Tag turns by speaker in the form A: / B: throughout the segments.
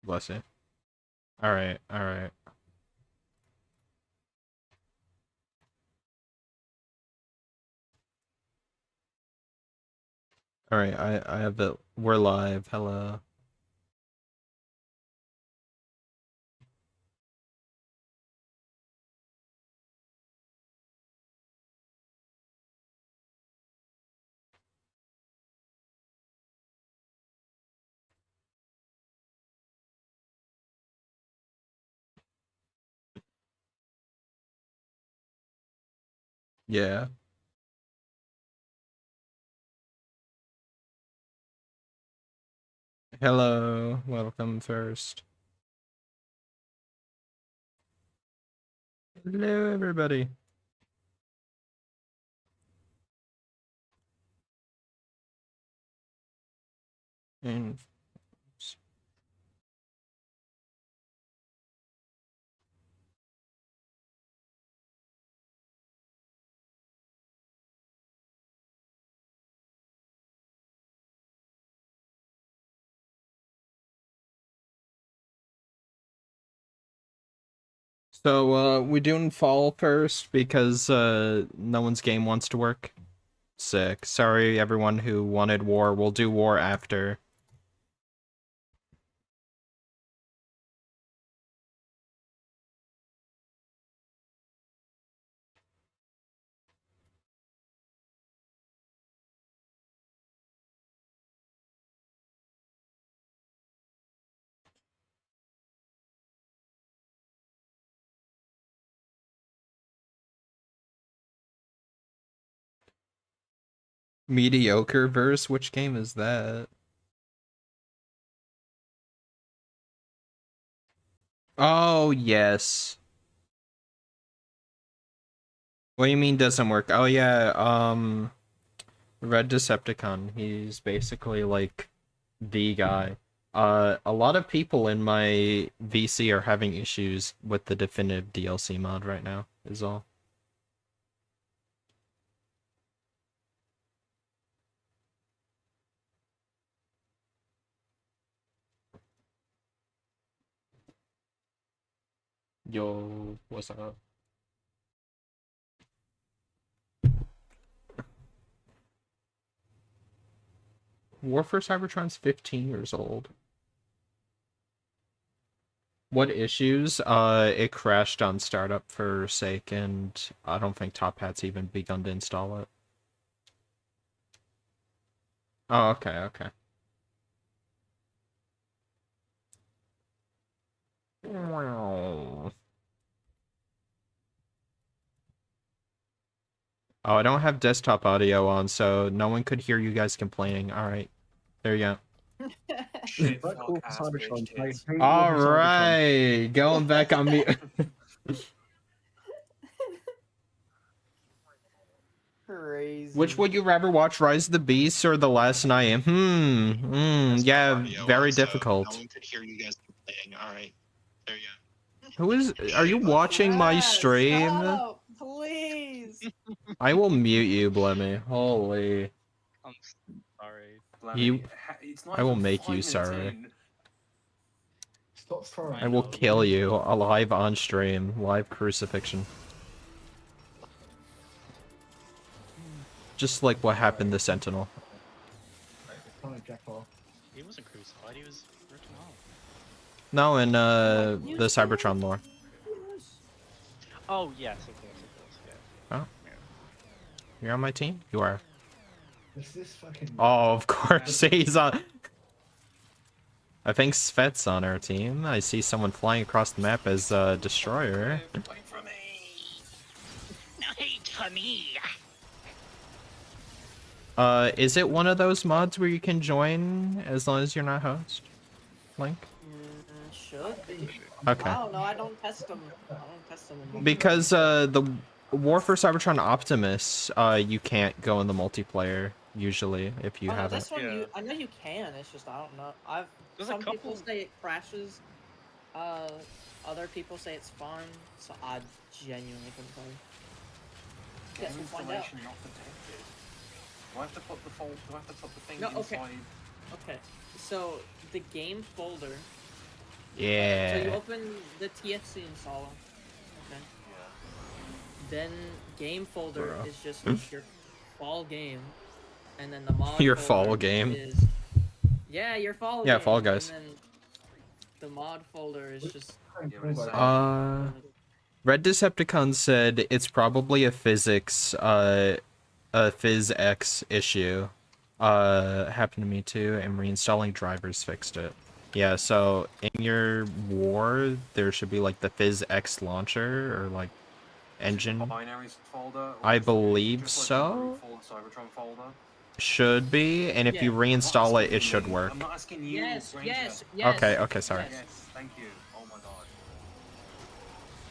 A: Bless you. Alright, alright. Alright, I have it. We're live. Hello. Yeah. Hello. Welcome first. Hello, everybody. And so, we doing fall first because, no one's game wants to work. Sick. Sorry, everyone who wanted war. We'll do war after. Mediocre verse? Which game is that? Oh, yes. What do you mean doesn't work? Oh, yeah, Red Decepticon. He's basically like the guy. A lot of people in my VC are having issues with the definitive DLC mod right now, is all. Yo, what's up? War for Cybertron's 15 years old. What issues? It crashed on startup for sake, and I don't think Top Hat's even begun to install it. Oh, okay, okay. Oh, I don't have desktop audio on, so no one could hear you guys complaining. Alright, there you go.
B: Shit, fuck ass bitch tits.
A: Alright, going back on me.
C: Crazy.
A: Which would you rather watch, Rise of the Beasts or The Last Night? Yeah, very difficult.
D: No one could hear you guys complaining. Alright, there you go.
A: Who is... Are you watching my stream?
C: Stop, please.
A: I will mute you, Blemmy. Holy.
B: I'm sorry.
A: You...
B: It's not
A: I will
B: even
A: make you
B: 5
A: sorry.
B: minutes in.
E: Stop throwing.
A: I will kill you alive on stream. Live crucifixion. Just like what happened to Sentinel.
B: He wasn't crucified, he was written off.
A: No, in the Cybertron lore.
B: Oh, yes, of course, yeah.
A: Oh. You're on my team? You are.
E: Is this fucking...
A: Oh, of course, he's on... I think Svet's on our team. I see someone flying across the map as Destroyer.
B: Wait for me! No hate for me!
A: Is it one of those mods where you can join as long as you're not host? Link?
C: Should be.
A: Okay.
C: I don't know, I don't test them.
A: Because, the War for Cybertron Optimus, you can't go in the multiplayer, usually, if you haven't.
C: This one, I know you can, it's just, I don't know. Some people say it crashes, other people say it's fun, so I genuinely couldn't tell you.
B: Guess we'll find out. Not detected. Do I have to put the thing inside?
C: Okay, so the game folder So you
A: Yeah.
C: open the TFC installer. Okay.
F: Yeah.
C: Then game folder
A: Bro.
C: is just your fall game, and then the mod
A: Your
C: folder
A: fall game.
C: is your fall
A: Yeah,
C: game,
A: Fall
C: and
A: Guys.
C: then the mod folder is just
F: Yeah, but it's
A: Red Decepticon said it's probably a physics, a Phys X issue. Happened to me too, and reinstalling drivers fixed it. Yeah, so in your war, there should be like the Phys X launcher or like engine.
F: binaries folder. Or
A: I
F: is it
A: believe
F: just like
A: so.
F: the root folder, Cybertron folder.
A: Should be, and if
C: Yeah.
A: you
F: I'm not
A: reinstall it,
F: asking
A: it should
F: you.
A: work.
F: I'm not asking you,
C: yes,
F: Ranger.
C: yes.
A: Okay, sorry.
C: yes.
F: Yes, thank you. Oh my god.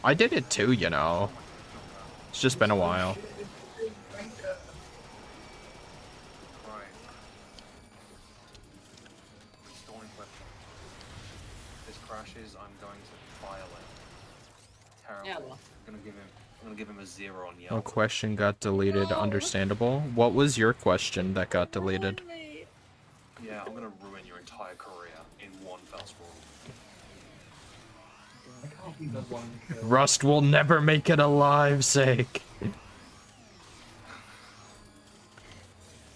A: I did it too, you
F: So
A: know.
F: much to know.
A: It's just been a while.
F: Right. Installing question. If this crashes, I'm going to file it. Terrible.
C: Yeah, well.
F: I'm gonna give him a 0 on Yelp.
A: No question got deleted.
C: No.
A: Understandable. What was your question that got deleted?
F: Yeah, I'm gonna ruin your entire career in one fell swoop.
E: I can't be the one kill.
A: Rust will never make it alive, sake.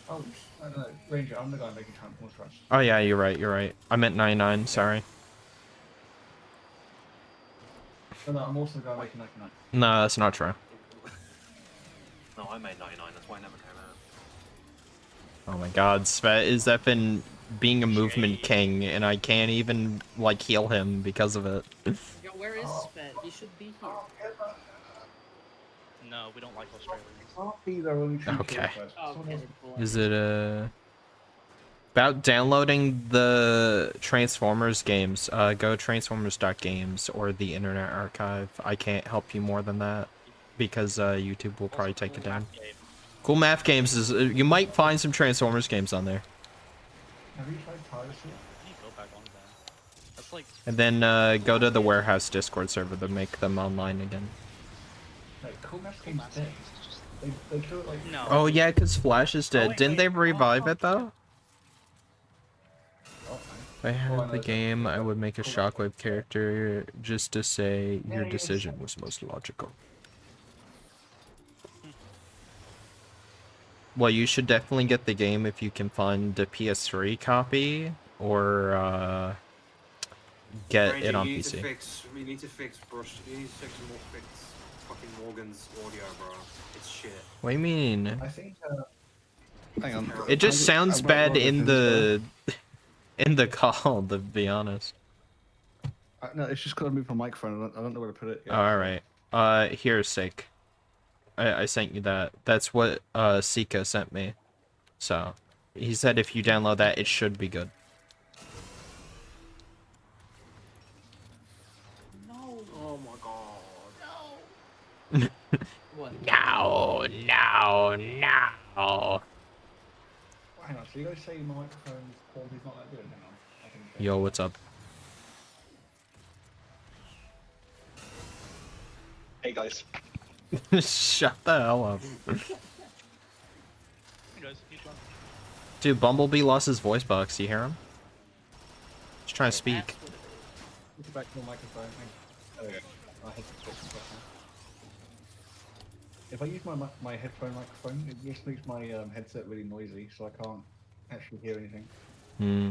E: Oh, I don't know. Ranger, I'm the guy making Transformers crash.
A: Oh yeah, you're right. I meant 99, sorry.
E: No, I'm also the guy making 99.
A: No, that's not true.
F: No, I made 99, that's why I never came out.
A: Oh my god, Svet is effing being a movement king, and I can't even, like, heal him because of it.
C: Yo, where is Sped? He should be here.
B: No, we don't like Australians.
E: Can't be their only true
A: Okay.
E: kill first.
C: Oh,
E: Someone
C: okay.
E: else-
C: Cool.
A: Is it, about downloading the Transformers games, go transformers.games or the Internet Archive. I can't help you more than that, because, YouTube will probably take it down. Cool Math Games is, you might find some Transformers games on there.
E: Have you tried piracy?
B: You go back on there. That's like
A: And then, go to the Warehouse Discord server to make them online again.
E: Like, Cool Math Game's dead. They kill it like...
B: no.
A: Oh yeah, because Flash is dead.
C: wait,
A: Didn't they
C: wait.
A: revive it though?
E: Oh,
A: If I had the game, I would make a Shockwave character just to say your decision was most logical. Well, you should definitely get the game if you can find a PS3 copy or get
G: Ranger,
A: it on
G: you need to
A: PC.
G: you need to fix fucking Morgan's audio, bro. It's shit.
A: What do you mean?
E: I think,
H: Hang on.
A: It just sounds bad in
H: the.
A: the call, to be honest.
H: No, it's just because I moved my microphone. I don't know where to put it.
A: All right. Here's sake. I sent you that. That's what Sika sent me. So he said if you download that, it should be good.
C: No.
G: Oh my god.
C: No. What?
A: No.
E: hang on, so you guys say my microphone quality's not that good? Hang on. I can check.
A: Yo, what's up?
D: Hey guys.
A: Shut the hell up.
B: Hey guys, keep going.
A: Dude, Bumblebee lost his voice box. You hear him? He's trying to speak.
C: That's what it is.
E: Put it back to the microphone. There we go. I hate to fix it now. If I use my headphone microphone, it just makes my headset really noisy, so I can't actually hear anything.
A: Hmm.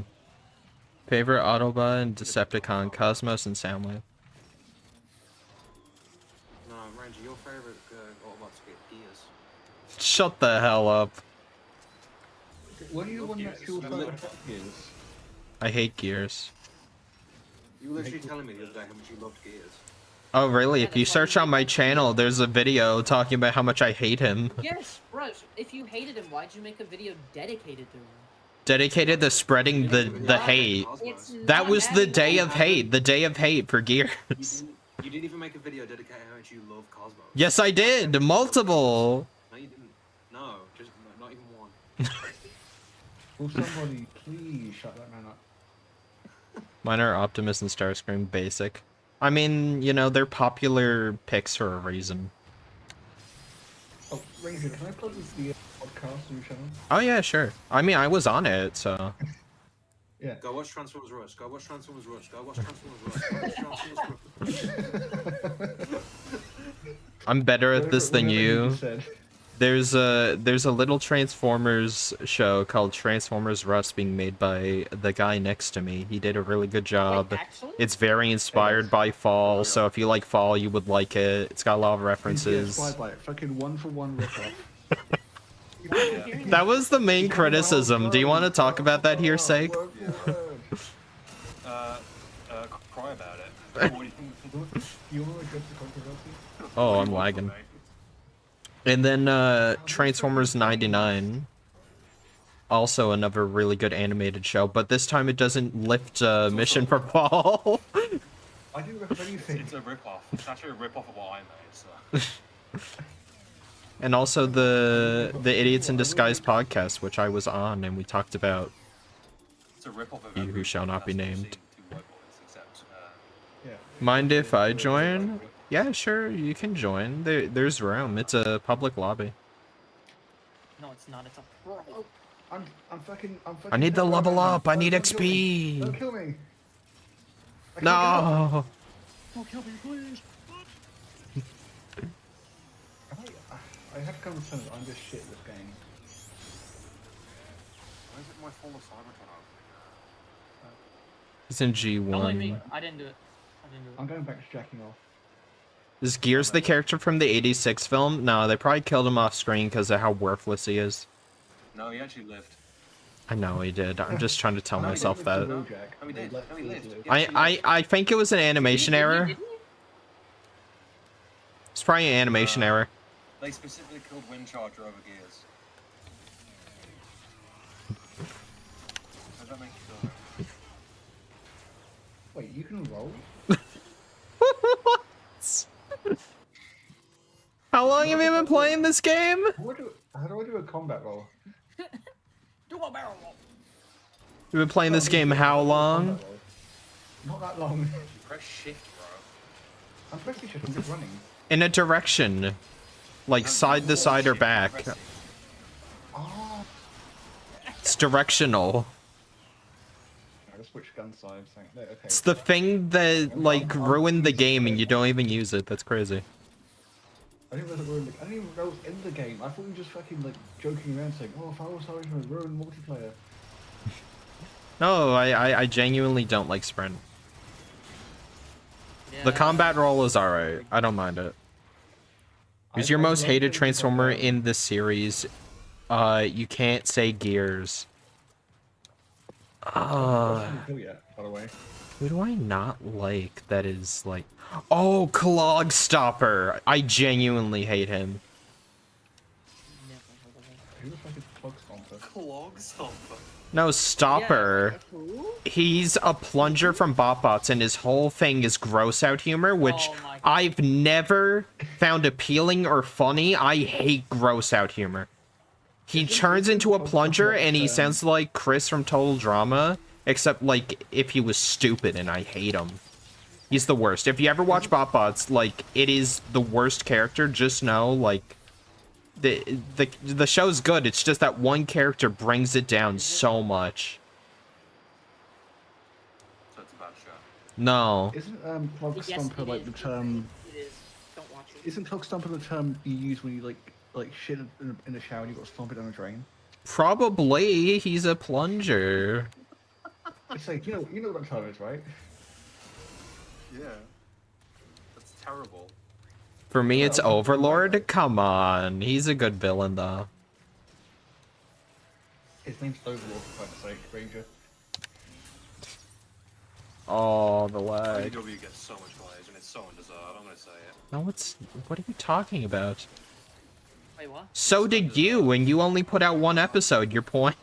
A: Favorite Autobot, Decepticon, Cosmos, and Soundwave.
G: No, Ranger, your favorite Autobots get Gears.
A: Shut the hell up.
E: Were you the one that killed
G: Gears.
E: Gears?
A: I hate Gears.
G: You were literally telling me the other day how much you loved Gears.
A: Oh, really?
C: Yeah,
A: If you
C: that's why
A: search
C: we
A: on my
C: make-
A: channel, there's a video talking about how much I hate him.
C: Yes, bro. If you hated him, why'd you make a video dedicated to him?
A: Dedicated to spreading the
G: Why?
A: hate.
C: It's
A: That
C: not
A: was the
C: adding
A: day
C: on-
A: of hate. The day of hate for Gears.
G: You didn't even make a video dedicated how much you love Cosmos.
A: Yes, I did. Multiple.
G: No, you didn't. No, just not even one.
E: Will somebody please shut that man up?
A: Mine are Optimus and Starscream basic. I mean, you know, they're popular picks for a reason.
E: Oh, Ranger, can I plug the podcast on your channel?
A: Oh yeah, sure. I mean, I was on it, so.
E: Yeah.
G: Go watch Transformers Rush. Go watch Transformers Rush. Go watch Transformers Rush. Go watch Transformers Rush.
A: I'm better at this than
E: Whatever
A: you.
E: just said.
A: There's a little Transformers show called Transformers Rust being made by the guy next to me. He did a really good job.
C: Wait, actually?
A: It's very inspired by Fall, so if you like Fall, you would like it. It's got a lot of references.
E: Yeah, by it. Fucking 1-for-1 ripoff.
A: That was the main criticism. Do you want to talk about that here, Sake?
F: Cry about it.
E: You want to address the controversy?
A: Oh, I'm lagging. And then Transformers 99. Also another really good animated show, but this time it doesn't lift Mission for Fall.
E: I do recommend anything.
F: It's a rip-off. It's actually a rip-off of what I made, so...
A: And also the Idiots in Disguise podcast, which I was on, and we talked about
F: It's a rip-off of
A: He Who Shall Not Be Named.
E: Yeah.
A: Mind if I join? Yeah, sure, you can join. There's room. It's a public lobby.
C: No, it's not. It's a pro.
E: I'm fucking.
A: I need the level up. I need
E: Don't kill me.
A: XP.
E: Don't kill me. I can't get up.
A: No.
E: Don't kill me, please. I have to come to terms. I'm just shit at this game.
F: Why is it my full of Cybertron out?
A: It's in
C: Don't let me.
A: G1.
C: I didn't do it. I didn't do it.
E: I'm going back to jacking off.
A: Is Gears the character from the 86 film? No, they probably killed him off screen because of how worthless he is.
F: No, he actually lived.
A: I know he did. I'm just trying to tell
F: No, he
A: myself
F: didn't.
A: that.
F: No, he did. No, he lived. He
A: I
F: actually
A: think it was an animation error. It's probably an animation error.
F: They specifically killed Windcharger over Gears. Does that make you feel right?
E: Wait, you can roll?
A: How long have you been playing this game?
E: How do I do a combat roll?
C: Do a barrel roll.
A: You've been playing this game how long?
E: Combat roll. Not that long.
F: Press shift, bro.
E: I'm pressing shift. I'm just running.
A: In a direction. Like side to side or back.
E: Oh.
A: It's directional.
E: I just switched gun sides. No, okay.
A: It's the thing that like ruined the game and you don't even use it. That's crazy.
E: I didn't realize it ruined I didn't even know it was in the game. I thought we were just fucking like joking around saying, oh, if I was sorry to ruin multiplayer.
A: No, I genuinely don't like sprint. The
C: Yeah.
A: combat roll is alright. I don't mind it. Who's your most hated Transformer in this series? You can't say Gears.
E: Kill yet, by the way.
A: Who do I not like that is like... Oh, Clog Stopper! I genuinely hate him.
E: Who the fuck is Plug Stomper?
F: Clog Stomper.
A: No, Stopper.
C: Yeah, who?
A: He's a plunger from BotBots, and his whole thing is gross out humor, which
C: Oh my God.
A: I've never found appealing or funny. I hate gross out humor. He turns into a plunger, and he sounds like Chris from Total Drama, except like if he was stupid, and I hate him. He's the worst. If you ever watch BotBots, like it is the worst character. Just know, like the show's good. It's just that one character brings it down so much.
F: So it's a bad show.
A: No.
E: Isn't Plug
C: Yes,
E: Stomper
C: it
E: like
C: is.
E: the term?
C: It is. Don't watch it.
E: Isn't Plug Stomper the term you use when you like shit in the shower and you got to stomp it down the drain?
A: Probably he's a plunger.
E: It's like you know what that term is, right?
F: Yeah. That's terrible.
A: For me, it's Overlord. Come on, he's a good villain though.
E: His name's Overlord, for fuck's sake, Ranger.
A: Oh, the lag.
F: AEW gets so much players and it's so undeserved, I'm gonna say it.
A: No, what are you talking about?
C: Wait, what?
A: So did you, and you only put out one episode. Your point.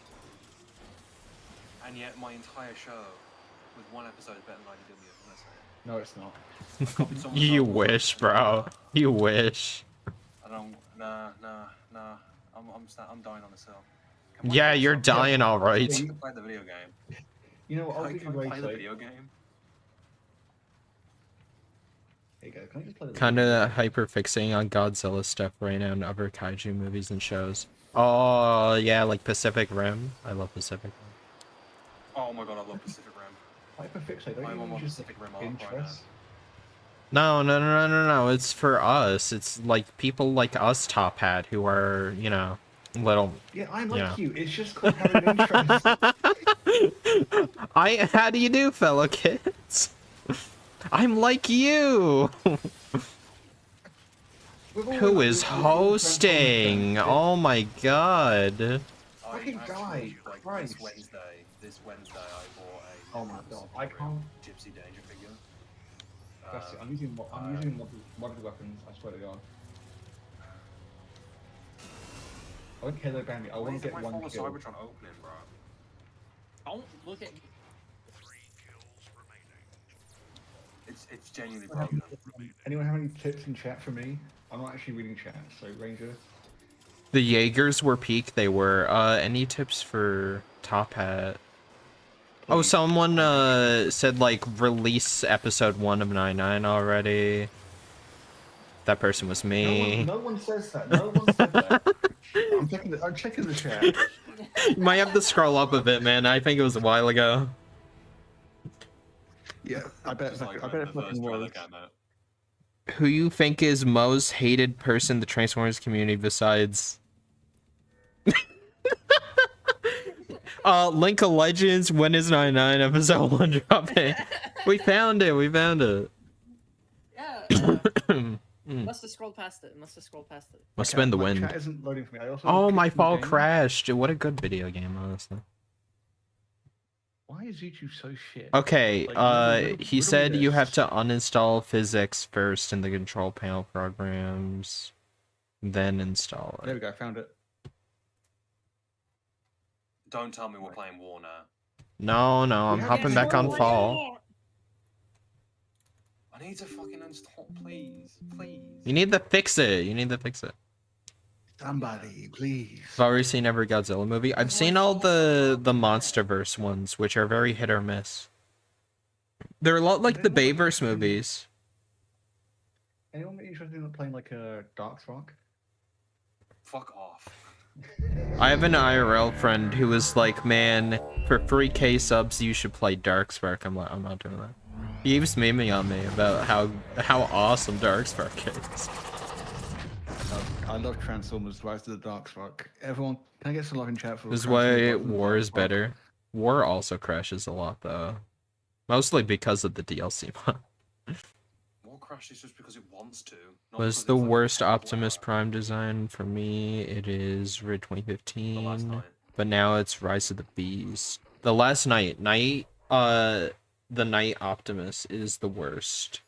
F: And yet my entire show with one episode is better than IDW, I'm gonna say it.
E: No, it's not.
F: Copied someone's
A: You
F: album.
A: wish, bro. You wish.
F: I don't. Nah. I'm dying on this hill.
A: Yeah, you're dying, all right.
F: You can play the video game.
E: You know what? I'll
F: Can
E: give you
F: I
E: a
F: play the
E: sake.
F: video game?
E: There you go. Can I just play the
A: Kind of hyper fixating on Godzilla stuff right now and other kaiju movies and shows. Oh yeah, like Pacific Rim. I love Pacific Rim.
F: Oh Oh my god, I love Pacific Rim.
E: Hyperfixate, don't
F: I'm
E: you
F: on
E: mean just
F: Pacific Rim arc right now.
E: interest?
A: No. It's for us. It's like people like us, Top Hat, who are, you know, little.
E: Yeah, I'm
A: Yeah.
E: like you. It's just called having interest.
A: How do you do, fellow kids? I'm like you. Who is hosting? Oh my god.
E: Fucking guy,
F: Like,
E: Christ.
F: this Wednesday I bought a
E: Oh my god, I can't.
F: Gypsy Danger figure.
E: That's it. I'm using modern weapons. I swear to God. I don't care about me. I want to get one kill.
F: Cybertron opening, bro.
C: Don't look at me.
F: It's genuinely broken.
E: Anyone have any tips in chat for me? I'm not actually reading chat, so Ranger.
A: The Jaegers were peak. They were. Any tips for Top Hat? Oh, someone said like release episode 1 of 99 already. That person was me.
E: No one says that. No one said that. I'm checking the chat.
A: You might have to scroll up a bit, man. I think it was a while ago.
H: Yeah, I bet it's fucking was.
A: Who you think is most hated person in the Transformers community besides Link of Legends, when is 99 episode 1 dropping? We found it.
C: Yeah. Must have scrolled past it. Must have been
A: the
E: My
A: wind.
E: chat isn't loading for me. I also
A: Oh,
E: kicked
A: my
E: from the
A: fall
E: game.
A: crashed. What a good video game, honestly.
E: Why is YouTube so shit?
A: Okay,
E: Like, where do
A: he
E: we
A: said you
E: this?
A: have to uninstall physics first in the control panel programs, then install
E: There
A: it.
E: we go. I found it.
F: Don't tell me we're playing war now.
A: No, I'm
E: have
A: hopping
E: to
A: back on
E: install
A: fall.
F: I need to fucking install, please.
A: You need to fix it.
H: Somebody, please.
A: I've already seen every Godzilla movie. I've seen all the MonsterVerse ones, which are very hit or miss. They're a lot like the Bayverse movies.
E: Anyone be interested in playing like a Darkspark?
F: Fuck off.
A: I have an IRL friend who was like, man, for 3K subs, you should play Darkspark. I'm like, I'm not doing that. He was memeing on me about how awesome Darkspark is.
H: I love Transformers Rise to the Darkspark. Everyone, can I get some love in chat for
A: This is
H: Transformers
A: why
H: Rise to the
A: War is
H: Darkspark?
A: better. War also crashes a lot, though. Mostly because of the DLC mod.
F: War crashes just because it wants to. not
A: Was
F: because
A: the
F: it's, like,
A: worst
F: capable
A: Optimus
F: of.
A: Prime design for me? It is Rid
F: The last
A: 2015,
F: night.
A: but now it's Rise of the Beast. The last night, the Night Optimus is the worst.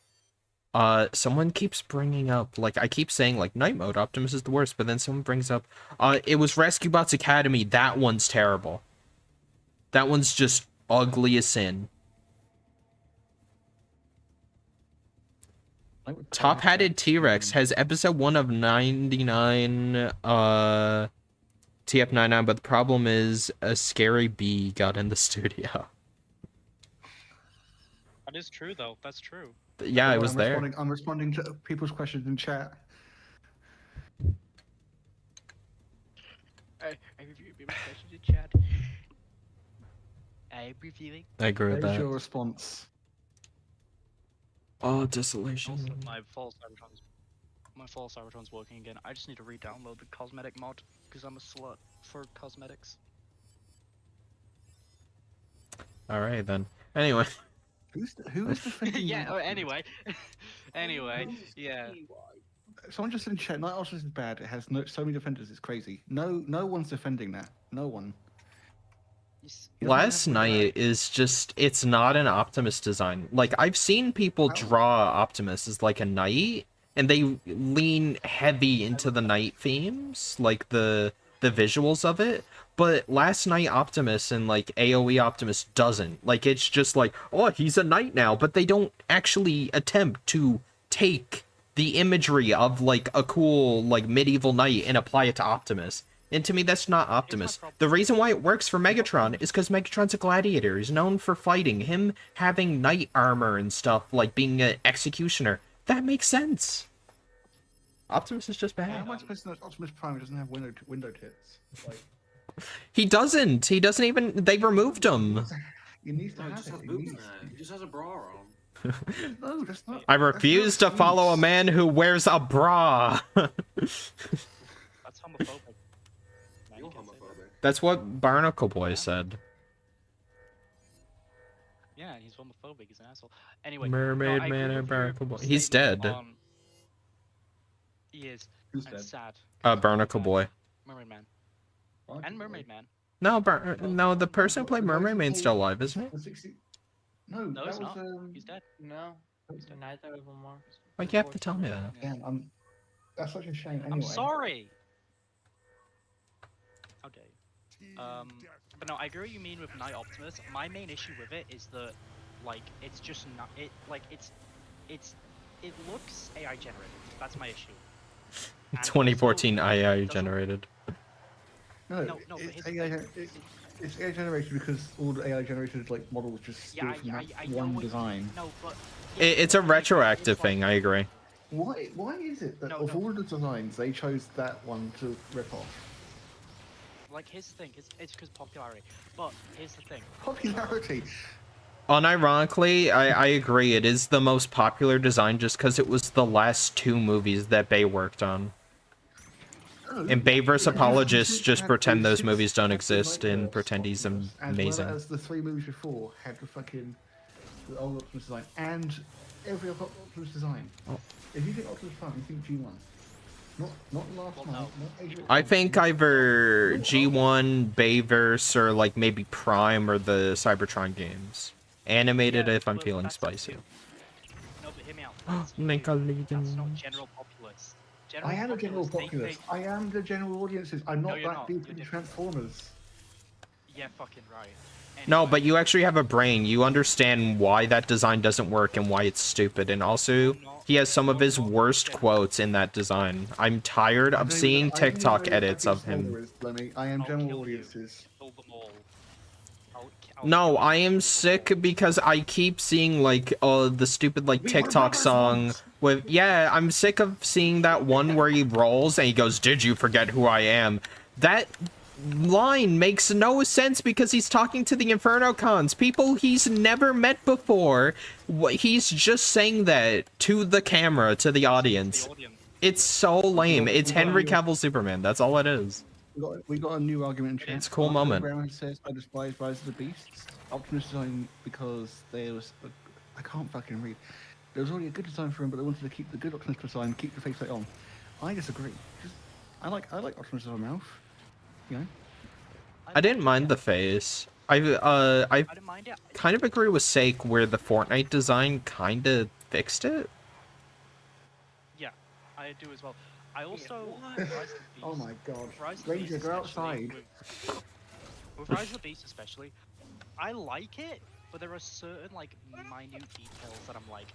A: Someone keeps bringing up, like, I keep saying, like, Night Mode Optimus is the worst, but then someone brings up, it was Rescue Bots Academy. That one's terrible. That one's just ugly as sin. Top-hatted T-Rex has episode 1 of 99 TF99, but the problem is a scary bee got in the studio.
I: That is true, though. That's true.
A: Yeah, it was there.
H: I'm responding to people's questions in chat.
I: I review people's questions in chat. I'm reviewing.
A: I agree with
H: There's
A: that.
H: your response.
A: Oh, desolation.
I: Also, my fall Cybertron's working again. I just need to re-download the cosmetic mod because I'm a slut for cosmetics.
A: Alright then. Anyway.
H: Who is defending?
I: Yeah.
H: Night
I: Oh,
H: Optimus?
I: anyway. Yeah.
H: Someone just said in chat, Night Optimus is bad. It has so many defenders. It's crazy. No one's defending that. No one. He doesn't
A: Last
H: have
A: night
H: the
A: is just, it's not an Optimus design. Like, I've seen people draw Optimus as like a knight, and they lean heavy into the knight themes, like the visuals of it. But Last Night Optimus and like AoE Optimus doesn't. Like, it's just like, oh, he's a knight now, but they don't actually attempt to take the imagery of like a cool like medieval knight and apply it to Optimus. And to me, that's not Optimus. The reason why it works for Megatron is because Megatron's a gladiator. He's known for fighting. Him having knight armor and stuff, like being an executioner, that makes sense. Optimus is just
H: How
A: bad.
H: am I supposed to know Optimus Prime doesn't have window tits? Like,
A: He doesn't. He doesn't even. They removed him.
E: He needs to
G: No, he
E: have
G: just
E: it.
G: has
E: He
G: boobs
E: needs.
G: now. He just has a bra on.
E: No, that's not.
A: I
E: that's
A: refuse
E: not
A: to follow a
E: excuse.
A: man who wears a bra.
I: That's homophobic. Man,
G: You're
I: you can't say that.
G: homophobic.
A: That's what Barnacle Boy
I: Yeah.
A: said.
I: Yeah, he's homophobic. He's an asshole. Anyway,
A: Mermaid
I: no, I
A: Man
I: agree
A: and
I: with your
A: Barnacle Boy. He's
I: statement
A: dead.
I: on- He is.
E: Who's
I: And
E: dead?
I: sad. 'cause he's
A: Barnacle
I: really
A: Boy.
I: bad. Mermaid Man. And Mermaid Man.
A: No, no, the person who played Mermaid Man's still alive, isn't he?
E: The 60... No,
I: No,
E: that
I: he's
E: was
I: not. He's dead.
C: No, neither of them are.
A: Like, you have to tell me that.
E: Yeah, that's such a shame. Anyway.
I: I'm sorry. How dare you? But no, I agree what you mean with Night Optimus. My main issue with it is that, like, it's just not it. Like, it looks AI generated. That's my issue. And
A: 2014
I: also,
A: AI
I: it doesn't-
A: generated.
E: No,
I: No, but
E: it's
I: here's
E: AI.
I: the thing.
E: It's AI generated because all the AI generated like models just steal
I: Yeah,
E: from that
I: I know
E: one
I: what you
E: design.
I: mean. No, but
A: It's a
I: but
A: retroactive
I: it's like-
A: thing, I agree.
E: Why is it that
I: No,
E: of
I: no.
E: all the designs they chose that one to rip off?
I: Like, here's the thing. It's because popularity. But here's the thing.
E: Popularity.
A: Unironically, I agree. It is the most popular design just because it was the last two movies that Bay worked on. And Bayverse apologists just pretend those movies don't exist and pretend he's amazing.
E: As well as the 3 movies before had the old Optimus design and every other Optimus design.
A: Oh.
E: If you think Optimus Prime, you think G1. Not last
I: Well,
E: month.
I: no.
E: Not Age of
A: I
E: Ultron.
A: think either G1, Bayverse, or like maybe Prime or the Cybertron games. Animated
I: Yeah,
A: if I'm
I: but
A: feeling
I: that's up to
A: spicy.
I: you. No, but hear me out. That's you.
A: Make a
I: That's not
A: legend.
I: general populace.
E: I am a general populace. I am the general audiences. I'm
I: No,
E: not
I: you're
E: that
I: not.
E: deep
I: You're
E: into
I: different.
E: Transformers.
I: Yeah, fucking right.
A: No,
I: Anyway,
A: but you actually have a brain. You understand why that design doesn't work and why it's stupid. And also, he has some of his worst quotes in that design. I'm tired of seeing TikTok edits of him.
E: I am
I: I'll
E: general
I: kill you.
E: audiences.
I: Kill them all.
A: No, I am sick because I keep seeing like the stupid like TikTok song with I'm sick of seeing that one where he rolls and he goes, "Did you forget who I am?" That line makes no sense because he's talking to the Inferno Cons, people he's never met before. He's just saying that to the camera, to the audience. It's so lame. It's Henry Cavill Superman. That's all it is.
E: We got a new argument in chat.
A: It's a cool moment.
E: Brown says, I despise Rise of the Beasts. Optimus design because there was... I can't fucking read. There was already a good design for him, but they wanted to keep the good Optimus design, keep the faceplate on. I disagree. I like Optimus' mouth. You know?
A: I didn't mind the face. I
I: didn't mind it.
A: kind of agree with Sake where the Fortnite design kind of fixed it.
I: Yeah, I do as well. I also Rise of the Beast,
E: Oh my god.
I: Rise of the
E: Ranger,
I: Beast
E: go
I: especially,
E: outside.
I: with Rise of the Beast especially, I like it, but there are certain like minute details that I'm like,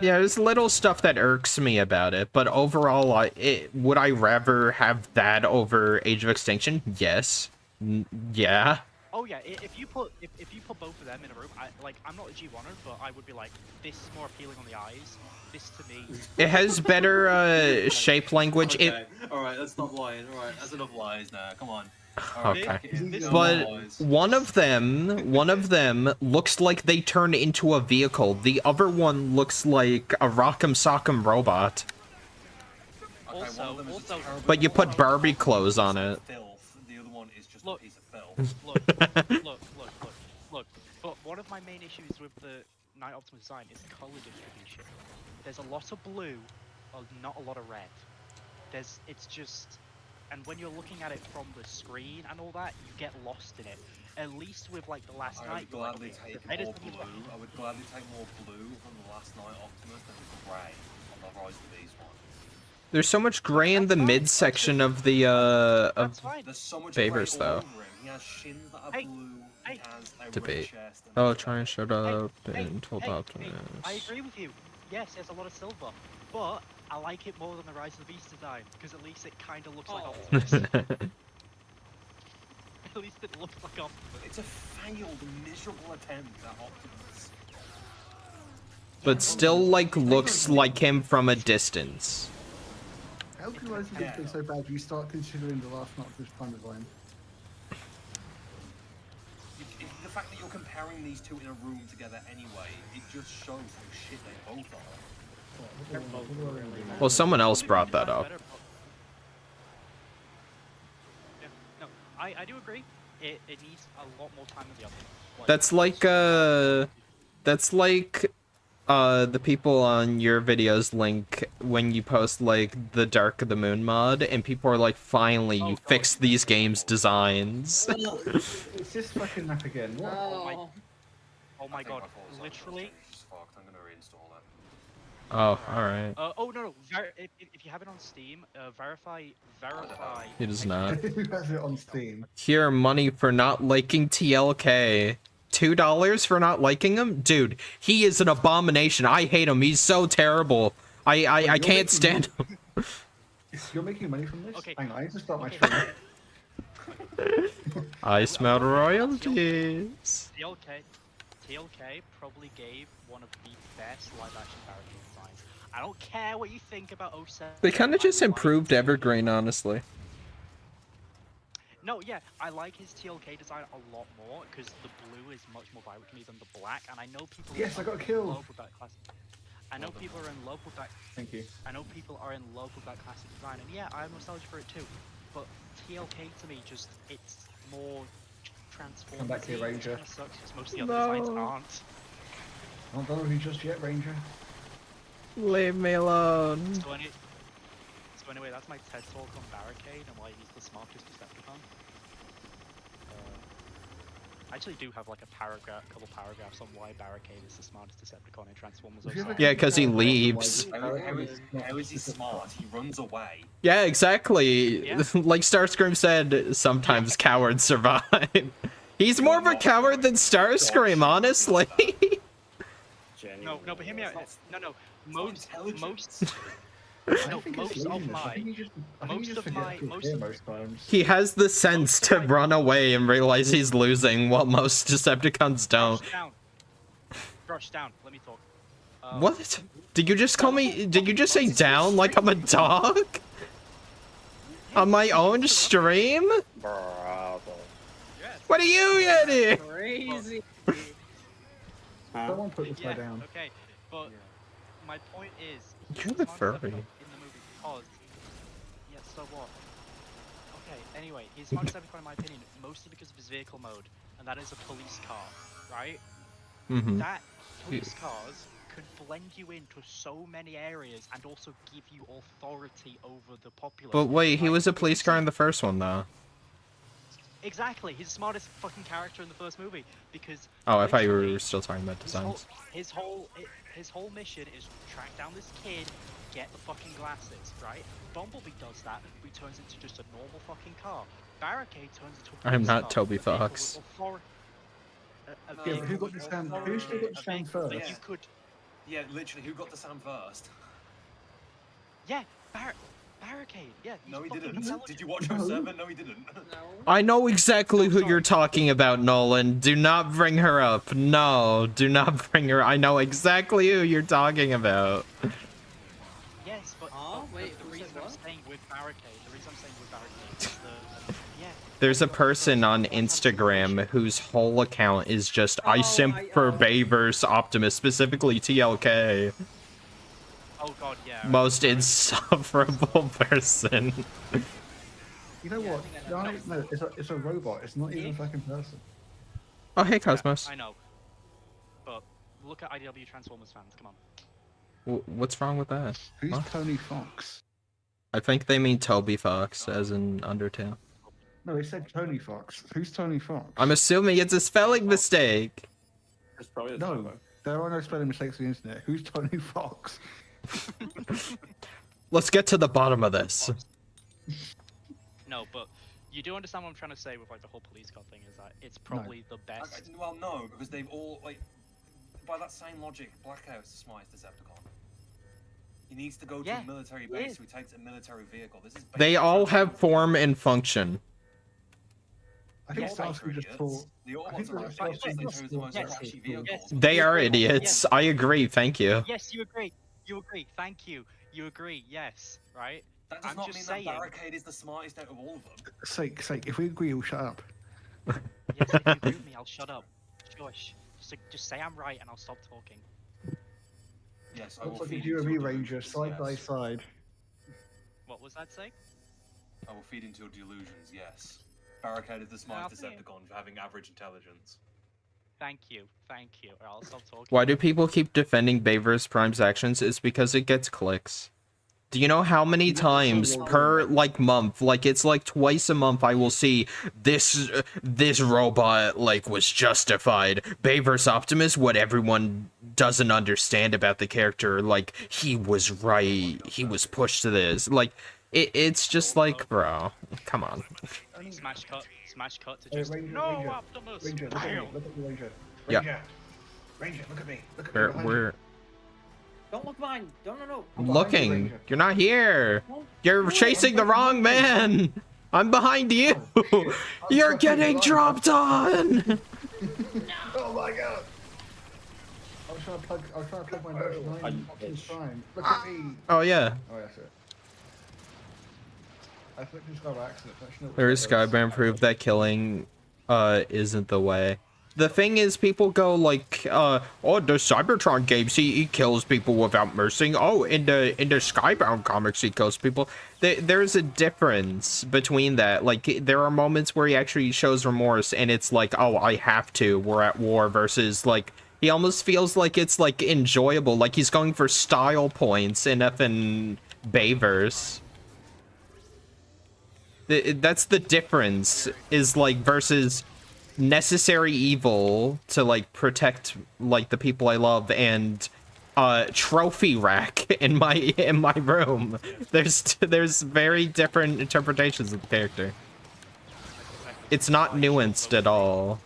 A: Yeah, there's little stuff that irks me about it, but overall, would I rather have that over Age of Extinction? Yes. Yeah.
I: Oh yeah, if you put both of them in a room, I'm not a G1er, but I would be like, this is more appealing on the eyes. This to me.
A: It has better shape language.
G: Okay. Alright, let's stop lying. Alright, that's enough lies now. Come on.
A: Okay.
I: This
A: But one of them looks like they turn into a vehicle. The other one looks like a Rock'em Sock'em robot.
I: Also,
A: But you put Barbie clothes on it.
F: Filth. The other one is just
I: Look.
F: a piece of filth.
I: look. But one of my main issues with the Night Optimus design is color distribution. There's a lot of blue, not a lot of red. It's just, and when you're looking at it from the screen and all that, you get lost in it. At least with like the Last
F: I
I: Night,
F: would gladly take
I: red is
F: more
I: the
F: blue. I would gladly take more blue from the Last Night Optimus than grey on the Rise of the Beast one.
A: There's so much gray in the midsection of the
I: That's fine.
F: There's so much
A: Favors,
F: grey all
A: though.
F: over him. He has shins that are
I: Hey,
F: blue.
I: hey.
F: He has a red
A: Debate.
F: chest. And
A: Oh, try and shut up
I: Hey,
A: and told
I: hey,
A: Optimus.
I: I agree with you. Yes, there's a lot of silver, but I like it more than the Rise of the Beast design because at least it kind of looks like Optimus. At least it looks like Optimus.
F: It's a failed, miserable attempt at Optimus.
A: But still, like, looks like him from a distance.
E: How can Rise of the Beast be so bad if you start considering the last Optimus Prime design?
F: The fact that you're comparing these two in a room together anyway, it just shows how shit they both are.
C: They're both really bad.
A: Well, someone else brought that up.
I: Yeah, no, I do agree. It needs a lot more time than the other.
A: That's like the people on your videos link when you post like the Dark of the Moon mod, and people are like, finally you fixed these games' designs.
E: It's just fucking map again. What?
C: Oh.
I: Oh my god, literally.
F: I'm gonna reinstall it.
A: Oh, alright.
I: Oh no, if you have it on Steam, verify.
A: He does not.
E: Who has it on Steam?
A: Here, money for not liking TLK. $2 for not liking him? Dude, he is an abomination. I hate him. He's so terrible. I can't stand him.
E: You're making money from this?
I: Okay.
E: Hang on, I need to start my stream.
A: I smell royalties.
I: TLK probably gave one of the best live-action barricade designs. I don't care what you think about 07.
A: They kind of just
I: I like
A: improved Evergreen, honestly.
I: No, yeah, I like his TLK design a lot more because the blue is much more vibrant to me than the black, and I know people.
E: Yes, I got
I: in
E: killed.
I: love with that classic. I know people are in love with that.
E: Thank you.
I: I know people are in love with that classic design, and yeah, I'm nostalgic for it too. But TLK to me it's more transformed.
E: Come back here, Ranger.
I: It sucks because most of the other designs aren't.
E: Not done with you just yet, Ranger.
A: Leave me alone.
I: So anyway, that's my TED talk on Barricade and why he's the smartest Decepticon. I actually do have like a couple paragraphs on why Barricade is the smartest Decepticon in Transformers.
A: Yeah, because he leaves.
F: How is he smart? He runs away.
A: Yeah, exactly.
I: Yeah.
A: Like Starscream said, sometimes cowards survive. He's more of a coward than Starscream, honestly.
I: No, but hear me out. No. Most
A: He has the sense to run away and realize he's losing, while most Decepticons don't.
I: Brush down. Let me talk.
A: What? Did you just call me? Did you just say down like I'm a dog? On my own stream?
J: Bravo.
A: What are you getting?
C: Crazy.
E: Someone put this guy down.
I: Okay, but my point is,
A: You're the furry.
I: in the movie because yeah, so what? Okay, anyway, he's not Decepticon in my opinion, mostly because of his vehicle mode, and that is a police car, right?
A: Mm-hmm.
I: That police cars could blend you into so many areas and also give you authority over the populace.
A: But wait, he
I: Like,
A: was a police car in the first one, though.
I: Exactly, he's the smartest fucking character in the first movie because.
A: Oh, I thought you
I: literally,
A: were still talking about designs.
I: His whole mission is to track down this kid, get the fucking glasses, right? Bumblebee does that, but he turns into just a normal fucking car. Barricade turns into a
A: I'm
I: police
A: not
I: car,
A: Toby
I: a vehicle with
A: Fox.
I: a
E: Yeah,
I: vehicle
E: who got
I: with
E: the sound?
I: authority,
E: Who's still got the
I: a
E: sound
I: vehicle that
E: first?
I: you could.
F: Yeah, literally, who got the sound first?
I: Yeah, Barricade. Yeah. He's
F: No, he
I: fucking
F: didn't.
I: intelligent.
F: Did you watch 07? No, he didn't.
C: No.
A: I know exactly who you're talking about, Nolan. Do not bring her up. No, do not bring her. I know exactly who you're talking about.
I: Yes, but
C: Wait,
I: the
C: who
I: reason
C: said
I: I'm
C: what?
I: saying with Barricade, is yeah.
A: There's a person on Instagram whose whole account is just I simp for Bay versus Optimus, specifically TLK.
I: Oh god, yeah.
A: Most insufferable person.
E: You know what? No, it's a robot. It's not even a fucking person.
A: Oh, hey, Cosmos.
I: I know. But look at IDW Transformers fans, come on.
A: What's wrong with that?
E: Who's
A: Huh?
E: Tony Fox?
A: I think they mean Toby Fox, as in Undertale.
E: No, they said Tony Fox. Who's Tony Fox?
A: I'm assuming it's a spelling mistake.
J: It's probably a
E: No,
J: typo.
E: there are no spelling mistakes on the internet. Who's Tony Fox?
A: Let's get to the bottom of this.
I: No, but you do understand what I'm trying to say with like the whole police car thing is that it's probably the best.
F: Well, no, because they've all, like, by that same logic, Blackout's the smartest Decepticon. He needs to go to a military base, so he takes a military vehicle. This is
A: They all have form and function.
E: I think Starscream just thought.
F: The Autobots are actually the most flashy vehicles.
A: They are idiots. I agree, thank you.
I: Yes, you agree. You agree. Thank you. You agree. Yes. Right.
F: That does
I: I'm
F: not
I: just
F: mean
I: saying.
F: that Barricade is the smartest out of all of them.
E: Sake, if we agree, we'll shut up.
I: Yes, if you agree with me, I'll shut up. shush. Just say I'm right and I'll stop talking.
F: Yes, I will
E: Looks like
F: feed
E: you and
F: into
E: me,
F: your
E: Ranger,
F: delusions,
E: side by
F: yes.
E: side.
I: What was that say?
F: I will feed into your delusions, yes. Barricaded the Smite
I: see.
F: Decepticon for having average intelligence.
I: Thank you. I'll stop talking.
A: Why do people keep defending Bayverse Prime's actions? It's because it gets clicks. Do you know how many times per, like, month, like, it's like twice a month I will see this robot, like, was justified. Bayverse Optimus, what everyone doesn't understand about the character, like, he was right, he was pushed to this. Like, it's just like, bro, come on.
I: Smash cut to just
E: Ranger,
I: no
E: Ranger,
I: Optimus.
E: Ranger, look at me, look at me, Ranger.
A: Yeah.
E: Ranger, Ranger, look at me, look at me. behind you.
A: We're
C: Don't look mine. No.
E: I'm behind you,
A: looking.
E: Ranger.
A: You're not here.
C: Don't
A: You're
C: do it.
A: chasing the wrong man. I'm behind you.
E: Oh, shit. I'm
A: You're
E: fucking
A: getting
E: blind.
A: dropped on.
E: Oh my god! I was trying to plug my nose line Optimus Prime. Look at me!
A: Oh yeah.
E: Oh, yeah, that's it. I flicked this guy by accident. Actually, no,
A: There's
E: it was-
A: Skybound proof that killing isn't the way. The thing is, people go like, oh, the Cybertron games, he kills people without mercy. Oh, in the Skybound comics, he kills people. There's a difference between that. Like, there are moments where he actually shows remorse, and it's like, oh, I have to. We're at war. Versus, like, he almost feels like it's like enjoyable. Like he's going for style points in effing Bayverse. That's the difference. Is like versus necessary evil to like protect like the people I love and trophy rack in my room. There's very different interpretations of the character. It's not nuanced at all.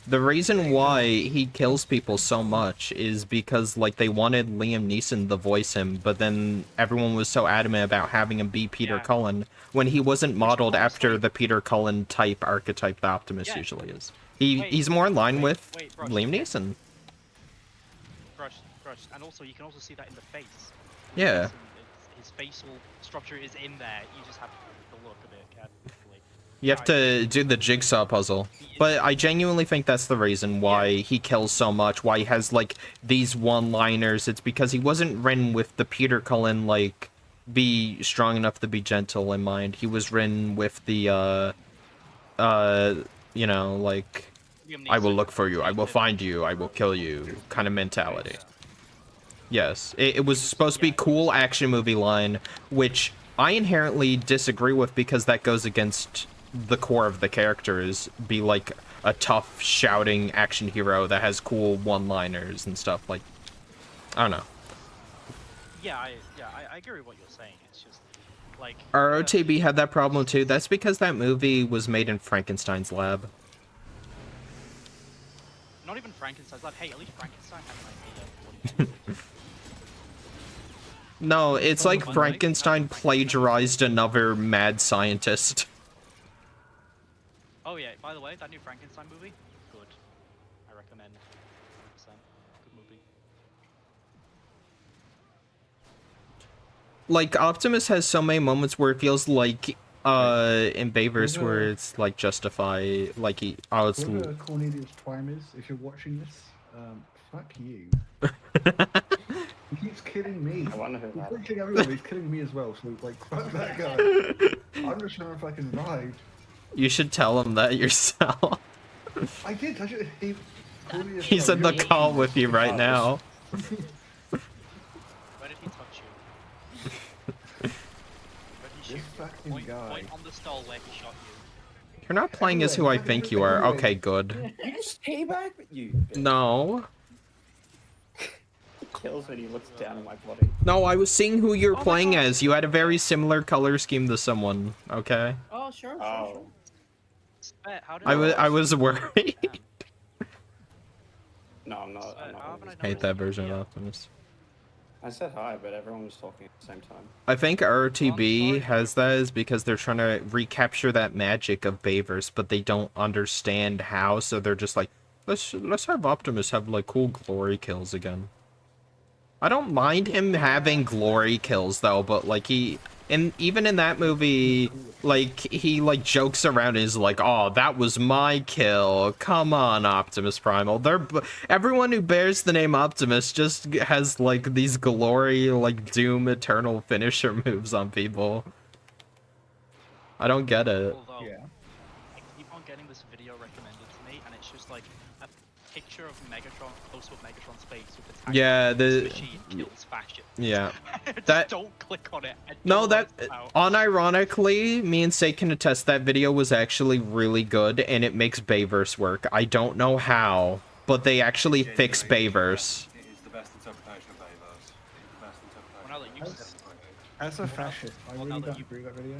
A: The reason why he kills people so much is because, like, they wanted Liam Neeson to voice him, but then everyone was so adamant about having him be Peter Cullen when he wasn't modeled after the Peter Cullen type archetype that Optimus usually is. He's more in line with Liam Neeson.
I: Brush, and also you can also see that in the face.
A: Yeah.
I: His facial structure is in there. You just have to look at it carefully.
A: You have to do the jigsaw puzzle. But I genuinely think that's the reason why he kills so much, why he has, like, these one-liners. It's because he wasn't written with the Peter Cullen, like, be strong enough to be gentle in mind. He was written with the, you know, like, I will look for you, I will find you, I will kill you kind of mentality. Yes, it was supposed to be cool action movie line, which I inherently disagree with because that goes against the core of the characters. Be like a tough shouting action hero that has cool one-liners and stuff. Like, I don't know.
I: I agree with what you're saying. It's just like
A: ROTB had that problem too. That's because that movie was made in Frankenstein's lab.
I: Not even Frankenstein's lab. Hey, at least Frankenstein had an idea.
A: No, it's like Frankenstein plagiarized another mad scientist.
I: Oh yeah, by the way, that new Frankenstein movie, good. I recommend. 100%. Good movie.
A: Like, Optimus has so many moments where it feels like, in Bayverse where it's, like, justify, like, it's...
E: Whoever Cornelius Prime is, if you're watching this, fuck you. He keeps killing me.
J: I wonder who
E: He's
J: that
E: not killing everyone, he's killing me as well, so, like, fuck that guy. I'm just trying to fucking ride.
A: You should tell him that yourself.
E: I did, Cornelius
A: He's
E: Prime,
A: in the
E: you're
A: call
E: watching
A: with you right now.
I: Where did he touch you? Where did he
E: This
I: shoot?
E: fucking guy.
I: Point on the stall where he shot you.
A: You're not playing as who I think you are. Okay, good.
J: You just teabag you. Bitch.
A: No.
J: It kills when he looks down on my body.
A: No, I was seeing who you're playing as. You had a very similar color scheme to someone, okay?
C: Oh, sure.
I: How did
A: I was worried.
J: No, I'm not. I'm not.
A: I hate that version of Optimus.
J: I said hi, but everyone was talking at the same time.
A: I think RTB has that is because they're trying to recapture that magic of Bayverse, but they don't understand how, so they're just like, let's have Optimus have like cool glory kills again. I don't mind him having glory kills though, but like And even in that movie, like, he, like, jokes around and is like, oh, that was my kill. Come on, Optimus Primal. Everyone who bears the name Optimus just has, like, these glory, like, Doom Eternal finisher moves on people. I don't get it.
I: Although,
E: Yeah.
I: I keep on getting this video recommended to me, and it's just like a picture of Megatron, close-up Megatron's face with the tagline,
A: Yeah,
I: "This machine kills fascists."
A: Yeah.
I: Just don't click on it. I don't
A: No,
I: know
A: that,
I: what it's about.
A: unironically, me and Say can attest that video was actually really good, and it makes Bayverse work. I don't know how, but they actually fix Bayverse.
F: It is the best interpretation of Bayverse. It's the best interpretation.
I: Well, now that you said
E: As a fascist, I
I: well,
E: really
I: now that
E: don't agree with that video.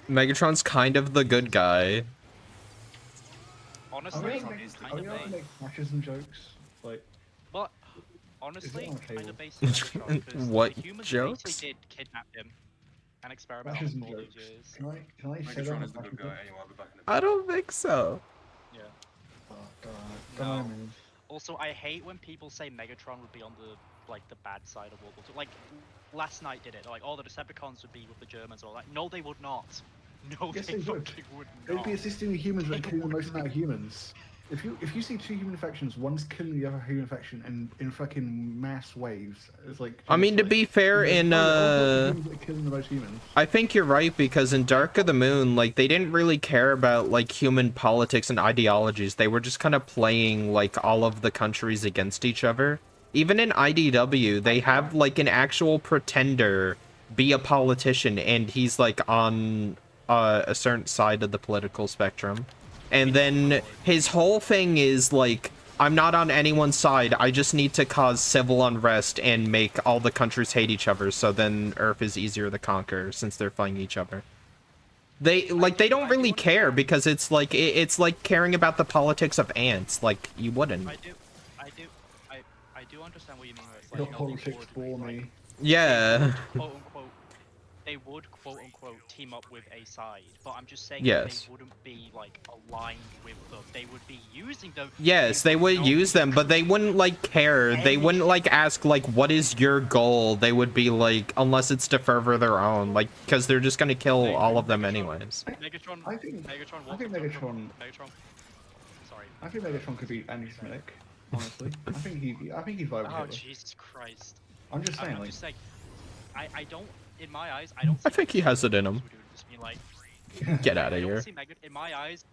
A: Megatron's kind of the good guy.
I: honestly, it's kind
E: Are
I: of
E: we allowed to
I: based.
E: make fascism jokes? Like,
I: But honestly,
E: on the
I: kind
E: table?
I: of based on Megatron, because
A: What
I: the humans
A: jokes?
I: basically did kidnap him and experiment on
E: fascism
I: him for all
E: jokes.
I: these years.
E: Can I say that?
F: Megatron
E: on
F: is the good
E: fascism?
F: guy anyway. I'll be back in a
A: I don't think so.
I: Yeah.
E: Oh, God.
I: No.
E: man.
I: Also, I hate when people say Megatron would be on the the bad side of World War II. Like last night did it. They're like, oh, the Decepticons would be with the Germans or like. No, they would not. No,
E: Yes,
I: they
E: they would.
I: fucking would
E: They'd
I: not.
E: be assisting the humans that are killing the most amount of humans. If you see two human factions, one's killing the other human faction and in fucking mass waves, it's like.
A: I mean, to be fair, in
E: humans that are killing the most humans.
A: I think you're right, because in Dark of the Moon, like, they didn't really care about, like, human politics and ideologies. They were just kind of playing, like, all of the countries against each other. Even in IDW, they have, like, an actual pretender be a politician, and he's, like, on a certain side of the political spectrum. And then his whole thing is, like, I'm not on anyone's side, I just need to cause civil unrest and make all the countries hate each other, so then Earth is easier to conquer, since they're fighting each other. They don't really care, because it's like, it's like caring about the politics of ants, like, you wouldn't.
I: I do understand what you mean. Where it's like,
E: Your
I: you know,
E: politics
I: they would,
E: bore me.
I: like,
A: Yeah.
I: quote unquote, they would quote unquote team up with a side, but I'm just saying
A: Yes.
I: they wouldn't be like aligned with them. They would be using them.
A: Yes, they would
I: not
A: use them, but they wouldn't, like, care. They wouldn't, like, ask, like, what is your goal? They would be, like, unless it's to further their own, like, because they're just gonna kill all of them anyways.
I: Megatron.
E: I think
I: Megatron.
E: I think
I: Megatron. Sorry.
E: I think Megatron could be anti-Semitic. Honestly, I think he'd vibe with
I: Oh
E: Hitler.
I: Jesus Christ.
E: I'm just saying,
I: I'm
E: like,
I: just saying. I don't. In my eyes, I don't.
A: I think he has it in him.
I: Just be like,
A: Get out
I: I
A: of
I: don't
A: here.
I: see in my eyes,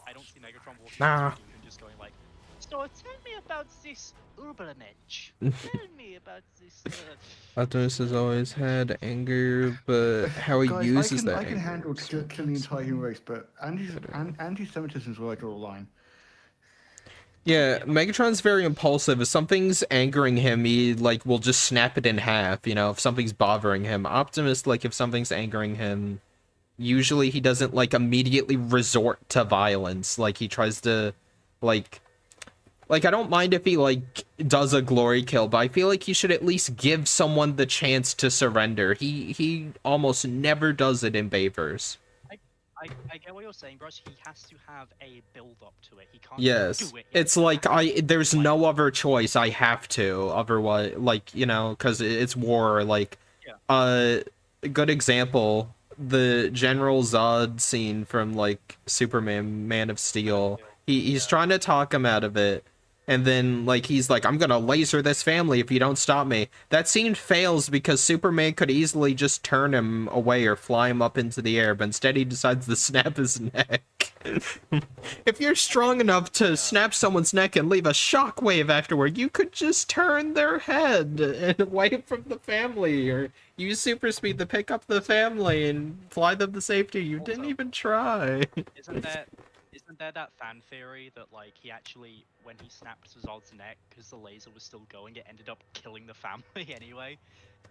I: I don't see Megatron walking
A: Nah.
I: into a dude and just going like, so tell me about this Ubermensch. Tell me about this.
A: Optimus has always had anger, but how he
E: guys,
A: uses
E: I
A: that
E: can
A: anger.
E: handle killing the entire human race, but anti-Semitism is where I draw the line.
A: Yeah, Megatron's very impulsive. If something's angering him, he, like, will just snap it in half, you know, if something's bothering him. Optimus, like, if something's angering him, usually he doesn't, like, immediately resort to violence. Like, he tries to, like, I don't mind if he, like, does a glory kill, but I feel like he should at least give someone the chance to surrender. He almost never does it in Bayverse.
I: I get what you're saying, bros. He has to have a build-up to it. He can't
A: Yes,
I: do it.
A: it's like there's no other choice. I have to, otherwise, like, you know, because it's war. Like, a good example, the General Zod scene from, like, Superman, Man of Steel. He's trying to talk him out of it, and then, like, he's like, I'm gonna laser this family if you don't stop me. That scene fails because Superman could easily just turn him away or fly him up into the air, but instead he decides to snap his neck. If you're strong enough to snap someone's neck and leave a shockwave afterward, you could just turn their head and away from the family, or use super speed to pick up the family and fly them to safety. You didn't even try.
I: Isn't there that fan theory that, like, he actually, when he snapped Zod's neck, because the laser was still going, it ended up killing the family anyway,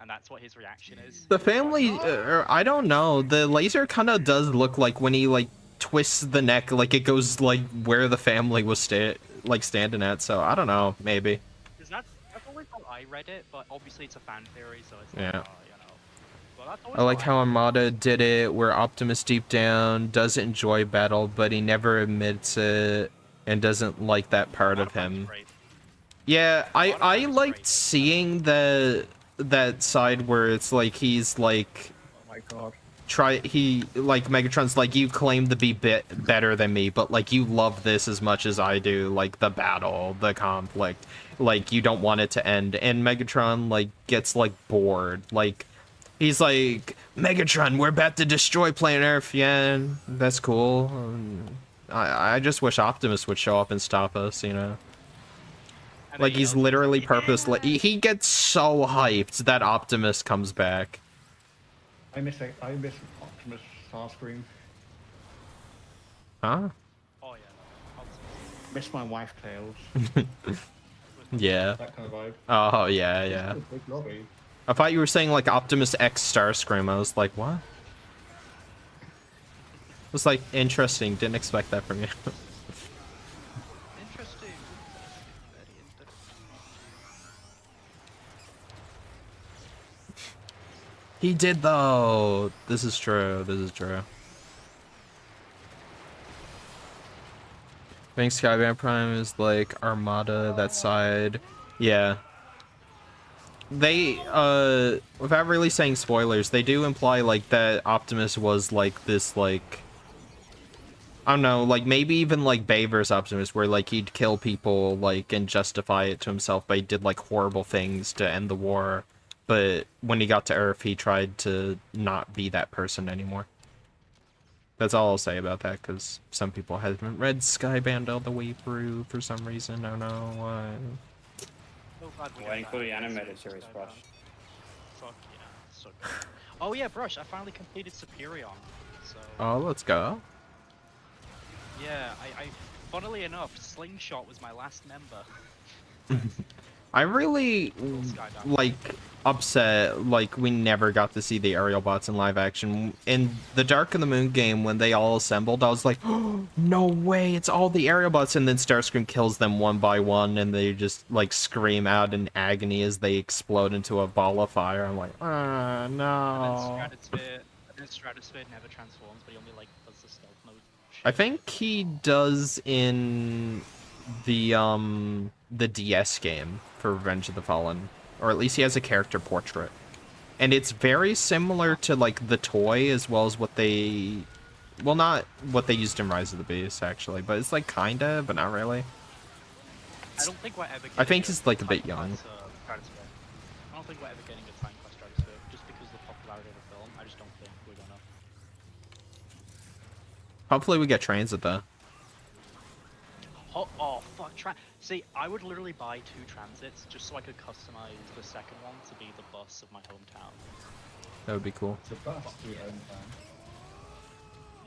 I: and that's what his reaction is?
A: The family, I don't know. The laser kind of does look like when he, like, twists the neck, like it goes, like, where the family was standing at. So I don't know, maybe.
I: Because that's always how I read it, but obviously it's a fan theory, so it's like,
A: Yeah.
I: you know. But that's always
A: I like how
I: I
A: Armada did it, where Optimus deep down doesn't enjoy battle, but he never admits it and doesn't like that part of him. Yeah, I liked seeing the that side where it's like he's like
E: Oh my god.
A: Megatron's like, you claim to be better than me, but like you love this as much as I do, like the battle, the conflict, like you don't want it to end. And Megatron like gets like bored, like he's like, Megatron, we're about to destroy planet Earth. Yeah, that's cool. I just wish Optimus would show up and stop us, you know. Like he's literally purposely. He gets so hyped that Optimus comes back.
E: I miss Optimus Starscream.
A: Huh?
I: Oh yeah.
E: Miss my wife Tails.
A: Yeah.
E: That kind of vibe.
A: Oh yeah, yeah.
E: It's a big lobby.
A: I thought you were saying like Optimus X Starscream. I was like, what? It was like interesting. Didn't expect that from you.
I: Interesting. Very interesting.
A: He did though. This is true. This is true. I think Skybound Prime is like Armada, that side. Yeah. They, without really saying spoilers, they do imply like that Optimus was like this, like, I don't know, like maybe even like Baver's Optimus, where like he'd kill people, like, and justify it to himself, but he did like horrible things to end the war. But when he got to Earth, he tried to not be that person anymore. That's all I'll say about that, because some people haven't read Skybound all the way through for some reason. I don't know why.
J: Waiting for the animated series, Brush.
I: Fuck yeah, so good. Oh yeah, Brush, I finally completed Superion. So
A: Oh, let's go.
I: yeah, I funnily enough, Slingshot was my last member.
A: I really like upset like we never got to see the aerial bots in live action. In the Dark of the Moon game, when they all assembled, I was like, oh, no way, it's all the aerial bots, and then Starscream kills them one by one and they just like scream out in agony as they explode into a ball of fire. I'm like, ah, no.
I: And then Stratosphere never transforms, but he only like does the stealth mode.
A: I think he does in the DS game for Revenge of the Fallen, or at least he has a character portrait, and it's very similar to like the toy as well as what they, well, not what they used in Rise of the Beast actually, but it's like kinda, but not really.
I: I don't think we're ever.
A: I think he's like a bit young.
I: I don't think we're ever getting a time class Stratosphere just because of the popularity of the film. I just don't think we're gonna.
A: Hopefully we get Transit though.
I: Oh fuck! See, I would literally buy 2 transits just so I could customize the second one to be the bus of my hometown.
A: That would be cool.
E: The bus to your own town.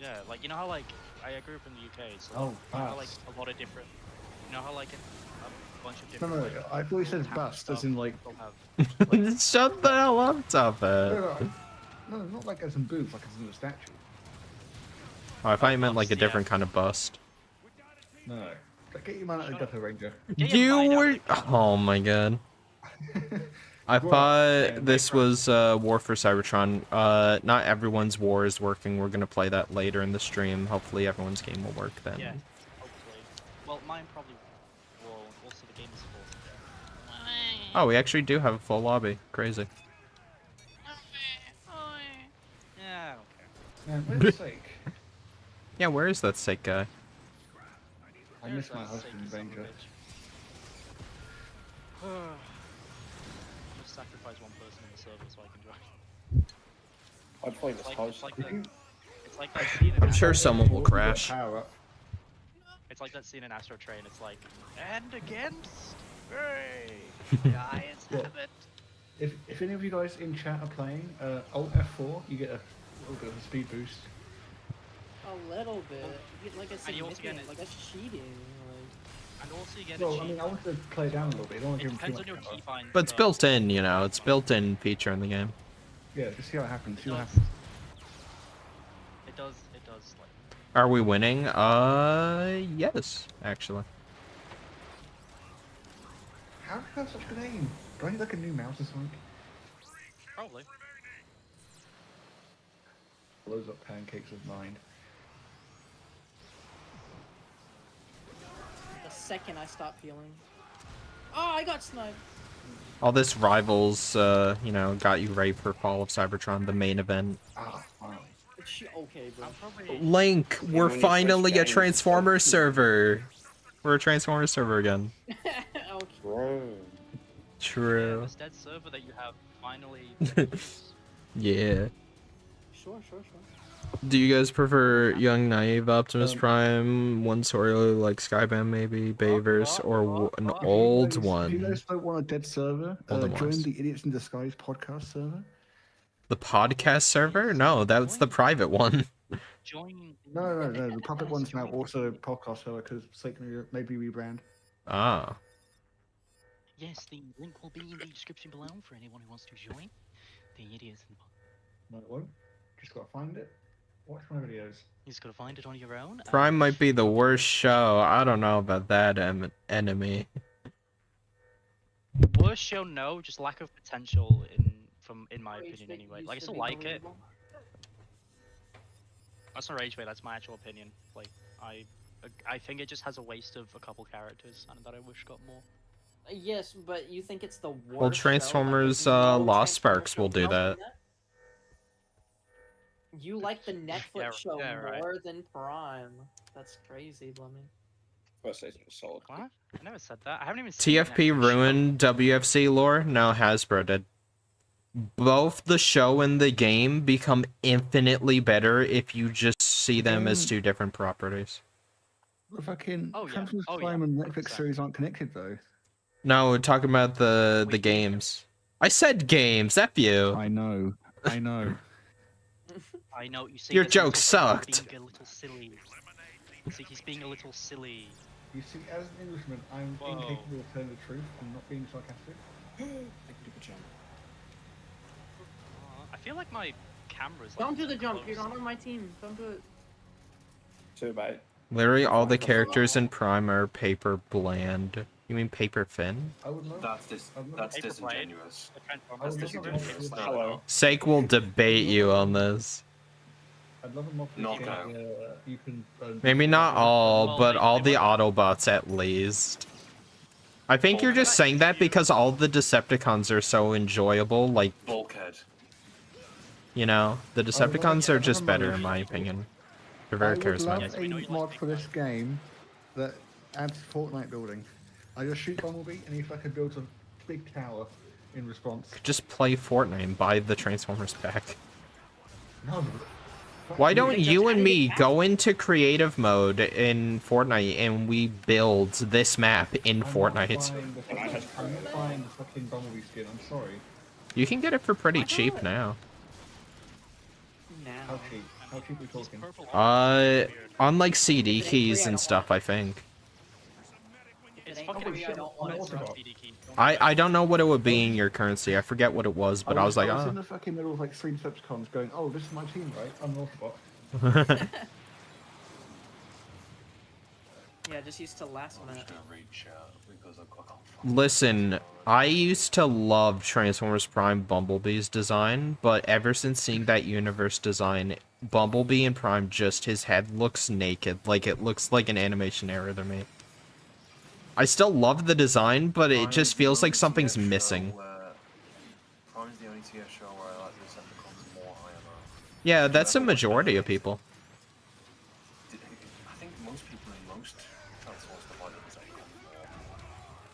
I: Yeah, like you know how like I grew up in the UK, so
E: Oh,
I: you know, like
E: bus.
I: a lot of different. You know how like a bunch of
E: No,
I: different.
E: no,
I: like,
E: I thought you said
I: town
E: bust, as
I: stuff
E: in like.
I: will have-
A: Shut the hell up, Tuffet.
E: No, not like as in boobs, like as in a statue.
A: Oh, I thought you meant like a different kind of bust.
E: No. Like, get your man out of the Gutter Ranger.
A: You were. Oh my god. I thought this was War for Cybertron. Not everyone's war is working. We're gonna play that later in the stream. Hopefully everyone's game will work then.
I: Yeah, hopefully. Well, mine probably will. Also, the game is full.
A: Oh, we actually do have a full lobby. Crazy.
I: Yeah.
E: Man, where's Sake?
A: Yeah, where is that sick guy?
E: I miss my husband, Ranger.
I: Just sacrifice one person in the server so I can join.
J: Hopefully this host.
I: It's like that scene in
A: I'm sure
I: Astro
A: someone
I: Train.
A: will crash.
E: Power up.
I: It's like that scene in Astro Train. It's like, and against, hey, guys have it.
E: If any of you guys in chat are playing, Alt F4, you get a little bit of a speed boost.
C: A little bit. You get like a
I: And you also get
C: significant, like a cheating.
I: And also you get
E: Well,
I: a
E: I
I: cheat.
E: mean, I want to play down a little bit. I don't want to
I: It
E: give him
I: depends
E: too
I: on
E: much
I: your
E: power.
I: keybind.
A: But it's built in, you know. It's built-in feature in the game.
E: Yeah, just see how it happens. See what
I: does.
E: happens.
I: It does like.
A: Are we winning? Yes, actually.
E: How do you have such good aim? Do I need like a new mouse or something?
I: Probably.
E: Blows up pancakes of mind.
C: The second I stop healing. Oh, I got sniped.
A: All this rivals, you know, got you ready for Fall of Cybertron, the main event.
E: Ah, finally.
C: Okay, bro.
A: Link, we're
J: when you switch
A: finally a
J: games, it's so
A: Transformers
J: cute.
A: server. We're a Transformers server again.
C: Okay.
J: Bro.
I: Yeah,
A: True.
I: this dead server that you have finally.
A: Yeah.
C: Sure.
A: Do you guys prefer Young Naive Optimus Prime, one story like Skybound maybe, Bayverse, or an old
E: If you
A: one?
E: guys don't want a dead server,
A: Olden
E: join
A: ones.
E: the Idiots in Disguise podcast server.
A: The podcast server? No, that's the private one.
I: Join.
E: No. The public one's now also a podcast server because maybe rebrand.
A: Ah.
I: Yes, the link will be in the description below for anyone who wants to join. The idiots.
E: No, it won't. Just gotta find it. Watch my videos.
I: You just gotta find it on your own.
A: Prime might be the worst show. I don't know about that, enemy.
I: Worst show, no, just lack of potential in my opinion anyway. Like I still like it. That's not rage bait, that's my actual opinion. Like I think it just has a waste of a couple characters and that I wish got more.
C: Yes, but you think it's the worst?
A: Well, Transformers,
C: show? Like, there's no
A: Lost
C: Transformers
A: Sparks will
C: show
A: do
C: better
A: that.
C: than You like the Netflix show more than Prime. That's crazy, Blemmy.
J: First season was solid.
I: What? I never said that. I haven't even seen the
A: TFP
I: Netflix show.
A: ruined WFC lore? No, Hasbro did. Both the show and the game become infinitely better if you just see them as two different properties.
E: The fucking
I: Oh, yeah.
E: Transformers
I: Oh,
E: Prime
I: yeah.
E: and Netflix
I: 100%.
E: series aren't connected though.
A: No, we're talking about the
I: Wait,
A: games. I said games, F you.
E: I know.
I: I know. You see,
A: Your
I: there's
A: joke
I: also
A: sucked.
I: Being a little silly. See, he's being a little silly.
E: You see, as an Englishman, I'm
I: Whoa.
E: incapable of telling the truth and not being sarcastic.
I: I feel like my camera's.
C: Don't do the
I: too
C: jump.
I: close.
C: You're not on my team. Don't do it.
J: Too bad.
A: Literally all the characters in Prime are paper bland. You mean paper Finn?
E: I would love.
F: That's
I: Paper
F: disingenuous.
I: The Transformers
E: I would
F: That's
E: love a
F: disingenuous.
E: mod
F: No,
E: for
F: no,
E: this.
F: no.
A: Sake will debate you on this.
E: I'd love a mod for this
F: Knockout.
E: game where you can.
A: Maybe not all,
I: Well,
A: but
I: they-
A: all
I: they
A: the
I: might-
A: Autobots at least. I think you're just saying that because all the Decepticons are so enjoyable, like,
F: Bulkhead.
A: you know, the Decepticons are just better in my opinion. They're very
E: I would love
A: charismatic.
I: we know
E: a
I: you like
E: mod
I: big
E: for this game that adds Fortnite building. I just shoot Bumblebee and he fucking builds a big tower in response.
A: Just play Fortnite and buy the Transformers pack.
E: No.
A: Why don't
C: just
A: you and
C: added
A: me
C: it back.
A: go into creative mode in Fortnite and we build this map in Fortnite?
E: I'm not buying the fucking Bumblebee skin, I'm sorry.
A: You can get it for pretty cheap now.
C: Now.
E: How cheap? How cheap are we talking?
I: Purple.
A: On like CD keys and stuff, I think.
I: It's
C: ain't
I: fucking.
C: free, I don't want
E: it.
I: It's not CD key.
A: I don't know what it would be in your currency. I forget what it was, but I was like,
E: I was
A: oh.
E: in the fucking middle of like 3 Decepticons going, oh, this is my team, right? I'm an Autobot.
C: Yeah, just used to last
F: I'm
C: minute.
F: just gonna read chat because I can't find
A: Listen, I used to love Transformers Prime Bumblebee's design, but ever since seeing that universe design, Bumblebee and Prime, just his head looks naked. Like, it looks like an animation error to me. I still love the design, but it just feels like something's missing.
F: Prime's the only TF show where I like the Decepticons more IMO.
A: Yeah, that's a majority of people.
F: I think most people in most Transformers stuff like the Decepticons more.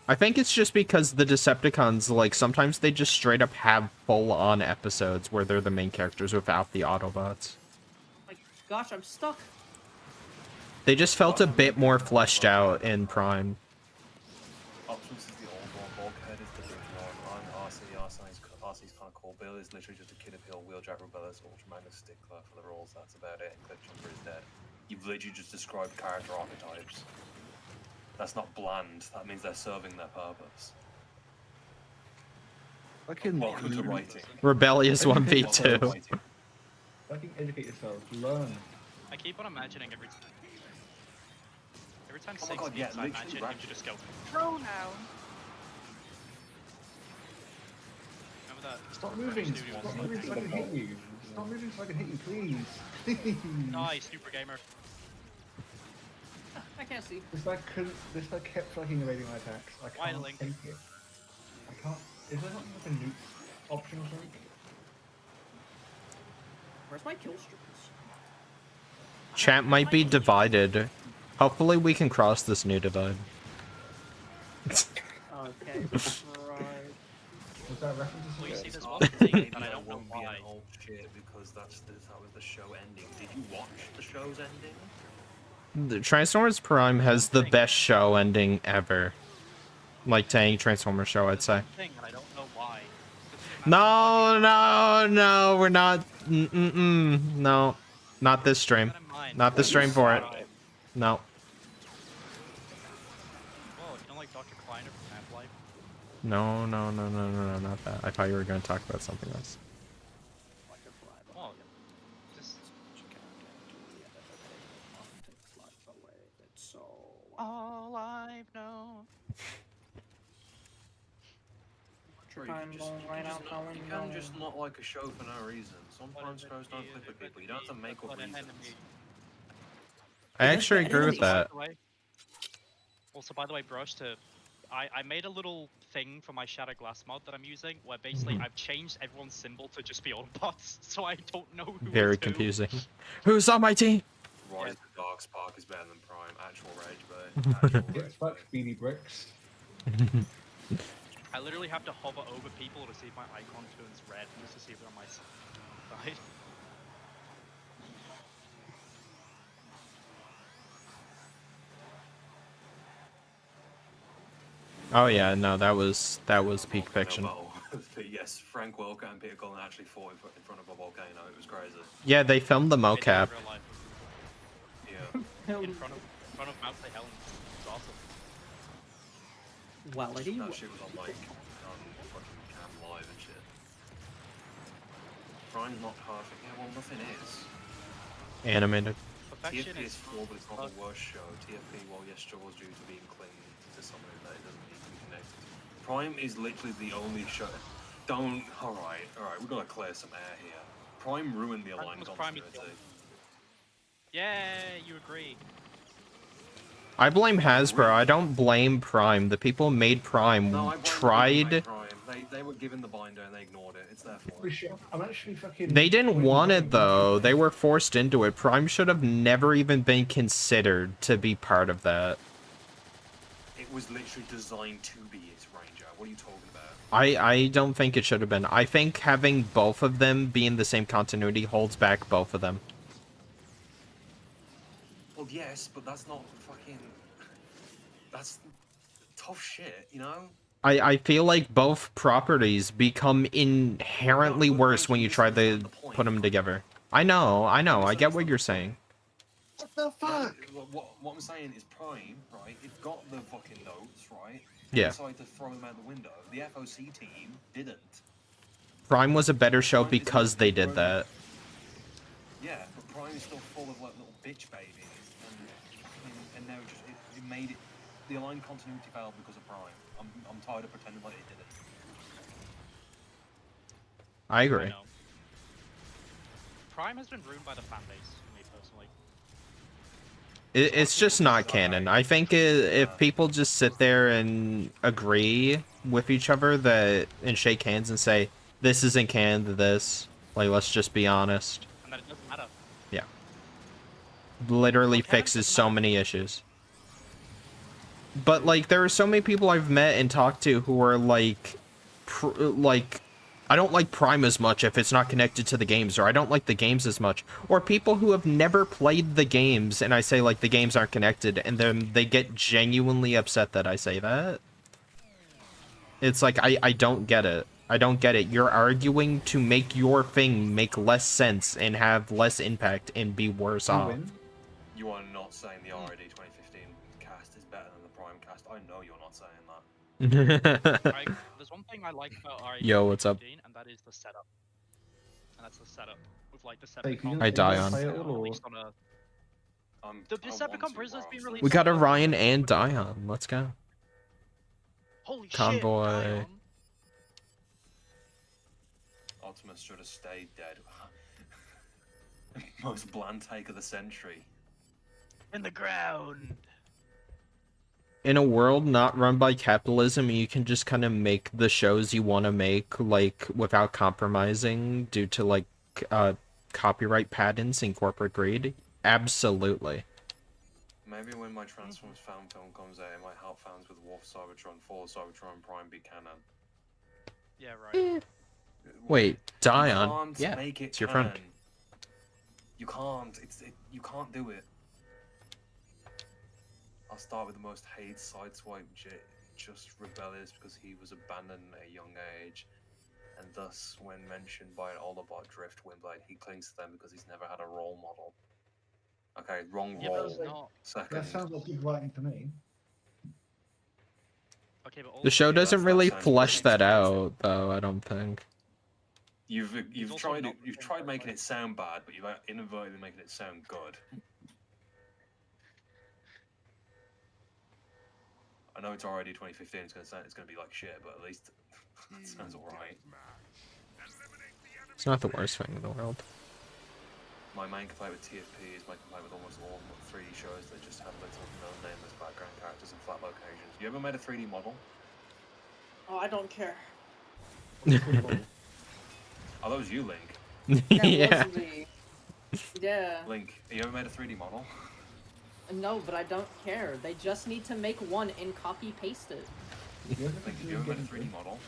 A: I think it's just because the Decepticons, like, sometimes they just straight up have full-on episodes where they're the main characters without the Autobots.
C: Like, gosh, I'm stuck.
A: They just felt a bit more fleshed out in Prime.
F: Optimus is the old one, Bulkhead is the big one, I'm RC's kind of cool. Bill is literally just a kid appeal, wheeljack rebellious, ultramagnet stickler for the rules, that's about it, and Cliffjumper is dead. You've literally just described character archetypes. That's not bland, that means they're serving their purpose.
E: Fucking
F: Welcome to writing.
A: Rebellious 1v2.
E: Fucking educate yourselves. Learn.
I: I keep on imagining every time
F: Oh my
I: Six
F: God, yeah,
I: speaks, I
F: literally
I: imagine him
F: right.
I: to just go pronoun. Remember that?
E: Stop moving.
I: Studios
E: Stop moving so I can hit you. Stop moving so I can hit you, please. Please.
I: Nice, super gamer.
C: I can't see.
E: This guy kept fucking evading my attacks. I can't
I: Why, Link?
E: take it. I can't. Is there not like a nuke option or something?
C: Where's my kill streaks?
A: Chat might be divided. Hopefully we can cross this new divide.
C: Okay, right.
E: Was that a reference to
I: Well, you see,
E: Cybertron?
I: there's one thing, and I don't know
F: won't be
I: why.
F: an old shit because that was the show ending. Did you watch the show's ending?
A: The Transformers Prime has the best show ending ever. Like to any Transformers show, I'd say.
I: Thing, and I don't know why.
A: No, no, no, we're not. No, not this stream. Not this stream for it. No.
I: Oh, you don't like Dr. Kleiner from Half-Life?
A: No, no, no, no, no, no, not that. I thought you were going to talk about something else.
I: Oh, just... All I've known.
F: True, you can just not like a show for no reason. Sometimes shows don't click with people. You don't have to make up reasons.
A: I actually agree with that.
I: Also, by the way, Brush, I made a little thing for my Shattered Glass mod that I'm using, where basically I've changed everyone's symbol to just be Autobots, so I don't know who
A: Very confusing. Who's on my team?
F: Rise of the Dark Spark is better than Prime. Actual rage, but
E: Get fucked, Beanie Bricks.
I: I literally have to hover over people to see if my icon turns red, just to see if they're on my side.
A: Oh yeah, no, that was peak fiction.
F: But yes, Frank Welker and Peter Cullen actually fought in front of a volcano. It was crazy.
A: Yeah, they filmed the mocap.
F: Yeah.
I: in front of Mount St. Helens. It's awesome.
C: Well,
F: that shit was on like fucking cam live and shit. Prime's not perfect. Yeah, well, nothing is.
A: Animated.
F: TFP is flawed, but it's not the worst show. TFP, while yes, struggles due to being clean to something that it doesn't need to be connected. Prime is literally the only show. Don't. Alright, we've got to clear some air here. Prime ruined the aligned continuity.
I: Yeah, you agree.
A: I blame Hasbro. I don't blame Prime. The people who made Prime tried.
F: They were given the binder and they ignored it. It's their fault.
E: I'm actually fucking...
A: They didn't want it though. They were forced into it. Prime should have never even been considered to be part of that.
F: It was literally designed to be its Ranger. What are you talking about?
A: I don't think it should have been. I think having both of them be in the same continuity holds back both of them.
F: Well, yes, but that's not fucking... That's tough shit, you know?
A: I feel like both properties become inherently worse when you try to put them together. I know, I get what you're saying.
E: What the fuck?
F: What I'm saying is Prime, right? It got the fucking notes, right?
A: Yeah.
F: Decided to throw them out the window. The FOC team didn't.
A: Prime was a better show because they did that.
F: Yeah, but Prime is still full of like little bitch babies, and now it made it. The aligned continuity failed because of Prime. I'm tired of pretending like it didn't.
A: I agree.
I: Prime has been ruined by the fan base, for me personally.
A: It's just not canon. I think if people just sit there and agree with each other that and shake hands and say this isn't canon to this, like let's just be honest.
I: And that it doesn't matter.
A: Yeah. Literally fixes so many issues. But like there are so many people I've met and talked to who are like I don't like Prime as much if it's not connected to the games, or I don't like the games as much. Or people who have never played the games and I say like the games aren't connected and then they get genuinely upset that I say that. It's like I don't get it. I don't get it. You're arguing to make your thing make less sense and have less impact and be worse off.
F: You are not saying the RID 2015 cast is better than the Prime cast. I know you're not saying that.
I: There's one thing I like about RID
A: Yo, what's up?
I: and that is the setup. And that's the setup. With like the
E: Hey,
I: Decepticon.
A: I die on.
I: The Decepticon Prisoner's been released.
A: We got Orion and Dion. Let's go.
I: Holy
A: Convoy.
I: shit,
F: Optimus should have stayed dead. Most bland take of the century.
I: In the ground.
A: in a world not run by capitalism, you can just kind of make the shows you want to make, like, without compromising due to, like, copyright patents and corporate greed? Absolutely.
F: Maybe when my Transformers fan film comes out, it might help fans with War for Cybertron 4, Cybertron Prime be canon.
I: Yeah, right.
A: Wait, Dion?
F: You can't
A: Yeah,
F: make it
A: it's your friend.
F: canon. You can't. You can't do it. I'll start with the most hated sideswipe, just rebellious because he was abandoned at a young age, and thus, when mentioned by an Autobot Drift Windblade, he clings to them because he's never had a role model. Okay, wrong
I: Yeah, but
F: role.
I: it's not.
F: Second.
H: That sounds like good writing to me.
I: Okay, but
A: The show
F: Yeah,
A: doesn't
F: that
A: really
F: sounds
A: flesh
F: pretty
A: that
F: expensive.
A: out, though, I don't think.
F: You've
I: also
F: tried
I: not
F: you've
I: the
F: tried
I: same
F: making
I: way.
F: it sound bad, but you've inadvertently making it sound good. I know it's already 2015. It's gonna be like shit, but at least it sounds alright.
A: It's not the worst thing in the world.
F: My main complaint with TFP is my complaint with almost all 3D shows that just have little known nameless background characters and flat locations. You ever made a 3D model?
C: Oh, I don't care.
F: Oh, that was you, Link.
C: That
A: Yeah.
C: was me. Yeah.
F: Link, you ever made a 3D model?
C: No, but I don't care. They just need to make one and copy paste it.
F: Link, have you ever made a 3D model?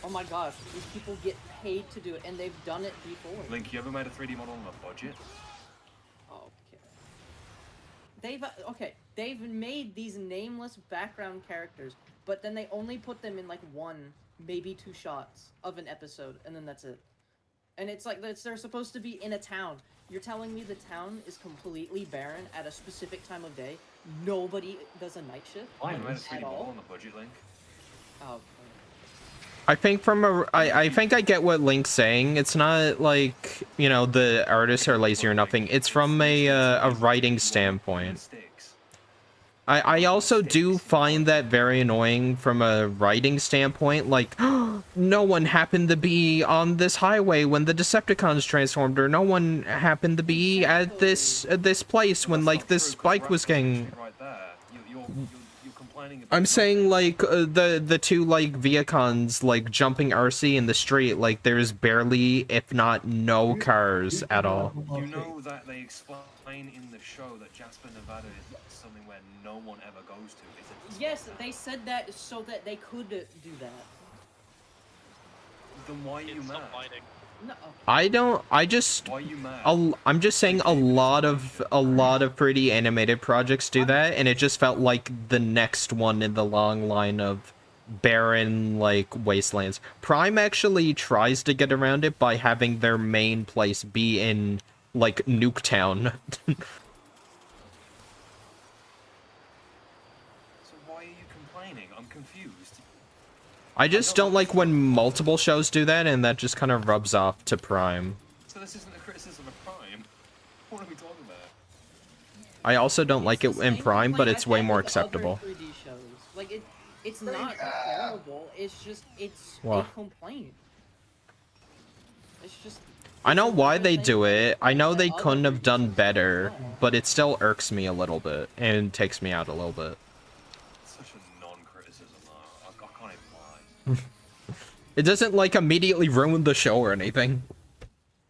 C: Oh my gosh, these people get paid to do it, and they've done it before.
F: Link, you ever made a 3D model on a budget?
C: Okay. They've made these nameless background characters, but then they only put them in like 1, maybe 2 shots of an episode, and then that's it. And it's like they're supposed to be in a town. You're telling me the town is completely barren at a specific time of day? Nobody does a night shift
F: I made a 3D
C: at
F: model
C: all?
F: on a budget, Link.
C: Oh.
A: I think I think I get what Link's saying. It's not like, you know, the artists are lazy or nothing. It's from a writing standpoint. I also do find that very annoying from a writing standpoint. Like, no one happened to be on this highway when the Decepticons transformed, or no one happened to be at this place when, like, this bike was getting...
F: Right there. You're complaining about
A: I'm saying, like, the two, like, Viacons, like, jumping RC in the street, like, there's barely, if not no cars at all.
F: You know that they explain in the show that Jasper, Nevada is something where no one ever goes to.
C: Yes, they said that so that they could do that.
F: Then why are you mad?
C: No.
F: Why are you mad?
A: I'm just saying a lot of 3D animated projects do that, and it just felt like the next one in the long line of barren, like, wastelands. Prime actually tries to get around it by having their main place be in, like, Nuketown.
F: So why are you complaining? I'm confused.
A: I just don't like when multiple shows do that, and that just kind of rubs off to Prime.
F: So this isn't a criticism of Prime. What are we talking about?
A: I also don't like it in Prime, but it's way more acceptable.
C: 3D shows. Like, it's not terrible, it's just, it's a
A: What?
C: complaint. It's just...
A: I know why they do it. I know they couldn't have done better, but it still irks me a little bit, and takes me out a little bit.
F: Such a non-criticism, though. I can't even lie.
A: It doesn't, like, immediately ruin the show or anything.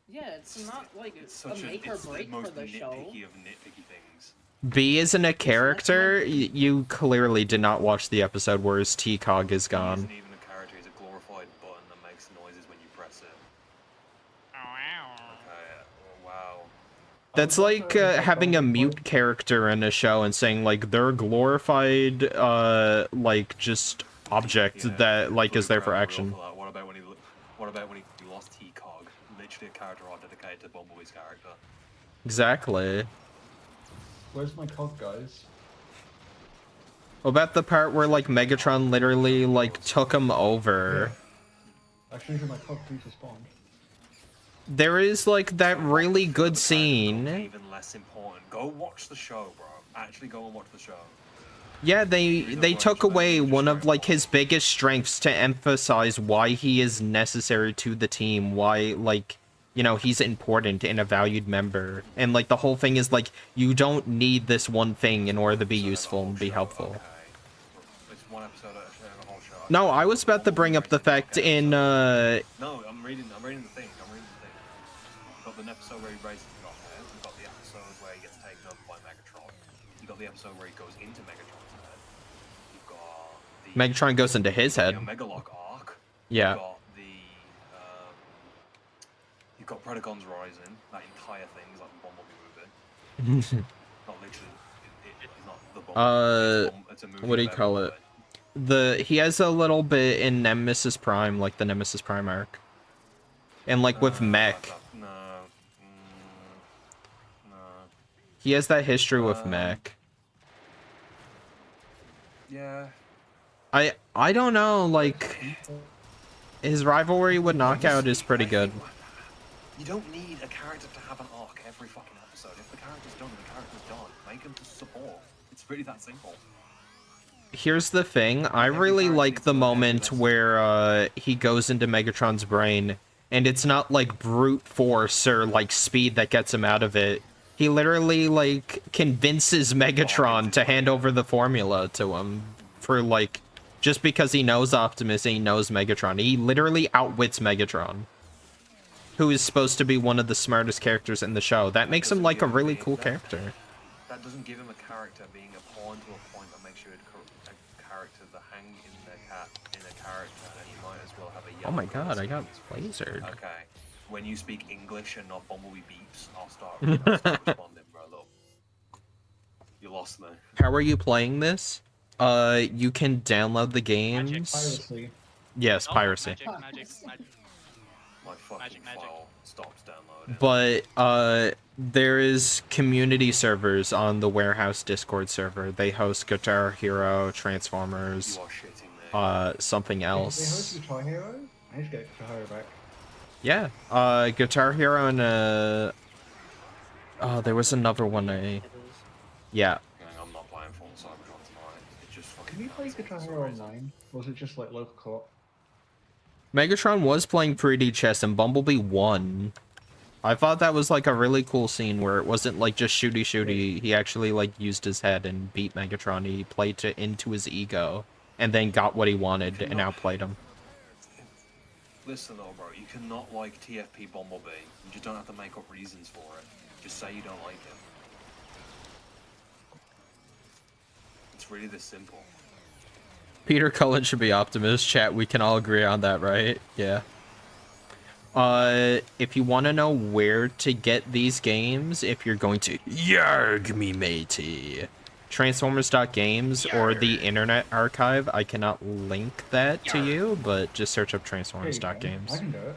C: Yeah, it's not like
F: It's
C: a
F: such
C: make or
F: it's the
C: break
F: most
C: for the show.
F: nitpicky of nitpicky things.
A: B isn't a character. You clearly did not watch the episode where his T-Cog is
F: He
A: gone.
F: isn't even a character, he's a glorified button that makes noises when you press it. Okay, wow.
A: That's like having a mute character in a show and saying, like, they're glorified, like, just object that, like, is there for action.
F: What about when he lost T-Cog? Literally a character art dedicated to Bumblebee's character.
A: Exactly.
H: Where's my cog, guys?
A: What about the part where, like, Megatron literally, like, took him over?
H: Actually, my cog respawned.
A: There is, like, that really good scene.
F: Even less important. Go watch the show, bro. Actually go and watch the show.
A: Yeah, they took away one of, like, his biggest strengths to emphasize why he is necessary to the team, why, like, you know, he's important and a valued member. And, like, the whole thing is, like, you don't need this one thing in order to be useful and be helpful.
F: one episode out of a whole show.
A: No, I was about to bring up the fact in
F: No, I'm reading the thing. You've got the episode where he raises the head. You've got the episode where he gets taken over by Megatron. You've got the episode where he goes into Megatron's head. You've got the
A: Megatron goes into his head.
F: Megalock arc.
A: Yeah.
F: You've got the you've got Predacons Rising. That entire thing is like the Bumblebee movie. Not literally. It's not the Bumblebee. It's a movie.
A: What do you call it? He has a little bit in Nemesis Prime, like the Nemesis Prime arc. And like with Mech.
F: No.
A: He has that history with Mech.
F: Yeah.
A: I don't know, like his rivalry with Knockout is pretty good.
F: You don't need a character to have an arc every fucking episode. If the character's done, the character's done. Make him to support. It's really that simple.
A: Here's the thing, I really like the moment where he goes into Megatron's brain, and it's not like brute force or like speed that gets him out of it. He literally like convinces Megatron to hand over the formula to him for like just because he knows Optimus and he knows Megatron. He literally outwits Megatron, who is supposed to be one of the smartest characters in the show. That makes him like a really cool character.
F: That doesn't give him a character being a pawn to a point that makes you a character that hang in a character, and you might as well have a
A: Oh my god, I got lasered.
F: Okay. When you speak English and not Bumblebee beeps, I'll start responding, bro. Look. You lost me.
A: How are you playing this? You can download the games.
E: Piracy.
A: Yes, piracy.
I: Magic.
F: My fucking file stops downloading.
A: But there is community servers on the Warehouse Discord server. They host Guitar Hero, Transformers,
F: You are shitting me.
A: something
E: They
A: else.
E: host Guitar Hero? I need to get Guitar Hero back.
A: Yeah, Guitar Hero and oh, there was another one. Yeah.
F: I'm not playing full Cybertron tonight. It just fucking
E: Can you play Guitar Hero online? Or was it just like local co-op?
A: Megatron was playing 3D chess and Bumblebee won. I thought that was like a really cool scene where it wasn't like just shooty. He actually like used his head and beat Megatron. He played into his ego and then got what he wanted and outplayed him.
F: Listen though, bro, you cannot like TFP Bumblebee. You just don't have to make up reasons for it. Just say you don't like him. It's really this simple.
A: Peter Cullen should be Optimus. Chat, we can all agree on that, right? Yeah. If you want to know where to get these games, if you're going to yarg me matey, Transformers.games or the Internet Archive, I cannot link that to you, but just search up Transformers.games.
E: I can do it.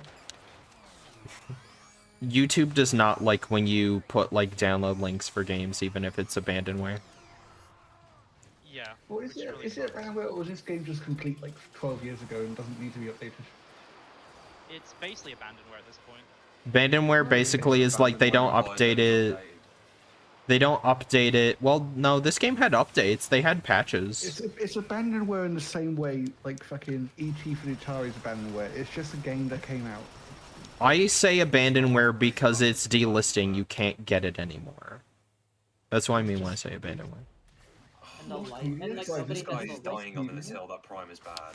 A: YouTube does not like when you put like download links for games, even if it's abandonware.
I: Yeah.
E: Well, is it abandonware, or was this game just complete like 12 years ago and doesn't need to be updated?
I: It's basically abandonware at this point.
A: Abandonware basically is like they don't update it. They don't update it. Well, no, this game had updates. They had patches.
E: It's abandonware in the same way like fucking E.T. for the Atari is abandonware. It's just a game that came out.
A: I say abandonware because it's delisting. You can't get it anymore. That's what I mean when I say abandonware.
C: And the light, and like somebody
F: This guy
C: has
F: is
C: the light.
F: dying on this hill that Prime is bad.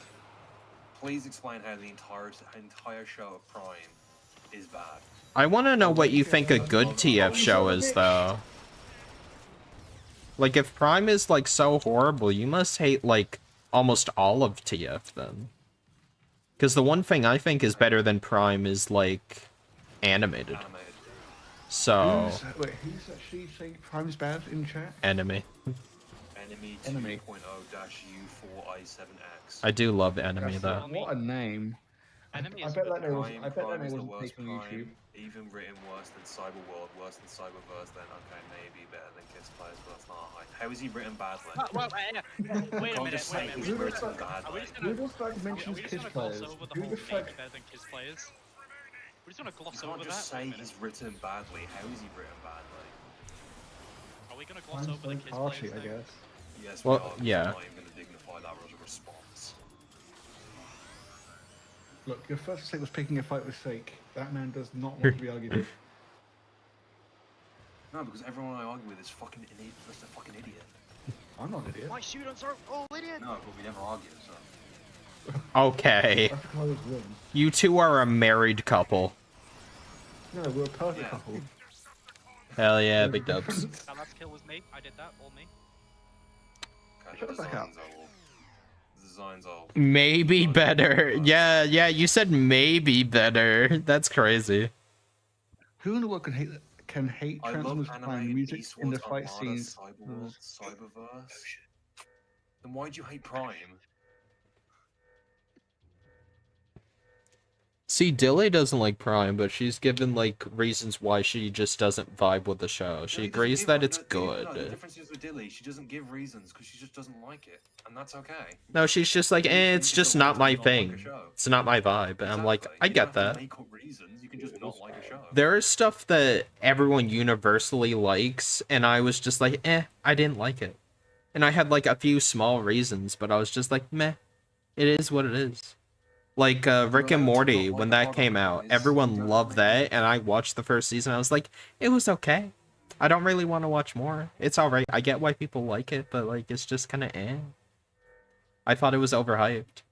F: Please explain how the entire show of Prime is bad.
A: I want to know what you think a good TF show is, though. Like, if Prime is, like, so horrible, you must hate, like, almost all of TF, then. Because the one thing I think is better than Prime is, like, animated. So...
E: Who's actually saying Prime's bad in chat?
A: Enemy.
F: Enemy
E: Enemy.
F: 2.0-U4i7X.
A: I do love Enemy, though.
E: What a name.
I: Enemy
E: I
I: is
E: bet
I: good.
E: that name was,
F: Prime,
E: I bet that
F: Prime is
E: name
F: the
E: wasn't
F: worst
E: taken on YouTube.
F: Prime, even written worse than Cyberworld, worse than Cyberverse, then okay, maybe better than Kiss Players, but that's not high. How is he written badly?
I: Well, wait a
F: Can't
I: minute,
F: just
I: wait
F: say
I: a
F: he's
I: minute.
F: written
I: Are
F: badly.
I: we just
E: Who
I: gonna,
E: the fuck
I: are
E: mentions
I: we just
E: Kiss
I: gonna gloss
E: Players?
I: over the
E: Who
I: whole
E: the
I: thing
E: fuck?
I: better than Kiss Players? We're just gonna
F: You
I: gloss
F: can't
I: over
F: just
I: that.
F: say he's written badly. How is he written badly?
I: Are we gonna gloss
E: Prime's
I: over the
E: very
I: Kiss
E: party,
I: Players
E: I
I: thing?
E: guess.
F: Yes,
A: Well,
F: we are.
A: yeah.
F: I'm not even going to dignify that as a response.
E: Look, your first mistake was picking a fight with Sake. That man does not want to be argued with.
F: No, because everyone I argue with is fucking an idiot. Just a fucking idiot.
E: I'm not an idiot.
I: My students are all idiots.
F: No, but we never argue, so.
A: Okay.
E: That's because I was wrong.
A: You two are a married couple.
E: No, we're a perfect
F: Yeah.
E: couple.
A: Hell yeah,
E: There's a
A: big dubs.
E: difference.
I: That last kill was me. I did that. All me.
F: Okay,
E: Shut
F: the
E: the fuck up.
F: designs are all. The designs are.
A: Maybe better. Yeah, you said maybe better. That's crazy.
E: Who in the world can hate
F: I love
E: Transformers Prime
F: animated
E: music in the
F: Eastwood's
E: fight
F: Armada
E: scenes?
F: Cyberverse. Then why do you hate Prime?
A: See, Dilly doesn't like Prime, but she's given like reasons why she just doesn't vibe with the show. She
F: Dilly doesn't
A: agrees
F: give-
A: that it's
F: no, the
A: good.
F: difference is with Dilly, she doesn't give reasons because she just doesn't like it, and that's okay.
A: No, she's just like, it's just not my thing. It's not my vibe. And I'm like,
F: Exactly.
A: I
F: You
A: get
F: don't have to
A: that.
F: Make up reasons. You can just not like a show.
A: There is stuff that everyone universally likes, and I was just like, I didn't like it. And I had like a few small reasons, but I was just like, meh, it is what it is. Like Rick and Morty, when that came out, everyone loved that, and I watched the first season. I was like, it was okay. I don't really want to watch more. It's alright. I get why people like it, but like, it's just kind of eh. I thought it was overhyped.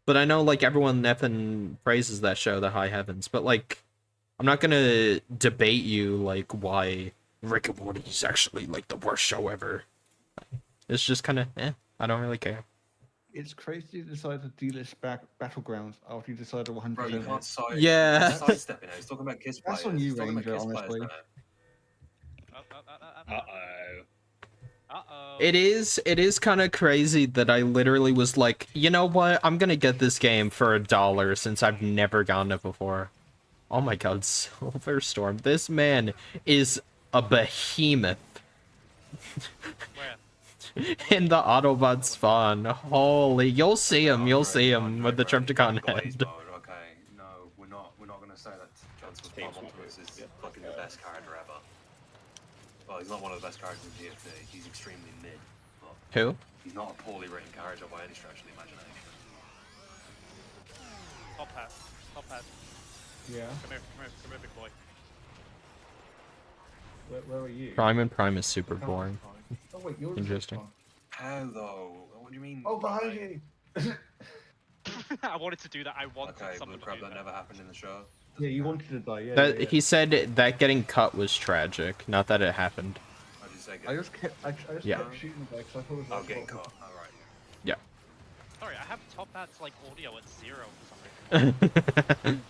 A: But I know like everyone effing praises that show, The High Heavens, but like, I'm not gonna debate you like why Rick and Morty is actually like the worst show ever. It's just kind of I don't really care.
E: It's crazy you decide to delist Battlegrounds after you decided 100%.
F: Bro, you can't side.
A: Yeah.
F: Sidestep it. He's talking about Kiss
E: That's
F: players.
E: on you,
F: He's talking about
E: Ranger,
F: Kiss players
E: honestly.
F: now.
J: Uh-oh.
I: Uh-oh.
A: It is kind of crazy that I literally was like, you know what? I'm gonna get this game for $1 since I've never gotten it before. Oh my god, Silverstorm. This man is a behemoth.
I: Where?
A: In the Autobot spawn. Holy, you'll see him,
F: Oh,
A: you'll
F: right,
A: see
F: right,
A: him
F: right,
A: with the
F: right.
A: Trypticon
F: Guys,
A: head.
F: mode, okay, no, we're not gonna say that Transformers Prime Optimus is fucking the best character ever. Well, he's not one of the best characters in GFD. He's extremely mid. But
A: Who?
F: he's not a poorly written character by any stretch of the imagination.
I: Top hat. Top hat.
E: Yeah.
I: Come here, big boy.
E: Where are you?
A: Prime and Prime is super boring.
E: Oh wait, you're the
A: Interesting.
E: first
F: How though? What do you mean?
E: one. Oh, behind you!
I: I wanted to do that. I wanted
F: Okay,
I: someone
F: blue
I: to
F: crap,
I: do
F: that
I: that.
F: never happened in the show.
E: Yeah, you wanted to die, yeah.
A: That
E: yeah.
A: he said that getting cut was tragic, not that it happened.
F: I just say
E: I just kept, I just
A: Yeah.
E: kept shooting the guy because I thought it was
F: Oh,
E: like,
F: getting
E: what-
F: caught. Alright.
I: Sorry, I have top hat's like audio at 0 for some reason.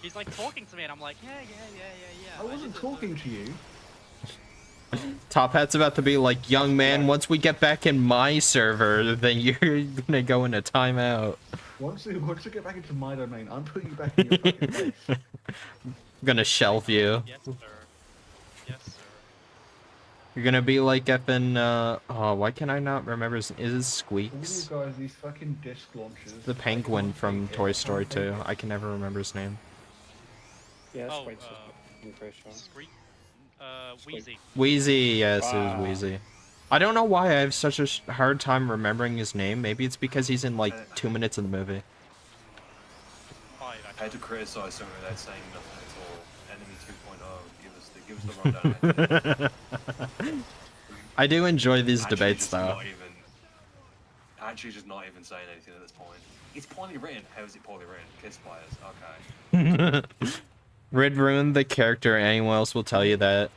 I: He's like talking to me, and I'm like, yeah.
E: I wasn't
I: just don't
E: talking to you.
A: Top Hat's about to be like, young man, once we get back in my server, then you're gonna go into timeout.
E: Once you get back into my domain, I'm putting you back in your fucking place.
A: I'm gonna shelve you.
I: Yes, sir. Yes, sir.
A: You're gonna be like effing, oh, why can I not remember his, is it
E: All you
A: Squeaks?
E: guys, these fucking disc launchers.
A: The penguin
E: I can't
A: from
E: take it.
A: Toy
E: I
A: Story
E: can't take
A: 2.
E: it.
A: I can never remember his name.
J: Yeah, that's
I: Oh,
J: quite impressive.
I: Screek. Wheezy.
A: Wheezy, yes, it
J: Wow.
A: was Wheezy. I don't know why I have such a hard time remembering his name. Maybe it's because he's in like 2 minutes of the movie.
I: 5,
F: I
I: actually.
F: had to criticize someone without saying nothing at all. Enemy 2.0, give us the rundown.
A: I do enjoy these
F: Actually
A: debates
F: just
A: though.
F: not even- Actually, just not even saying anything at this point. It's poorly written. How is it poorly written? Kiss players. Okay.
A: Rid ruined the character. Anyone else will tell you that.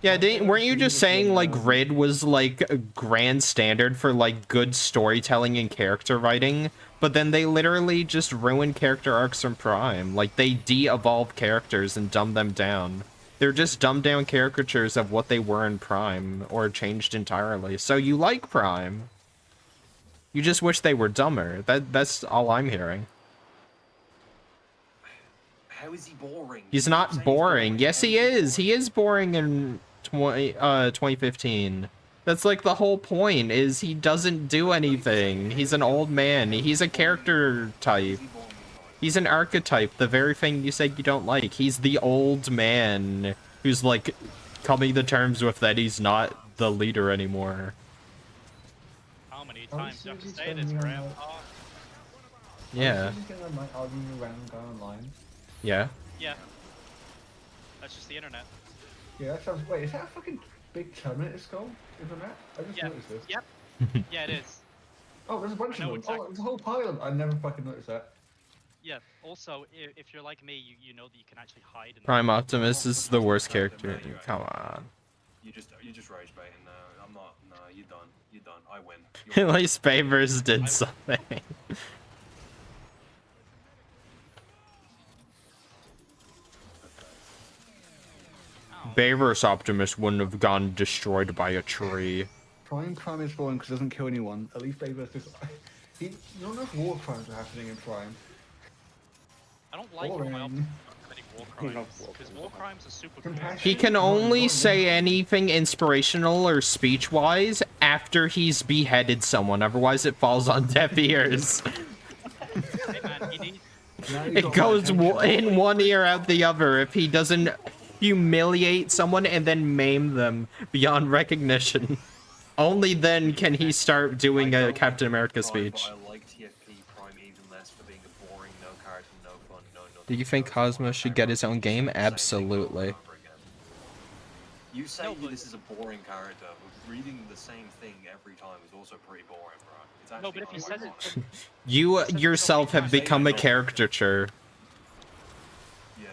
A: Yeah, weren't you just saying like Rid was like a grand standard for like good storytelling and character writing, but then they literally just ruined character arcs from Prime. Like they de-evolve characters and dumb them down. They're just dumbed down caricatures of what they were in Prime, or changed entirely. So you like Prime. You just wish they were dumber. That's all I'm hearing.
F: How is he boring?
A: He's
F: You
A: not
F: keep saying
A: boring. Yes,
F: How
A: he is. He is boring in 2015. That's like the whole point, is he doesn't do anything. He's an old man. He's a character type. He's an archetype, the very thing you say you don't like. He's the old man who's like coming to terms with that he's not the leader anymore.
I: How many times do I have to say this, Grandpa?
A: Yeah.
E: Arguing around, going online.
A: Yeah.
I: Yeah. That's just the internet.
E: Yeah, that sounds. Wait, is that a fucking big Terminator skull? Isn't that? I just
I: Yeah.
E: noticed this.
I: Yep. Yeah, it is.
E: Oh, there's a bunch
I: I
E: of
I: know
E: them. Oh,
I: exactly.
E: there's a whole pile of. I never fucking noticed that.
I: Yeah. Also, if you're like me, you know that you can actually hide. In
A: Prime
I: the
A: Optimus is the worst character. Come on.
F: You just rage baiting now. I'm not. No, you're done. You're done. I win.
A: At least Favors did something. Favors Optimus wouldn't have gone destroyed by a tree.
E: Prime is boring because it doesn't kill anyone. At least Baby is. You don't know if war crimes are happening in Prime.
I: I don't like
E: Boring.
I: my Optimus committing war crimes because war crimes are super cool.
A: He can only say anything inspirational or speech-wise after he's beheaded someone, otherwise it falls on deaf ears.
I: Hey man, he needs.
A: It goes in one ear out the other if he doesn't humiliate someone and then maim them beyond recognition. Only then can he start doing a Captain America speech.
F: I like TFP Prime even less for being a boring, no character, no fun, no nothing.
A: Do you think Cosmo should get his own game? Absolutely.
F: You say this is a boring character, but reading the same thing every time is also pretty boring, bro. It's actually
I: No, but if he says it,
A: You yourself have become a caricature.
F: Yeah.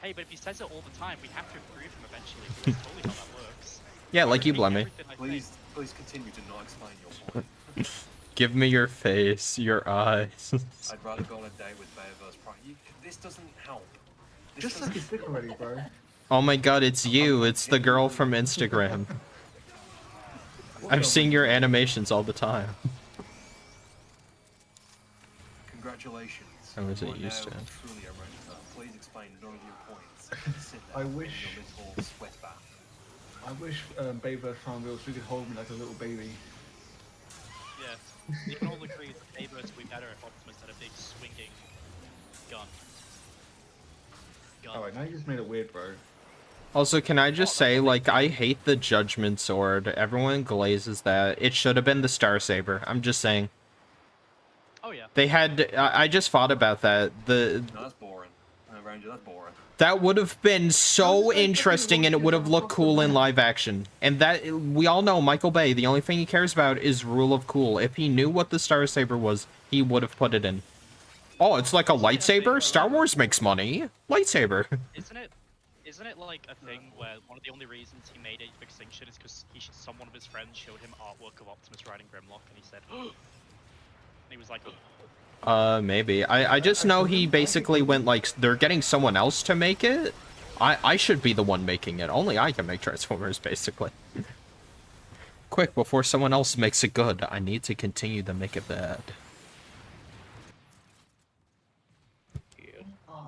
I: hey, but if he says it all the time, we have to agree with him eventually. That's totally how that works.
A: Yeah, like you, Blemmy.
F: Please continue to not explain your point.
A: Give me your face, your eyes.
F: I'd rather go on a date with Beowulf's Prime. This doesn't help.
E: Just like his dick already, bro.
A: Oh my god, it's you. It's the girl from Instagram. I'm seeing your animations all the time.
F: Congratulations.
A: How was it
F: You are
A: used to?
F: now truly a wrestler. Please explain none of your points. Sit there
E: I
F: in
E: wish-
F: your little sweat bath.
E: I wish Baby Prime Wheels could hold me like a little baby.
I: Yeah, we can all agree that Favors would be better if Optimus had a big swinging gun.
E: Alright, now you just made it weird, bro.
A: Also, can I just say, like, I hate the Judgment Sword. Everyone glazes that. It should have been the Star Saber. I'm just saying.
I: Oh yeah.
A: They had. I just thought about that.
F: No, that's boring. Ranger, that's boring.
A: That would have been so interesting, and it would have looked cool in live action. And that we all know Michael Bay. The only thing he cares about is rule of cool. If he knew what the Star Saber was, he would have put it in. Oh, it's like a lightsaber. Star Wars makes money. Lightsaber.
I: Isn't it like a thing where one of the only reasons he made Age of Extinction is because someone of his friends showed him artwork of Optimus riding Grimlock, and he said, and he was like,
A: Maybe. I just know he basically went like, they're getting someone else to make it. I should be the one making it. Only I can make Transformers, basically. Quick, before someone else makes it good, I need to continue to make it bad.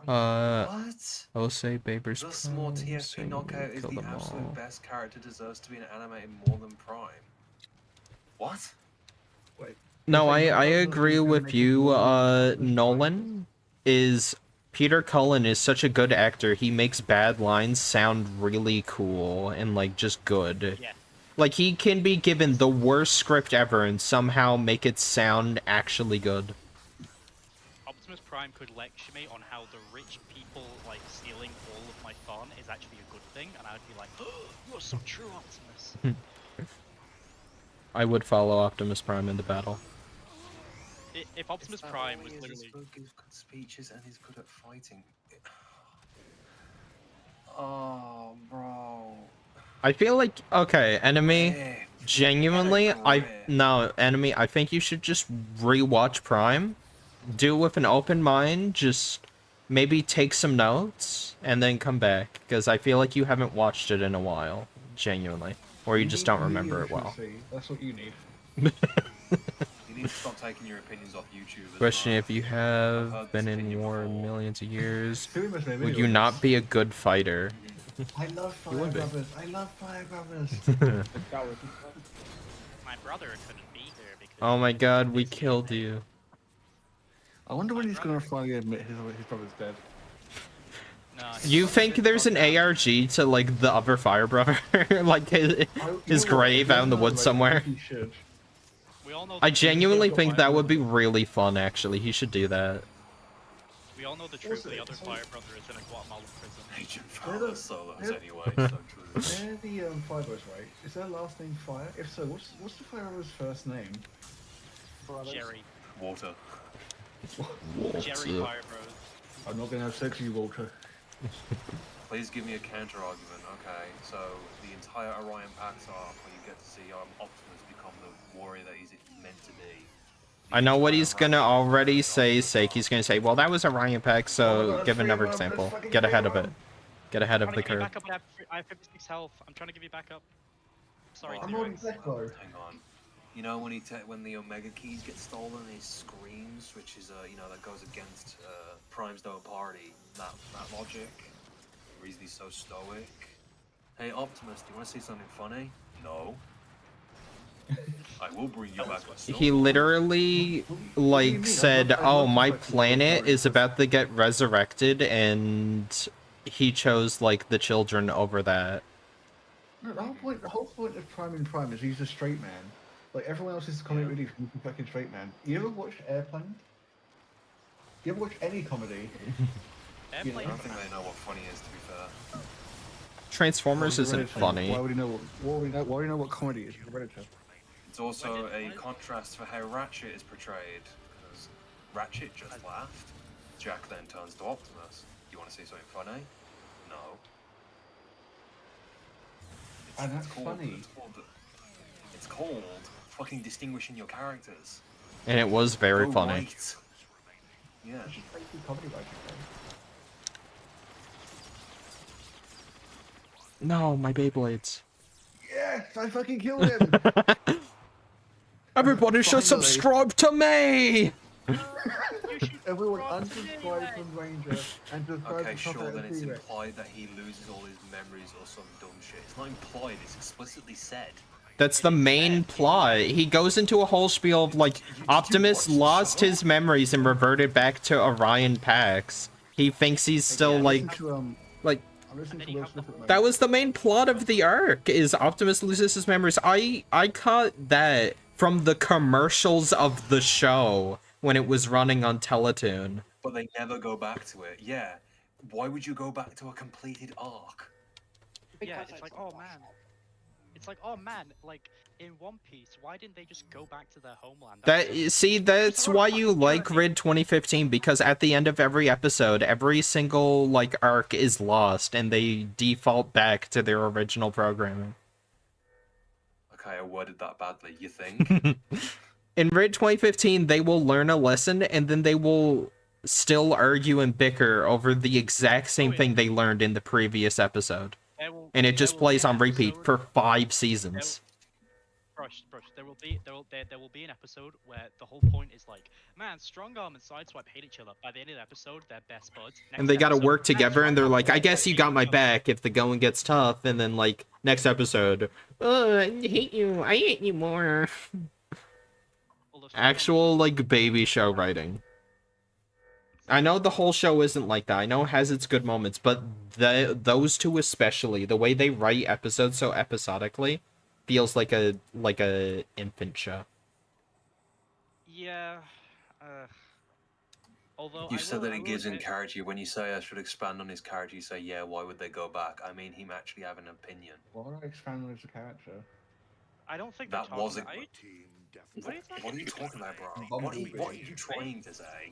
F: What?
A: I'll say Babers
F: The small
A: Prime,
F: TFP
A: say
F: knockout is
A: kill
F: the
A: them
F: absolute
A: all.
F: best character, deserves to be an animated more than Prime. What?
E: Wait.
A: No, I agree with you, Nolan. Peter Cullen is such a good actor. He makes bad lines sound really cool and, like, just good.
I: yeah.
A: Like, he can be given the worst script ever and somehow make it sound actually good.
I: Optimus Prime could lecture me on how the rich people like stealing all of my fun is actually a good thing, and I'd be like, oh, you're so true, Optimus.
A: I would follow Optimus Prime into battle.
I: If Optimus Prime was literally,
F: He gives good speeches and he's good at fighting. Oh, bro.
A: I feel like, okay, Enemy,
F: Eh,
A: genuinely, Enemy, I think you should just rewatch Prime. Do it with an open mind, just maybe take some notes, and then come back. Because I feel like you haven't watched it in a while, genuinely. Or you just don't remember it well.
E: That's what you need.
F: You need to stop taking your opinions off YouTube. as
A: Question,
F: well.
A: if you
F: I've
A: have
F: heard
A: been
F: this
A: in
F: opinion
A: war
F: before.
A: millions of years,
E: Who must make
A: would you
E: videos?
A: not be a good fighter?
E: I love Fire
A: would be.
E: Brothers. I love Fire Brothers.
I: my brother couldn't be here because.
A: Oh my god, we killed you.
E: I wonder when he's gonna finally admit his brother's dead.
I: No,
A: You think there's an ARG to, like, the other Fire Brother? Like, his grave out in the woods somewhere?
E: He should.
I: we all know.
A: I
I: that-
A: genuinely think that would be really fun, actually. He should do that.
I: We all know the truth. The other fire brother is in a Guatemalan prison.
F: Agent
H: They're
F: Fowler
H: the-
F: solos
H: they're-
F: anyway, so true.
H: They're the Fire Bros, right? Is their last name Fire? If so, what's the Fire Bros' first name?
I: Jerry.
F: Water.
I: Jerry Fire Bros.
H: I'm not gonna have sex with you, Walter.
F: Please give me a counter argument. Okay, so the entire Orion Pax arc, where you get to see Optimus become the warrior that he's meant to be.
A: I know what he's gonna already say, Sake. He's gonna say, well, that was Orion Pax, so give another example. Get ahead of it. Get ahead of the curve.
I: Back up, I have 56 health. I'm trying to give you back up. Sorry,
H: I'm
I: T-Rex.
H: on deck though.
F: Hang on. You know when when the Omega keys get stolen, he screams, which is you know, that goes against Prime's no party. That logic. The reason he's so stoic. Hey Optimus, do you want to see something funny? No. I will bring you back.
A: He literally, like, said, oh, my planet is about to get resurrected, and he chose, like, the children over that.
H: No, the whole point of Prime and Prime is he's a straight man. Like everyone else is comic relief, he's a fucking straight man. You ever watch Airplane? You ever watch any comedy?
F: I don't think they know what funny is, to be fair.
A: Transformers isn't funny.
H: Why would he know? Why would he know what comedy is? Hereditary.
F: It's also a contrast for how Ratchet is portrayed, because Ratchet just laughed. Jack then turns to Optimus. You want to see something funny? No.
H: And that's funny.
F: It's called fucking distinguishing your characters.
A: And it was very
F: Go
A: funny.
F: right. Yeah.
H: Comedy writing,
A: No, my Beyblades.
H: yes, I fucking killed him.
A: Everybody should
H: Finally.
A: subscribe to me!
H: Everyone unsubscribe from Ranger and subscribe
F: Okay,
H: to
F: sure,
H: Top
F: then it's
H: T-Rex.
F: implied that he loses all his memories or some dumb shit. It's not implied, it's explicitly said.
A: That's the main plot. He goes into a whole spiel of, like, Optimus lost his memories and reverted back to Orion Pax. He thinks he's still, like...
H: I'm listening to Will Smith at the moment.
A: That was the main plot of the arc, is Optimus loses his memories. I caught that from the commercials of the show when it was running on Teletoon.
F: But they never go back to it. Yeah. Why would you go back to a completed arc?
I: Yeah, it's like, oh man. It's like, oh man, like, in One Piece, why didn't they just go back to their homeland?
A: That's why you like Grid 2015, because at the end of every episode, every single, like, arc is lost, and they default back to their original programming.
F: Okay, I worded that badly, you think?
A: In Grid 2015, they will learn a lesson, and then they will still argue and bicker over the exact same thing they learned in the previous episode. And it just plays on repeat for 5 seasons.
I: Brush. There will be an episode where the whole point is like, man, Strong Arm and Sideswipe hate each other. By the end of the episode, they're best buds.
A: And they gotta work together, and they're like, I guess you got my back if the going gets tough. And then, like, next episode, oh, I hate you more. Actual, like, baby show writing. I know the whole show isn't like that. I know it has its good moments, but those two especially, the way they write episodes so episodically, feels like a infant show.
I: Yeah. Although
F: You said that he gives in character. When you say I should expand on his character, you say, yeah, why would they go back? I mean, him actually have an opinion.
H: Why would I expand on his character?
I: I don't think
F: that wasn't.
I: What
F: are you talking about, bro? What are you trying to say?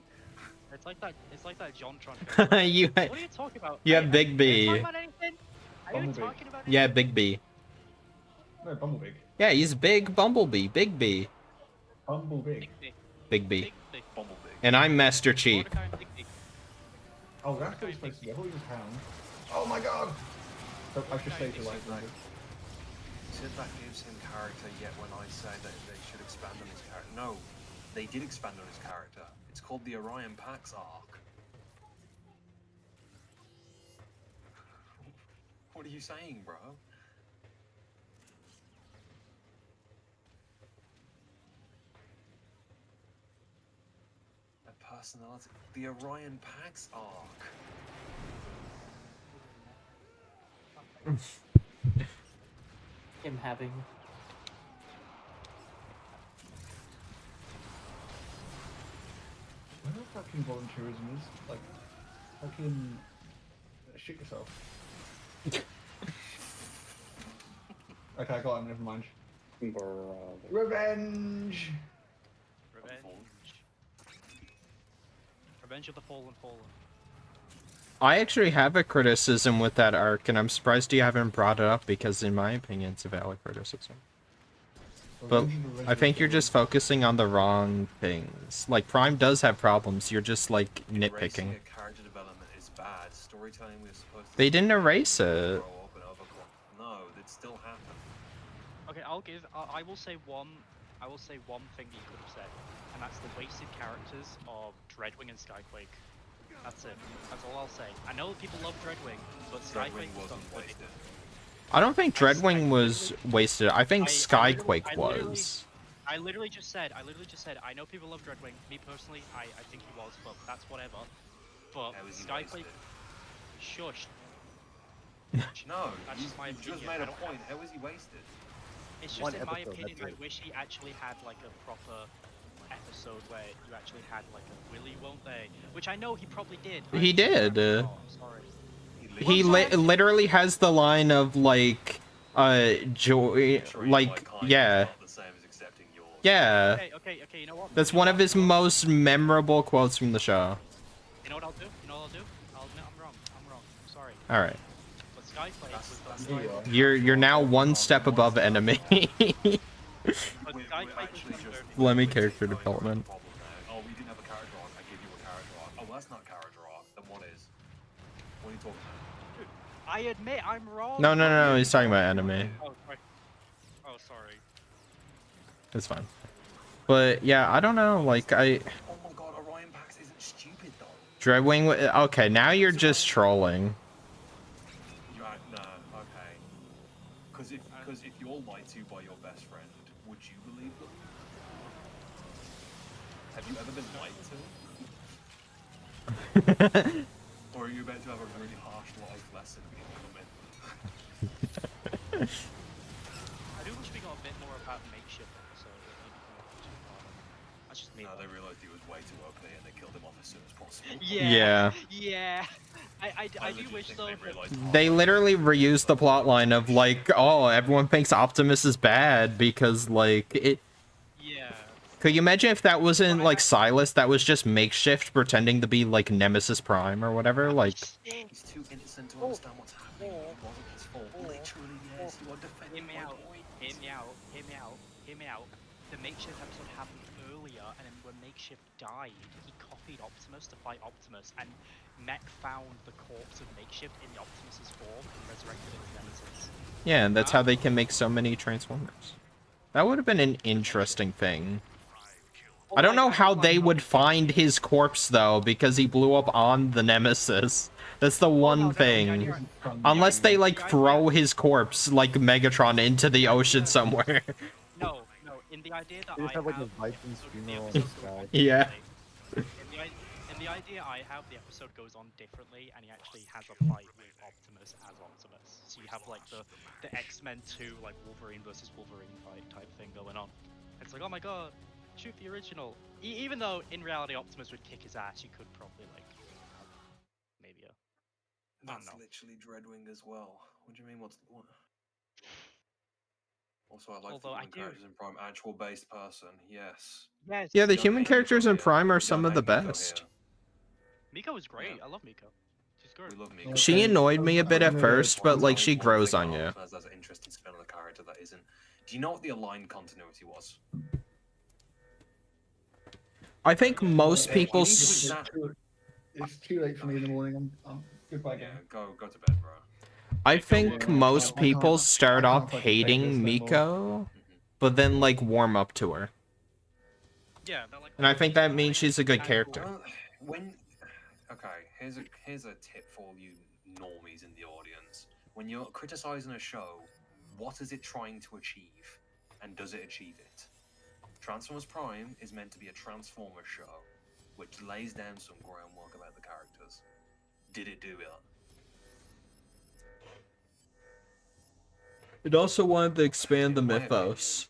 I: It's like that JonTron.
A: You,
I: what are you talking about?
A: You have Big B.
I: Are you talking about anything?
A: Yeah, Big B.
H: No, Bumblebee.
A: Yeah, he's Big Bumblebee. Big B.
H: Bumblebee.
A: Big B. Bumblebee. And I'm Master Chief.
H: Oh, that's what he's supposed to be. I thought he was Hound. Oh my god! So I should say to like right.
F: You said that gives him character, yet when I say that they should expand on his character. No, they did expand on his character. It's called the Orion Pax arc. What are you saying, bro? A personality. The Orion Pax arc.
C: Him having.
H: Where the fucking volunteerism is. Like, fucking shoot yourself. Okay, I got him. Never mind. Revenge.
I: Revenge of the Fallen.
A: I actually have a criticism with that arc, and I'm surprised you haven't brought it up because, in my opinion, it's a valid criticism. But I think you're just focusing on the wrong things. Like, Prime does have problems, you're just, like, nitpicking.
F: Character development is bad. Storytelling we're supposed to...
A: They didn't erase it.
F: Grow up and overcome. No, it still happened.
I: Okay, I will say one thing you could have said, and that's the wasted characters of Dreadwing and Skyquake. That's it. That's all I'll say. I know people love Dreadwing, but Skyquake wasn't wasted.
A: I don't think Dreadwing was wasted. I think Skyquake was.
I: I literally just said, I know people love Dreadwing. Me personally, I think he was, but that's whatever. But Skyquake... Shush.
F: No,
I: that's just my opinion.
F: Just made a point. How was he wasted?
I: It's just in my opinion, I wish he actually had like a proper episode where you actually had like a Willy, won't they? Which I know he probably did.
A: He did.
I: I'm sorry.
A: He literally has the line of like, joy, like, yeah. Yeah.
I: Okay, you know what?
A: That's one of his most memorable quotes from the show.
I: You know what I'll do? I'll admit I'm wrong. I'm sorry.
A: All right.
I: But Skyquake was the
A: You're now one step above enemy. Let me character development.
F: Oh, we didn't have a character arc. I gave you a character arc. Oh, well, that's not a character arc. Then what is? What are you talking about?
I: I admit I'm wrong.
A: No. He's talking about enemy.
I: Oh, sorry.
A: It's fine. But yeah, I don't know. Like
F: Oh my god, Orion Pax isn't stupid though.
A: Dreadwing. Okay, now you're just trolling.
F: No, okay. Because if you're lied to by your best friend, would you believe them? Have you ever been lied to? Or are you about to have a really harsh life lesson incoming?
I: I do wish we got a bit more about makeshift episode. That's just me.
F: No, they realized he was way too OP and they killed him off as soon as possible.
I: Yeah. I do wish though.
A: They literally reused the plotline of like, oh, everyone thinks Optimus is bad because like it.
I: Yeah.
A: Could you imagine if that wasn't like Silas? That was just makeshift pretending to be like Nemesis Prime or whatever. Like.
F: He's too innocent to understand what's happening. It wasn't his fault. Literally, yes. You are defending my point.
I: Hear me out. The makeshift episode happened earlier, and then when makeshift died, he copied Optimus to fight Optimus, and Mech found the corpse of makeshift in the Optimus's form and resurrected its nemesis.
A: Yeah, and that's how they can make so many Transformers. That would have been an interesting thing. I don't know how they would find his corpse though, because he blew up on the Nemesis. That's the one thing. Unless they like throw his corpse like Megatron into the ocean somewhere.
I: No. In the idea that
K: They just have like a Vikings funeral in the sky.
A: Yeah.
I: In the idea I have, the episode goes on differently, and he actually has a fight with Optimus as Optimus. So you have like the X-Men 2 like Wolverine versus Wolverine fight type thing going on. It's like, oh my god, shoot the original. Even though in reality Optimus would kick his ass, you could probably like maybe a.
F: That's literally Dreadwing as well. What do you mean? What? Also, I like the human characters in Prime. Actual based person, yes.
A: Yeah, the human characters in Prime are some of the best.
I: Miko is great. I love Miko. She's good.
F: We love Miko.
A: She annoyed me a bit at first, but like she grows on you.
F: That's an interesting spin on the character that isn't. Do you know what the aligned continuity was?
A: I think most people.
H: It's too late for me in the morning. I'm goodbye.
F: Yeah, go to bed, bro.
A: I think most people start off hating Miko, but then like warm up to her.
I: Yeah,
A: and I think that means she's a good character.
F: Okay, here's a tip for all you normies in the audience. When you're criticizing a show, what is it trying to achieve, and does it achieve it? Transformers Prime is meant to be a Transformers show, which lays down some groundwork about the characters. Did it do it? It
A: also wanted to expand the mythos,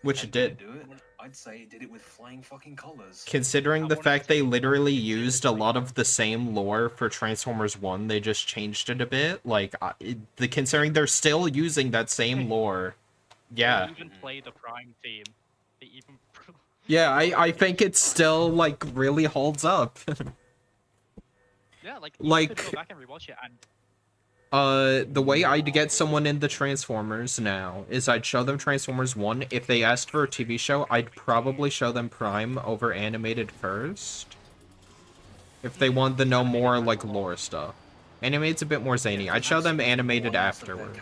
A: which it did.
F: Do it? I'd say it did it with flying fucking colors.
A: Considering the fact they literally used a lot of the same lore for Transformers 1, they just changed it a bit. Like, considering they're still using that same lore. Yeah.
I: They even play the Prime theme. They even.
A: Yeah, I think it still, like, really holds up.
I: Yeah, like you could go back and rewatch it and.
A: The way I'd get someone into Transformers now is I'd show them Transformers 1. If they asked for a TV show, I'd probably show them Prime over animated first. If they wanted to know more, like, lore stuff. Animated's a bit more zany. I'd show them animated afterward.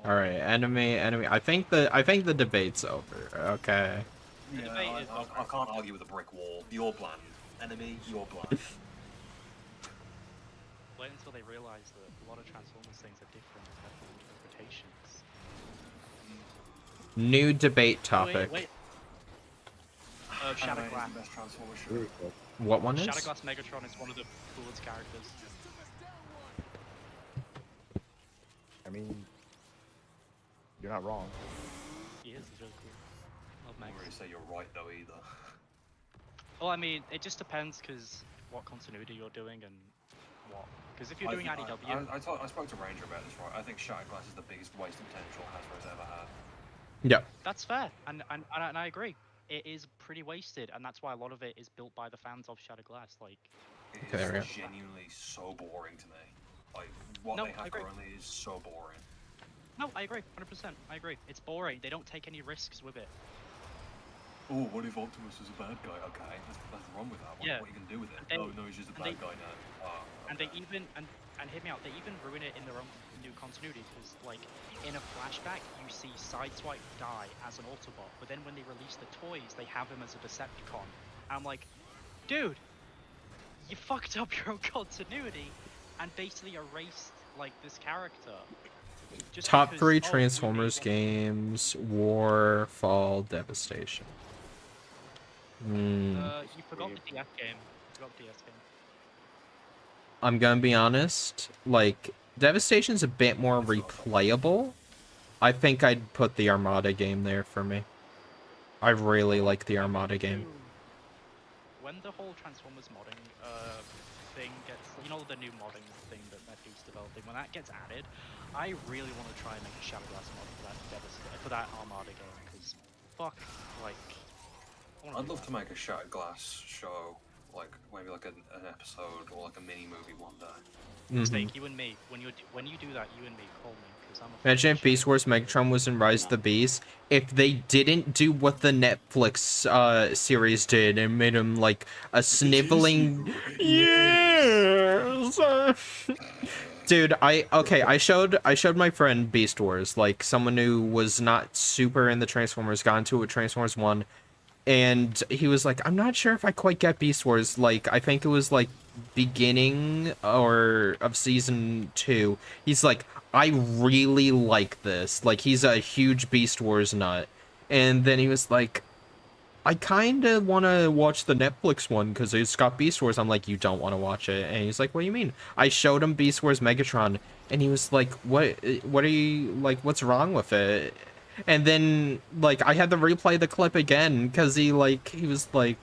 A: Alright, anime. I think the debate's over. Okay.
F: Yeah, I can't argue with a brick wall. You're bland. Enemy, you're bland.
I: Wait until they realize that a lot of Transformers things are different and have different interpretations.
A: New debate topic.
I: Wait. Shadowglass.
A: What one is?
I: Shadowglass Megatron is one of the coolest characters.
K: I mean, you're not wrong.
I: He is, he's really cool. Love
F: I
I: Megs.
F: wouldn't say you're right though either.
I: Well, I mean, it just depends because what continuity you're doing and what. Because if you're doing IDW,
F: I spoke to Ranger about this, right? I think Shadowglass is the biggest waste of potential Hasbro's ever had.
A: Yeah.
I: that's fair, and I agree. It is pretty wasted, and that's why a lot of it is built by the fans of Shadowglass. Like,
F: it is genuinely so boring to me. Like, what they have currently is so boring.
I: No, I agree, 100%. I agree. It's boring. They don't take any risks with it.
F: Oh, what if Optimus is a bad guy? Okay, that's wrong with that. What are you gonna do with it? No, he's just a bad guy now. Oh,
I: and they even and hear me out. They even ruin it in their own new continuity because, like, in a flashback, you see Sideswipe die as an Autobot, but then when they release the toys, they have him as a Decepticon. And I'm like, dude, you fucked up your own continuity and basically erased like this character. Just
A: Top
I: because,
A: 3 Transformers games: War, Fall, Devastation.
I: You forgot the DS game.
A: I'm gonna be honest, like, Devastation's a bit more replayable. I think I'd put the Armada game there for me. I really like the Armada game.
I: When the whole Transformers modding thing gets, you know, the new modding thing that NetGeek's developing, when that gets added, I really want to try and make a Shadowglass mod for that Armada game, because fuck, like,
F: I'd love to make a Shattered Glass show, like maybe like an episode or like a mini movie one day.
I: Snake, you and me, when you do that, you and me, call me, because I'm a
A: Imagine if Beast Wars Megatron was in Rise of the Beast. If they didn't do what the Netflix series did and made him like a sniveling. Yes. Dude, I showed my friend Beast Wars, like someone who was not super into Transformers, got into it with Transformers 1, and he was like, I'm not sure if I quite get Beast Wars. Like, I think it was like beginning of season 2. He's like, I really like this. Like, he's a huge Beast Wars nut. And then he was like, I kind of want to watch the Netflix one because it's got Beast Wars. I'm like, you don't want to watch it? And he's like, what do you mean? I showed him Beast Wars Megatron, and he was like, what are you, like, what's wrong with it? And then, like, I had to replay the clip again because he was like,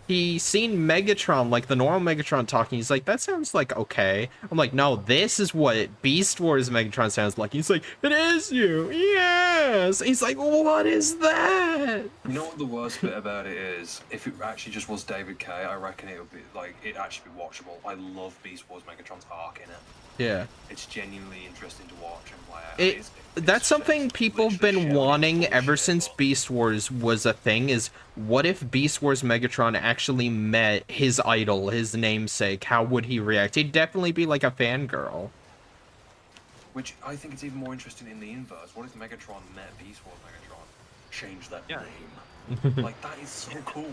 A: he seen Megatron, like the normal Megatron talking. He's like, that sounds like okay. I'm like, no, this is what Beast Wars Megatron sounds like. He's like, it is you, yes. He's like, what is that?
F: You know what the worst bit about it is? If it actually just was David K, I reckon it would be like it'd actually be watchable. I love Beast Wars Megatron's arc in it.
A: Yeah.
F: It's genuinely interesting to watch and play out.
A: That's something people have been wanting ever since Beast Wars was a thing, is what if Beast Wars Megatron actually met his idol, his namesake? How would he react? He'd definitely be like a fangirl.
F: Which I think it's even more interesting in the inverse. What if Megatron met Beast Wars Megatron? Change that name. Like, that is so cool.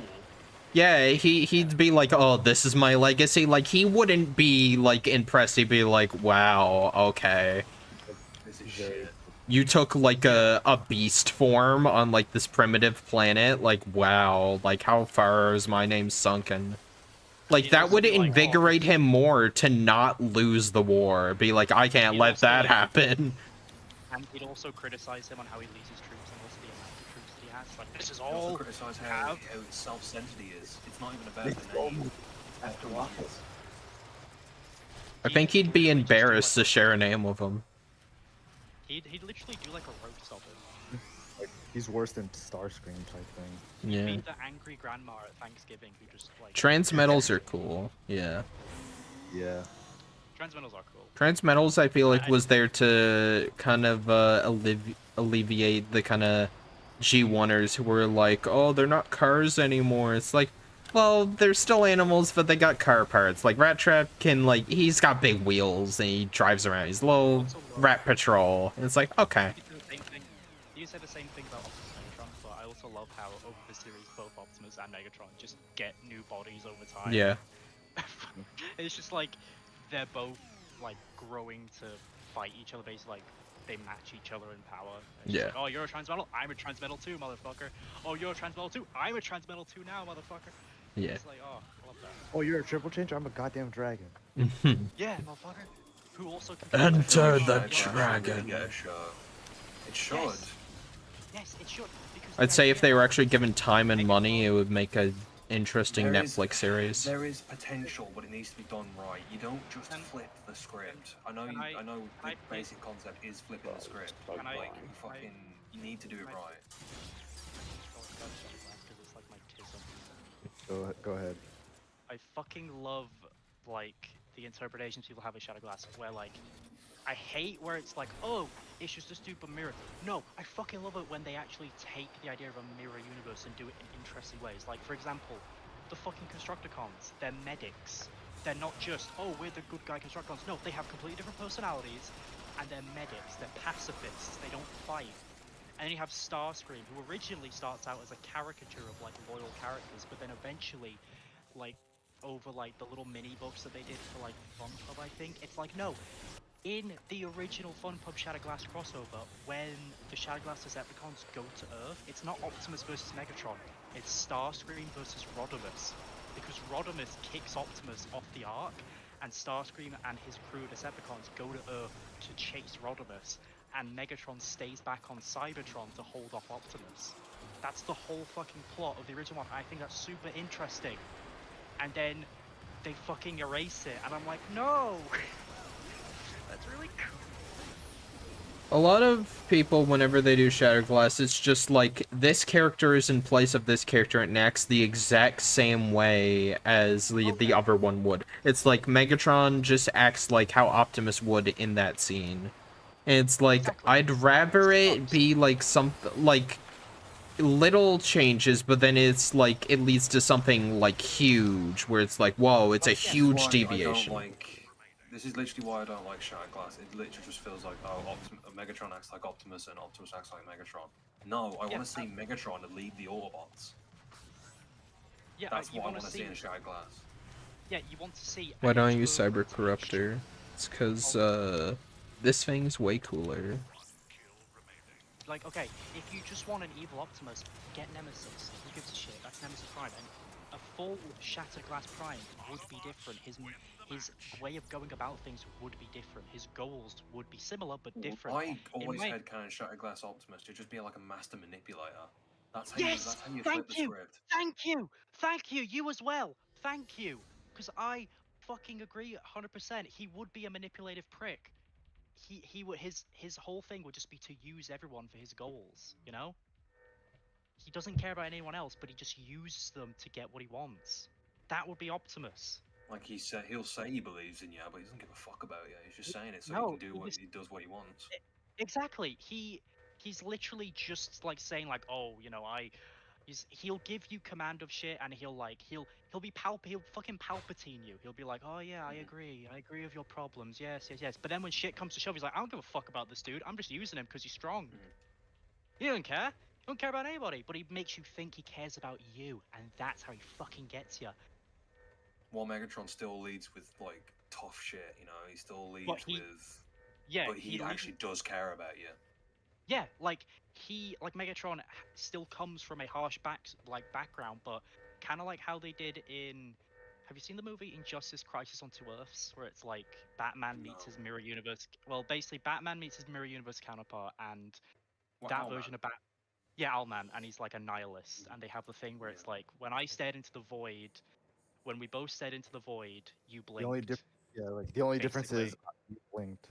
A: Yeah, he'd be like, oh, this is my legacy. Like, he wouldn't be, like, impressed. He'd be like, wow, okay.
F: This is shit.
A: You took, like, a beast form on, like, this primitive planet. Like, wow. Like, how far is my name sunken? Like, that would invigorate him more to not lose the war. Be like, I can't let that happen.
I: And he'd also criticize him on how he leads his troops and also the amount of troops that he has. Like, this is
F: They also
I: all
F: criticize
I: you
F: how
I: have.
F: self-centered he is. It's not even about the name. It's who he is.
A: I think he'd be embarrassed to share a name with him.
I: He'd literally do like a roast of him.
K: Like, he's worse than Starscream type thing.
A: Yeah.
I: Be the angry grandma at Thanksgiving who just like.
A: Transmetals are cool. Yeah.
K: Yeah.
I: Transmetals are cool.
A: Transmetals, I feel like, was there to kind of alleviate the kind of G1ers who were like, oh, they're not cars anymore. It's like, well, they're still animals, but they got car parts. Like, Rat Trap can, like, he's got big wheels and he drives around. He's low Rat Patrol. And it's like, okay.
I: You said the same thing about Optimus Megatron, but I also love how over the series both Optimus and Megatron just get new bodies over time.
A: Yeah.
I: It's just like they're both like growing to fight each other. Basically, like they match each other in power. It's
A: Yeah.
I: Like, oh, you're a Transmetal. I'm a Transmetal too, motherfucker. Oh, you're a Transmetal too. I'm a Transmetal too now, motherfucker.
A: Yeah.
I: It's like, oh, I love that.
K: Oh, you're a triple changer? I'm a goddamn dragon.
I: Yeah, motherfucker. Who also
A: Enter the
F: Dragon.
A: dragon.
F: It should.
I: Yes, it should. Because
A: I'd say if they were actually given time and money, it would make a interesting
F: There is-
A: Netflix series.
F: There is potential, but it needs to be done right. You don't just flip the script. I know the basic concept is flipping the script, but like you need to do it right.
I: It's like my tism.
K: Go ahead.
I: I fucking love like the interpretations people have of Shadow Glass, where like I hate where it's like, oh, it's just a stupid mirror. No, I fucking love it when they actually take the idea of a mirror universe and do it in interesting ways. Like, for example, the fucking Constructicons, they're medics. They're not just, oh, we're the good guy Constructicons. No, they have completely different personalities, and they're medics. They're pacifists. They don't fight. And then you have Starscream, who originally starts out as a caricature of like loyal characters, but then eventually, like, over like the little mini books that they did for like Fun Club, I think, it's like, no, in the original Fun Pub Shadowglass crossover, when the Shadowglass Decepticons go to Earth, it's not Optimus versus Megatron, it's Starscream versus Rodimus. Because Rodimus kicks Optimus off the Ark, and Starscream and his crew of Decepticons go to Earth to chase Rodimus, and Megatron stays back on Cybertron to hold off Optimus. That's the whole fucking plot of the original one. I think that's super interesting. And then they fucking erase it, and I'm like, no! That's really cool.
A: A lot of people, whenever they do Shattered Glass, it's just like, this character is in place of this character and acts the exact same way as the other one would. It's like Megatron just acts like how Optimus would in that scene. And it's like, I'd rather it be like like little changes, but then it's like, it leads to something like huge, where it's like, whoa, it's a huge deviation.
F: This is literally why I don't like Shattered Glass. It literally just feels like, oh, Megatron acts like Optimus and Optimus acts like Megatron. No, I want to see Megatron lead the Autobots.
I: Yeah,
F: that's what I want to see in Shattered Glass.
I: Yeah, you want to see.
A: Why don't I use Cyber Corruptor? It's because this thing's way cooler.
I: Like, okay, if you just want an evil Optimus, get Nemesis. Who gives a shit? That's Nemesis Prime. And a full Shattered Glass Prime would be different. His way of going about things would be different. His goals would be similar but different.
F: I always had kind of Shattered Glass Optimus to just be like a master manipulator. That's how you flip the script.
I: Thank you! Thank you! You as well! Thank you! Because I fucking agree 100%. He would be a manipulative prick. He would his whole thing would just be to use everyone for his goals, you know? He doesn't care about anyone else, but he just uses them to get what he wants. That would be Optimus.
F: Like he'll say he believes in you, but he doesn't give a fuck about you. He's just saying it so he can do he does what he wants.
I: Exactly. He's literally just like saying like, oh, you know, he'll give you command of shit, and he'll be he'll fucking Palpatine you. He'll be like, oh yeah, I agree with your problems, yes. But then when shit comes to shove, he's like, I don't give a fuck about this dude. I'm just using him because he's strong. He don't care. He don't care about anybody, but he makes you think he cares about you, and that's how he fucking gets you.
F: While Megatron still leads with like tough shit, you know, he still leads but he actually does care about you.
I: Yeah, like Megatron still comes from a harsh background, but kind of like how they did in have you seen the movie Injustice: Crisis on Two Earths, where it's like Batman meets his mirror universe? Well, basically, Batman meets his mirror universe counterpart, and that version of yeah, Owlman, and he's like a nihilist, and they have the thing where it's like, when I stared into the void, when we both stared into the void, you blinked.
K: The only difference is you blinked.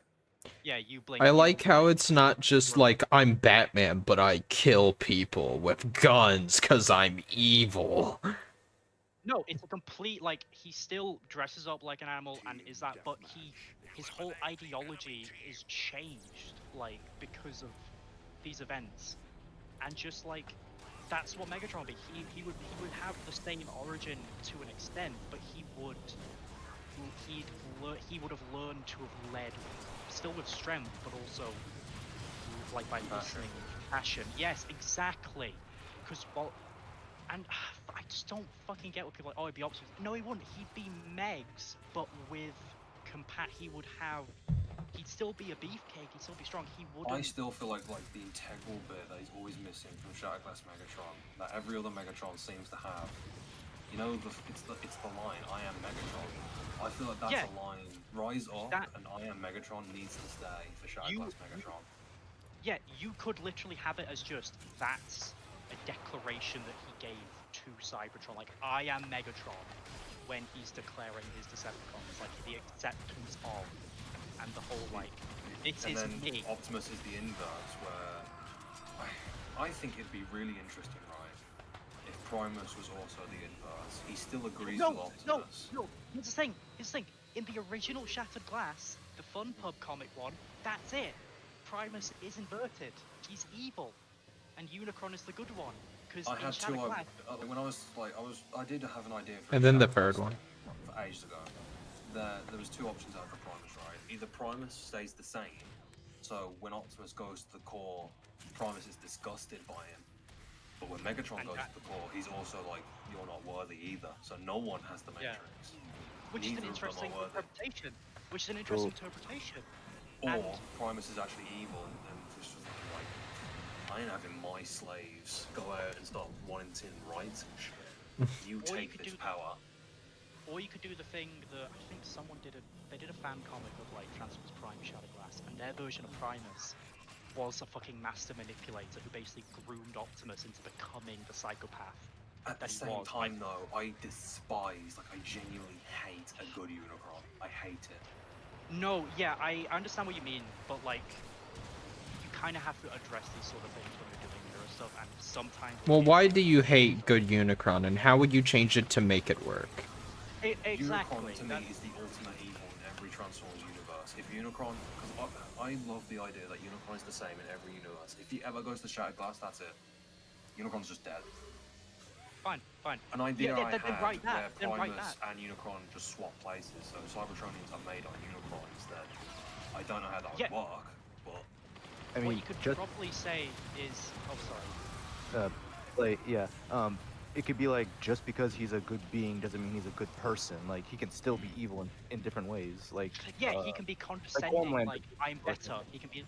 I: Yeah, you blinked.
A: I like how it's not just like, I'm Batman, but I kill people with guns because I'm evil.
I: No, it's a complete, like, he still dresses up like an animal and is that, but his whole ideology is changed, like, because of these events. And just, like, that's what Megatron would be. He would have the same origin to an extent, but he would have learned to have led, still with strength, but also, like, by listening, passion. Yes, exactly. Because, well, and I just don't fucking get what people are like, oh, he'd be Optimus. No, he wouldn't. He'd be Megs, but with he'd still be a beefcake, he'd still be strong. He wouldn't.
F: I still feel like the integral bit that he's always missing from Shatterglass Megatron, that every other Megatron seems to have. You know, it's the line, I am Megatron. I feel like that's a line. Rise Up and I am Megatron needs to stay for Shatterglass Megatron.
I: Yeah, you could literally have it as just, that's a declaration that he gave to Cybertron, like, I am Megatron, when he's declaring his Decepticons, like, the acceptance of, and the whole, like, this
F: and
I: is
F: then
I: me.
F: Optimus is the inverse, where I think it'd be really interesting, right, if Primus was also the inverse. He still agrees with Optimus.
I: No, here's the thing, in the original Shattered Glass, the Fun Pub comic one, that's it. Primus is inverted, he's evil, and Unicron is the good one.
F: I had two. When I did have an idea for.
A: And then the third one.
F: For ages ago, there was two options out for Primus, right? Either Primus stays the same, so when Optimus goes to the core, Primus is disgusted by him. But when Megatron goes to the core, he's also like, you're not worthy either. So no one has the Matrix.
I: Which is an interesting interpretation.
F: Or Primus is actually evil and just like, I ain't having my slaves go out and start wanting rights and shit. You take this power.
I: Or you could do the thing that I think someone did they did a fan comic of like Transformers Prime Shatterglass, and their version of Primus was a fucking master manipulator who basically groomed Optimus into becoming the psychopath.
F: At the same time, though, I genuinely hate a good Unicron. I hate it.
I: No, yeah, I understand what you mean, but like, you kind of have to address these sort of things when you're doing mirror stuff, and sometimes.
A: Well, why do you hate good Unicron, and how would you change it to make it work?
I: Exactly.
F: Unicron to me is the ultimate evil in every Transformers universe. If Unicron, because I love the idea that Unicron is the same in every universe. If he ever goes to Shattered Glass, that's it. Unicron's just dead.
I: Fine.
F: An idea I had
I: where
F: Primus and Unicron just swap places, so Cybertronians are made on Unicron instead. I don't know how that would work, but...
K: I mean,
I: what you could probably say is... Oh, sorry.
K: It could be like, just because he's a good being doesn't mean he's a good person. Like, he can still be evil in different ways. Like,
I: yeah, he can be condescending, like I'm better. He can be...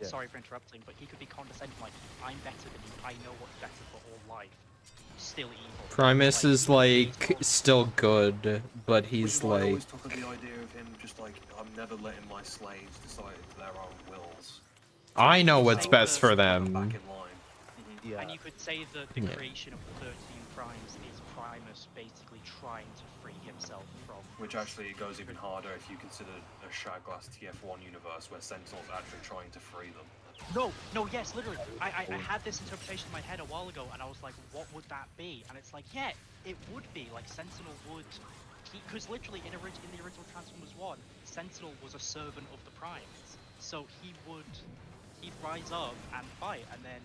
I: Sorry for interrupting, but he could be condescending, like, I'm better than you, I know what's better for all life. Still evil.
A: Primus is like still good, but he's like.
F: I always took the idea of him just like, I'm never letting my slaves decide their own wills.
A: I know what's best for them.
F: Back in line.
K: Yeah.
I: And you could say that the creation of the 13 Primes is Primus basically trying to free himself from.
F: Which actually goes even harder if you consider a Shatterglass TF1 universe where Sentinel's actually trying to free them.
I: No, yes, literally. I had this interpretation in my head a while ago, and I was like, what would that be? And it's like, yeah, it would be. Like, Sentinel would... Because literally, in the original Transformers 1, Sentinel was a servant of the Primes. So he'd rise up and fight, and then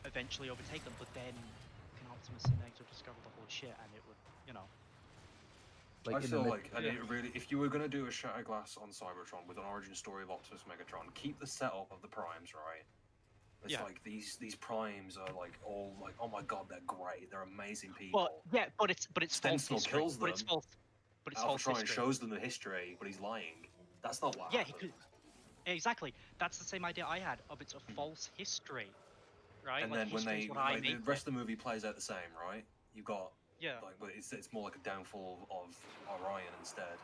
I: eventually overtake them, but then Optimus and Megs would discover the whole shit, and it would, you know...
F: I feel like, if you were going to do a Shatterglass on Cybertron with an origin story of Optimus Megatron, keep the setup of the Primes, right? It's like, these Primes are like, all like, oh my god, they're great, they're amazing people.
I: Well, yeah, but it's false
F: history.
I: Kills them. But it's false
F: history. Shows them the history, but he's lying. That's not what happened.
I: Exactly. That's the same idea I had of it's a false history, right?
F: And
I: like,
F: then when the rest of the movie plays out the same, right? You've got
I: Yeah.
F: Like, but it's more like a downfall of Orion instead.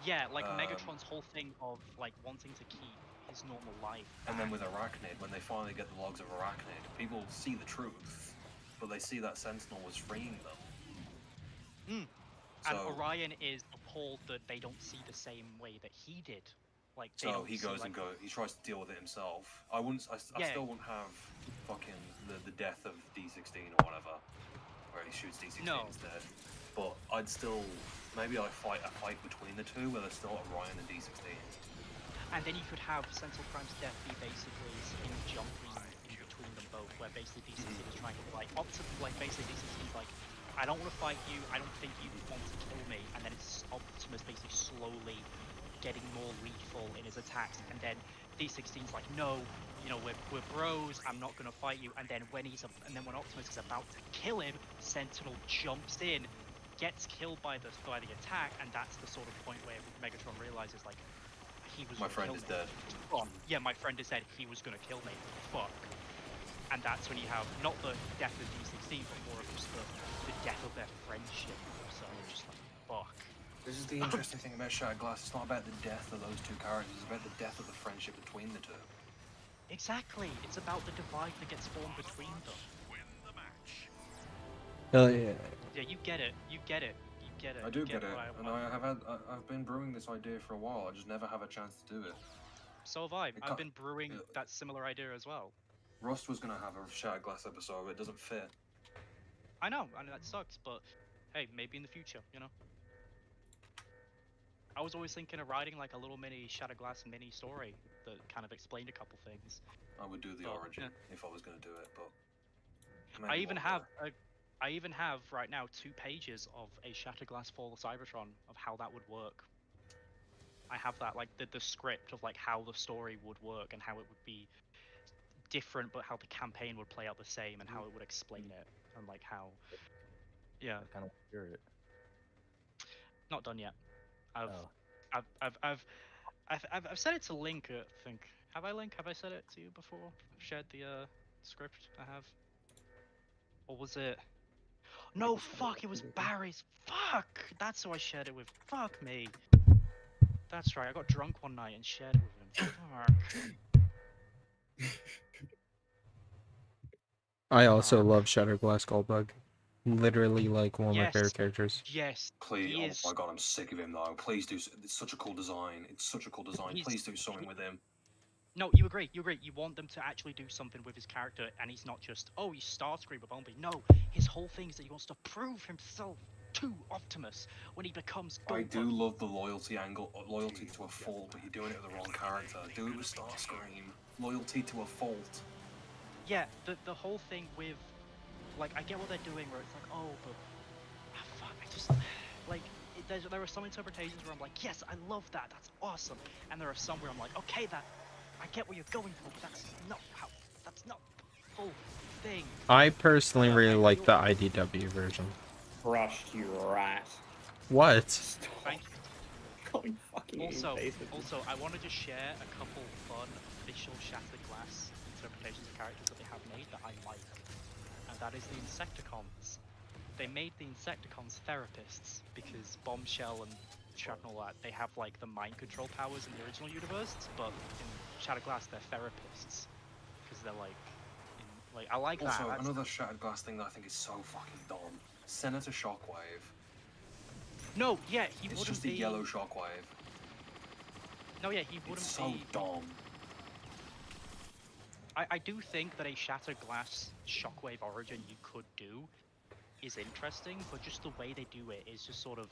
I: Yeah, like
F: Um,
I: Megatron's whole thing of like wanting to keep his normal life.
F: And then with Arachnid, when they finally get the logs of Arachnid, people see the truth, but they see that Sentinel was freeing them.
I: Mm. And
F: So,
I: Orion is appalled that they don't see the same way that he did. Like they
F: so
I: don't
F: he
I: see,
F: goes
I: like,
F: and he tries to deal with it himself. I
I: Yeah.
F: still wouldn't have fucking the death of D16 or whatever, where he shoots D16
I: No.
F: instead. But I'd still, maybe I fight a fight between the two, where there's still Orion and D16.
I: And then you could have Sentinel Prime's death be basically him jumping in between them both, where basically D16 is trying to like basically D16 is like, I don't want to fight you, I don't think you want to kill me, and then it's Optimus basically slowly getting more lethal in his attacks, and then D16's like, no, you know, we're bros, I'm not gonna fight you, and then when when Optimus is about to kill him, Sentinel jumps in, gets killed by the attack, and that's the sort of point where Megatron realizes like, he was
F: My
I: gonna
F: friend
I: kill
F: is
I: me.
F: dead.
I: Oh, yeah, my friend has said he was gonna kill me. Fuck. And that's when you have not the death of D16, but more of just the death of their friendship. So just like, fuck.
F: This is the interesting thing about Shattered Glass. It's not about the death of those two characters. It's about the death of the friendship between the two.
I: Exactly. It's about the divide that gets formed between them.
A: Hell yeah.
I: Yeah, you get it. You get it. You get it.
F: I do
I: You
F: get it,
I: what
F: and I've been brewing this idea for a while. I just never have a chance to do it.
I: So have I. I've
F: can't-
I: been brewing that similar idea as well.
F: Rust was gonna have a Shattered Glass episode, but it doesn't fit.
I: I know that sucks, but hey, maybe in the future, you know. I was always thinking of writing like a little mini Shattered Glass mini story that kind of explained a couple things.
F: I would do the
I: But,
F: origin
I: yeah.
F: if I was gonna do it, but
I: I
F: maybe
I: even
F: one
I: have
F: day.
I: I even have right now 2 pages of a Shattered Glass Fall of Cybertron of how that would work. I have that like the script of like how the story would work and how it would be different, but how the campaign would play out the same and how it would explain it and like how. Yeah.
K: I kind of hear it.
I: Not done yet. I've
K: Oh.
I: I've said it to Link. I think. Have I, Link? Have I said it to you before? Shared the script I have. Or was it? No, fuck. It was Barry's. Fuck. That's who I shared it with. Fuck me. That's right. I got drunk one night and shared it with him. Fuck.
A: I also love Shatterglass Goldbug. Literally, like, one of my favorite characters.
I: Yes.
F: Please, oh my god, I'm sick of him though. Please do. It's such a cool design. It's such a cool design. Please do something with him.
I: No, you agree. You agree. You want them to actually do something with his character, and he's not just, oh, he's Starscream with Bumblebee. No, his whole thing is that he wants to prove himself to Optimus when he becomes Goldbug.
F: I do love the loyalty angle, loyalty to a fault, but you're doing it with the wrong character. Do it with Starscream. Loyalty to a fault.
I: Yeah, the whole thing with, like, I get what they're doing where it's like, oh, but, fuck, I just, like, there are some interpretations where I'm like, yes, I love that, that's awesome, and there are some where I'm like, okay, I get what you're going for, but that's not the full thing.
A: I personally really like the IDW version.
J: Crushed, you rat.
A: What?
I: Thank
J: Going fucking
I: Also,
J: invasive.
I: I wanted to share a couple fun official Shattered Glass interpretations of characters that they have made that I like, and that is the Insecticons. They made the Insecticons therapists because Bombshell and Shrapnel, they have like the mind control powers in the original universe, but in Shattered Glass they're therapists because they're like, I like
F: also,
I: that.
F: another Shattered Glass thing that I think is so fucking dumb. Senator Shockwave.
I: No, yeah, he
F: It's
I: wouldn't
F: just
I: be.
F: a yellow Shockwave.
I: No, yeah, he wouldn't
F: It's so
I: be.
F: dumb.
I: I do think that a Shattered Glass Shockwave origin you could do is interesting, but just the way they do it is just sort of.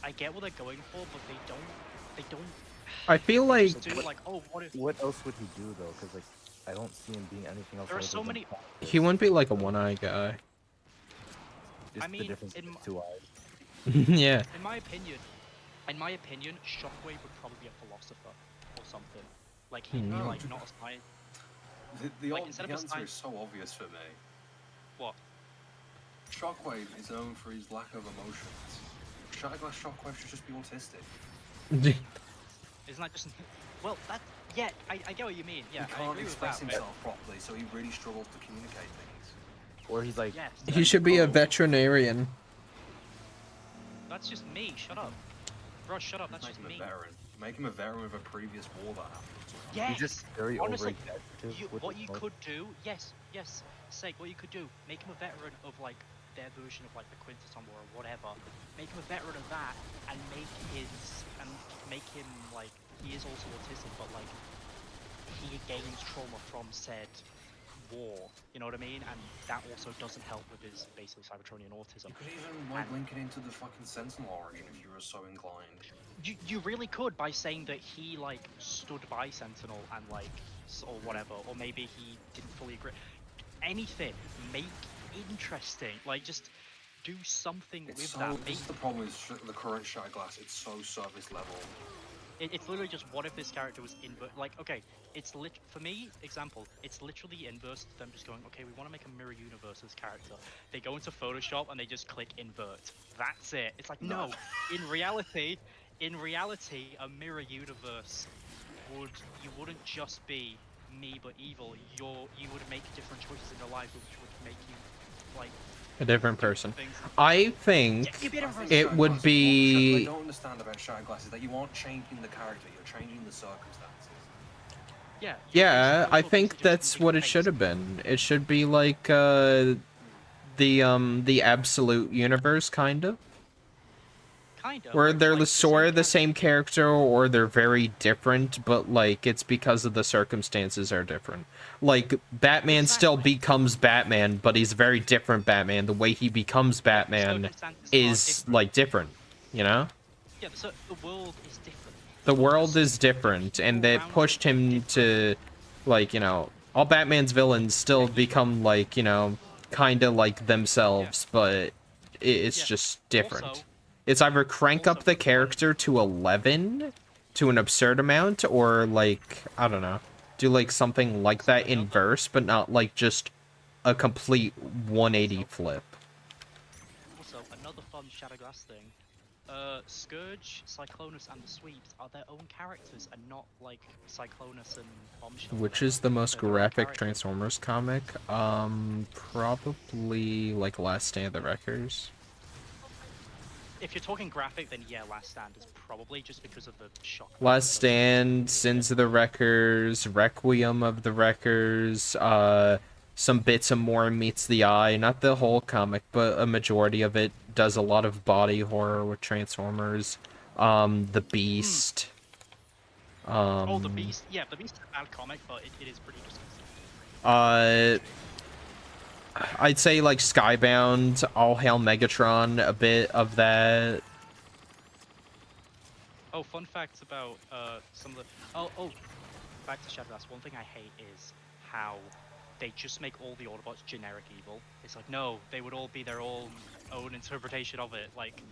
I: I get what they're going for, but they don't.
A: I feel like.
I: Just do like, oh, what if?
K: What else would he do though? Because like, I don't see him being anything else.
I: There are
K: other
I: so
K: than
I: many.
A: He wouldn't be like a one-eye guy.
K: Just
I: I mean,
K: the difference
I: in
K: between
I: m-
K: 2 eyes.
A: Yeah.
I: In my opinion, Shockwave would probably be a philosopher or something. Like he'd be like not a scientist.
F: The
I: Like, instead of a
F: answer
I: sci-
F: is so obvious for me.
I: What?
F: Shockwave is known for his lack of emotions. Shattered Glass Shockwave should just be autistic.
I: Isn't that just? Well, that. Yeah, I get what you mean. Yeah,
F: He
I: I
F: can't
I: agree with
F: express
I: that.
F: himself properly, so he really struggles to communicate things.
K: Or he's like,
I: Yes.
A: He should be a veterinarian.
I: That's just me. Shut up. Bro, shut up. That's
G: Make
I: just
G: him
I: me.
G: a veteran. Make him a veteran with a previous war that happened.
I: Yes.
K: he's just very
I: Honestly,
K: overexaggerative.
I: what you could do, yes, Sake, what you could do, make him a veteran of like their version of like the Quintesson War or whatever. Make him a veteran of that, and make him like he is also autistic, but like he gains trauma from said war. You know what I mean? And that also doesn't help with his basically Cybertronian autism.
G: You could even like link it into the fucking Sentinel origin if you were so inclined.
I: You really could by saying that he like stood by Sentinel and like or whatever, or maybe he didn't fully agree. Anything, make interesting. Like just do something
G: It's
I: with
G: so,
I: that.
G: this is the problem with the current Shattered Glass. It's so surface level.
I: It's literally just what if this character was like okay, it's for me example, it's literally the inverse of them just going okay, we want to make a mirror universe's character. They go into Photoshop and they just click invert. That's it. It's like no, in reality, a mirror universe you wouldn't just be me but evil. You would make different choices in your life which would make you like
A: A different person.
I: things.
A: I think it would
G: What I
A: be.
G: don't understand about Shattered Glass is that you aren't changing the character, you're changing the circumstances.
I: Yeah.
A: Yeah, I think that's what it should have been. It should be like the absolute universe kind of.
I: Kind of.
A: Where they're
I: like,
A: sort of the same character, or they're very different, but like it's because of the circumstances are different. Like Batman still becomes Batman, but he's a very different Batman. The way he becomes Batman is like different, you know?
I: Yeah, the world is different.
A: The world is different, and that pushed him to, like, you know, all Batman's villains still become like, you know, kind of like themselves, but it's just different. It's either crank up the character to 11 to an absurd amount, or like, I don't know, do like something like that in verse, but not like just a complete 180 flip.
I: Also, another fun Shadowglass thing. Scourge, Cyclonus, and the Sweeps are their own characters and not like Cyclonus and Bombshell.
A: Which is the most graphic Transformers comic? Probably like Last Stand of the Wreckers.
I: If you're talking graphic, then yeah, Last Stand is probably just because of the shock.
A: Last Stand, Sins of the Wreckers, Requiem of the Wreckers, some bits of More Meets the Eye. Not the whole comic, but a majority of it does a lot of body horror with Transformers. The Beast.
I: Oh, the Beast. Yeah, the Beast is a bad comic, but it is pretty disgusting.
A: I'd say like Skybound, All Hail Megatron, a bit of that.
I: Oh, fun facts about some of the. Oh, back to Shadowglass. One thing I hate is how they just make all the Autobots generic evil. It's like no, they would all be their own interpretation of it. Like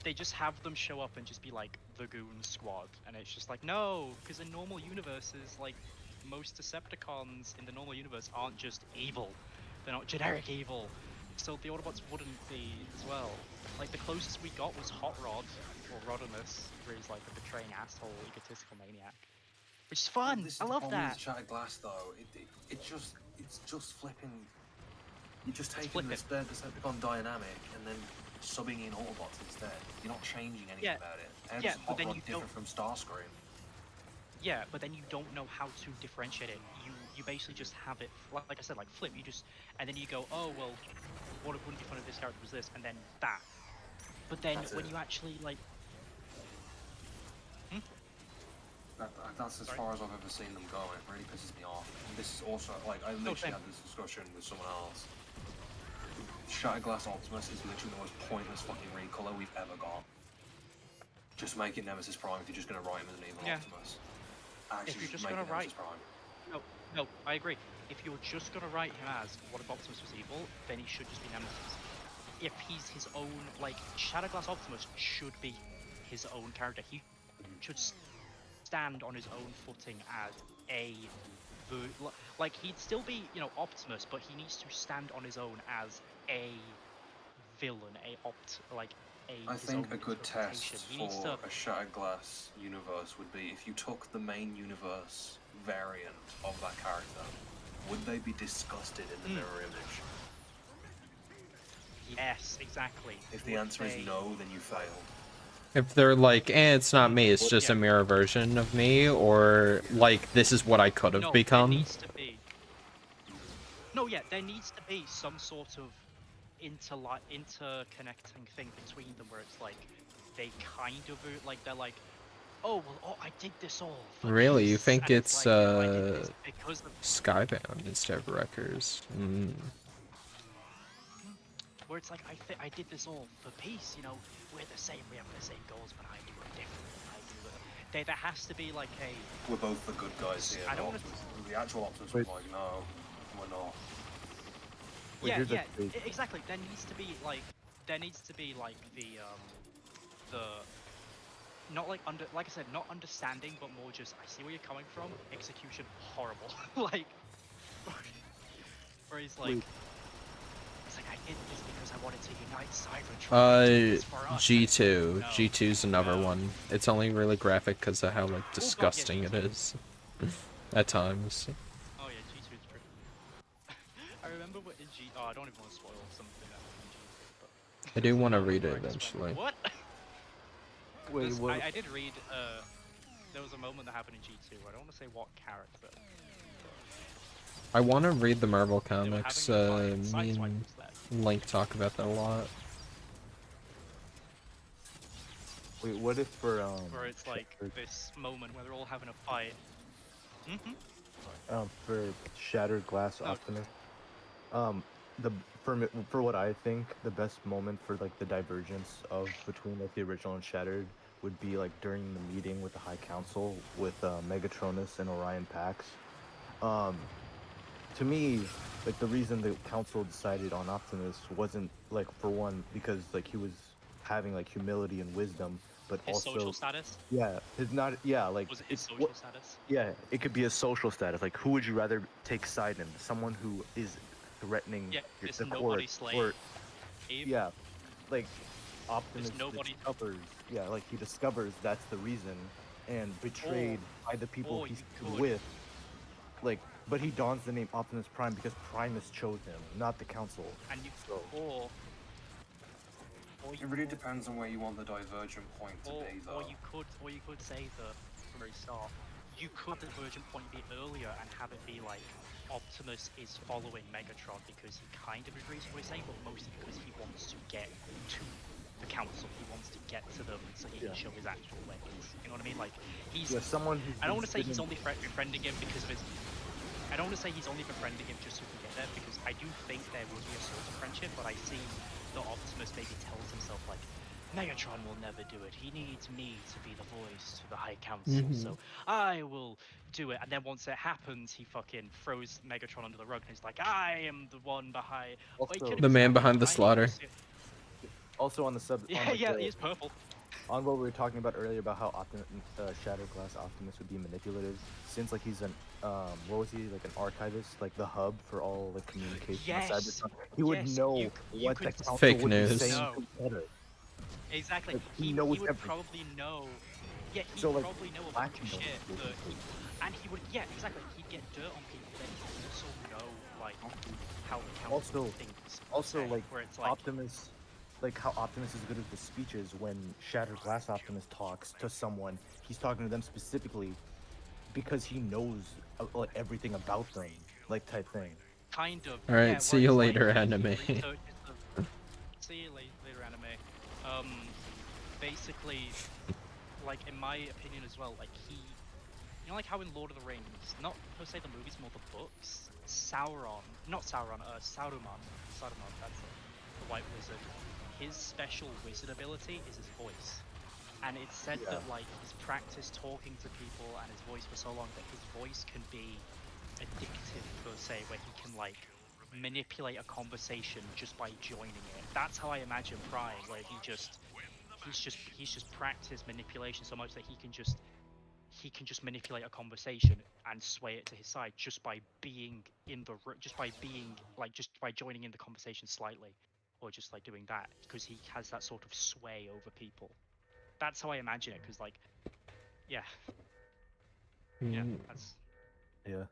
I: they just have them show up and just be like the Goon Squad, and it's just like no, because in normal universes, like most Decepticons in the normal universe aren't just evil. They're not generic evil, so the Autobots wouldn't be as well. Like the closest we got was Hot Rod, or Rodimus, where he's like a betraying asshole, egotistical maniac, which is fun. I love that.
G: With Shattered Glass though, it's just flipping. You're just taking the Decepticon dynamic and then subbing in Autobots instead. You're not changing anything about it. How does Hot Rod differ from Starscream?
I: Yeah, but then you don't know how to differentiate it. You basically just have it, like I said, like flip. You just, and then you go, oh well, what wouldn't be fun if this character was this, and then that. But then when you actually like,
G: that's as far as I've ever seen them go. It really pisses me off. And this is also like I literally had this discussion with someone else. Shattered Glass Optimus is literally the most pointless fucking recolor we've ever got. Just make it Nemesis Prime if you're just gonna write him as an evil Optimus. Actually,
I: if you're just gonna write, no, I agree. If you're just gonna write him as what if Optimus was evil, then he should just be Nemesis. If he's his own, like Shadowglass Optimus should be his own character. He should stand on his own footing as like he'd still be, you know, Optimus, but he needs to stand on his own as a villain,
G: I think a good test for a Shattered Glass universe would be if you took the main universe variant of that character, would they be disgusted in the mirror image?
I: Yes, exactly.
F: If the
I: Would
F: answer is
I: they-
F: no, then you failed.
A: If they're like, it's not me, it's just a mirror version of me, or like, this is what I could have
I: No,
A: become.
I: there needs to be. No, yeah, there needs to be some sort of interconnecting thing between them where it's like they kind of like they're like, oh well, oh I did this all. For
A: Really, you
I: peace,"
A: think
I: and
A: it's
I: like, "No, I did this because of
A: Skybound instead of Wreckers? Mm.
I: where it's like I did this all for peace. You know, we're the same, we have the same goals, but I do it differently. I do it. There has to be like a.
F: We're both the good guys here.
I: I don't
F: but
I: want to.
F: The actual Optimus was like, no, we're not.
K: Wait,
I: Yeah,
K: here's
I: yeah,
K: the
I: exactly. There needs to be like the not like like I said, not understanding, but more just I see where you're coming from. Execution horrible. Like where he's like,
K: Wait.
I: it's like I did this because I wanted to unite Cybertron. I did this for us.
A: G2.
I: No,
A: G2's another
I: no.
A: one. It's only really graphic because of how like disgusting it is at times.
I: Oh yeah, G2 is pretty. I remember what in G. Oh, I don't even want to spoil something that happened in G2. But
A: I do want to
I: where
A: read it
I: I just went,
A: eventually.
I: What?
K: Wait, what?
I: I did read. There was a moment that happened in G2. I don't want to say what character.
A: I want to read the Marvel
I: They were
A: comics.
I: having a fight,
A: Me
I: Sideswipe
A: and
I: was there.
A: Link talk about that a lot.
K: Wait, what if for
I: Where it's like this moment where they're all having a fight.
K: for Shattered Glass
I: No.
K: Optimus, for what I think the best moment for like the divergence of between like the original and Shattered would be like during the meeting with the High Council with Megatronus and Orion Pax. To me, like the reason the council decided on Optimus wasn't like for one because like he was having like humility and wisdom, but
I: His
K: also
I: social status?
K: yeah, his not yeah like
I: Was it his
K: it's
I: social status?
K: yeah, it could be a social status. Like, who would you rather take side in? Someone who is threatening
I: Yeah,
K: your
I: this
K: the
I: nobody
K: court,
I: slave.
K: or
I: Abe?
K: yeah, like Optimus
I: nobody-
K: discovers. Yeah, like he discovers that's the reason, and betrayed by the people he's
I: you could.
K: with. Like, but he dons the name Optimus Prime because Primus chose him, not the council.
I: And you
K: So
I: or
F: It really depends on where you want the divergent point to be, though.
I: or you could say that from the very start, you could the divergent point be earlier and have it be like Optimus is following Megatron because he kind of agrees with what he's saying, but mostly because he wants to get to the council. He wants to get to them so he can show his actual ways. You know what I mean? Like he's.
K: yeah, someone who's
I: I don't want to say
K: been
I: he's only befriending him because of his. I don't want to say he's only befriending him just so he can get there because I do think there will be a sort of friendship, but I see that Optimus maybe tells himself like, Megatron will never do it. He needs me to be the voice to the High Council, so I will do it. And then once it happens, he fucking throws Megatron under the rug and he's like, I am the one behind.
K: Also-
A: The man behind the slaughter.
K: also on the sub.
I: Yeah,
K: on, like,
I: yeah,
K: the-
I: he's purple.
K: On what we were talking about earlier about how Shattered Glass Optimus would be manipulative, since like he's an what was he, like an archivist, like the hub for all like communication. on
I: Yes,
K: Cybertron. He would
I: yes,
K: know
I: you
K: what the
I: could-
K: council
A: Fake
K: would
A: news.
K: be saying
I: No.
K: to each other.
I: Exactly.
K: Like, he
I: he
K: knows
I: would
K: everything.
I: probably know. Yeah, he'd
K: So, like,
I: probably know a
K: Black
I: bunch of
K: knows
I: shit.
K: everything.
I: And he would, yeah, exactly. He'd get dirt on people, but he'd also know like how the council
K: Also-
I: thinks.
K: Also,
I: say,
K: like
I: where it's like,
K: Optimus, like how Optimus is good at the speeches when Shattered Glass Optimus talks to someone. He's talking to them specifically because he knows like everything about them, like type thing.
I: kind of.
A: All right,
I: yeah,
A: see
I: where
A: you
I: it's
A: later,
I: like, he
A: anime.
I: researches the- See you later, anime. Basically, like in my opinion as well, like he, you know, like how in Lord of the Rings, not per se the movies, more the books. Saruman, that's the White Wizard. His special wizard ability is his voice, and it's said that like he's practiced talking to people and his voice for so long that his voice can be addictive per se, where he can like manipulate a conversation just by joining it. That's how I imagine Prime, where he's just practiced manipulation so much that he can just manipulate a conversation and sway it to his side just by being just by joining in the conversation slightly, or just like doing that because he has that sort of sway over people. That's how I imagine it, because like, yeah,
A: Mm.
I: that's
K: Yeah.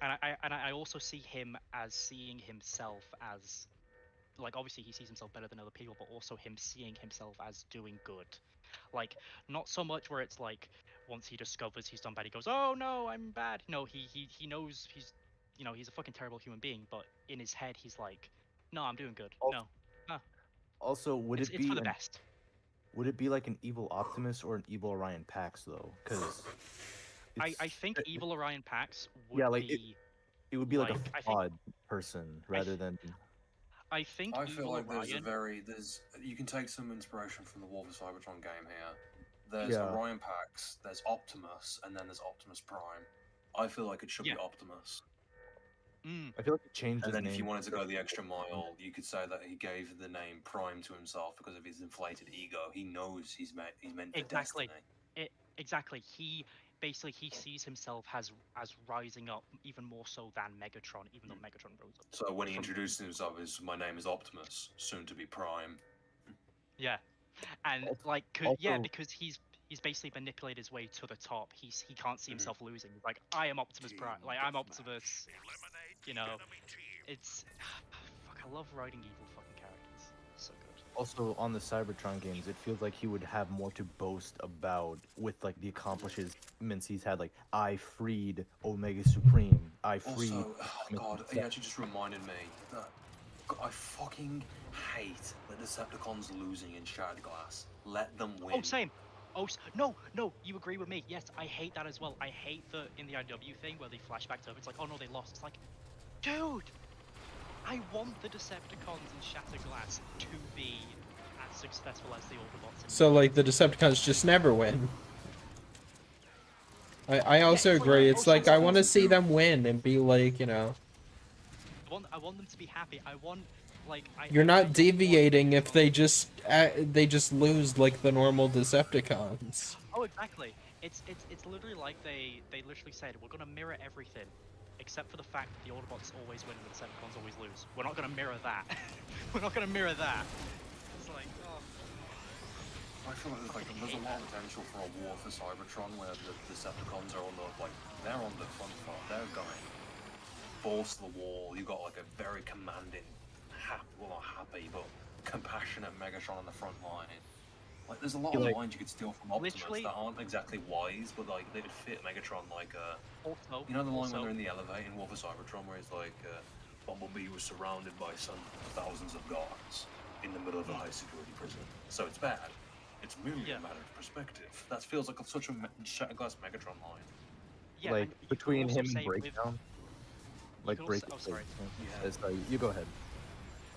I: And I also see him as seeing himself as, like, obviously he sees himself better than other people, but also him seeing himself as doing good. Like, not so much where it's like once he discovers he's done bad, he goes, "Oh no, I'm bad." No, he knows he's, he's a fucking terrible human being, but in his head he's like, "No, I'm doing good. No, no,
K: Also, would it
I: it's for
K: be
I: the best."
K: would it be like an evil Optimus or an evil Orion Pax though? Because
I: I think evil Orion Pax would
K: yeah, like
I: be
K: it would be like a
I: I think
K: flawed person rather than.
I: I think
G: I feel
I: evil
G: like
I: Orion.
G: you can take some inspiration from the War for Cybertron game here. There's
K: Yeah.
G: Orion Pax, there's Optimus, and then there's Optimus Prime. I feel like it should be
I: Yeah.
G: Optimus.
K: I feel like it changed
G: And
K: his
G: then
K: name.
G: if you wanted to go the extra mile, you could say that he gave the name Prime to himself because of his inflated ego. He knows he's meant for
I: Exactly.
G: destiny.
I: Exactly. He basically he sees himself as rising up even more so than Megatron, even though Megatron rose up.
G: So when he
I: from-
G: introduced himself as "My name is Optimus, soon to be Prime."
I: Yeah, and like because he's basically manipulated his way to the top. He can't see himself losing. He's like, I am Optimus Prime. Like, I'm Optimus. You know, it's fuck. I love writing evil fucking characters. So good.
K: Also, on the Cybertron games, it feels like he would have more to boast about with like the accomplishments he's had. Like, I freed Omega Supreme. I freed.
G: Also, oh god, he actually just reminded me that I fucking hate the Decepticons losing in Shattered Glass. Let them win.
I: Oh, same. No, you agree with me. Yes, I hate that as well. I hate the in the IW thing where they flash back to it. It's like, oh no, they lost. It's like, dude, I want the Decepticons in Shattered Glass to be as successful as the Autobots.
A: So like the Decepticons just never win. I also agree. It's like I want to see them win and be like, you know.
I: I want them to be happy. I want like
A: You're not deviating if they just lose like the normal Decepticons.
I: Oh, exactly. It's literally like they literally said we're gonna mirror everything, except for the fact that the Autobots always win and the Decepticons always lose. We're not gonna mirror that. We're not gonna mirror that. It's like, oh.
G: I feel like there's a lot of potential for a war for Cybertron where the Decepticons are on they're on the front front. They're going balls to the wall. You got like a very commanding, well not happy, but compassionate Megatron on the front line. Like there's a lot of lines you could steal from Optimus that aren't exactly wise, but like they would fit Megatron like you know the line when they're in the elevator in War for Cybertron where he's like Bumblebee was surrounded by some thousands of guards in the middle of a high security prison. So it's bad. It's merely a matter of perspective. That feels like such a Shattered Glass Megatron line.
I: Yeah,
K: like between him and Breakdown. Like Breakdown.
I: Oh, sorry.
K: Sorry, you go ahead.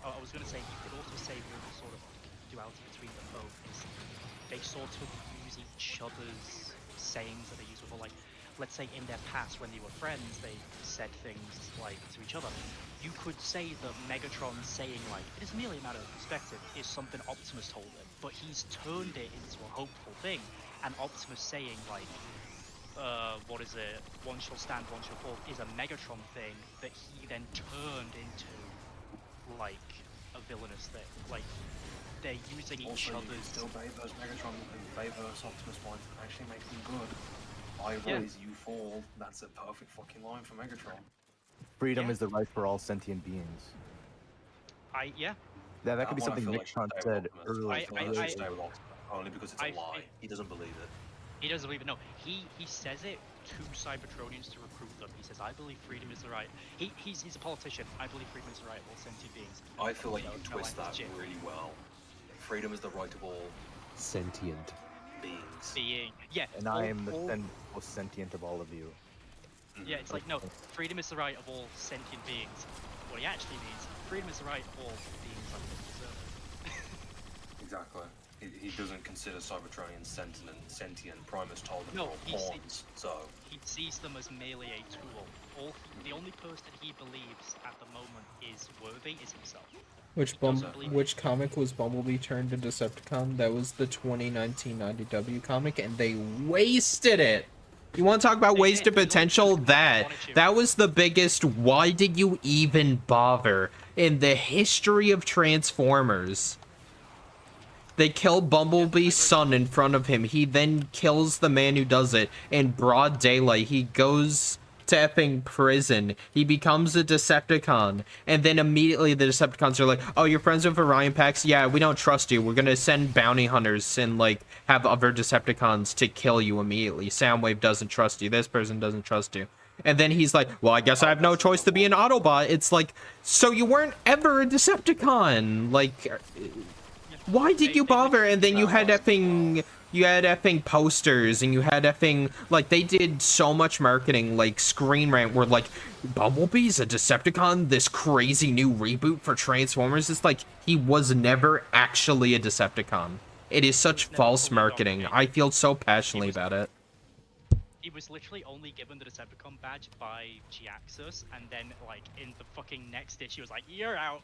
I: Oh, I was going to say, you could also say the sort of duality between them both is they sort of use each other's sayings that they use before. Like, let's say in their past when they were friends, they said things like to each other. You could say that Megatron saying like, it is merely a matter of perspective, is something Optimus told him, but he's turned it into a hopeful thing. And Optimus saying like, what is it? One shall stand, one shall fall is a Megatron thing that he then turned into like a villainous thing. Like they're using each
G: also,
I: other's.
G: You can still bait those Megatron and bait those Optimus points and actually make them good. I rise, you fall. That's a perfect fucking line for Megatron.
K: Freedom is the right for all sentient beings.
I: Yeah.
K: Yeah, that could be something Megatron said earlier.
G: Only because it's a lie. He doesn't believe it.
I: He doesn't believe it. No, he says it to Cybertronians to recruit them. He says, "I believe freedom is the right." He's a politician. I believe freedom is the right of all sentient beings.
G: I feel like you can twist that really well. Freedom is the right of all
L: sentient
G: beings.
I: Yeah.
K: And I am the most sentient of all of you.
I: Yeah, it's like, no, freedom is the right of all sentient beings. What he actually means, freedom is the right of all beings on the deserve it.
G: Exactly. He doesn't consider Cybertronians sentient. Primus told him they're all pawns, so...
I: He sees them as merely a tool. The only person he believes at the moment is worthy is himself.
A: Which comic was Bumblebee turned to Decepticon? That was the 2019 IDW comic, and they wasted it! You want to talk about wasted potential? That was the biggest why did you even bother in the history of Transformers. They kill Bumblebee's son in front of him. He then kills the man who does it in broad daylight. He goes to effing prison. He becomes a Decepticon, and then immediately the Decepticons are like, "Oh, you're friends with Orion Pax? Yeah, we don't trust you. We're gonna send bounty hunters and like have other Decepticons to kill you immediately. Soundwave doesn't trust you. This person doesn't trust you." And then he's like, "Well, I guess I have no choice to be an Autobot." It's like, so you weren't ever a Decepticon. Like, why did you bother? And then you had effing posters, and you had effing, like, they did so much marketing, like Screen Rant, where like, Bumblebee's a Decepticon, this crazy new reboot for Transformers. It's like, he was never actually a Decepticon. It is such false marketing. I feel so passionately about it.
I: He was literally only given the Decepticon badge by G-Axis, and then, like, in the fucking next issue, he was like, "You're out."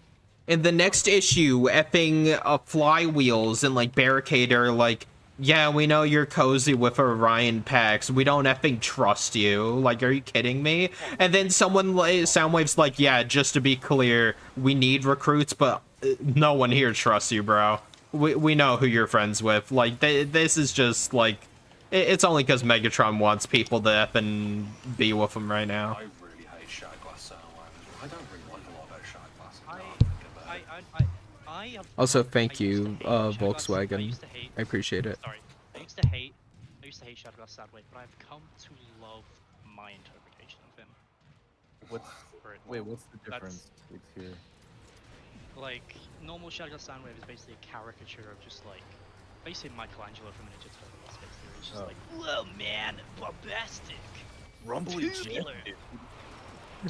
A: In the next issue, effing Flywheels and like Barricade are like, "Yeah, we know you're cozy with Orion Pax. We don't effing trust you." Like, are you kidding me? And then Soundwave's like, "Yeah, just to be clear, we need recruits, but no one here trusts you, bro. We know who you're friends with." Like, this is just like, it's only because Megatron wants people to effing be with him right now.
G: I really hate Shadowglass Soundwave. I don't really like a lot about Shadowglass.
I: I have,
A: Also,
I: I
A: thank
I: used
A: you,
I: to hate Shadowglass-
A: Volkswagen. I appreciate it.
I: Sorry, I used to hate Shadowglass Soundwave, but I've come to love my interpretation of him.
K: What's the difference? It's here.
I: Like, normal Shadowglass Soundwave is basically a caricature of just like, basically Michelangelo from Ninja Turtles. Basically, it's just like, "Whoa, man, bombastic,
K: Rumbly
I: tubular."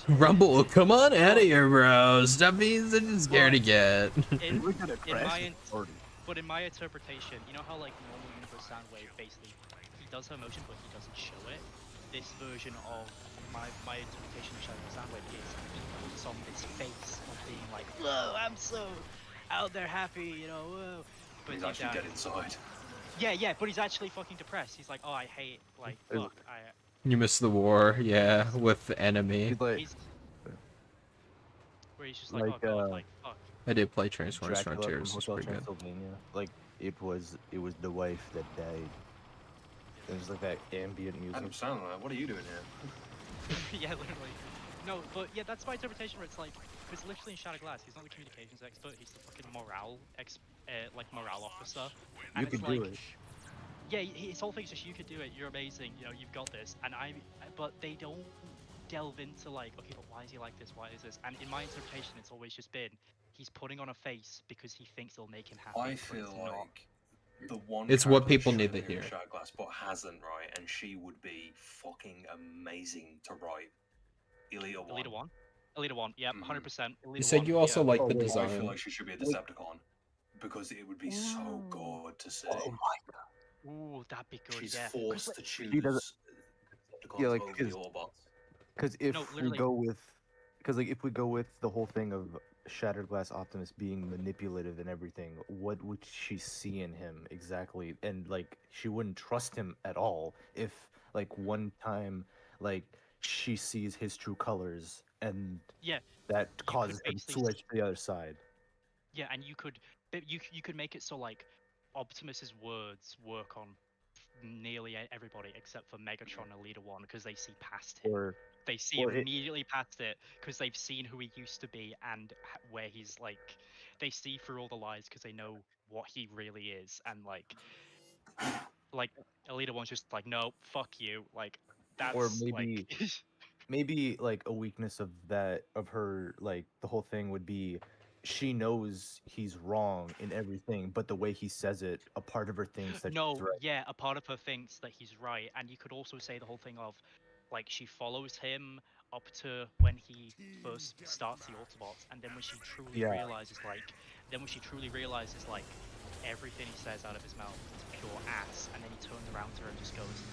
A: Rumble, come on out of here, bro. Stop being such a scared to get.
I: In my interpretation, you know how like normal Universe Soundwave basically he does her motion but he doesn't show it. This version of my interpretation of Shadow Soundwave is he puts on this face of being like, "Whoa, I'm so out there happy, you know, whoa." But
G: He's
I: deep
G: actually
I: down,
G: dead inside.
I: yeah, but he's actually fucking depressed. He's like, "Oh, I hate, like, fuck,
A: You missed the war, yeah, with the enemy.
K: He's like,
I: where he's just like, "Oh god, like, fuck."
A: I did play Transformers
K: Dracula
A: Frontiers.
K: from
A: It's
K: Hotel
A: pretty good.
K: Transylvania. Like it was the wife that died. It was like that ambient music.
G: Adam Sandler, what are you doing here?
I: Yeah, literally. No, but yeah, that's my interpretation where it's like, because literally in Shadow Glass, he's not the communications expert, he's the fucking morale officer. And
K: You
I: it's
K: could
I: like,
K: do it.
I: yeah, his whole thing's just, "You could do it, you're amazing, you know, you've got this." And but they don't delve into like, okay, but why is he like this, why is this? And in my interpretation, it's always just been, he's putting on a face because he thinks it'll make him happy.
G: I
I: but
G: feel
I: it's not.
G: like the one
A: It's what
G: character
A: people
G: should
A: need to
G: appear in
A: hear.
G: Shadowglass, but hasn't, right? And she would be fucking amazing to write. Elita 1.
I: Elita 1? Elita 1, yep, 100%.
A: You said you also like the
G: I
A: design.
G: feel like she should be a Decepticon because it would be so good to see.
K: Oh my
I: Ooh, that'd be good,
G: She's
I: yeah.
G: forced to choose
K: He doesn't-
G: Decepticons
K: Yeah, like,
G: over the Autobots.
K: Because if
I: No,
K: we
I: literally.
K: go with, if we go with the whole thing of Shattered Glass Optimus being manipulative and everything, what would she see in him exactly? And like, she wouldn't trust him at all if like one time like she sees his true colors and
I: Yeah,
K: that causes him to
I: basically
K: switch to the other side.
I: yeah, and you could make it so like Optimus's words work on nearly everybody except for Megatron and Elita 1 because they see past him.
K: Or
I: They see
K: or it-
I: immediately past it because they've seen who he used to be and where he's like, they see through all the lies because they know what he really is, and like Elita 1's just like, "No, fuck you," like that's
K: or maybe
I: like
K: maybe like a weakness of her, like the whole thing would be she knows he's wrong in everything, but the way he says it, a part of her thinks that
I: no,
K: she's right.
I: yeah, a part of her thinks that he's right, and you could also say the whole thing of, like, she follows him up to when he first starts the Autobots, and then when she truly
K: Yeah.
I: realizes, like, everything he says out of his mouth is pure ass, and then he turns around to her and just goes,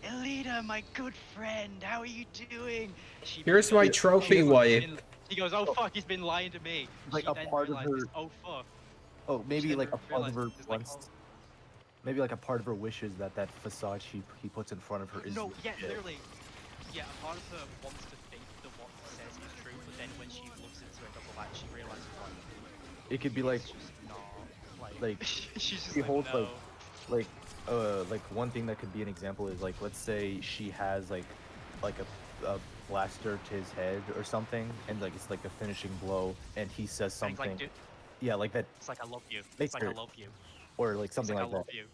I: "Elita, my good friend, how are you doing?"
A: Here's my trophy wife.
I: He goes, "Oh fuck, he's been lying to me."
K: Like
I: She
K: a
I: then
K: part of
I: realizes,
K: her-
I: "Oh fuck."
K: Oh, maybe
I: then
K: like a part of her
I: realizes, like,
K: wants. Maybe like a part of her wishes that facade he puts in front of her is
I: No,
K: legit.
I: yeah, literally. Yeah, a part of her wants to think that what he says is true, but then when she looks into it double back, she realizes like
K: It could be like
I: it's just not
K: like
I: she's just
K: she
I: like,
K: holds
I: no.
K: like one thing that could be an example is like, let's say she has like a blaster to his head or something, and like it's like the finishing blow, and he says
I: And he's
K: something.
I: like,
K: Yeah, like that.
I: it's like I love you.
K: Makes
I: It's like I
K: her-
I: love you.
K: Or like something
I: It's like
K: like
I: I love
K: that.
I: you.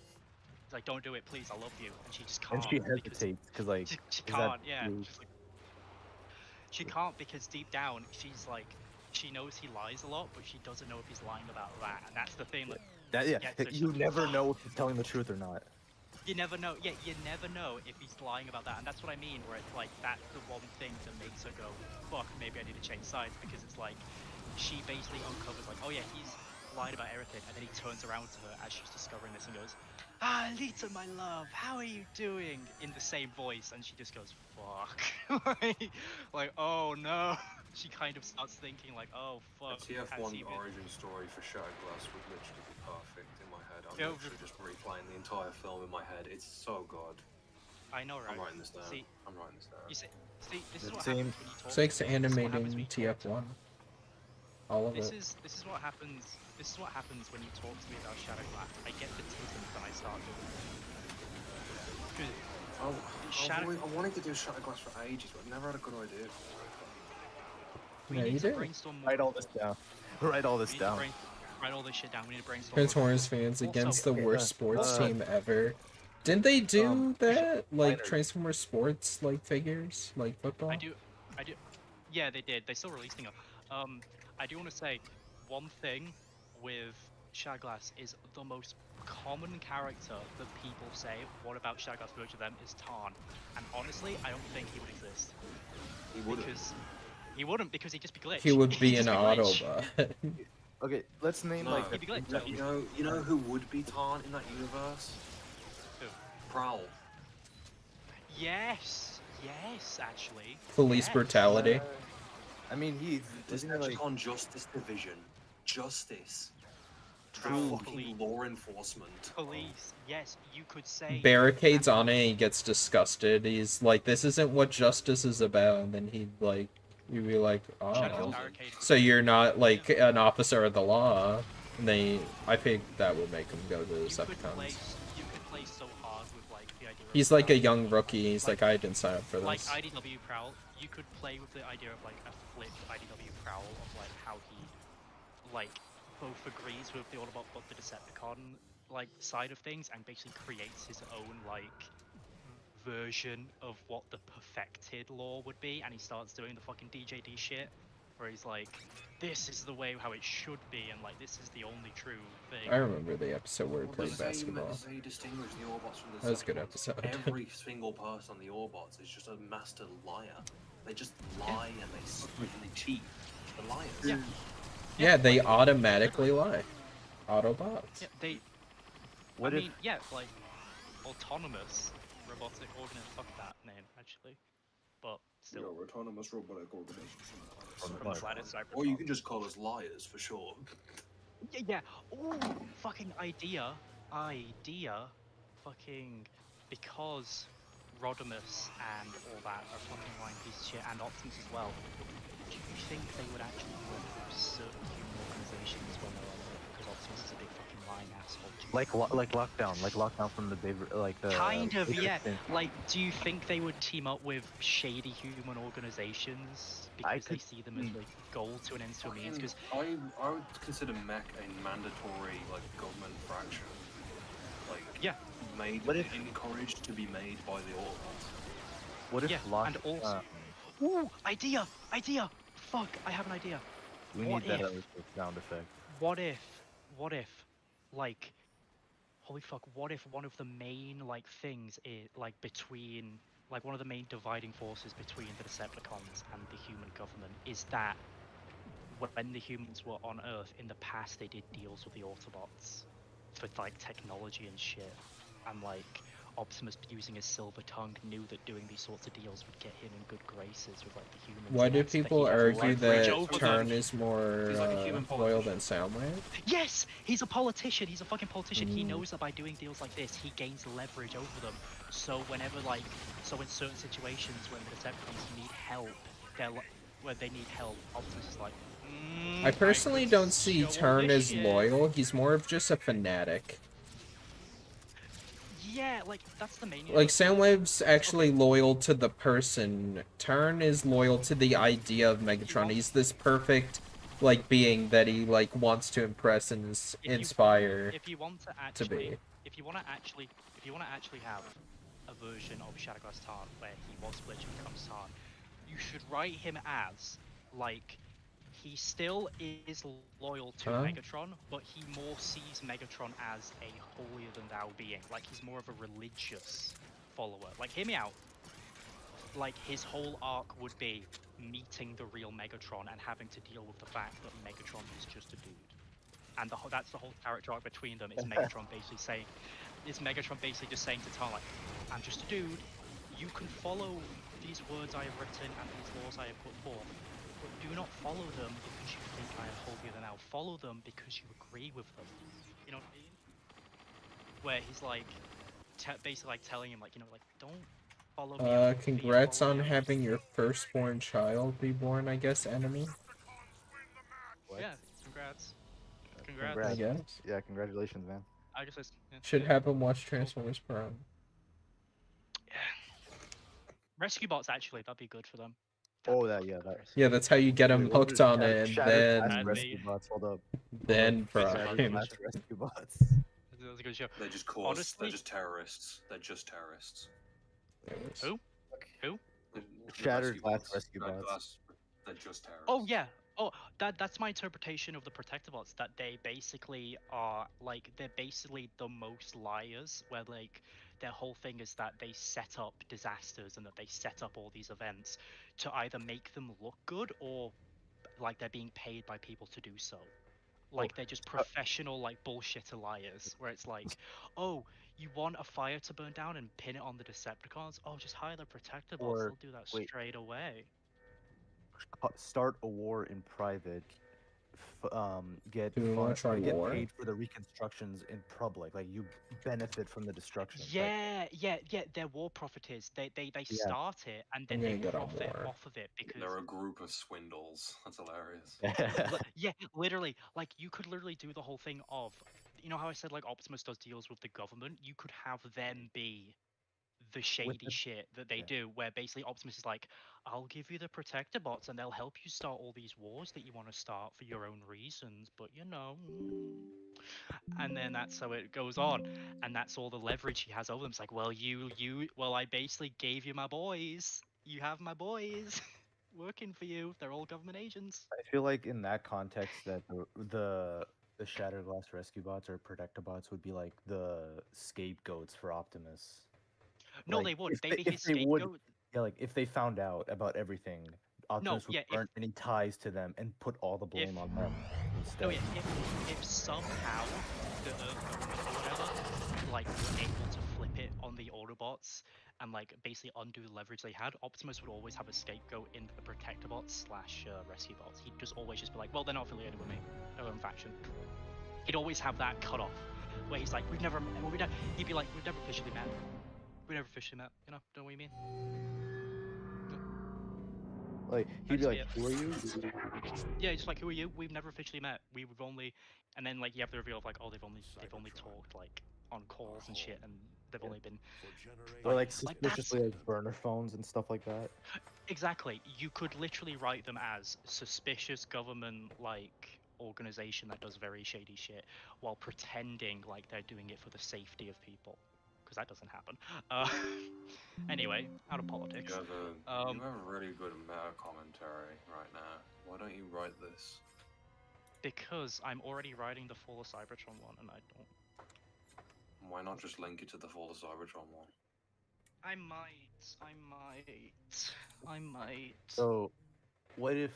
I: It's like, don't do it, please. I love you. And she just
K: And
I: can't.
K: she
I: because
K: hesitates because like
I: she
K: is that
I: can't. Yeah.
K: true?
I: She's like, she can't because deep down she's like, she knows he lies a lot, but she doesn't know if he's lying about that. And that's the thing. Like,
K: That yeah,
I: gets her.
K: you never know if he's telling the truth or not.
I: You never know. Yeah, you never know if he's lying about that, and that's what I mean. Where it's like that's the one thing that makes her go, "Fuck, maybe I need to change sides," because it's like she basically uncovers like, "Oh yeah, he's lied about everything," and then he turns around to her as she's discovering this and goes, "Ah, Lita, my love, how are you doing?" in the same voice, and she just goes, "Fuck," like, oh no. She kind of starts thinking like, "Oh
G: A
I: fuck." has
G: TF1
I: he been-"
G: origin story for Shattered Glass would literally be perfect in my head. I'm
I: Yeah,
G: literally just replaying the entire film in my head. It's so good.
I: I know, right?
G: I'm writing this down.
I: See,
G: I'm writing this down.
I: you see, this is what
K: Same.
I: happens when you talk.
A: Six
I: to me. This is what happens
A: animating
I: when you talk to me.
A: TF1. All of
I: This
A: it.
I: is what happens. This is what happens when you talk to me about Shadow Glass. I get the tisms and I start doing it. 'Cause
G: I wanted to do Shattered Glass for ages, but I've never had a good idea.
I: we
A: Yeah,
I: need
A: you
I: to
A: do.
I: brainstorm more.
K: Write all this down. Write all
I: We
K: this
I: need to
K: down.
I: write all this shit down. We need to brainstorm.
A: Transformers fans against the
K: okay,
A: worst sports
K: uh,
A: team ever. Didn't they do that? Like
K: minor-
A: Transformers sports, like figures, like football?
I: I do. Yeah, they did. They still released thing. I do want to say one thing with Shadowglass is the most common character that people say, "What about Shadowglass version of them?" is Tarn, and honestly, I don't think he would exist.
G: He wouldn't.
I: Because he wouldn't, because he'd just be glitched.
A: He would be
I: He'd
A: an
I: just glitch.
A: Autobot.
K: Okay, let's name
G: No.
K: like
I: He'd be glitched.
G: You know who would be Tarn in that universe?
I: Who?
G: Prowl.
I: Yes, actually.
A: Police
I: Yes.
A: brutality.
K: I mean, he's isn't he, like
G: Decepticon Justice Division. Justice.
I: True.
G: Fucking law enforcement.
I: Police. Yes, you could say.
A: Barricades on it, he gets disgusted. He's like, this isn't what justice is about. And then you'd be like,
I: Shadowglass
A: oh.
I: barricade.
A: So you're not like an officer of the law. And I think that would make him go to the
I: You could
A: Decepticons.
I: play so hard with like the idea.
A: He's
I: of
A: like a
I: Prowl.
A: young rookie. He's like, I didn't sign up for
I: Like
A: this.
I: IDW Prowl, you could play with the idea of like a flipped IDW Prowl of like how he like both agrees with the Autobot but the Decepticon like side of things and basically creates his own like version of what the perfected law would be, and he starts doing the fucking DJD shit where he's like, this is the way how it should be, and like this is the only true thing.
A: I remember the episode where he played basketball.
G: They distinguish the Autobots from the
A: That was a good
G: Decepticons.
A: episode.
G: Every single person on the Autobots is just a master liar. They just lie and they cheat. The liars.
I: Yeah.
A: Yeah, they automatically lie. Autobots.
I: Yeah, they.
K: What
I: I
K: if
I: mean, yeah, like autonomous robotic organism. Fuck that name, actually. But still.
G: Your autonomous robotic organization.
I: From the planet Cybertron.
G: Or you can just call us liars for sure.
I: Yeah. Ooh, fucking idea. Fucking because Rodimus and all that are fucking lying piece of shit, and Optimus as well. Do you think they would actually work with certain human organizations when they're on Earth? Because Optimus is a big fucking lying asshole.
K: like lockdown from the David like the
I: Kind of, yeah.
K: thing.
I: Like, do you think they would team up with shady human organizations because they see them as a goal to an end to a means? Because
G: I would consider mech a mandatory like government fraction. Like encouraged to be made by the Autobots.
K: What if
I: yeah,
K: lock,
I: and also, ooh, idea. Fuck, I have an idea.
K: we
I: what
K: need that
I: if-
K: other sound effect.
I: What if, like, holy fuck, what if one of the main, like, things is, like, between, like, one of the main dividing forces between the Decepticons and the human government is that when the humans were on Earth, in the past they did deals with the Autobots for, like, technology and shit, and, like, Optimus, using his silver tongue, knew that doing these sorts of deals would get him in good graces with like the humans.
A: Why
I: and
A: do
I: that's that
A: people
I: he has
A: argue
I: leverage
A: that
I: over
A: Turn
I: them.
A: is more
G: He's like a human
A: loyal
G: politician.
A: than Soundwave?
I: Yes, he's a politician. He's a fucking politician. He
A: Mm.
I: knows that by doing deals like this, he gains leverage over them. So whenever, like, so in certain situations when the Decepticons need help, when they need help, Optimus is like.
A: I personally
I: could
A: don't see
I: show
A: Turn
I: this
A: as
I: shit."
A: loyal. He's more of just a fanatic.
I: Yeah, like that's the main.
A: Like, Soundwave's actually loyal to the person. Turn is loyal to the idea of Megatron. He's this perfect, like, being that he, like, wants to impress and inspire
I: If you want to
A: to
I: actually,
A: be.
I: if you want to actually have a version of Shadowglass Tarn where he was Glitch and becomes Tarn, you should write him as like he still is loyal to
A: Huh?
I: Megatron, but he more sees Megatron as a holier than thou being. Like he's more of a religious follower. Like hear me out. Like his whole arc would be meeting the real Megatron and having to deal with the fact that Megatron is just a dude. And that's the whole character arc between them. Is Megatron basically saying, just saying to Tarn like, I'm just a dude. You can follow these words I have written and these laws I have put forth, but do not follow them because you think I am holier than thou. Follow them because you agree with them. You know what I mean? Where he's like, basically like telling him like, like don't follow me. I'm
A: Congrats on having your firstborn child be born, I guess, enemy?
K: What?
I: Yeah, congrats.
A: I guess.
K: Yeah, congratulations, man.
I: I just yeah,
A: Should
I: yeah.
A: have him watch Transformers Prime.
I: Rescue bots actually, that'd be good for them.
K: Oh, yeah, that.
A: Yeah, that's how you get him
K: Wait, what
A: hooked
K: was it?
A: on it, and
K: Shattered Glass
A: then...
K: Rescue Bots. Hold up.
A: Then
K: Shattered
A: Prime.
K: Glass Rescue Bots.
I: That's a good show.
G: They just cause.
I: Honestly,
G: They're just terrorists. They're just terrorists.
I: Who? Who?
K: Shattered Glass Rescue Bots.
G: They're just terrorists.
I: Oh yeah. Oh, that's my interpretation of the Protector bots. That they basically are like they're basically the most liars. Where like their whole thing is that they set up disasters and that they set up all these events to either make them look good or like they're being paid by people to do so. Like they're just professional like bullshitter liars. Where it's like, oh, you want a fire to burn down and pin it on the Decepticons? Oh, just hire the Protector bots.
K: Or-
I: They'll do that
K: wait.
I: straight away.
K: Start a war in private. Get
A: Do we wanna try
K: get
A: war?
K: paid for the reconstructions in public. Like you benefit from the destruction.
I: Yeah, yeah. They're war profiteers. They
K: Yeah.
I: start it and then
A: I'm
I: they
A: gonna get on
I: profit
A: war.
I: off of it because
G: They're a group of swindles. That's hilarious.
I: yeah, literally, like you could literally do the whole thing of, you know how I said like Optimus does deals with the government. You could have them be the shady shit that they do, where basically Optimus is like, I'll give you the Protector bots and they'll help you start all these wars that you want to start for your own reasons, but you know. And then that's how it goes on, and that's all the leverage he has over them. It's like, well, well, I basically gave you my boys. You have my boys working for you. They're all government agents.
K: I feel like in that context that the Shattered Glass Rescue Bots or Protector Bots would be like the scapegoats for Optimus.
I: No,
K: Like,
I: they would.
K: if
I: They'd be
K: if
I: his
K: they would,
I: scapegoat.
K: yeah, like if they found out about everything, Optimus would
I: yeah,
K: burn any ties to them and put all the blame on them instead.
I: No, yeah, if somehow the Earth government or whatever, like, were able to flip it on the Autobots and like basically undo the leverage they had, Optimus would always have a scapegoat in the Protector bots / Rescue bots. He'd just always just be like, well, they're not affiliated with me, they're their own faction. He'd always have that cut off, where he's like, he'd be like, we've never officially met. We never officially met, you know what I mean?
K: Like he'd be like, "Who are you?"
I: Yeah, just like, who are you? We've never officially met. We've only, and then like you have the reveal of like, oh, they've only talked like on calls and shit, and they've only been.
K: Or like suspiciously like burner phones and stuff like that.
I: Exactly. You could literally write them as suspicious government like organization that does very shady shit while pretending like they're doing it for the safety of people, because that doesn't happen. Anyway, out of politics.
G: You have a really good meta commentary right now. Why don't you write this?
I: Because I'm already writing the Fall of Cybertron one, and I don't.
G: Why not just link it to the Fall of Cybertron one?
I: I might.
K: So, what if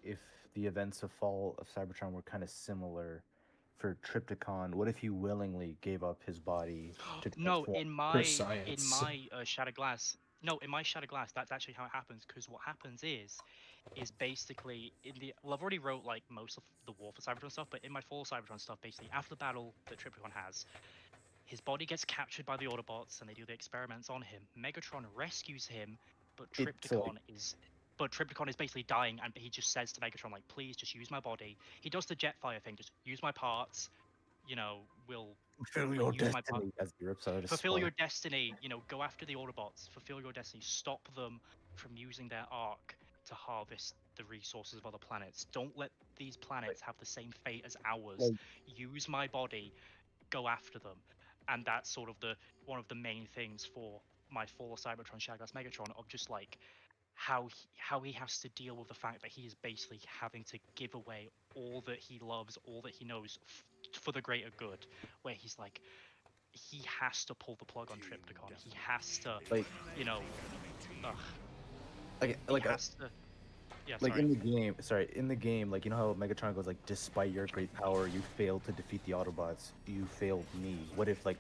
K: if the events of Fall of Cybertron were kind of similar for Triptychon? What if he willingly gave up his body to
I: No,
K: transform?
I: in my Shattered Glass. No, in my Shattered Glass, that's actually how it happens. Because what happens is basically well, I've already wrote like most of the War for Cybertron stuff, but in my Fall of Cybertron stuff, basically after the battle that Triptychon has, his body gets captured by the Autobots, and they do the experiments on him. Megatron rescues him, but Triptychon is basically dying, and he just says to Megatron, like, please just use my body. He does the Jetfire thing, just use my parts, you know, we'll
K: Fulfill your
I: use my
K: destiny as he rips out his
I: fulfill your
K: spine.
I: destiny. You know, go after the Autobots. Fulfill your destiny. Stop them from using their arc to harvest the resources of other planets. Don't let these planets have the same fate as ours.
K: Like-
I: Use my body. Go after them. And that's sort of the one of the main things for my Fall of Cybertron Shadowglass Megatron of just like how he has to deal with the fact that he is basically having to give away all that he loves, all that he knows for the greater good. Where he's like, he has to pull the plug on Triptychon. He has to,
K: Like,
I: you know, ugh,
K: like,
I: he
K: like,
I: has to. Yeah,
K: like
I: sorry.
K: in the game, like you know how Megatron goes like, despite your great power, you failed to defeat the Autobots. You failed me. What if like,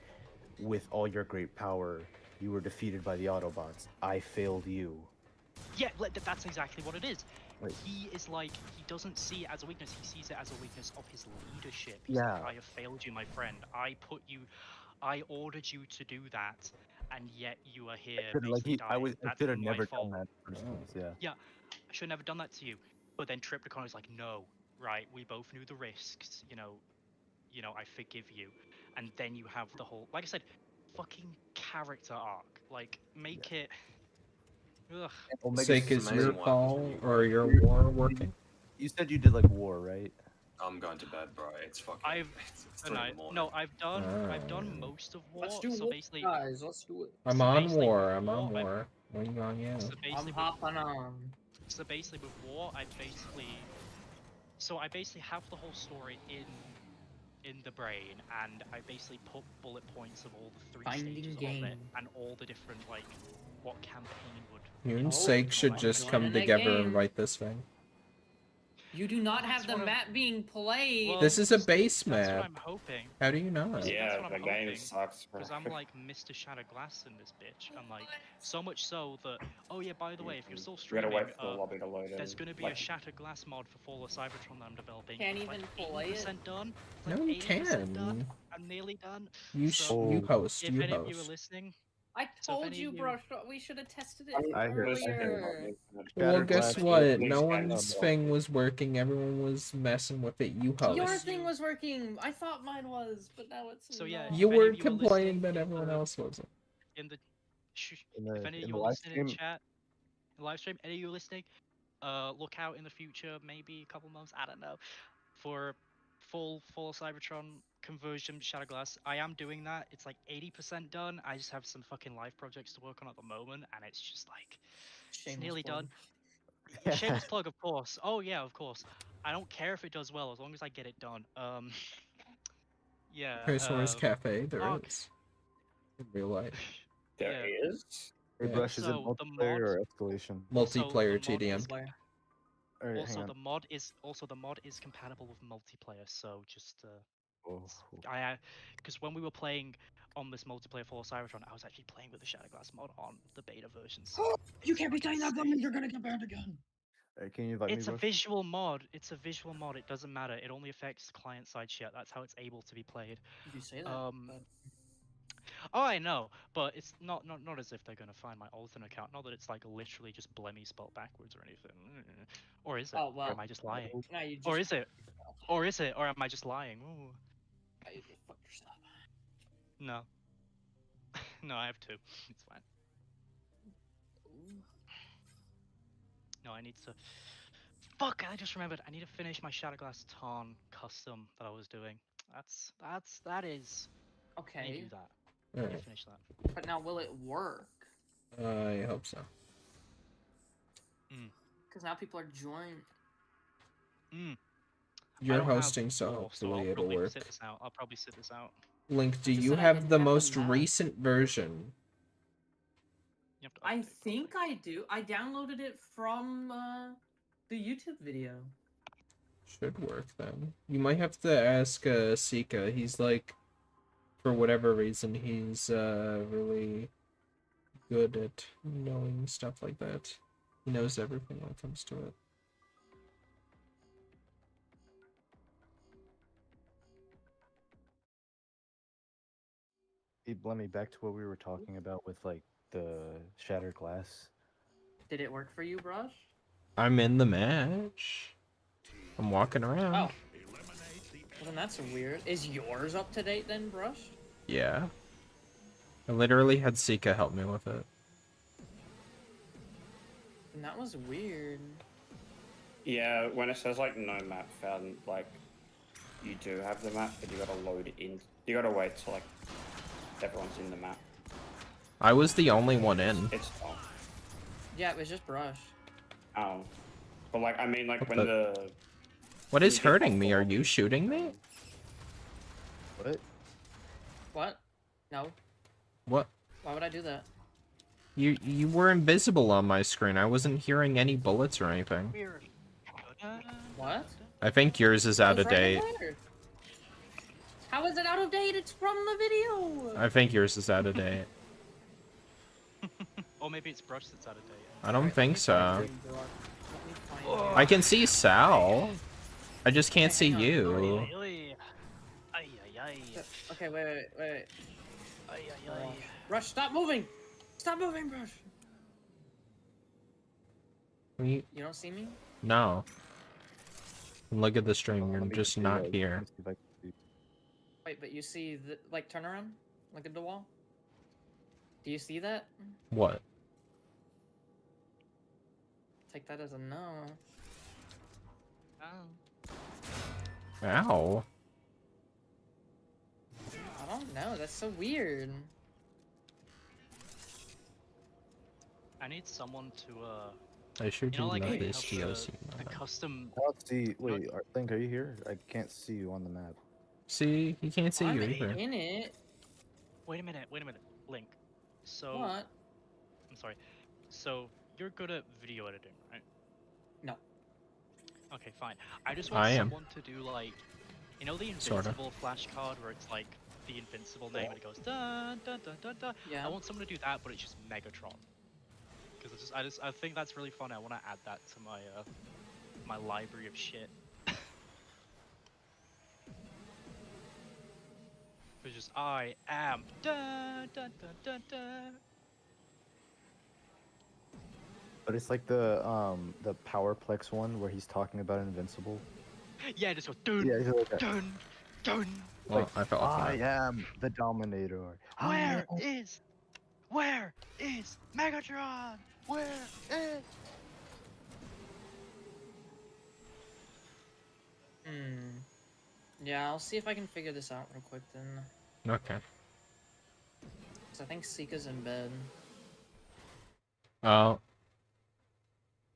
K: with all your great power, you were defeated by the Autobots? I failed you.
I: Yeah, that's exactly what it is.
K: Like-
I: He is like, he doesn't see it as a weakness. He sees it as a weakness of his leadership. He's
K: Yeah.
I: like, I have failed you, my friend. I ordered you to do that, and yet you are here basically dying.
K: I
I: That's
K: should have
I: my
K: never
I: fault.
K: done that in the first place. Yeah.
I: Yeah, I should have never done that to you. But then Triptychon is like, no, right? We both knew the risks. I forgive you. And then you have the whole, like I said, fucking character arc. Like, make it. Ugh.
A: Sake, is your
G: amazing what
A: call
G: happens
A: or your war working?
K: You said you did like war, right?
G: I'm going to bed, bro. It's fucking. It's
I: No,
G: 3 in the morning.
I: no, I've done
A: Ah.
I: most of war.
C: Let's do
I: So
C: war,
I: basically,
C: guys. Let's do it.
A: I'm
I: So
A: on
I: basically
A: war.
I: with
A: I'm on
I: war,
A: war. Waiting on you.
I: so
C: I'm
I: basically,
C: hopping on.
I: so basically with war, I basically have the whole story in the brain, and I basically put bullet points of all the 3
C: Finding
I: stages
C: game.
I: of it, and all the different like what campaign would.
A: You and
C: Oh,
A: Sake should
C: I'm
A: just
C: joining
A: come
C: that
A: together
C: game.
A: and write this thing.
C: You do not
I: That's
C: have the
I: what I'm-
C: map being played.
I: Well,
A: This is a
I: that's
A: base
I: what
A: map.
I: I'm hoping.
A: How do you not?
I: See,
J: Yeah,
I: that's what
J: the
I: I'm
J: game
I: hoping,
J: sucks.
I: Because I'm like Mr. Shatterglass in this bitch. I'm like, so much so that, oh yeah, by the way, if you're still
J: You gotta
I: streaming,
J: wait for the lobby to load in.
I: there's gonna be
J: like,
I: a Shatterglass mod for Fall of Cybertron that I'm developing.
C: Can't
I: It's like
C: even play it?
I: 80% done. It's
A: No,
I: like
A: you
I: 80% done.
A: can.
I: I'm nearly done.
A: You
I: So,
A: you host.
I: if
A: You
I: any of you are
A: host.
I: listening,
C: I
I: So if
C: told
I: any
C: you,
I: of you-
C: bro. We should have tested it
K: I heard-
C: earlier.
A: Well, guess what? No
J: Shatterglass
A: one's
J: game.
A: thing was working. Everyone was messing with it. You host.
C: Your thing was working. I thought mine was, but now it's
I: So, yeah,
C: not.
A: You
I: if any
A: were
I: of you are
A: complaining
I: listening
A: that
I: in
A: everyone
I: the-
A: else wasn't.
I: in the
K: In
I: if
K: the-
I: any
K: in
I: of
K: the
I: you are
K: live
I: listening in
K: stream?
I: chat, live stream, any of you are listening, look out in the future, maybe a couple months, I don't know, for full Cybertron conversion Shadowglass. I am doing that. It's like 80% done. I just have some fucking live projects to work on at the moment, and it's just like it's
C: Shameless
I: nearly
C: plug.
I: done. Shameless plug, of course. Oh yeah, of course. I don't care if it does well as long as I get it done. Yeah.
A: Chris Wars Cafe, there
I: fuck.
A: is. In real life.
J: There
I: Yeah.
J: is?
K: Hey,
A: Yeah.
K: Brush, is it
I: So, the
K: multiplayer or
I: mod-
K: escalation?
A: Multiplayer
I: the mod
A: TDM.
I: is-
K: Alright,
I: Also,
K: hang on.
I: the mod is compatible with multiplayer. So just
K: Oh,
I: because when we were playing on this multiplayer for Cybertron, I was actually playing with the Shadowglass mod on the beta version. So
C: You can't be saying that, Bummy. You're gonna get banned again.
K: can you invite me,
I: it's a
K: Brush?
I: visual mod. It's a visual mod. It doesn't matter. It only affects client side shit. That's how it's able to be played.
C: You say that. but-
I: Oh, I know, but it's not as if they're gonna find my alternate account. Not that it's like literally just Blemmy spelled backwards or anything. Or is it?
C: Oh well.
I: Or am I just lying?
C: Now you just
I: Or is it? Or is it? Or am I just lying? Ooh.
C: Now you just fuck yourself.
I: No. No, I have 2. It's fine. No, I need to. Fuck! I just remembered. I need to finish my Shadowglass Tarn custom that I was doing. That is. I need to
C: Okay,
I: do that. I need to
A: Alright.
I: finish that.
C: but now will it work?
A: I hope so.
C: Because now people are joining.
I: I
A: You're
I: don't have
A: hosting, so
I: more,
A: hopefully
I: I'll
A: it'll
I: probably
A: work.
I: Sit this out. I'll probably sit this out.
A: Link, do
C: just
A: you
C: said I
A: have
C: didn't
A: the
C: have the
A: most
C: map.
A: recent version?
I: You have to
C: I
I: update,
C: think
I: probably.
C: I do. I downloaded it from the YouTube video.
A: Should work then. You might have to ask Sika. He's like, for whatever reason, he's really good at knowing stuff like that. He knows everything when it comes to it.
K: Hey, Blemmy, back to what we were talking about with like the shattered glass.
C: Did it work for you, Brush?
A: I'm in the match. I'm walking around.
C: Oh. Well, then that's weird. Is yours up to date then, Brush?
A: Yeah. I literally had Sika help me with it.
C: And that was weird.
J: Yeah, when it says like no map found, like you do have the map, but you gotta load it in. You gotta wait till like everyone's in the map.
A: I was the only one in.
J: It's not.
C: Yeah, it was just Brush.
J: Oh, but like I mean, like
A: What
J: when the
A: What
J: when
A: is
J: you get
A: hurting
J: off
A: me?
J: the
A: Are
J: lobby,
A: you shooting me?
K: What?
C: What? No.
A: What?
C: Why would I do that?
A: You were invisible on my screen. I wasn't hearing any bullets or anything.
I: Weird.
C: What?
A: I think yours is out
C: It's
A: of
C: right
A: date.
C: there. How is it out of date? It's from the video.
A: I think yours is out of date.
I: Or maybe it's Brush that's out of date.
A: I don't think so.
C: Oh.
A: I can see Sal. I just can't see you.
I: Oi, oi. Ay, ay, ay.
C: Okay, wait.
I: Ay, ay, ay.
C: Brush, stop moving! Stop moving, Brush!
A: You-
C: You don't see me?
A: No. Look at the stream. You're
K: Let me
A: just
K: see,
A: not
K: let
A: here.
K: me see if I can see.
C: Wait, but you see the, like, turn around? Look at the wall? Do you see that?
A: What?
C: Take that as a no.
I: Oh.
A: Ow.
C: I don't know, that's so weird.
I: I need someone to,
A: I sure
I: you
A: do
I: know, like
A: know
I: how you
A: this
I: have
A: GOC.
I: the custom.
K: I don't see. Wait, Link, are you here? I can't see you on the map.
A: See, he can't see
C: I'm
A: you either.
C: in it.
I: Wait a minute, Link. So,
C: What?
I: I'm sorry. So, you're good at video editing, right?
C: No.
I: Okay, fine. I just want
A: I am.
I: someone to do like, you know, the
A: Sorta.
I: invincible flashcard where it's like the invincible name and it goes dun dun dun dun dun.
C: Yeah.
I: I want someone to do that, but it's just Megatron. Because I think that's really fun. I want to add that to my my library of shit. It's just I am dun dun dun dun dun.
K: But it's like the Powerplex one where he's talking about Invincible.
I: Yeah, just go dun
K: Yeah, he's like that.
I: dun dun.
A: Well, I felt
K: I
A: like
K: am the Dominator.
I: Where is Megatron? Where is?
C: Hmm. Yeah, I'll see if I can figure this out real quick then.
A: okay.
C: 'Cause I think Sika's in bed.
A: Oh,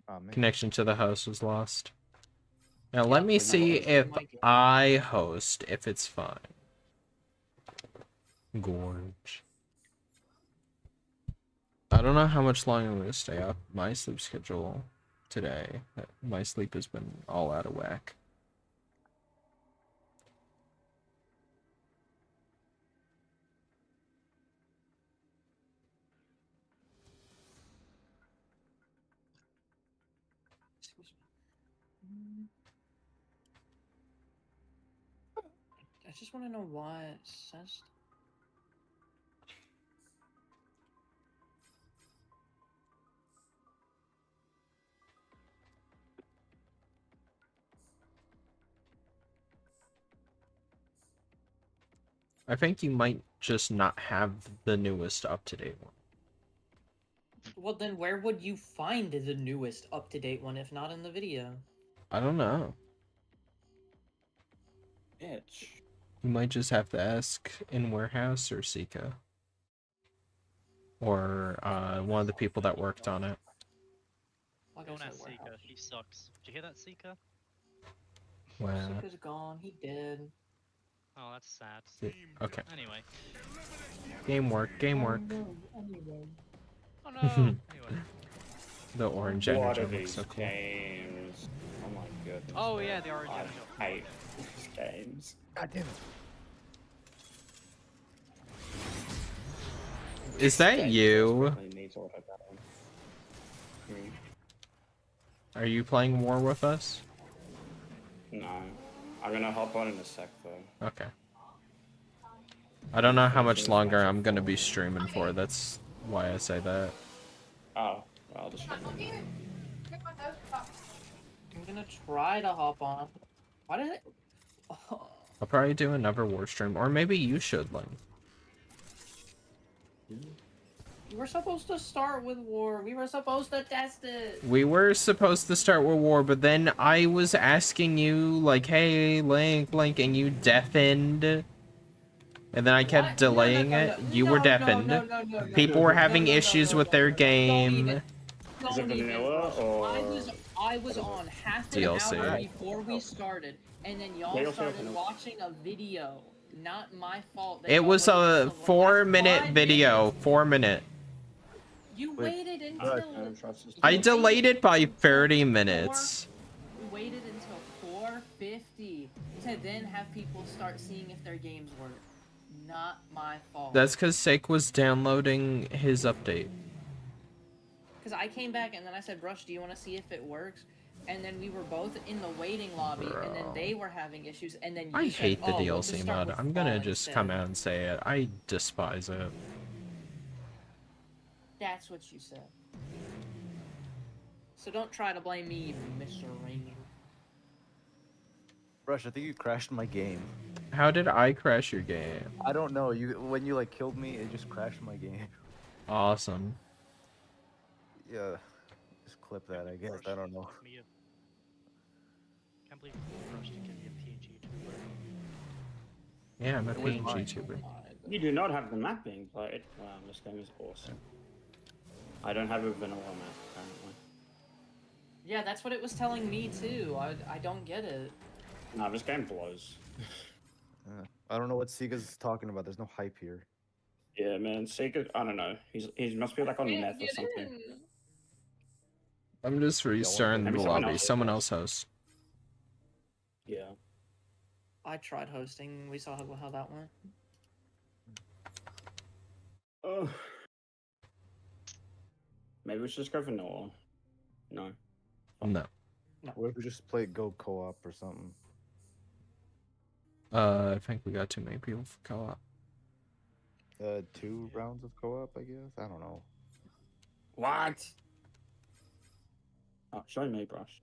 K: Oh, man.
A: connection to the host was lost. Now let me
C: but
A: see
C: no,
A: if
C: my game.
A: I host, if it's fine. Gorge. I don't know how much longer I'm gonna stay up. My sleep schedule today, my sleep has been all out of whack.
C: Excuse me. I just want to know why it says.
A: I think you might just not have the newest up-to-date one.
C: Well, then where would you find the newest up-to-date one if not in the video?
A: I don't know.
J: Bitch.
A: You might just have to ask in warehouse or Sika. Or one of the people that worked on it.
C: Like I
I: Don't
C: said,
I: ask Sika.
C: warehouse.
I: He sucks. Did you hear that, Sika?
A: Wow.
C: Sika's gone. He dead.
I: Oh, that's sad.
A: Okay.
I: Anyway.
A: Game work, game work.
I: Oh no. Anyway.
A: The orange
J: What
A: energy
J: are
A: looks
J: these
A: so cool.
J: games? Oh my goodness.
I: Oh yeah, the orange
J: I
I: energy.
J: hate these games.
K: God damn it.
A: Is that
J: Game
A: you?
J: desperately needs auto battle.
A: Are you playing War with us?
J: No. I'm gonna hop on in a sec though.
A: Okay. I don't know how much longer I'm gonna be streaming for, that's why I say that.
J: Oh, well, I'll just.
C: I'm gonna try to hop on. Why did it? Oh,
A: I'll probably do another war stream, or maybe you should, Link.
C: We're supposed to start with war. We were supposed to test it.
A: We were supposed to start with war, but then I was asking you, like, hey, Link, and you deafened. And then I kept
C: What?
A: delaying
C: No,
A: it. You were deafened.
C: No,
A: People were having issues with their game.
J: Is it
C: Don't even,
J: vanilla
C: Rush.
J: or
C: I was on half an
A: DLC?
C: hour before we started, and then y'all
J: DLC
C: started
J: vanilla.
C: watching a video. Not my fault. that
A: It
C: y'all
A: was
C: waited
A: a
C: until the
A: 4-minute
C: last
A: video.
C: 5
A: 4 minute.
C: You
K: Wait,
C: waited
J: I
C: until.
J: don't trust this.
A: I delayed it by 30 minutes.
C: We waited until 4:50 to then have people start seeing if their games work. Not my fault.
A: That's because Sake was downloading his update.
C: Because I came back and then I said, Rush, do you want to see if it works? And then we were both in the waiting lobby, and then they were having issues, and then you
A: I
C: said,
A: hate the
C: "Oh, we'll just
A: DLC
C: start
A: mod.
C: with
A: I'm gonna
C: fall
A: just
C: instead."
A: come out and say it. I despise it.
C: That's what you said. So don't try to blame me, Mr. Ranger.
K: Rush, I think you crashed my game.
A: How did I crash your game?
K: I don't know. When you like killed me, it just crashed my game.
A: Awesome.
K: Yeah. Just clip that, I guess. I don't know.
I: Can't believe Rush to give me a PNG tuber.
A: Yeah, I'm a
K: It was
A: PNG
K: mine.
A: tuber.
J: You do not have the map being played. Wow, this game is awesome. I don't have a vanilla map apparently.
C: Yeah, that's what it was telling me too. I don't get it.
J: No, this game blows.
K: I don't know what Sega's talking about. There's no hype here.
J: Yeah, man, Seeker. I don't know. He must be like on meth or something.
A: I'm just restarting
J: Maybe
A: the
J: someone
A: lobby.
J: else
A: Someone
J: does.
A: else hosts.
J: Yeah.
C: I tried hosting. We saw how that went.
J: Oh. Maybe we should just go vanilla. No.
A: No.
K: What if we just play Go co-op or something?
A: I think we got too many people for co-op.
K: 2 rounds of co-op, I guess. I don't know.
J: What? Oh, show me, brush.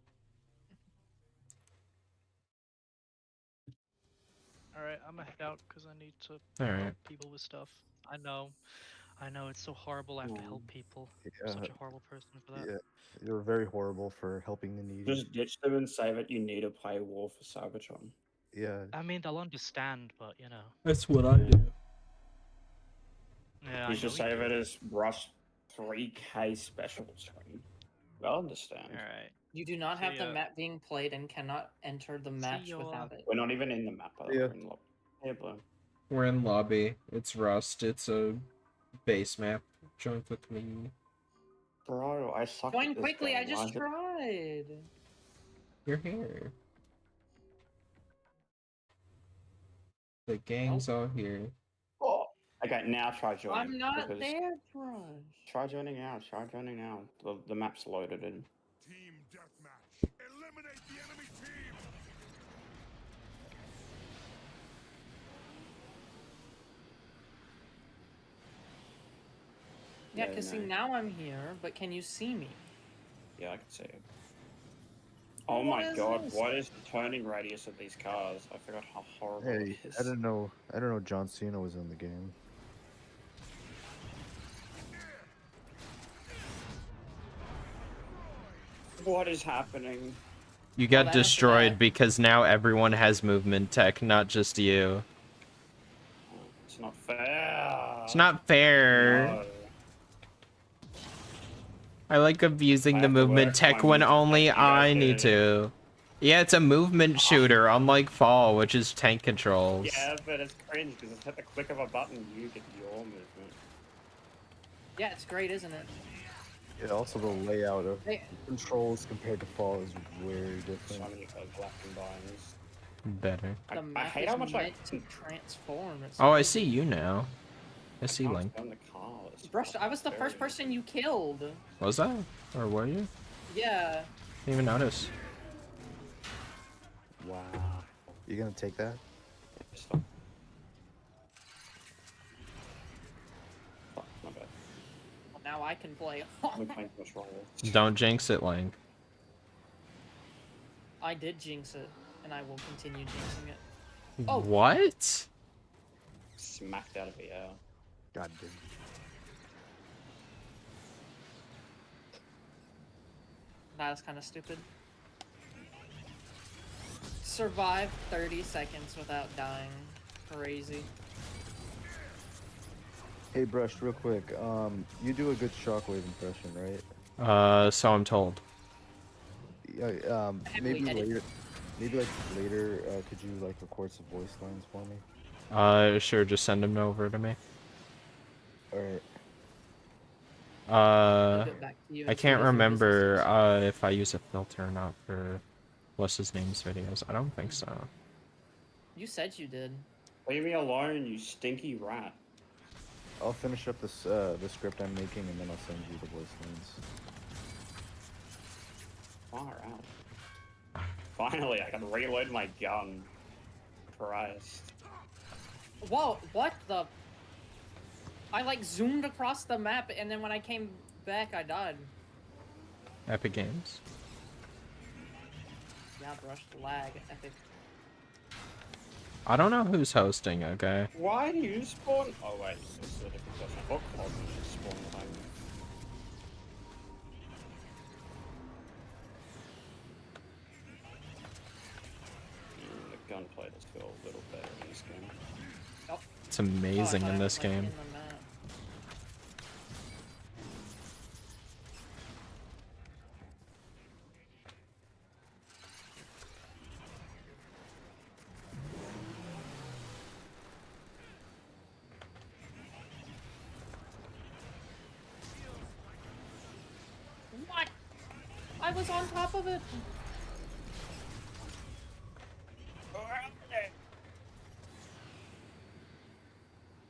I: Alright, I'm gonna head out because I need to
A: Alright.
I: help people with stuff. I know, it's so horrible I have to help people. I'm such a horrible person for that.
K: Yeah, you're very horrible for helping the needy.
J: Just ditch them and say that you need to play War for Cybertron.
K: Yeah.
I: I mean, they'll understand, but you know.
A: That's what I do.
I: Yeah,
J: You
I: I
J: should
I: know
J: say
I: you
J: that
I: do.
J: as Rush 3K special stream. They'll understand.
I: Alright.
C: You do not have
I: See
C: the
I: ya.
C: map being played and cannot enter the match
I: ya.
C: without it.
J: We're not even in the map. By the way,
K: Yeah.
J: we're in lobby. Hey, Blue.
A: We're in lobby. It's Rust. It's a base map. Join with me.
J: Bro, I suck
C: Join
J: at this
C: quickly.
J: game.
C: I just
J: Why
C: tried.
A: You're here. The gang's all here.
J: Oh. Okay, now try joining.
C: I'm not
J: because-
C: there, Brush.
J: Try joining now. Try joining now. The map's loaded in.
L: Team deathmatch. Eliminate the enemy team.
C: Yeah,
J: Yeah,
C: because see,
J: no.
C: now I'm here, but can you see me?
J: Yeah, I can see it. Oh
C: What
J: my
C: is
J: god,
C: this?
J: what is the turning radius of these cars? I forgot how horrible
K: Hey,
J: it is.
K: I didn't know John Cena was in the game.
J: What is happening?
A: You got
C: that after
A: destroyed
C: that.
A: because now everyone has movement tech, not just you.
J: It's not fair.
A: It's not fair.
J: No.
A: I like abusing
J: I
A: the
J: have to
A: movement
J: work
A: tech
J: my
A: when
J: movement
A: only
J: tech, you
A: I
J: guys
A: need
J: get it.
A: to. Yeah, it's a movement shooter, unlike Fall, which is tank controls.
J: Yeah, but it's cringe because it's at the click of a button you get your movement.
C: Yeah, it's great, isn't it?
K: Yeah, also the layout of
C: Hey.
K: controls compared to Fall is very
J: So
K: different.
J: many black combines.
A: Better.
C: The
J: I
C: map
J: hate
C: is
J: how much I
C: meant to transform. It's
A: Oh, I
C: crazy.
A: see you now. I see
J: can't
A: Link.
J: stand the cars.
C: Brush, I was the first
J: Very-
C: person you killed.
A: Was that? Or were you?
C: Yeah.
A: Didn't even notice.
K: Wow. You gonna take that?
J: Stop. Fuck, my bad.
C: Well, now I can play.
J: I'm playing too much wrong.
A: Don't jinx it, Link.
C: I did jinx it, and I will continue jinxing it. Oh.
A: What?
J: Smacked out of the air.
K: God damn.
C: That was kind of stupid. Survive 30 seconds without dying. Crazy.
K: Hey, Brush, real quick. You do a good Shockwave impression, right?
A: So I'm told.
K: Yeah.
C: Heavily
K: Maybe
C: edited.
K: later. Maybe like later. Could you like record some voice lines for me?
A: Sure, just send them over to me.
K: All right.
C: I'll get back to you
A: I
C: in 2
A: can't
C: to 3 business
A: remember,
C: days.
A: if I use a filter or not for what's his name's videos. I don't think so.
C: You said you did.
J: Leave me alone, you stinky rat.
K: I'll finish up this the script I'm making, and then I'll send you the voice lines.
J: Far out. Finally, I can reload my gun. Christ.
C: Whoa, what the? I like zoomed across the map and then when I came back I died.
A: Epic Games.
C: Yeah, brush the lag. Epic.
A: I don't know who's hosting, okay?
J: Why do you spawn? Oh wait, this is a different person. I thought Cosmo should spawn behind me. The gunplay does feel a little better in this game.
C: Oh.
A: It's amazing in this game.
C: In the map. What? I was on top of it.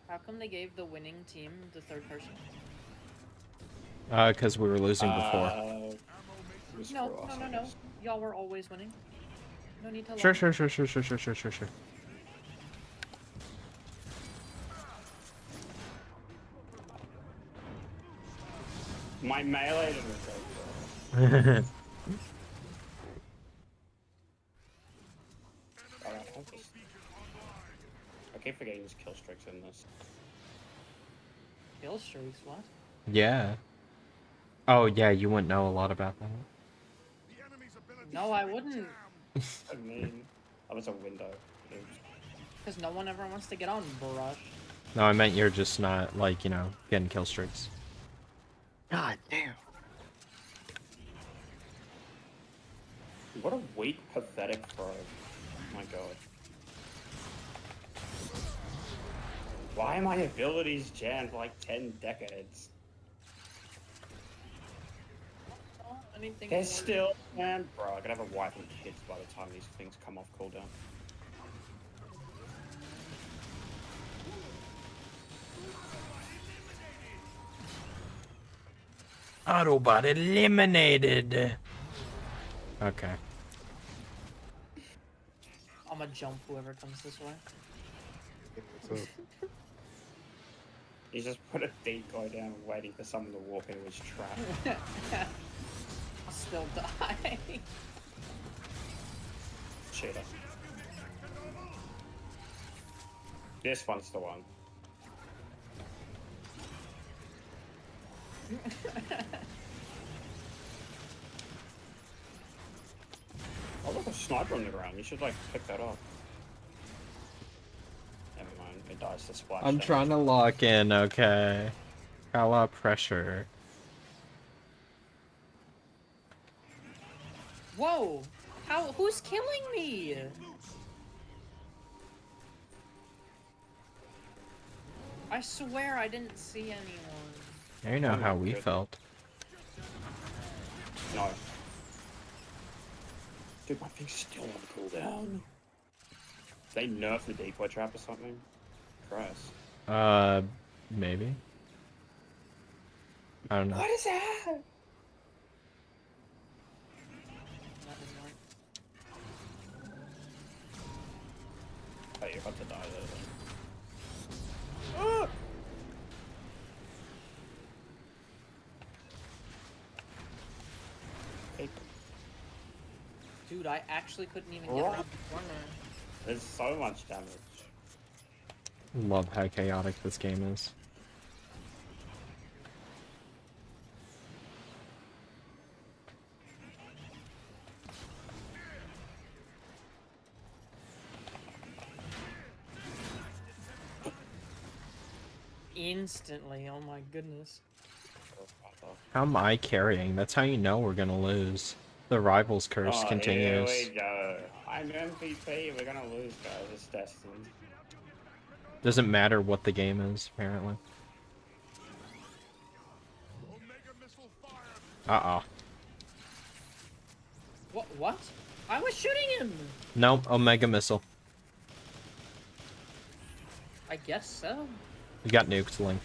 C: How come they gave the winning team the third person?
A: Because we were losing before.
C: No. Y'all were always winning. No need to
A: Sure.
C: lie.
J: My melee didn't go
A: Sure.
J: I keep forgetting there's kill streaks in this.
C: Kill streaks, what?
A: Yeah. Oh, yeah, you wouldn't know a lot about that.
C: No, I wouldn't.
J: I mean, that was a window.
C: Because no one ever wants to get on brush.
A: No, I meant you're just not, like, you know, getting kill streaks.
K: God damn.
J: What a weak, pathetic throw. Oh my god. Why are my abilities jammed for like 10 decades? They're still, man, bro. I'm gonna have a wife and kids by the time these things come off cooldown.
A: Autobot eliminated. Okay.
C: I'm gonna jump whoever comes this way.
K: So,
J: He just put a decoy down waiting for someone to walk into his trap.
C: I'll still die.
J: Cheater. This one's the one. Oh, look, a sniper on the ground. You should, like, pick that up. Never mind. It dies to splash.
A: I'm trying to lock in, okay. Got a lot of pressure.
C: Whoa! Who's killing me? I swear I didn't see anyone.
A: Now you know how we felt.
J: No. Dude, my thing's still on cooldown. They nerfed the decoy trap or something? Christ.
A: Maybe. I don't know.
J: What is that?
C: That didn't work.
J: Oh, you're about to die there. Ah! Hey.
C: Dude, I actually couldn't even get around the corner.
J: There's so much damage.
A: Love how chaotic this game is.
C: Instantly, oh my goodness.
A: How am I carrying? That's how you know we're gonna lose. The Rivals Curse
J: Oh,
A: continues.
J: here we go. I'm MVP. We're gonna lose, guys. It's destined.
A: Doesn't matter what the game is, apparently. Uh-oh.
C: What? I was shooting him!
A: Nope, Omega Missile.
C: I guess so.
A: You got nuked, Link.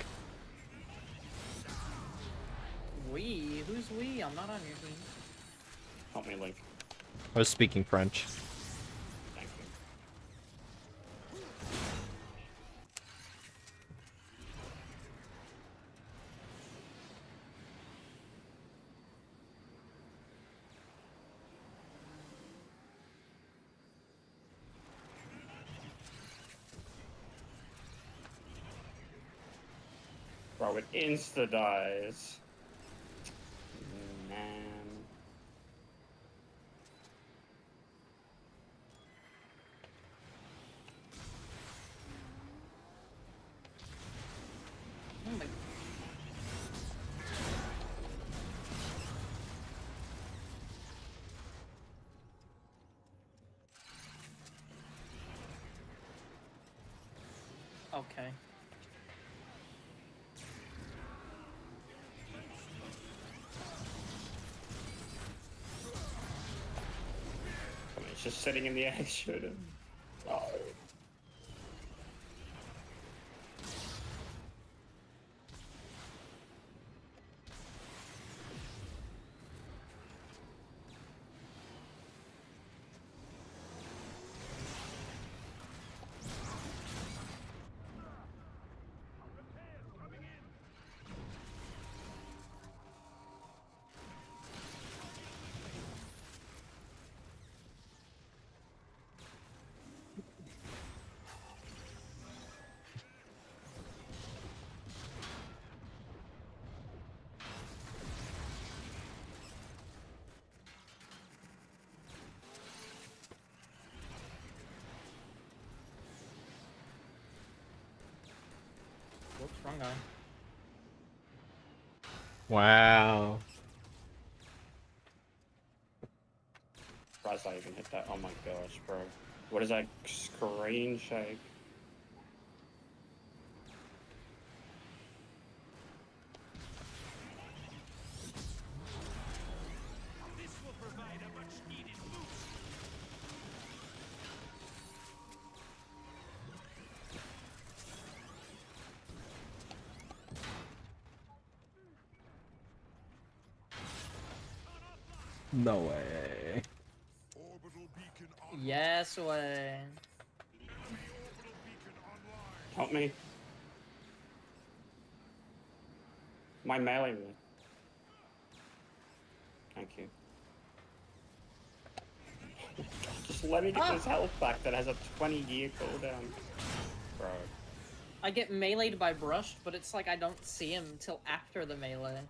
C: We? Who's we? I'm not on your team.
J: Help me, Link.
A: I was speaking French.
J: Thank you. Bro, it insta-dies. Man.
C: Oh my... Okay.
J: I mean, it's just sitting in the air, shoot him. Oh.
C: Whoops, wrong guy.
A: Wow.
J: Surprised I even hit that. Oh my gosh, bro. What is that screen shake?
A: No way.
C: Yes way.
J: Help me. My melee. Thank you. Just let me get this health back that has a 20-year cooldown. Bro.
C: I get meleeed by brushed, but it's like I don't see him till after the melee.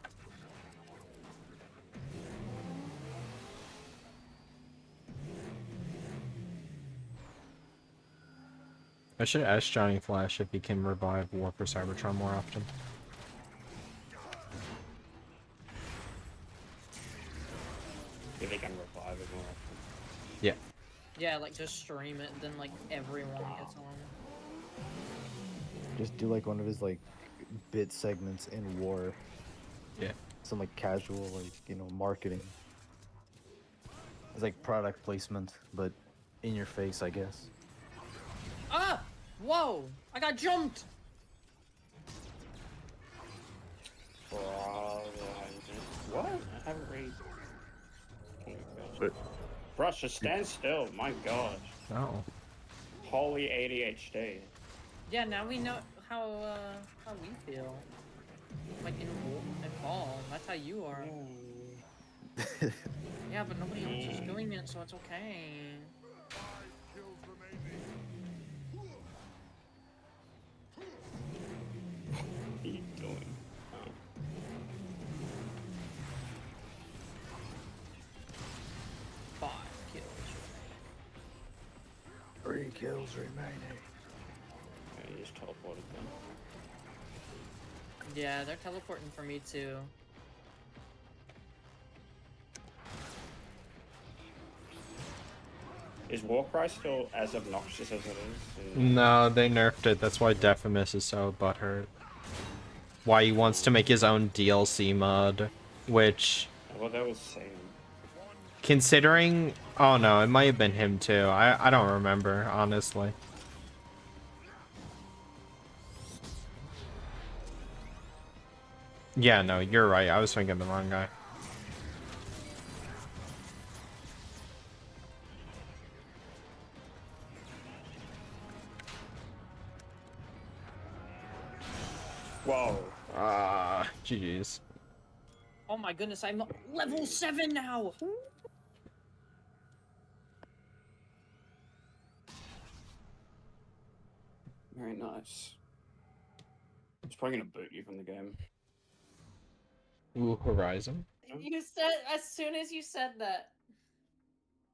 A: I should ask Johnny Flash if he can revive War for Cybertron more often.
J: If they can revive it more often.
A: Yeah.
C: Yeah, like just stream it, then like everyone gets on.
K: Just do like one of his like bit segments in War.
A: Yeah.
K: Some like casual marketing. It's like product placement, but in your face, I guess.
C: Ah! Whoa! I got jumped!
J: What? I haven't read. Brush, just stand still. My gosh.
A: Oh.
J: Holy ADHD.
C: Yeah, now we know how we feel. Like in fall. That's how you are. Yeah, but nobody else is doing it, so it's okay.
K: kills remaining.
J: Okay, you just teleported them.
C: Yeah, they're teleporting for me too.
J: Is Warcry still as obnoxious as it is?
A: No, they nerfed it. That's why Defimus is so butthurt. Why he wants to make his own DLC mod, which,
J: What that was saying.
A: considering, oh no, it might have been him too. I don't remember, honestly. Yeah, no, you're right. I was thinking the wrong guy.
J: Whoa.
A: Ah, GG's.
C: Oh my goodness, I'm level 7 now!
J: Very nice. It's probably gonna boot you from the game.
A: Ooh, Horizon.
C: You said, as soon as you said that.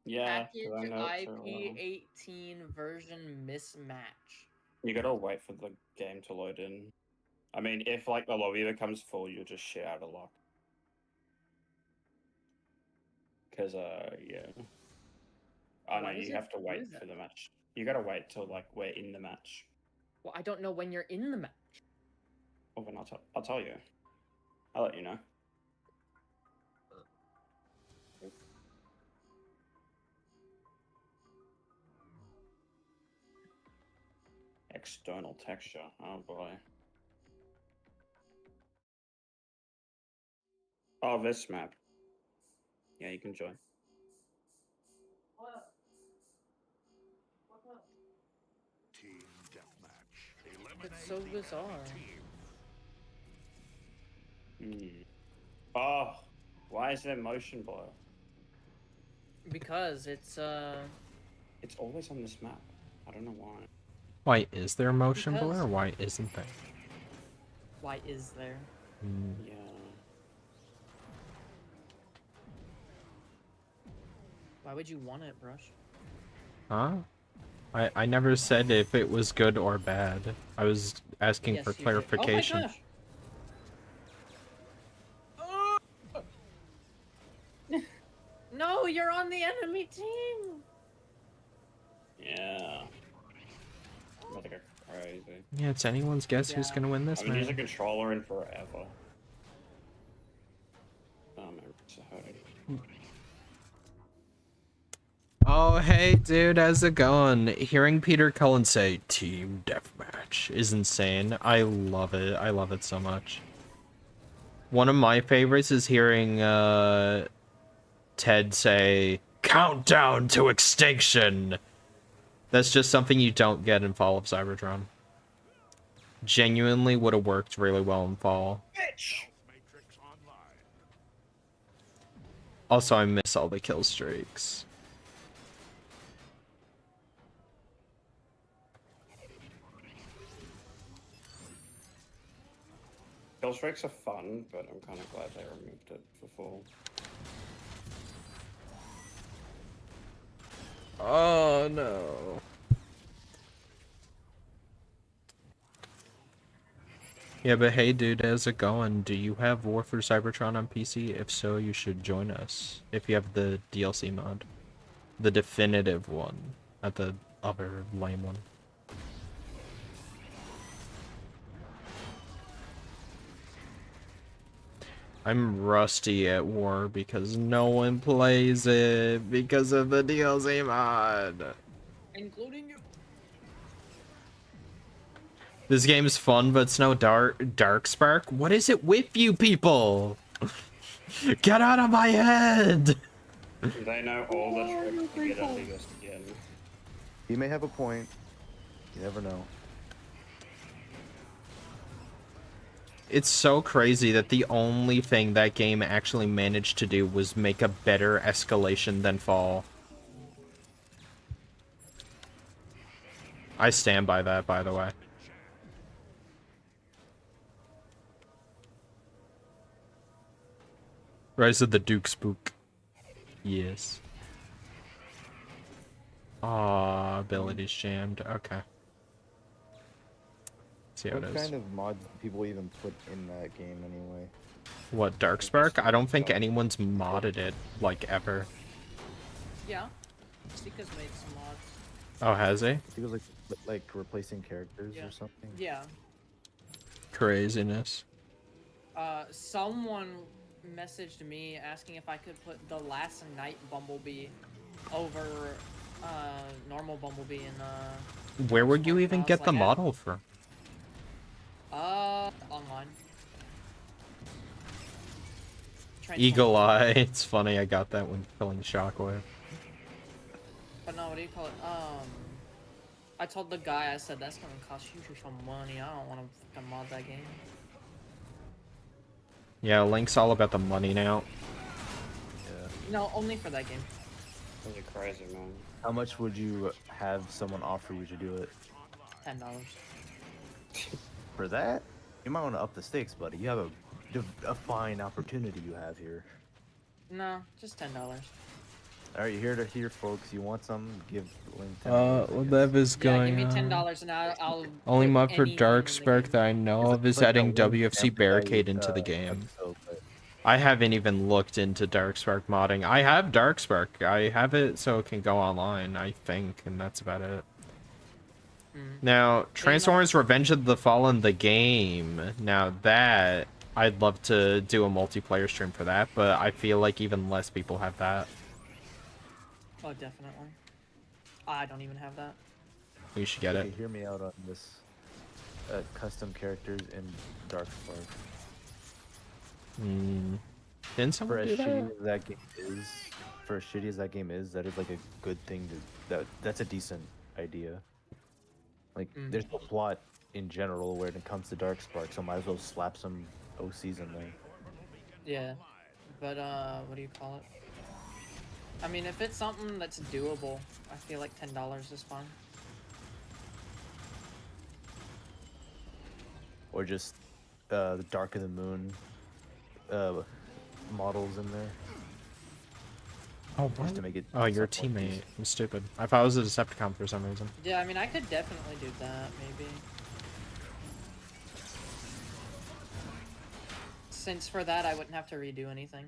J: Yeah,
C: Package
J: 'cause I know it so well.
C: IP18 version mismatch.
J: You gotta wait for the game to load in. I mean, if like the lobby becomes full, you'll just shit out of luck. Cause yeah. Oh no,
C: Why does
J: you
C: it
J: have to
C: do
J: wait
C: that?
J: for the match. You gotta wait till like we're in the match.
C: Well, I don't know when you're in the match.
J: Well, then I'll tell you. I'll let you know. External texture. Oh boy. Oh, this map. Yeah, you can join.
L: Team deathmatch.
C: It's so bizarre.
J: Oh, why is there motion blur?
C: Because it's
J: It's always on this map. I don't know why.
A: Why is there motion
C: Because-
A: blur or why isn't there?
C: why is there?
J: Yeah.
C: Why would you want it, Brush?
A: Huh? I never said if it was good or bad. I was asking
C: Yes,
A: for
C: you did.
A: clarification.
C: Oh my gosh! No, you're on the enemy team!
J: Yeah. I'm about to go crazy.
A: Yeah, it's anyone's guess who's
C: Yeah.
A: gonna win this
J: I haven't used a
A: man.
J: controller in forever. Oh, my wrists are hurting.
A: Oh, hey, dude, how's it going? Hearing Peter Cullen say Team Deathmatch is insane. I love it. I love it so much. One of my favorites is hearing Ted say Countdown to Extinction. That's just something you don't get in Fall of Cybertron. Genuinely would have worked really well in Fall.
J: Bitch!
L: Matrix online.
A: Also, I miss all the kill streaks.
J: Kill streaks are fun, but I'm kind of glad they removed it for fall.
A: Oh no. Yeah, but hey dude, how's it going? Do you have War for Cybertron on PC? If so, you should join us. If you have the DLC mod. The definitive one. Not the other lame one. I'm rusty at War because no one plays it because of the DLC mod.
C: Including you.
A: This game's fun, but it's no Dark Spark. What is it with you people? Get out of my head!
J: They know all the tricks to get out of this again.
K: He may have a point. You never know.
A: It's so crazy that the only thing that game actually managed to do was make a better escalation than Fall. I stand by that, by the way. Rise of the Duke Spook. Yes. Aw, abilities jammed. Okay. See how it
K: What
A: is.
K: kind of mods do people even put in that game anyway?
A: What, Darkspark? I don't think anyone's modded it, like, ever.
C: Yeah. Sika's made some mods.
A: Oh, has he?
K: He was like replacing characters or something.
C: Yeah.
A: Craziness.
C: Someone messaged me asking if I could put the last night Bumblebee over normal Bumblebee in
A: Where would you
C: Darkspark,
A: even
C: and I
A: get
C: was
A: the
C: like,
A: model from?
C: Online.
A: Eagle Eye. It's funny, I got that when killing Shockwave.
C: But no, what do you call it? I told the guy, I said, that's gonna cost you some money. I don't want to fucking mod that game.
A: Yeah, Link's all about the money now.
K: Yeah.
C: No, only for that game.
J: Really crazy, man.
K: How much would you have someone offer you to do it?
C: $10.
K: For that? You might want to up the stakes, buddy. You have a fine opportunity you have here.
C: No, just $10.
K: Alright, you're here to hear, folks. You want some? Give Link $10.
A: Whatever is
C: Yeah,
A: going
C: give me
A: on.
C: $10 and I'll
A: Only
C: put
A: mod for
C: any name in the
A: Darkspark
C: game.
A: that I know of is
K: like
A: adding
K: that one
A: WFC
K: example that
A: Barricade
K: you,
A: into the game.
K: episode, but-
A: I haven't even looked into Darkspark modding. I have Darkspark. I have it so it can go online, I think, and that's about it. Now, Transformers Revenge of the Fallen, the game. Now that, I'd love to do a multiplayer stream for that, but I feel like even less people have that.
C: Oh, definitely. I don't even have that.
A: We should get
K: Okay,
A: it.
K: hear me out on this. Custom characters in Darkspark.
A: Didn't
K: For
A: someone
K: as
A: do that?
K: shitty as that game is, that is like a good thing to. That's a decent idea. Like, there's no plot in general when it comes to Darkspark, so might as well slap some OCs in there.
C: Yeah. But, what do you call it? I mean, if it's something that's doable, I feel like $10 is fine.
K: Or just the Dark of the Moon models in there.
A: Oh,
K: Just to make it.
A: Oh, you're a
K: somewhat
A: teammate.
K: decent.
A: I'm stupid. I thought it was a Decepticon for some reason.
C: Yeah, I mean, I could definitely do that, maybe. Since for that, I wouldn't have to redo anything.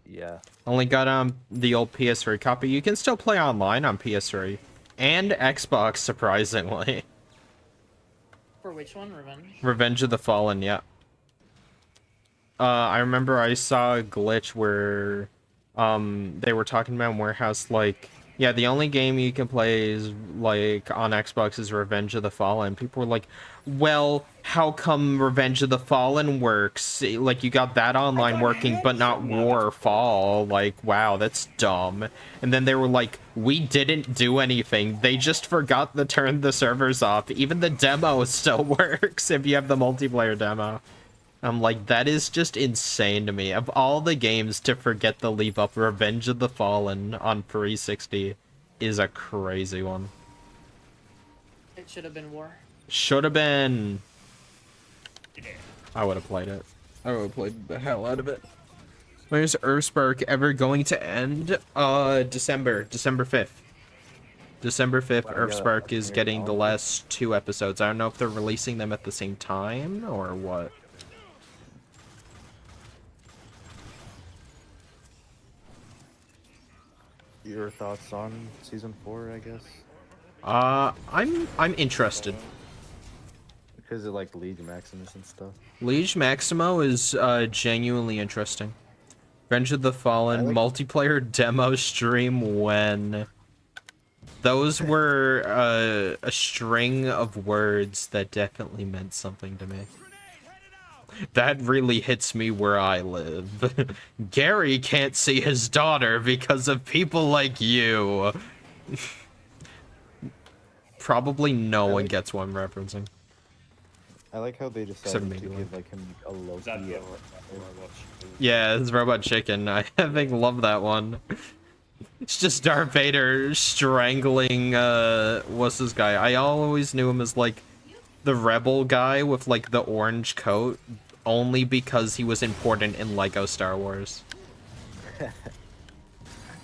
K: Yeah.
A: Only got the old PS3 copy. You can still play online on PS3 and Xbox, surprisingly.
C: For which one? Revenge?
A: Revenge of the Fallen, yeah. I remember I saw a glitch where they were talking about Warehouse, like, yeah, the only game you can play is, like, on Xbox is Revenge of the Fallen. People were like, well, how come Revenge of the Fallen works? Like, you got that online working, but not War or Fall. Like, wow, that's dumb. And then they were like, we didn't do anything. They just forgot to turn the servers off. Even the demo still works if you have the multiplayer demo. I'm like, that is just insane to me. Of all the games to forget to leave up, Revenge of the Fallen on 360 is a crazy one.
C: It should have been War.
A: Should have been. I would have played it. I would have played the hell out of it. When's Earthspark ever going to end? December 5th. December 5th,
K: Wow,
A: Earthspark
K: yeah,
A: is
K: that's
A: getting
K: very
A: the
K: long.
A: last 2 episodes. I don't know if they're releasing them at the same time or what.
K: Your thoughts on season 4, I guess?
A: I'm interested.
K: Because of like League Maximus and stuff.
A: Liege Maximo is genuinely interesting. Revenge of the Fallen multiplayer demo stream when those were a string of words that definitely meant something to me. That really hits me where I live. Gary can't see his daughter because of people like you. Probably no one gets what I'm referencing.
K: I like how they
A: Except
K: decided
A: maybe
K: to
A: one.
K: give like him a low
J: Is that
K: key.
J: the robot chicken?
A: Yeah, it's Robot Chicken. I think love that one. It's just Darth Vader strangling, what's this guy? I always knew him as, like, the rebel guy with, like, the orange coat, only because he was important in LEGO Star Wars.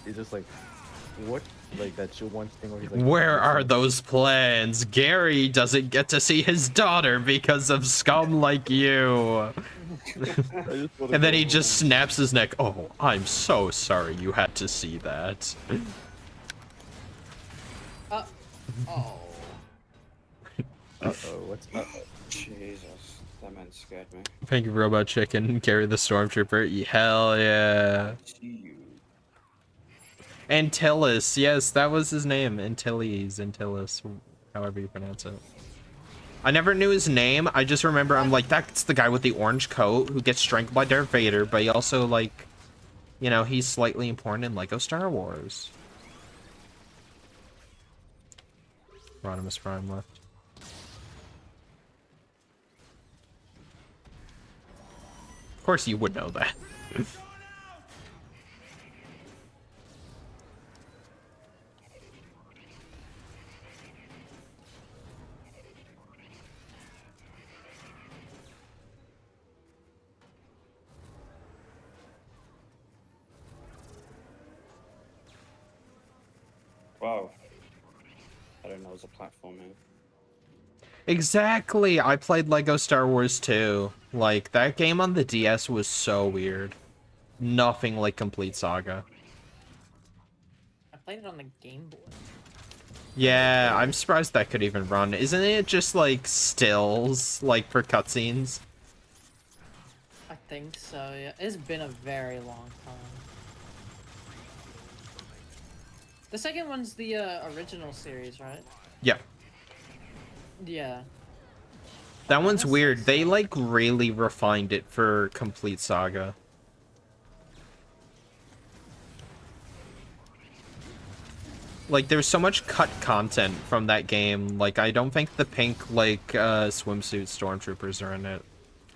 K: He's just like, What? Like that shit one thing where he's like,
A: Where are
K: listen,
A: those plans? Gary doesn't get to see his daughter because of scum like you.
K: I just wanna
A: And then
K: go
A: he just
K: home."
A: snaps his neck. Oh, I'm so sorry you had to see that.
C: Oh.
K: Uh-oh, what's up?
J: Jesus, that man scared me.
A: Thank you, Robot Chicken. Carry the Stormtrooper. Hell yeah.
J: See you.
A: Antilles. Yes, that was his name. Antilles. However you pronounce it. I never knew his name. I just remember I'm like, that's the guy with the orange coat who gets strangled by Darth Vader, but he also, like, you know, he's slightly important in Lego Star Wars. Rodimus Prime left. Of course you would know that.
J: Wow. I didn't know it was a platforming.
A: Exactly. I played Lego Star Wars 2. Like, that game on the DS was so weird. Nothing like Complete Saga.
C: I played it on the Game Boy.
A: Yeah, I'm surprised that could even run. Isn't it just like stills, like for cutscenes?
C: I think so, yeah. It's been a very long time. The second one's the original series, right?
A: Yeah.
C: Yeah.
A: That one's weird. They like really refined it for Complete Saga. Like, there's so much cut content from that game. Like, I don't think the pink, like, swimsuit stormtroopers are in it.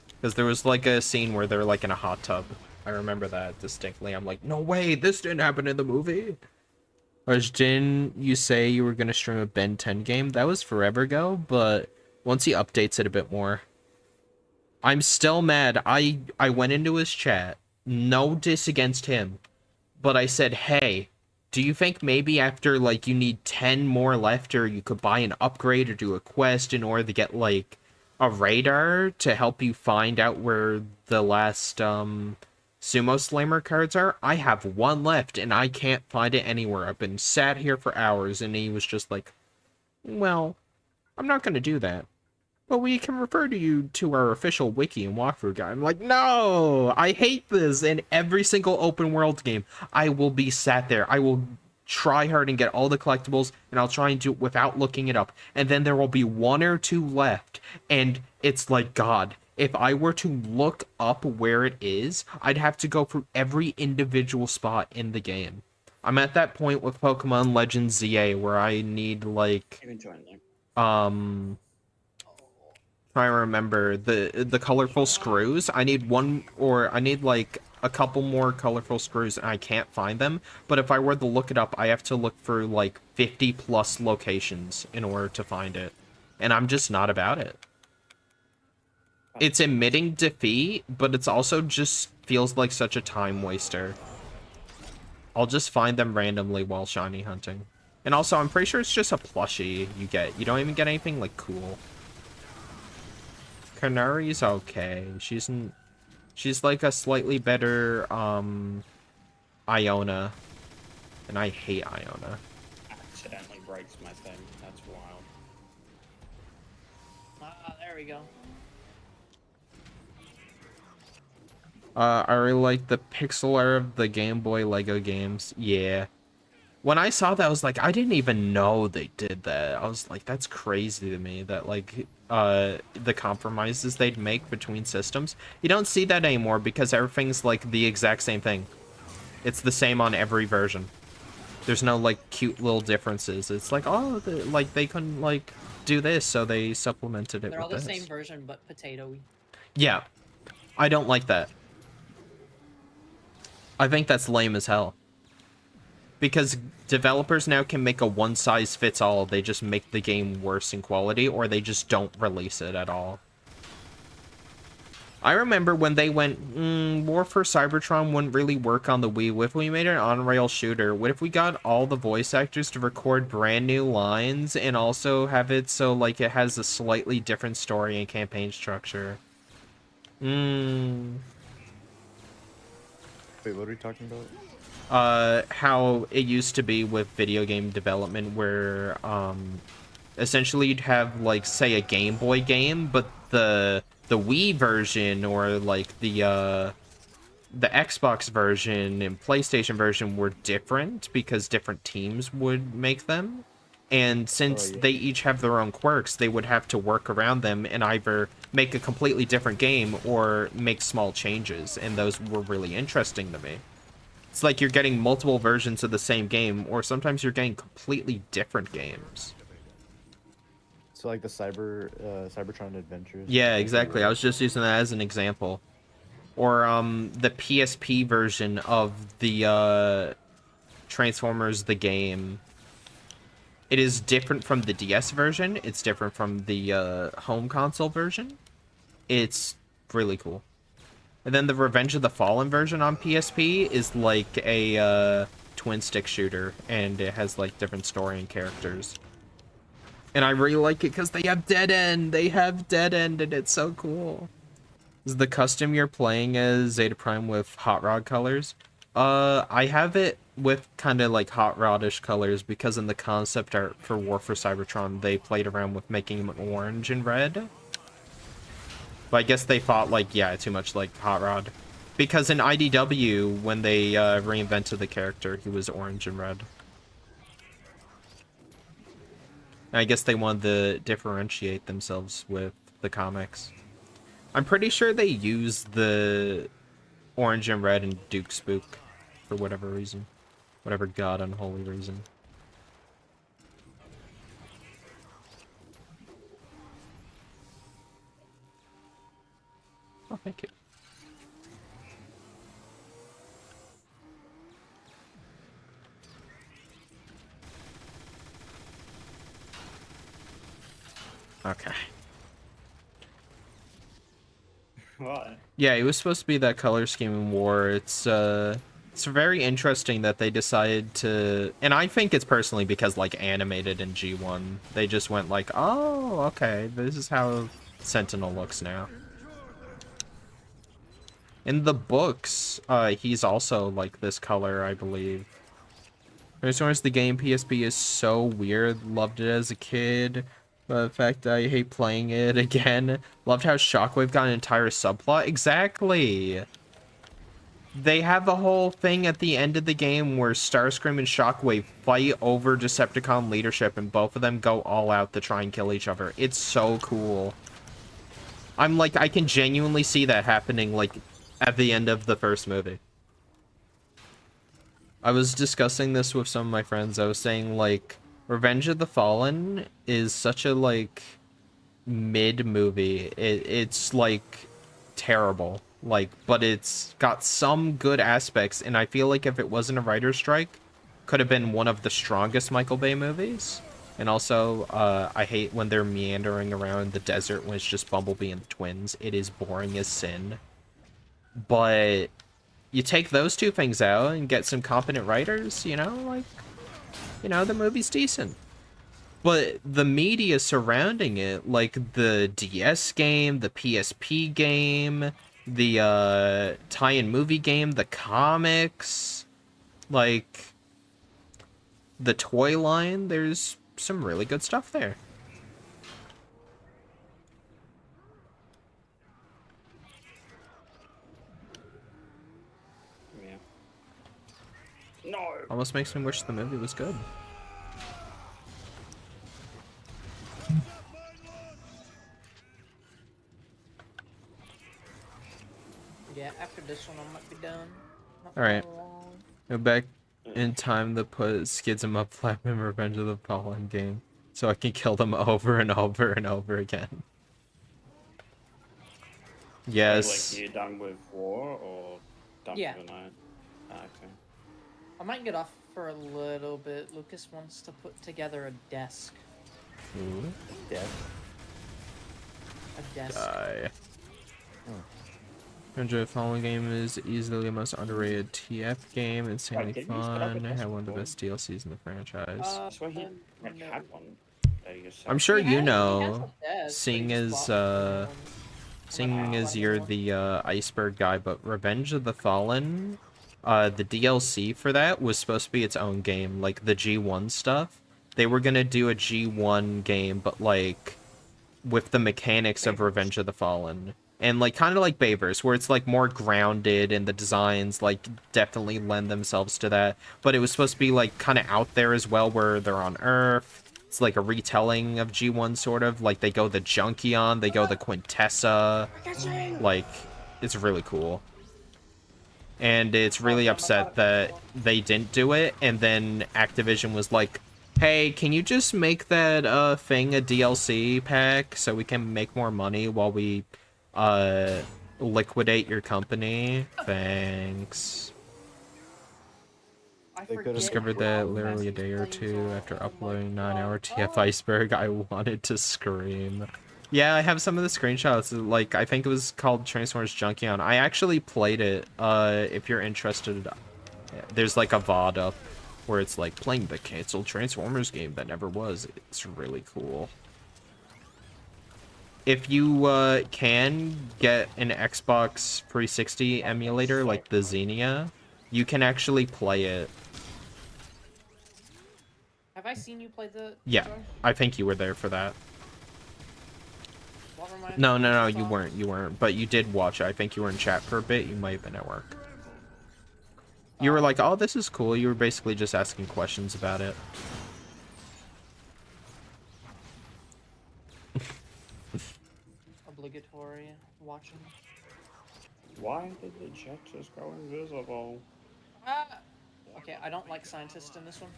A: Because there was, like, a scene where they're, like, in a hot tub. I remember that distinctly. I'm like, no way, this didn't happen in the movie. Or didn't you say you were going to stream a Ben 10 game? That was forever ago, but once he updates it a bit more. I'm still mad. I went into his chat. No diss against him. But I said, hey, do you think maybe after, like, you need 10 more left, or you could buy an upgrade or do a quest in order to get, like, a radar to help you find out where the last, Sumo Slammer cards are? I have one left, and I can't find it anywhere. I've been sat here for hours, and he was just like, well, I'm not gonna do that. But we can refer to you to our official wiki and walkthrough guide. I'm like, no! I hate this! In every single open world game, I will be sat there. I will try hard and get all the collectibles, and I'll try and do it without looking it up. And then there will be one or two left, and it's like, God, if I were to look up where it is, I'd have to go through every individual spot in the game. I'm at that point with Pokemon Legends ZA where I need, like,
J: Even join them.
A: I remember the colorful screws. I need one, or I need like a couple more colorful screws, and I can't find them. But if I were to look it up, I have to look for like 50 plus locations in order to find it, and I'm just not about it. It's admitting defeat, but it's also just feels like such a time waster. I'll just find them randomly while shiny hunting. And also, I'm pretty sure it's just a plushie you get. You don't even get anything like cool. Kanari's okay. She's like a slightly better Iona. And I hate Iona.
J: Accidentally breaks my thing. That's wild.
C: Ah, there we go.
A: I really like the pixel art of the Game Boy Lego games. Yeah. When I saw that, I was like, I didn't even know they did that. I was like, that's crazy to me that, like, the compromises they'd make between systems. You don't see that anymore because everything's, like, the exact same thing. It's the same on every version. There's no, like, cute little differences. It's like, oh, like, they couldn't, like, do this, so they supplemented it
C: They're all
A: with
C: the
A: this.
C: same version, but potato-y.
A: Yeah. I don't like that. I think that's lame as hell. Because developers now can make a one-size-fits-all. They just make the game worse in quality, or they just don't release it at all. I remember when they went, War for Cybertron wouldn't really work on the Wii. What if we made an on-rail shooter? What if we got all the voice actors to record brand new lines and also have it so, like, it has a slightly different story and campaign structure?
K: Wait, what are we talking about?
A: How it used to be with video game development where, essentially you'd have, like, say, a Game Boy game, but the Wii version or, like, the Xbox version and PlayStation version were different because different teams would make them. And since they each have their own quirks, they would have to work around them and either make a completely different game or make small changes, and those were really interesting to me. It's like you're getting multiple versions of the same game, or sometimes you're getting completely different games.
K: So like the Cybertron Adventures.
A: Yeah, exactly. I was just using that as an example. Or the PSP version of the Transformers the game. It is different from the DS version. It's different from the home console version. It's really cool. And then the Revenge of the Fallen version on PSP is like a twin stick shooter, and it has like different story and characters. And I really like it because they have Dead End. They have Dead End, and it's so cool. Is the custom you're playing as Zeta Prime with Hot Rod colors? I have it with kind of like Hot Rod-ish colors because in the concept art for War for Cybertron, they played around with making him orange and red. But I guess they thought, like, yeah, too much like Hot Rod. Because in IDW, when they reinvented the character, he was orange and red. I guess they wanted to differentiate themselves with the comics. I'm pretty sure they used the orange and red in Duke Spook for whatever reason. Whatever god unholy reason. Oh, thank you. Okay.
J: What?
A: Yeah, it was supposed to be that color scheme in War. It's very interesting that they decided to, and I think it's personally because like animated in G1, they just went like, oh, okay, this is how Sentinel looks now. In the books, he's also like this color, I believe. As far as the game, PSP is so weird. Loved it as a kid. But in fact, I hate playing it again. Loved how Shockwave got an entire subplot. Exactly. They have a whole thing at the end of the game where Starscream and Shockwave fight over Decepticon leadership, and both of them go all out to try and kill each other. It's so cool. I'm like, I can genuinely see that happening, like, at the end of the first movie. I was discussing this with some of my friends. I was saying, like, Revenge of the Fallen is such a, like, mid-movie. It's, like, terrible. Like, but it's got some good aspects, and I feel like if it wasn't a writer's strike, could have been one of the strongest Michael Bay movies. And also, I hate when they're meandering around the desert when it's just Bumblebee and the twins. It is boring as sin. But you take those two things out and get some competent writers, you know, like, you know, the movie's decent. But the media surrounding it, like the DS game, the PSP game, the tie-in movie game, the comics, like the toy line, there's some really good stuff there.
J: Yeah. No.
A: Almost makes me wish the movie was good.
C: Yeah, after this one I might be done.
A: Alright. Go back in time to put Schism up Flap in Revenge of the Fallen game, so I can kill them over and over and over again. Yes.
J: Like, you done with War or done
C: Yeah.
J: for the night? Ah, okay.
C: I might get off for a little bit. Lucas wants to put together a desk.
A: Ooh.
K: Death.
C: A desk.
A: Die. Revenge Fallen game is easily the most underrated TF game. Insanely
J: Wait, didn't he set up a
A: fun. Had one of the
J: Discord?
A: best DLCs in the franchise.
J: I swear he like
C: no.
J: had one. That he just set
A: I'm
J: up.
A: sure
C: He
A: you
C: has
A: know,
C: a desk, but he
A: seeing
C: just
A: as
C: bought one for no one.
A: seeing as
C: Wow.
A: you're the iceberg guy, but Revenge of the Fallen, the DLC for that was supposed to be its own game, like the G1 stuff. They were gonna do a G1 game, but like with the mechanics of Revenge of the Fallen. And like kind of like Bayverse, where it's like more grounded and the designs like definitely lend themselves to that. But it was supposed to be like kind of out there as well, where they're on Earth. It's like a retelling of G1 sort of. Like they go the Junkion, they go the Quintessa. Like it's really cool. And it's really upset that they didn't do it, and then Activision was like, hey, can you just make that thing a DLC pack so we can make more money while we liquidate your company? Thanks. Discovered that literally a day or two after uploading 9-hour TF Iceberg. I wanted to scream. Yeah, I have some of the screenshots. Like, I think it was called Transformers Junkion. I actually played it. If you're interested, there's like a VOD up where it's like playing the canceled Transformers game that never was. It's really cool. If you can get an Xbox 360 emulator like the Xenia, you can actually play it.
C: Have I seen you play the?
A: Yeah, I think you were there for that. No, you weren't. But you did watch it. I think you were in chat for a bit. You might have been at work. You were like, oh, this is cool. You were basically just asking questions about it.
C: Obligatory watching.
J: Why did the jet just go invisible?
C: Okay, I don't like scientists in this one.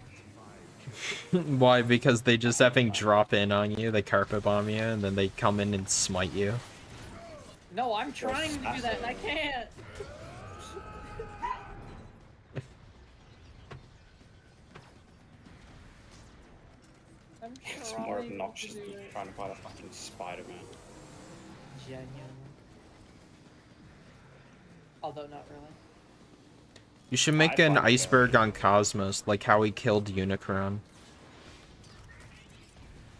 A: Why? Because they just effing drop in on you, they carpet bomb you, and then they come in and smite you.
C: No, I'm trying to do that and I can't.
J: It's more obnoxious than trying to fight a fucking Spider-Man.
C: Genuine. Although not really.
A: You should make an iceberg on Cosmos, like how he killed Unicron.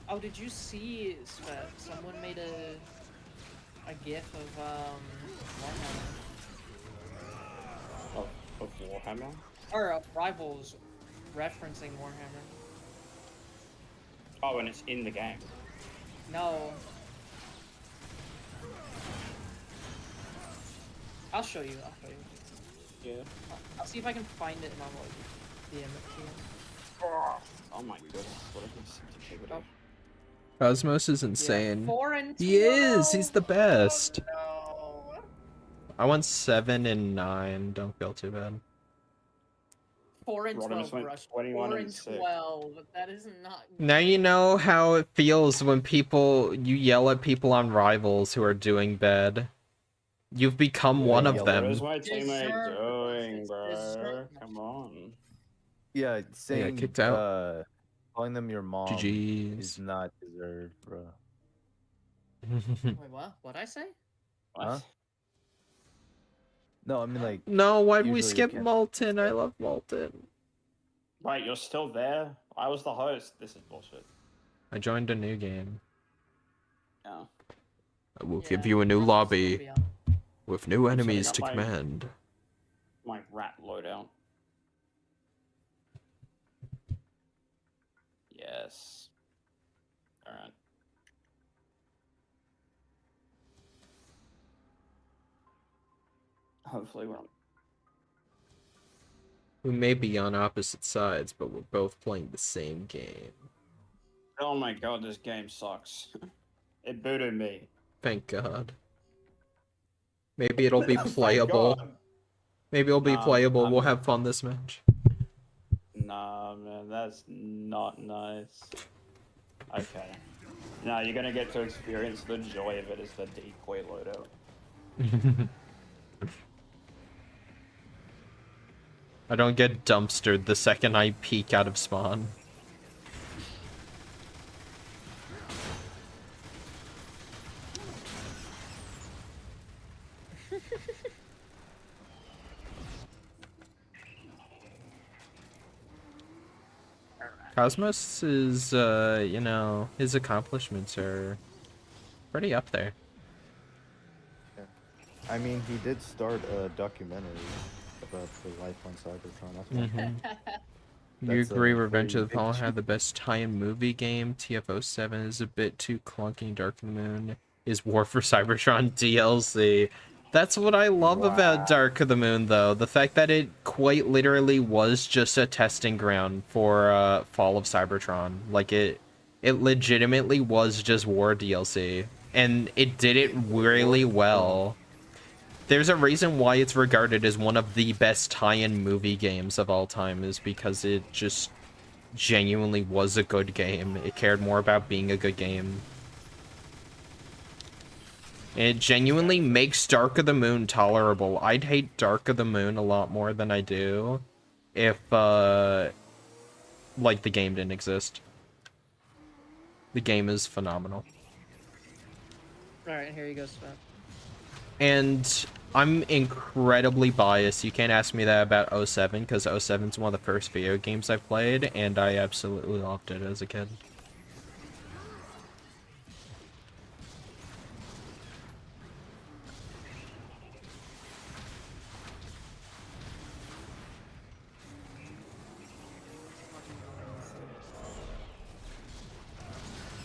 C: Oh, did you see, Svet? Someone made a gif of Warhammer.
J: Of Warhammer?
C: Or Rivals referencing Warhammer.
J: Oh, and it's in the game.
C: No. I'll show you.
J: Yeah.
C: I'll see if I can find it and I'll like DM it to you.
J: Oh my goodness, what is this sensitivity?
A: Cosmos is insane.
C: Yeah, 4 and
A: 2. He is! He's the best!
C: Oh, no.
A: I went 7 and 9. Don't feel too bad.
C: 4 and 12,
J: went
C: Rush.
J: 21
C: 4
J: and
C: and
J: 6.
C: 12. That is not.
A: Now you know how it feels when you yell at people on Rivals who are doing bad. You've become one of them.
J: What is my teammate doing, bro? Come on.
K: Yeah, saying
A: kicked out.
K: Calling them your mom
A: GGs.
K: is not deserved, bro.
C: Wait, what? What'd I say?
K: Huh? No, I mean like.
A: No, why'd we
K: usually
A: skip
K: you can't-
A: Molten? I love Molten.
J: Wait, you're still there? I was the host. This is bullshit.
A: I joined a new game.
J: Yeah.
A: I will give you a new lobby with new enemies to
J: up my-
A: command.
J: My rat loadout. Yes. Alright. Hopefully we're on.
A: We may be on opposite sides, but we're both playing the same game.
J: Oh my god, this game sucks. It booted me.
A: Thank God. Maybe it'll be
J: Thank
A: playable.
J: God.
A: Maybe it'll be
J: Nah,
A: playable.
J: I'm-
A: We'll have fun this match.
J: Nah, man, that's not nice. Okay. Now you're gonna get to experience the joy of it as the decoy loadout.
A: I don't get dumpstered the second I peek out of spawn. Cosmos is, you know, his accomplishments are pretty up there.
K: I mean, he did start a documentary about the life on Cybertron. That's one.
A: You
K: That's a
A: agree Revenge
K: very
A: of the
K: big
A: Fallen
K: achievement.
A: had the best tie-in movie game? TF07 is a bit too clunky. Dark of the Moon is War for Cybertron DLC. That's what I love about Dark of the Moon, though. The fact that it quite literally was just a testing ground for Fall of Cybertron. Like, it legitimately was just War DLC. And it did it really well. There's a reason why it's regarded as one of the best tie-in movie games of all time, is because it just genuinely was a good game. It cared more about being a good game. It genuinely makes Dark of the Moon tolerable. I'd hate Dark of the Moon a lot more than I do if, like, the game didn't exist. The game is phenomenal.
C: Alright, here you go, Scott.
A: And I'm incredibly biased. You can't ask me that about 07, because 07 is one of the first video games I played, and I absolutely loved it as a kid.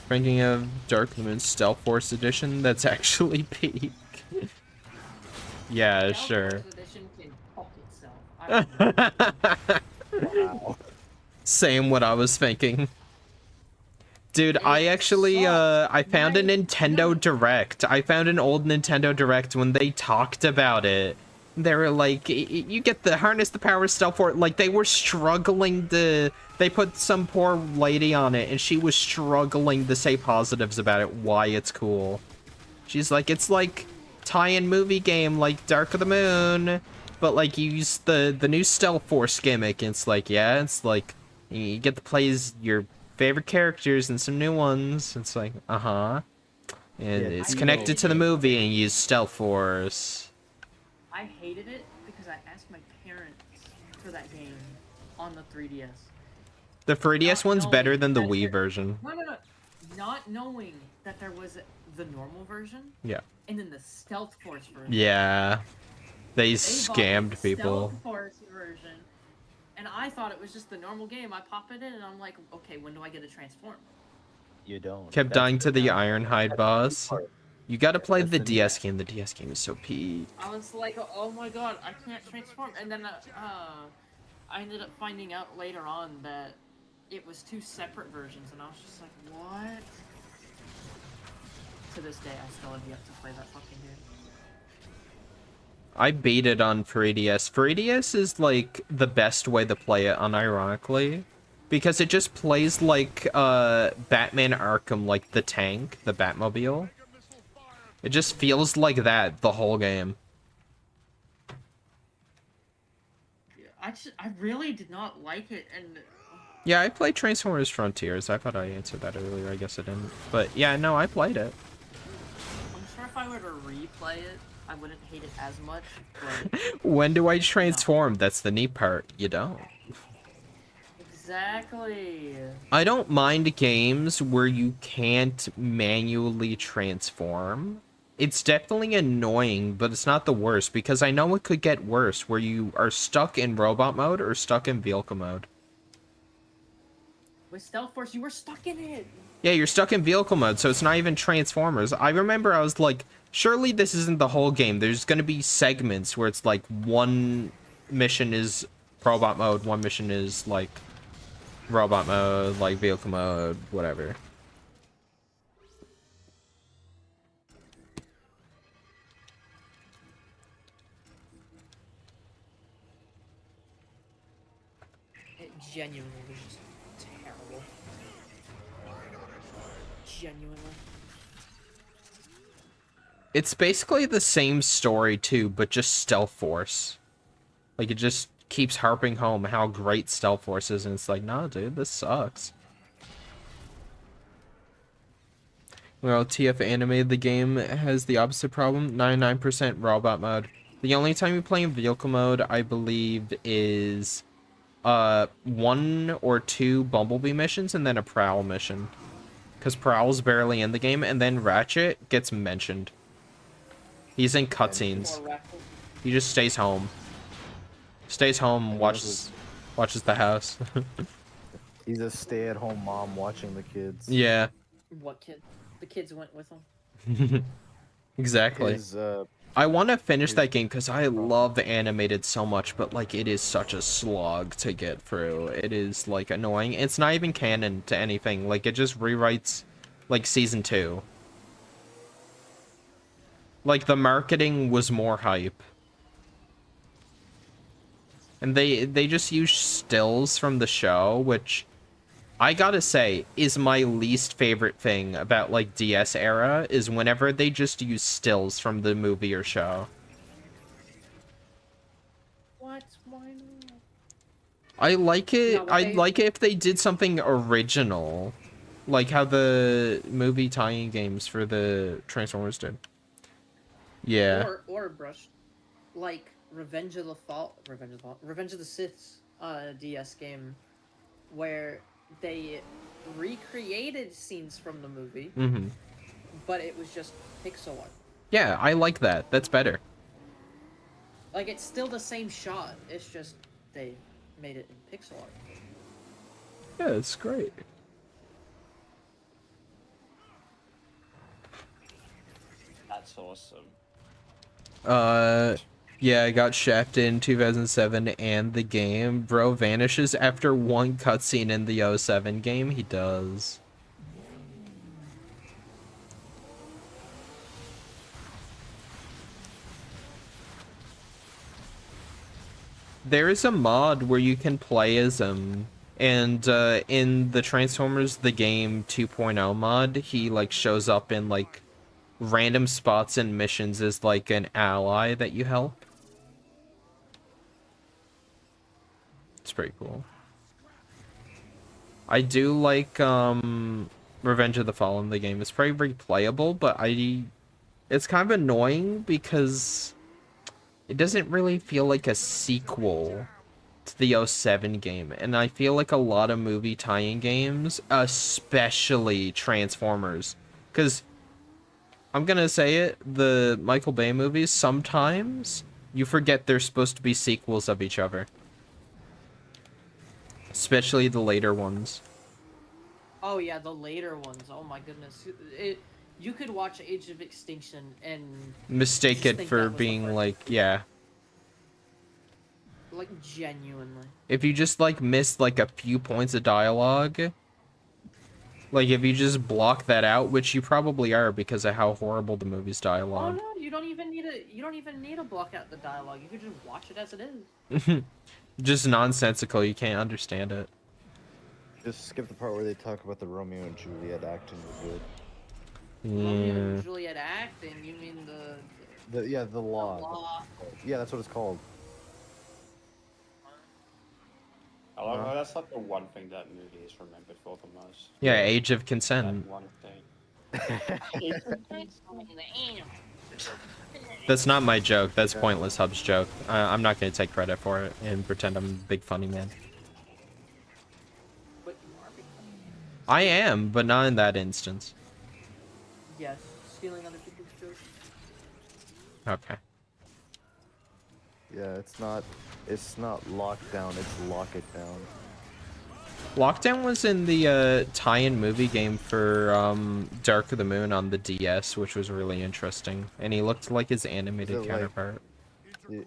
A: Ranking of Dark of the Moon Stealth Force Edition, that's actually peak. Yeah, sure.
C: Wow.
A: Same what I was thinking. Dude, I actually, I found a Nintendo Direct. I found an old Nintendo Direct when they talked about it. They were like, you get the harness the power stealth for it. Like, they were struggling to, they put some poor lady on it, and she was struggling to say positives about it, why it's cool. She's like, it's like tie-in movie game like Dark of the Moon, but like you use the new Stealth Force gimmick. And it's like, yeah, it's like you get to play as your favorite characters and some new ones. It's like, and it's connected to the movie and you use Stealth Force.
C: I hated it because I asked my parents for that game on the 3DS.
A: The 3DS one's better than the
C: that
A: Wii version.
C: No. Not knowing that there was the normal version.
A: Yeah.
C: And then the Stealth Force version.
A: Yeah. They
C: bought
A: scammed
C: the
A: people.
C: Stealth Force version, and I thought it was just the normal game. I pop it in, and I'm like, okay, when do I get to transform?
K: You don't.
A: Kept dying to the Ironhide boss. You gotta play the
K: the
A: DS game. The DS game is so peak.
C: I was like, oh my god, I can't transform. And then I ended up finding out later on that it was two separate versions, and I was just like, what? To this day, I still have yet to play that fucking game.
A: I beat it on 3DS. 3DS is like the best way to play it, unironically, because it just plays like Batman Arkham, like the tank, the Batmobile. It just feels like that the whole game.
C: I really did not like it, and
A: Yeah, I played Transformers Frontiers. I thought I answered that earlier. I guess I didn't. But yeah, no, I played it.
C: I'm sure if I were to replay it, I wouldn't hate it as much. But
A: When do I transform? That's the neat part. You don't.
C: exactly.
A: I don't mind games where you can't manually transform. It's definitely annoying, but it's not the worst, because I know it could get worse, where you are stuck in robot mode or stuck in vehicle mode.
C: With Stealth Force, you were stuck in it.
A: Yeah, you're stuck in vehicle mode, so it's not even Transformers. I remember I was like, surely this isn't the whole game. There's gonna be segments where it's like one mission is robot mode, one mission is like robot mode, like vehicle mode, whatever.
C: It genuinely was just terrible. Genuinely.
A: It's basically the same story too, but just Stealth Force. Like, it just keeps harping home how great Stealth Force is, and it's like, nah, dude, this sucks. Well, TF animated the game has the opposite problem. 99% robot mode. The only time you play in vehicle mode, I believe, is one or two Bumblebee missions and then a Prowl mission. Because Prowl's barely in the game, and then Ratchet gets mentioned. He's in cutscenes. He just stays home. Stays home, watches the house.
K: He's a stay-at-home mom watching the kids.
A: Yeah.
C: What kid? The kids went with him.
A: Exactly.
K: His,
A: I want to finish that game because I love the animated so much, but like it is such a slog to get through. It is like annoying. It's not even canon to anything. Like it just rewrites like season 2. Like the marketing was more hype. And they just use stills from the show, which I gotta say is my least favorite thing about like DS era, is whenever they just use stills from the movie or show.
C: What? Why not?
A: I like it.
C: No, but
A: I'd
C: they-
A: like it if they did something original, like how the movie tie-in games for the Transformers did. Yeah.
C: Or brush, like Revenge of the Sith DS game, where they recreated scenes from the movie,
A: Mm-hmm.
C: but it was just pixel art.
A: Yeah, I like that. That's better.
C: Like it's still the same shot. It's just they made it in pixel art.
A: Yeah, it's great.
J: That's awesome.
A: Yeah, I got shafted in 2007 and the game. Bro vanishes after one cutscene in the 07 game. He does. There is a mod where you can play as him. And in the Transformers the Game 2.0 mod, he like shows up in like random spots and missions as like an ally that you help. It's pretty cool. I do like Revenge of the Fallen, the game. It's very replayable, but it's kind of annoying because it doesn't really feel like a sequel to the 07 game. And I feel like a lot of movie tie-in games, especially Transformers, because I'm gonna say it, the Michael Bay movies, sometimes you forget they're supposed to be sequels of each other. Especially the later ones.
C: Oh yeah, the later ones. Oh my goodness. You could watch Age of Extinction and
A: Mistake
C: just
A: it
C: think
A: for
C: that was the
A: being
C: first-
A: like, yeah.
C: like genuinely.
A: If you just like missed like a few points of dialogue, like if you just block that out, which you probably are because of how horrible the movie's
C: Oh
A: dialogue.
C: no, you don't even need to block out the dialogue. You could just watch it as it is.
A: Just nonsensical, you can't understand it.
K: Just skip the part where they talk about the Romeo and Juliet acting was good.
C: Romeo
A: Yeah.
C: and Juliet acting. You mean the
K: The law.
C: law?
K: Yeah, that's what it's called.
J: I love that's like the one thing that movie is remembered for the most.
A: Yeah, Age of
J: That
A: Consent.
J: one thing.
A: That's not my joke, that's Pointless Hub's joke. I'm not gonna take credit for it and pretend I'm a big funny man.
C: But you are becoming.
A: I am, but not in that instance.
C: Yes, stealing other people's jokes.
A: Okay.
K: Yeah, it's not lockdown, it's lock it down.
A: Lockdown was in the tie-in movie game for Dark of the Moon on the DS, which was really interesting. And he looked like his animated
K: Is it like-
A: counterpart.
K: Did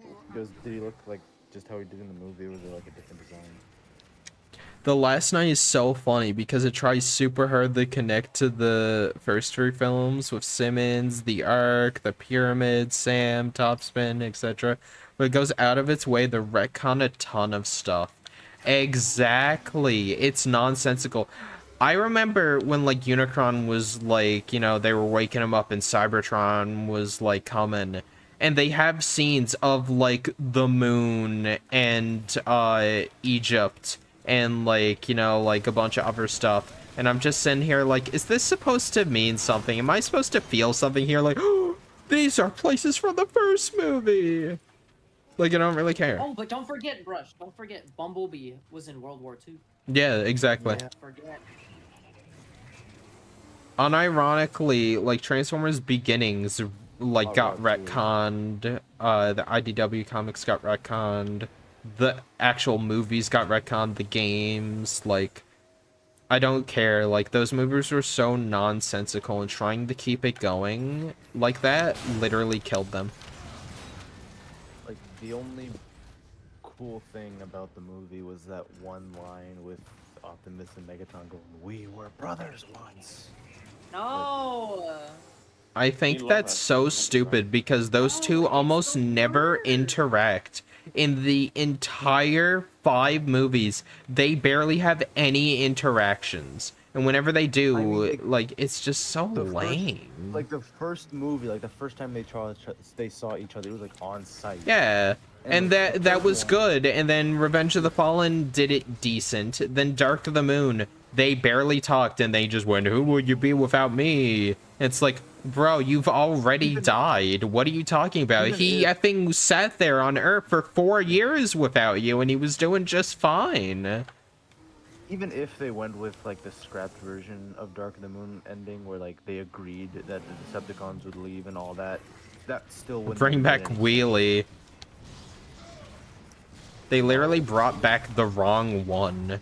K: he look like just how he did in the movie, or was it like a different design?
A: The Last Night is so funny because it tries super hard to connect to the first three films with Simmons, the Ark, the Pyramid, Sam, Topspin, etc. But it goes out of its way to retcon a ton of stuff. Exactly. It's nonsensical. I remember when like Unicron was like, you know, they were waking him up and Cybertron was like coming. And they have scenes of like the moon and Egypt and like, you know, like a bunch of other stuff. And I'm just sitting here like, is this supposed to mean something? Am I supposed to feel something here? Like, oh, these are places from the first movie. Like, I don't really care.
C: Oh, but don't forget, Brush. Don't forget, Bumblebee was in World War II.
A: Yeah, exactly.
K: Yeah.
C: Forget.
A: Unironically, like Transformers Beginnings, like
K: Oh,
A: got
K: God, too.
A: retconned. The IDW comics got retconned. The actual movies got retconned. The games, like, I don't care. Like, those movies were so nonsensical, and trying to keep it going like that literally killed them.
K: Like, the only cool thing about the movie was that one line with Optimus and Megatron going, "We were brothers once."
C: No.
A: I think that's so stupid because those two almost never interact. In the entire 5 movies, they barely have any interactions. And whenever they do,
K: I mean,
A: like, it's just so
K: the first-
A: lame.
K: Like the first movie, like the first time they saw each other, it was like on site.
A: Yeah. And
K: like, the
A: that
K: third
A: was
K: one-
A: good. And then Revenge of the Fallen did it decent. Then Dark of the Moon, they barely talked and they just went, "Who would you be without me?" It's like, bro, you've already died. What are you talking about? He effing sat there on Earth for 4 years without you and he was doing just fine.
K: Even if they went with like the scrapped version of Dark of the Moon ending, where like they agreed that the Decepticons would leave and all that, that still wouldn't
A: Bring
K: have
A: back
K: made any
A: Wheelie. They literally brought back the wrong one.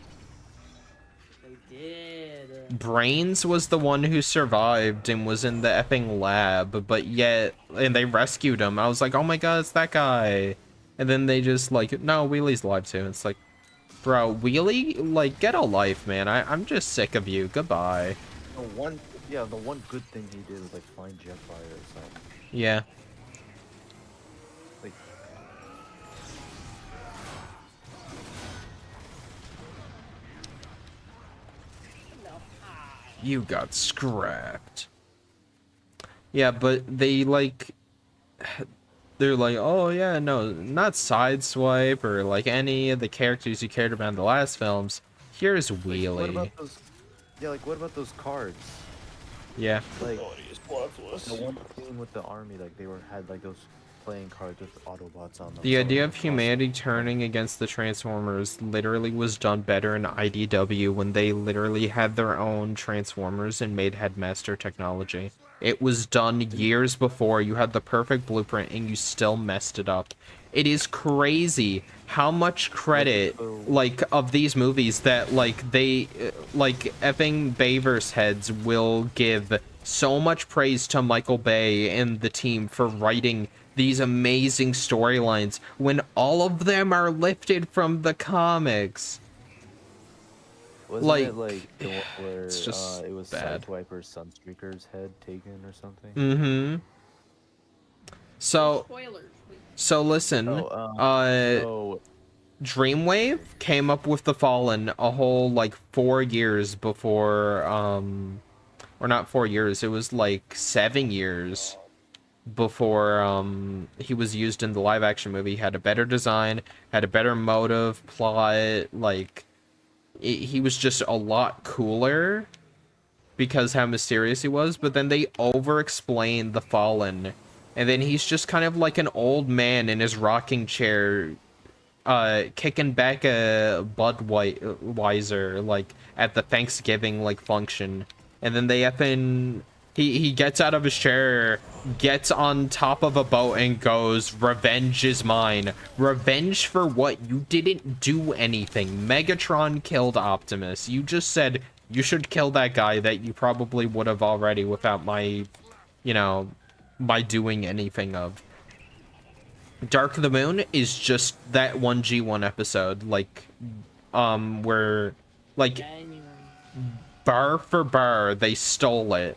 C: They did.
A: Brains was the one who survived and was in the effing lab, but yet, and they rescued him. I was like, oh my god, it's that guy. And then they just like, no, Wheelie's alive too. It's like, bro, Wheelie, like, get a life, man. I'm just sick of you. Goodbye.
K: The one good thing he did was like find Jetfire or something.
A: Yeah.
K: Like,
A: You got scrapped. Yeah, but they like, they're like, oh yeah, no, not Sideswipe or like any of the characters you cared about in the last films. Here's
K: what
A: Wheelie.
K: about those? Yeah, like what about those cards?
A: Yeah.
K: Like the one scene with the army, like they had like those playing cards with Autobots on them.
A: The
K: so
A: idea
K: it
A: of
K: was
A: humanity turning against the Transformers literally was done better in IDW when they literally had their own Transformers and made Headmaster technology. It was done years before. You had the perfect blueprint and you still messed it up. It is crazy how much credit, like, of these movies that, like, they, like, effing Bayverse heads will give so much praise to Michael Bay and the team for writing these amazing storylines when all of them are lifted from the comics.
K: Wasn't
A: like,
K: it like the one where
A: it's just
K: it was
A: bad.
K: Sideswiper's Sunstreaker's head taken or something?
A: Mm-hmm. So,
C: Spoilers.
A: so listen,
K: So
A: Dreamwave came up with the Fallen a whole, like, 4 years before, or not 4 years, it was like 7 years before he was used in the live action movie. He had a better design, had a better motive, plot, like he was just a lot cooler because how mysterious he was, but then they over explained the Fallen, and then he's just kind of like an old man in his rocking chair kicking back a Budweiser like at the Thanksgiving like function, and then they effing he gets out of his chair, gets on top of a boat and goes, "Revenge is mine." Revenge for what? You didn't do anything. Megatron killed Optimus. You just said you should kill that guy that you probably would have already without my, you know, my doing anything of. Dark of the Moon is just that one G1 episode, like, where, like, bar for bar, they stole it.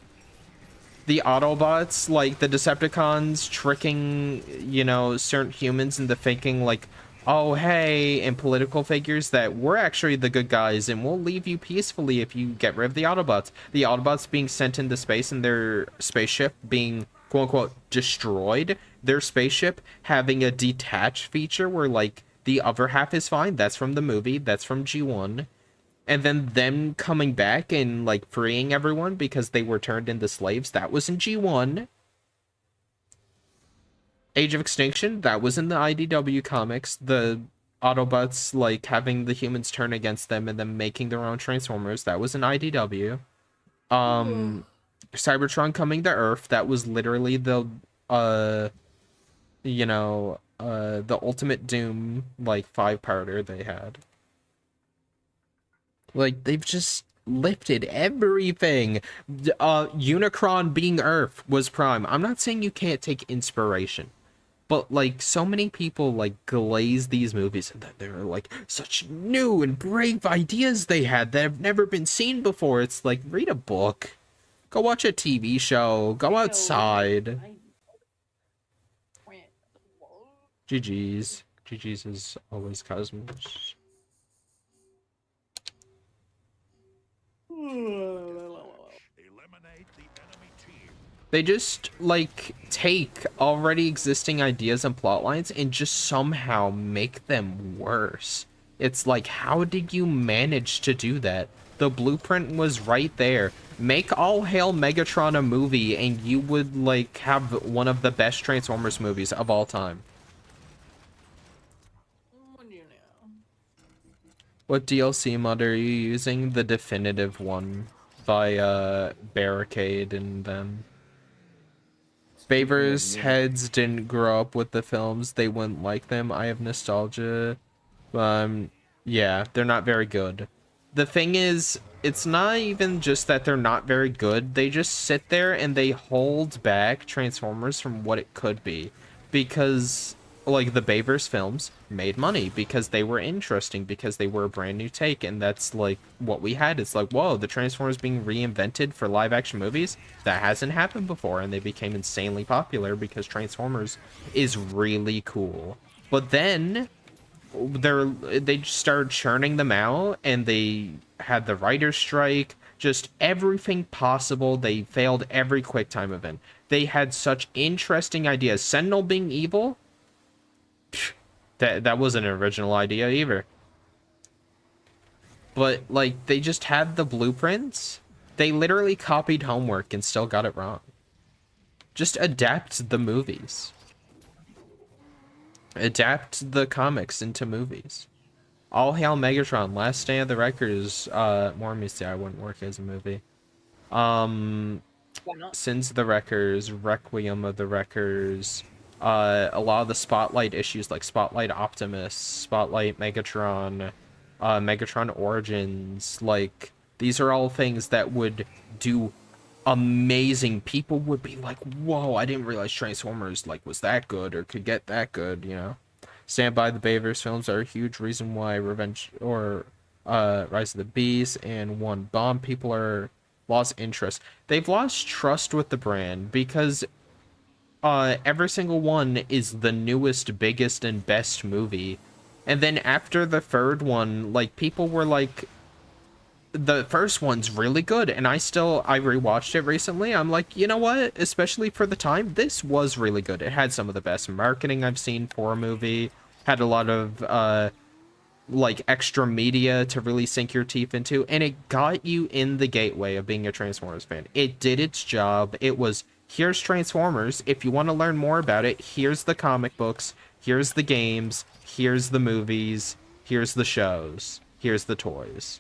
A: The Autobots, like, the Decepticons tricking, you know, certain humans into thinking, like, oh, hey, and political figures that we're actually the good guys and we'll leave you peacefully if you get rid of the Autobots. The Autobots being sent into space and their spaceship being, quote-unquote, destroyed. Their spaceship having a detach feature where, like, the other half is fine. That's from the movie. That's from G1. And then them coming back and, like, freeing everyone because they were turned into slaves. That was in G1. Age of Extinction, that was in the IDW comics. The Autobots, like, having the humans turn against them and then making their own Transformers, that was in IDW. Cybertron coming to Earth, that was literally the, the Ultimate Doom, like, 5-parter they had. Like, they've just lifted everything. Unicron being Earth was Prime. I'm not saying you can't take inspiration. But, like, so many people, like, glaze these movies and that they're, like, such new and brave ideas they had that have never been seen before. It's like, read a book. Go watch a TV show. Go outside. GG's. GG's is always Cosmos.
L: Eliminate the enemy team.
A: They just, like, take already existing ideas and plot lines and just somehow make them worse. It's like, how did you manage to do that? The blueprint was right there. Make All Hail Megatron a movie and you would, like, have one of the best Transformers movies of all time. What DLC mod are you using? The definitive one by Barricade and them. Favors heads didn't grow up with the films. They wouldn't like them. I have nostalgia. Yeah, they're not very good. The thing is, it's not even just that they're not very good. They just sit there and they hold back Transformers from what it could be. Because, like, the Bayverse films made money because they were interesting, because they were a brand new take, and that's, like, what we had. It's like, whoa, the Transformers being reinvented for live-action movies? That hasn't happened before, and they became insanely popular because Transformers is really cool. But then they just started churning them out, and they had the writer's strike, just everything possible. They failed every QuickTime event. They had such interesting ideas. Sentinel being evil? That wasn't an original idea either. But, like, they just had the blueprints. They literally copied Homework and still got it wrong. Just adapt the movies. Adapt the comics into movies. All Hail Megatron, Last Stand of the Wreckers, more me say I wouldn't work as a movie. Sins of the Wreckers, Requiem of the Wreckers, a lot of the Spotlight issues like Spotlight Optimus, Spotlight Megatron, Megatron Origins, like, these are all things that would do amazing. People would be like, whoa, I didn't realize Transformers, like, was that good or could get that good, you know? Stand by the Bayverse films are a huge reason why Revenge or Rise of the Beast and One Bomb people are lost interest. They've lost trust with the brand because every single one is the newest, biggest, and best movie. And then after the third one, like, people were like, the first one's really good, and I rewatched it recently. I'm like, you know what? Especially for the time, this was really good. It had some of the best marketing I've seen for a movie. Had a lot of like extra media to really sink your teeth into, and it got you in the gateway of being a Transformers fan. It did its job. It was, here's Transformers. If you want to learn more about it, here's the comic books, here's the games, here's the movies, here's the shows, here's the toys.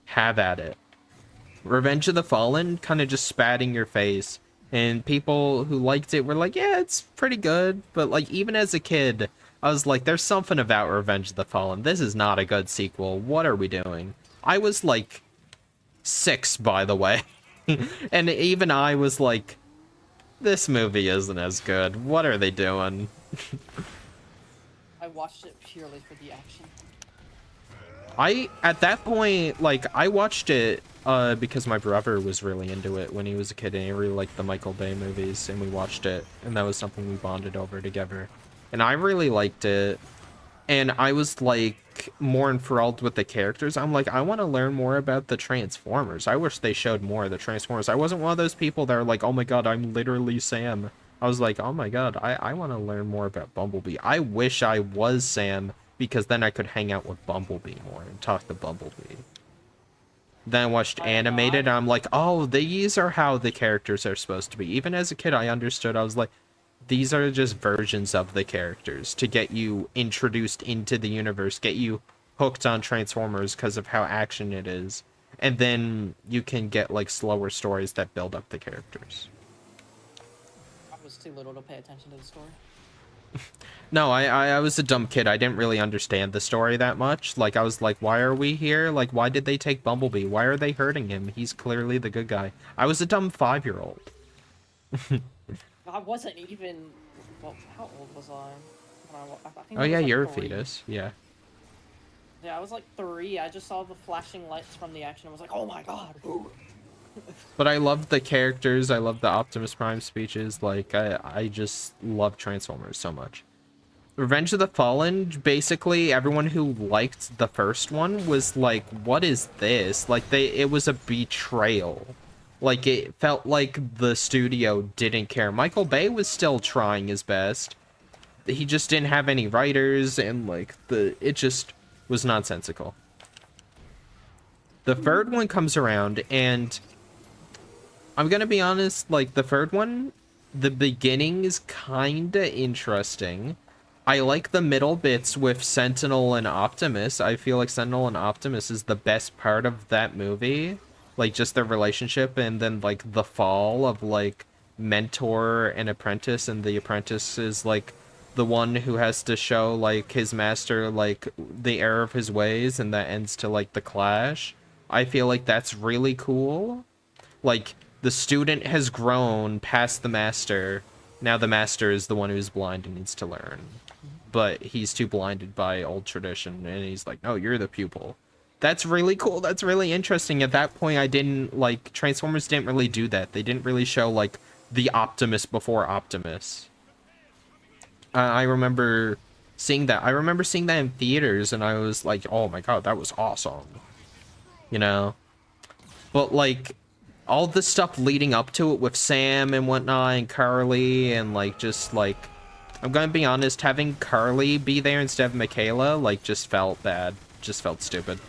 A: Have at it. Revenge of the Fallen kind of just spat in your face, and people who liked it were like, yeah, it's pretty good. But, like, even as a kid, I was like, there's something about Revenge of the Fallen. This is not a good sequel. What are we doing? I was like 6, by the way. And even I was like, this movie isn't as good. What are they doing?
C: I watched it purely for the action.
A: At that point, like, I watched it because my brother was really into it when he was a kid, and he really liked the Michael Bay movies, and we watched it, and that was something we bonded over together. And I really liked it, and I was, like, more enthralled with the characters. I'm like, I want to learn more about the Transformers. I wish they showed more of the Transformers. I wasn't one of those people that are like, oh my god, I'm literally Sam. I was like, oh my god, I want to learn more about Bumblebee. I wish I was Sam, because then I could hang out with Bumblebee more and talk to Bumblebee. Then I watched animated, and I'm like, oh, these are how the characters are supposed to be. Even as a kid, I understood. I was like, these are just versions of the characters to get you introduced into the universe, get you hooked on Transformers because of how action it is. And then you can get like slower stories that build up the characters.
C: I was too little to pay attention to the story.
A: No, I was a dumb kid. I didn't really understand the story that much. Like, I was like, why are we here? Like, why did they take Bumblebee? Why are they hurting him? He's clearly the good guy. I was a dumb 5-year-old.
C: I wasn't even. Well, how old was I? I think
A: Oh
C: I
A: yeah,
C: was, like,
A: you're a
C: 3.
A: fetus. Yeah.
C: Yeah, I was like 3. I just saw the flashing lights from the action. I was like, oh my god.
A: But I love the characters. I love the Optimus Prime speeches. Like, I just love Transformers so much. Revenge of the Fallen, basically everyone who liked the first one was like, what is this? Like, it was a betrayal. Like, it felt like the studio didn't care. Michael Bay was still trying his best. He just didn't have any writers, and like, it just was nonsensical. The third one comes around, and I'm gonna be honest, like, the third one, the beginning is kinda interesting. I like the middle bits with Sentinel and Optimus. I feel like Sentinel and Optimus is the best part of that movie. Like, just their relationship, and then, like, the fall of, like, mentor and apprentice, and the apprentice is, like, the one who has to show, like, his master, like, the error of his ways, and that ends to, like, the clash. I feel like that's really cool. Like, the student has grown past the master. Now the master is the one who's blind and needs to learn. But he's too blinded by old tradition, and he's like, no, you're the pupil. That's really cool. That's really interesting. At that point, I didn't, like, Transformers didn't really do that. They didn't really show, like, the Optimus before Optimus. I remember seeing that. I remember seeing that in theaters, and I was like, oh my god, that was awesome. You know? But, like, all the stuff leading up to it with Sam and whatnot, and Carly, and, like, just, like, I'm gonna be honest, having Carly be there instead of Michaela, like, just felt bad. Just felt stupid.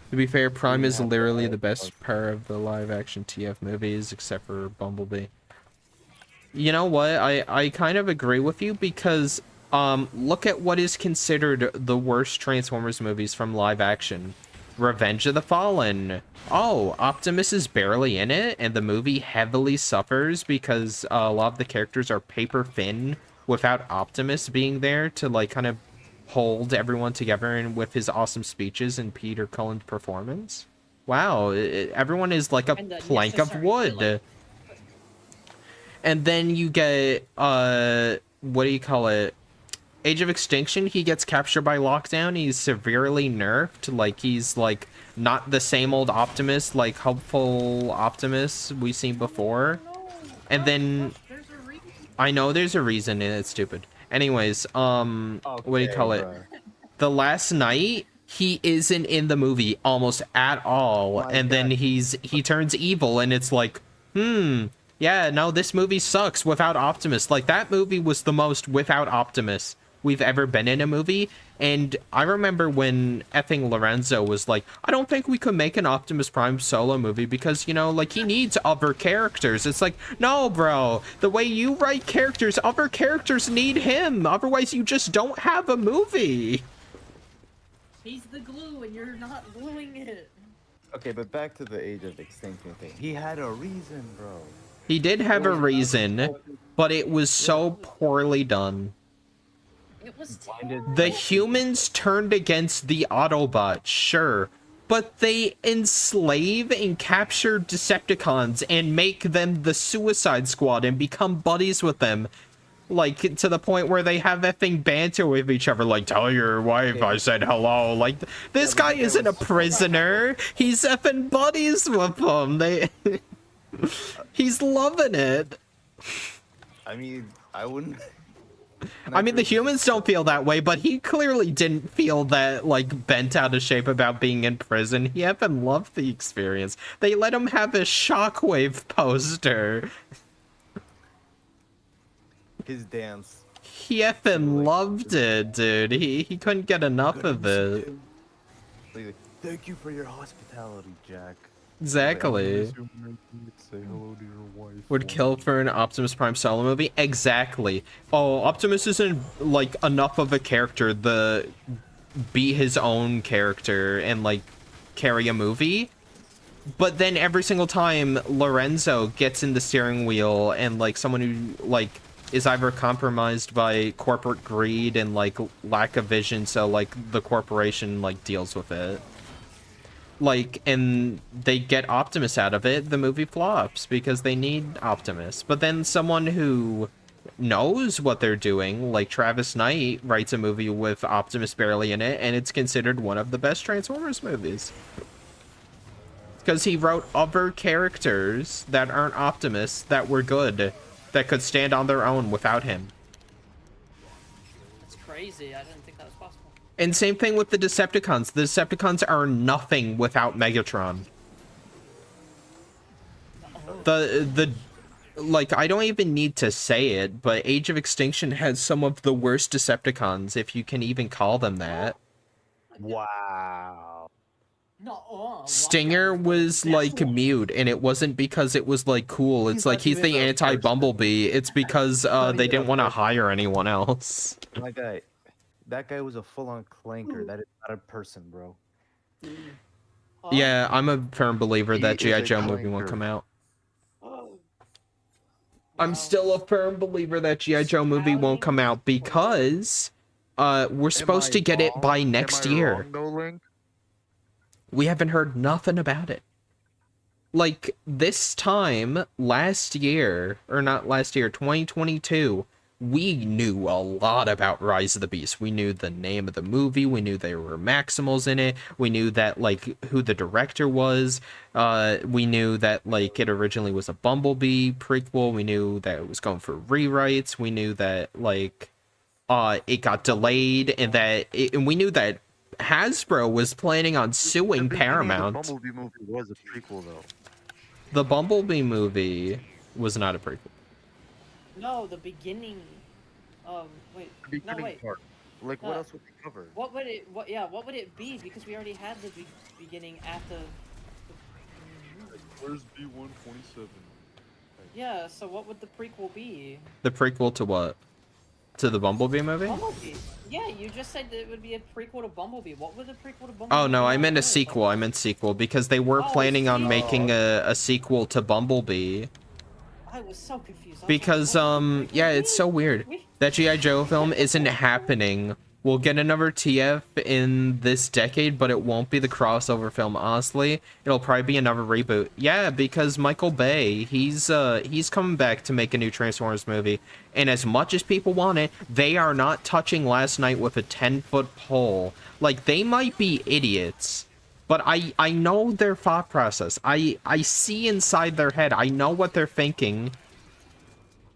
A: To be fair, Prime is literally the best part of the live-action TF movies, except for Bumblebee. You know what? I kind of agree with you, because, look at what is considered the worst Transformers movies from live-action. Revenge of the Fallen. Oh, Optimus is barely in it, and the movie heavily suffers because a lot of the characters are paper thin without Optimus being there to, like, kind of hold everyone together and with his awesome speeches and Peter Cullen's performance. Wow, everyone is like a plank of wood. And then you get, what do you call it? Age of Extinction, he gets captured by Lockdown. He's severely nerfed. Like, he's, like, not the same old Optimus, like, hopeful Optimus we've seen before. And then, I know there's a reason, and it's stupid. Anyways, what do you call it? The Last Night, he isn't in the movie almost at all. And then he turns evil, and it's like, yeah, no, this movie sucks without Optimus. Like, that movie was the most without Optimus we've ever been in a movie. And I remember when effing Lorenzo was like, I don't think we could make an Optimus Prime solo movie because, you know, like, he needs other characters. It's like, no, bro, the way you write characters, other characters need him. Otherwise, you just don't have a movie.
C: He's the glue and you're not gluing it.
K: Okay, but back to the Age of Extinction thing. He had a reason, bro.
A: He did have a reason, but it was so poorly done.
C: It was
A: The humans turned against the Autobots, sure, but they enslave and capture Decepticons and make them the Suicide Squad and become buddies with them. Like, to the point where they have effing banter with each other, like, tell your wife I said hello. Like, this guy isn't a prisoner. He's effing buddies with them. He's loving it.
K: I mean, I wouldn't...
A: I mean, the humans don't feel that way, but he clearly didn't feel that, like, bent out of shape about being in prison. He effing loved the experience. They let him have a Shockwave poster.
K: His dance.
A: He effing loved it, dude. He couldn't get enough of it.
K: Thank you for your hospitality, Jack.
A: Exactly.
K: Say hello to your wife.
A: Would kill for an Optimus Prime solo movie? Exactly. Oh, Optimus isn't, like, enough of a character to be his own character and, like, carry a movie. But then every single time Lorenzo gets in the steering wheel and, like, someone who, like, is either compromised by corporate greed and, like, lack of vision, so, like, the corporation, like, deals with it. Like, and they get Optimus out of it, the movie flops because they need Optimus. But then someone who knows what they're doing, like Travis Knight, writes a movie with Optimus barely in it, and it's considered one of the best Transformers movies. Because he wrote other characters that aren't Optimus that were good, that could stand on their own without him.
C: That's crazy. I didn't think that was possible.
A: And same thing with the Decepticons. The Decepticons are nothing without Megatron. Like, I don't even need to say it, but Age of Extinction has some of the worst Decepticons, if you can even call them that.
K: Wow.
C: No,
A: Stinger was, like, mute, and it wasn't because it was, like, cool. It's like, he's the anti-Bumblebee. It's because they didn't want to hire anyone else.
K: My guy. That guy was a full-on clanker. That is not a person, bro.
A: Yeah, I'm a firm believer that
K: He is
A: G.I.
K: a
A: Joe movie won't
K: clanker.
A: come out. I'm still a firm believer that G.I. Joe movie won't come out because we're supposed to get it by next year. We haven't heard nothing about it. Like, this time last year, or not last year, 2022, we knew a lot about Rise of the Beast. We knew the name of the movie. We knew there were Maximals in it. We knew that, like, who the director was. We knew that, like, it originally was a Bumblebee prequel. We knew that it was going for rewrites. We knew that, like, it got delayed, and and we knew that Hasbro was planning on suing Paramount.
K: The Bumblebee movie was a prequel, though.
A: The Bumblebee movie was not a prequel.
C: No, the beginning of wait.
K: The beginning
C: No, wait.
K: part. Like, what
C: No.
K: else would they cover?
C: What would it? What would it be? Because we already had the beginning at the.
L: Where's B127?
C: Yeah. So what would the prequel be?
A: The prequel to what? To the Bumblebee movie?
C: Bumblebee. Yeah, you just said that it would be a prequel to Bumblebee. What would the prequel to Bumblebee?
A: Oh no, I meant a
C: be?
A: sequel. I meant sequel because they were planning on making a sequel to Bumblebee.
C: I was so confused. I was
A: Because
C: like, what?
A: yeah, it's so weird. That G.I. Joe film isn't happening. We'll get another TF in this decade, but it won't be the crossover film, honestly. It'll probably be another reboot. Yeah, because Michael Bay, he's coming back to make a new Transformers movie. And as much as people want it, they are not touching Last Night with a 10-foot pole. Like, they might be idiots, but I know their thought process. I see inside their head. I know what they're thinking.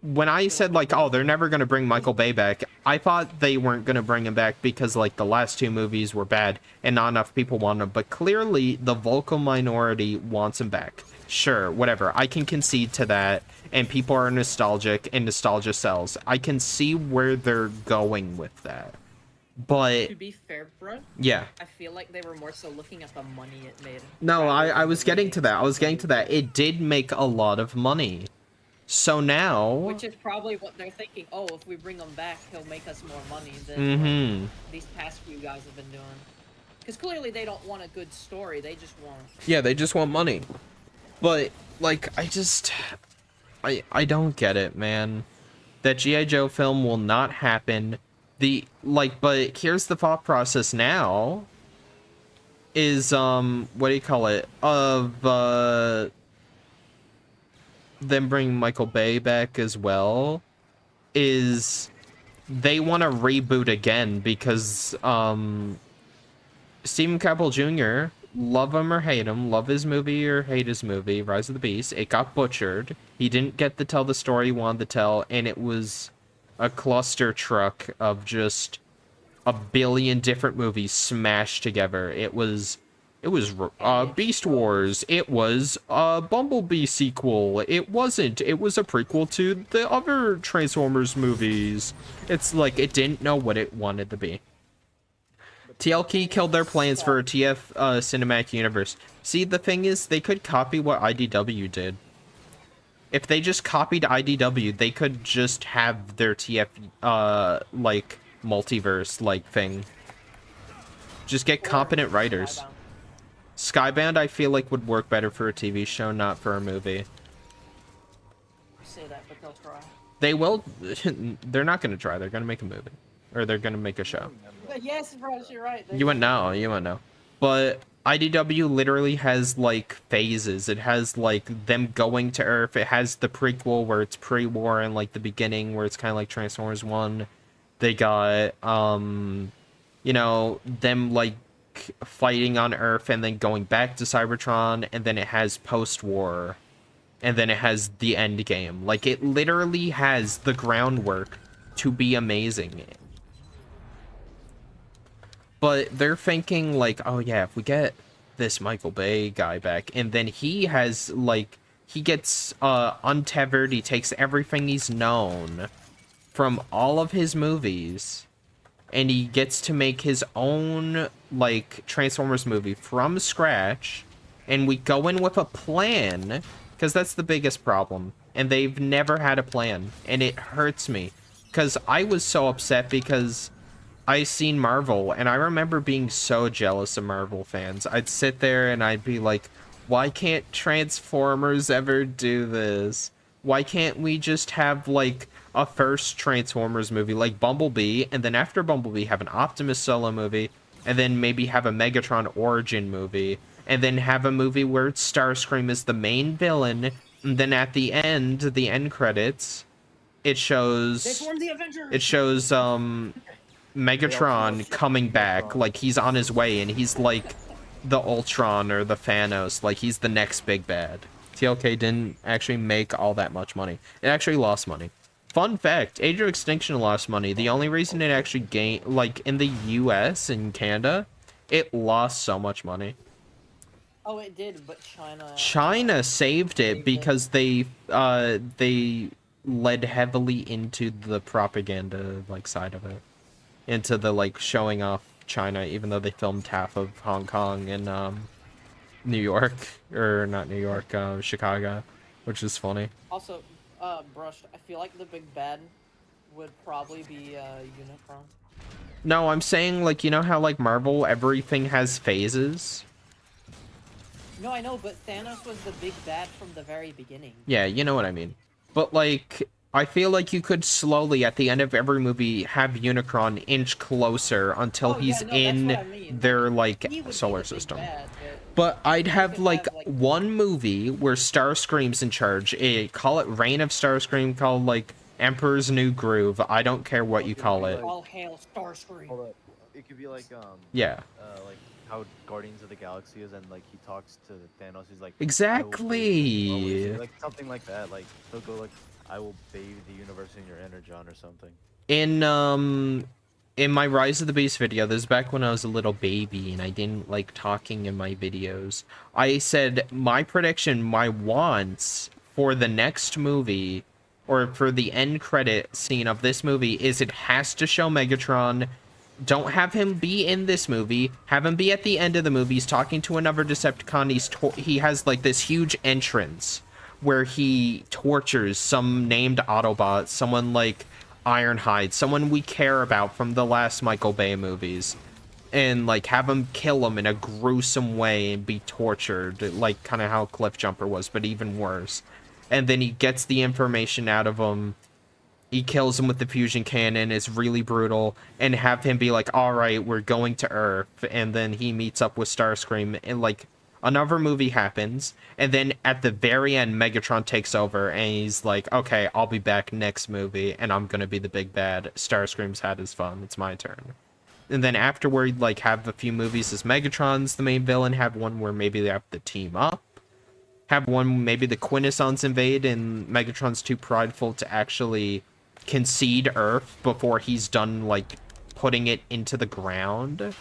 A: When I said, like, oh, they're never going to bring Michael Bay back, I thought they weren't going to bring him back because, like, the last two movies were bad and not enough people want him. But clearly, the vocal minority wants him back. Sure, whatever. I can concede to that. And people are nostalgic and nostalgia sells. I can see where they're going with that. But
C: To be fair, bro.
A: yeah.
C: I feel like they were more so looking at the money it made.
A: No,
C: rather
A: I
C: than
A: was
C: the
A: getting to that. I was getting
C: ratings.
A: to that. It did make a lot of money. So now...
C: Which is probably what they're thinking. Oh, if we bring him back, he'll make us more money than
A: Mm-hmm.
C: these past few guys have been doing. Because clearly they don't want a good story. They just want.
A: Yeah, they just want money. But, like, I don't get it, man. That G.I. Joe film will not happen. But here's the thought process now. Is, what do you call it? Of, them bringing Michael Bay back as well. Is they want to reboot again because, Stephen Campbell Jr., love him or hate him, love his movie or hate his movie, Rise of the Beast, it got butchered. He didn't get to tell the story he wanted to tell, and it was a cluster truck of just a billion different movies smashed together. It was Beast Wars. It was a Bumblebee sequel. It wasn't. It was a prequel to the other Transformers movies. It's like it didn't know what it wanted to be. TLK killed their plans for a TF cinematic universe. See, the thing is, they could copy what IDW did. If they just copied IDW, they could just have their TF, like, multiverse, like, thing. Just get competent writers. Skybound, I feel like, would work better for a TV show, not for a movie.
C: You say that, but they'll try.
A: They will. They're not going to try. They're going to make a movie. Or they're going to make a show.
C: Yes, Bryce, you're right.
A: You wouldn't know. You wouldn't know. But IDW literally has, like, phases. It has, like, them going to Earth. It has the prequel where it's pre-war and, like, the beginning where it's kind of like Transformers 1. They got, you know, them, like, fighting on Earth and then going back to Cybertron. And then it has post-war. And then it has the end game. Like, it literally has the groundwork to be amazing. But they're thinking, like, oh yeah, if we get this Michael Bay guy back, and then he has, like, he gets untethered, he takes everything he's known from all of his movies, and he gets to make his own, like, Transformers movie from scratch, and we go in with a plan, because that's the biggest problem, and they've never had a plan, and it hurts me, because I was so upset because I seen Marvel, and I remember being so jealous of Marvel fans. I'd sit there and I'd be like, why can't Transformers ever do this? Why can't we just have, like, a first Transformers movie like Bumblebee, and then after Bumblebee have an Optimus solo movie, and then maybe have a Megatron origin movie, and then have a movie where Starscream is the main villain, and then at the end credits, it shows...
C: They formed the Avengers!
A: It shows, Megatron coming back, like he's on his way, and he's like the Ultron or the Thanos, like he's the next big bad. TLK didn't actually make all that much money. It actually lost money. Fun fact, Age of Extinction lost money. The only reason it actually gained, like in the US and Canada, it lost so much money.
C: Oh, it did, but
A: China saved it because they led heavily into the propaganda, like, side of it. Into the, like, showing off China, even though they filmed half of Hong Kong and New York, or not New York, Chicago, which is funny.
C: Also, Brush, I feel like the big bad would probably be Unicron.
A: No, I'm saying, like, you know how, like, Marvel, everything has phases?
C: No, I know, but Thanos was the big bad from the very beginning.
A: Yeah, you know what I mean. But, like, I feel like you could slowly, at the end of every movie, have Unicron inch closer until he's in their, like, solar system. But I'd have, like, one movie where Starscream's in charge. Call it Reign of Starscream, call it, like, Emperor's New Groove. I don't care what you call it.
C: All hail Starscream.
K: Hold up. It could be like,
A: yeah.
K: Like how Guardians of the Galaxy is, and, like, he talks to Thanos, he's like...
A: Exactly!
K: Like, something like that. Like, he'll go, like, I will bathe the universe in your energon or something.
A: In my Rise of the Beast video, this is back when I was a little baby and I didn't like talking in my videos. I said my prediction, my wants for the next movie, or for the end credit scene of this movie, is it has to show Megatron. Don't have him be in this movie. Have him be at the end of the movie. He's talking to another Decepticon. He has, like, this huge entrance where he tortures some named Autobot, someone like Ironhide, someone we care about from the last Michael Bay movies, and, like, have him kill him in a gruesome way and be tortured, like kind of how Cliffjumper was, but even worse. And then he gets the information out of him, he kills him with the fusion cannon, it's really brutal, and have him be like, alright, we're going to Earth, and then he meets up with Starscream, and, like, another movie happens, and then at the very end, Megatron takes over, and he's like, okay, I'll be back next movie, and I'm gonna be the big bad. Starscream's had his fun, it's my turn. And then afterward, like, have a few movies as Megatron's the main villain, have one where maybe they have to team up, have one maybe the Quintessons invade, and Megatron's too prideful to actually concede Earth before he's done, like, putting it into the ground,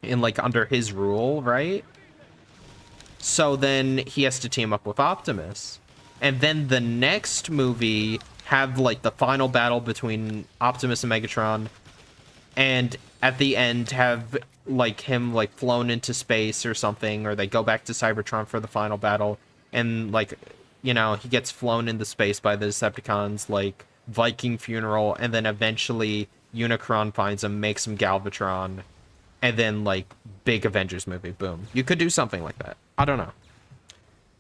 A: and, like, under his rule, right? So then he has to team up with Optimus. And then the next movie have, like, the final battle between Optimus and Megatron. And at the end have like him like flown into space or something, or they go back to Cybertron for the final battle, and like, you know, he gets flown into space by the Decepticons, like Viking funeral, and then eventually Unicron finds him, makes him Galvatron, and then like big Avengers movie, boom. You could do something like that. I don't know.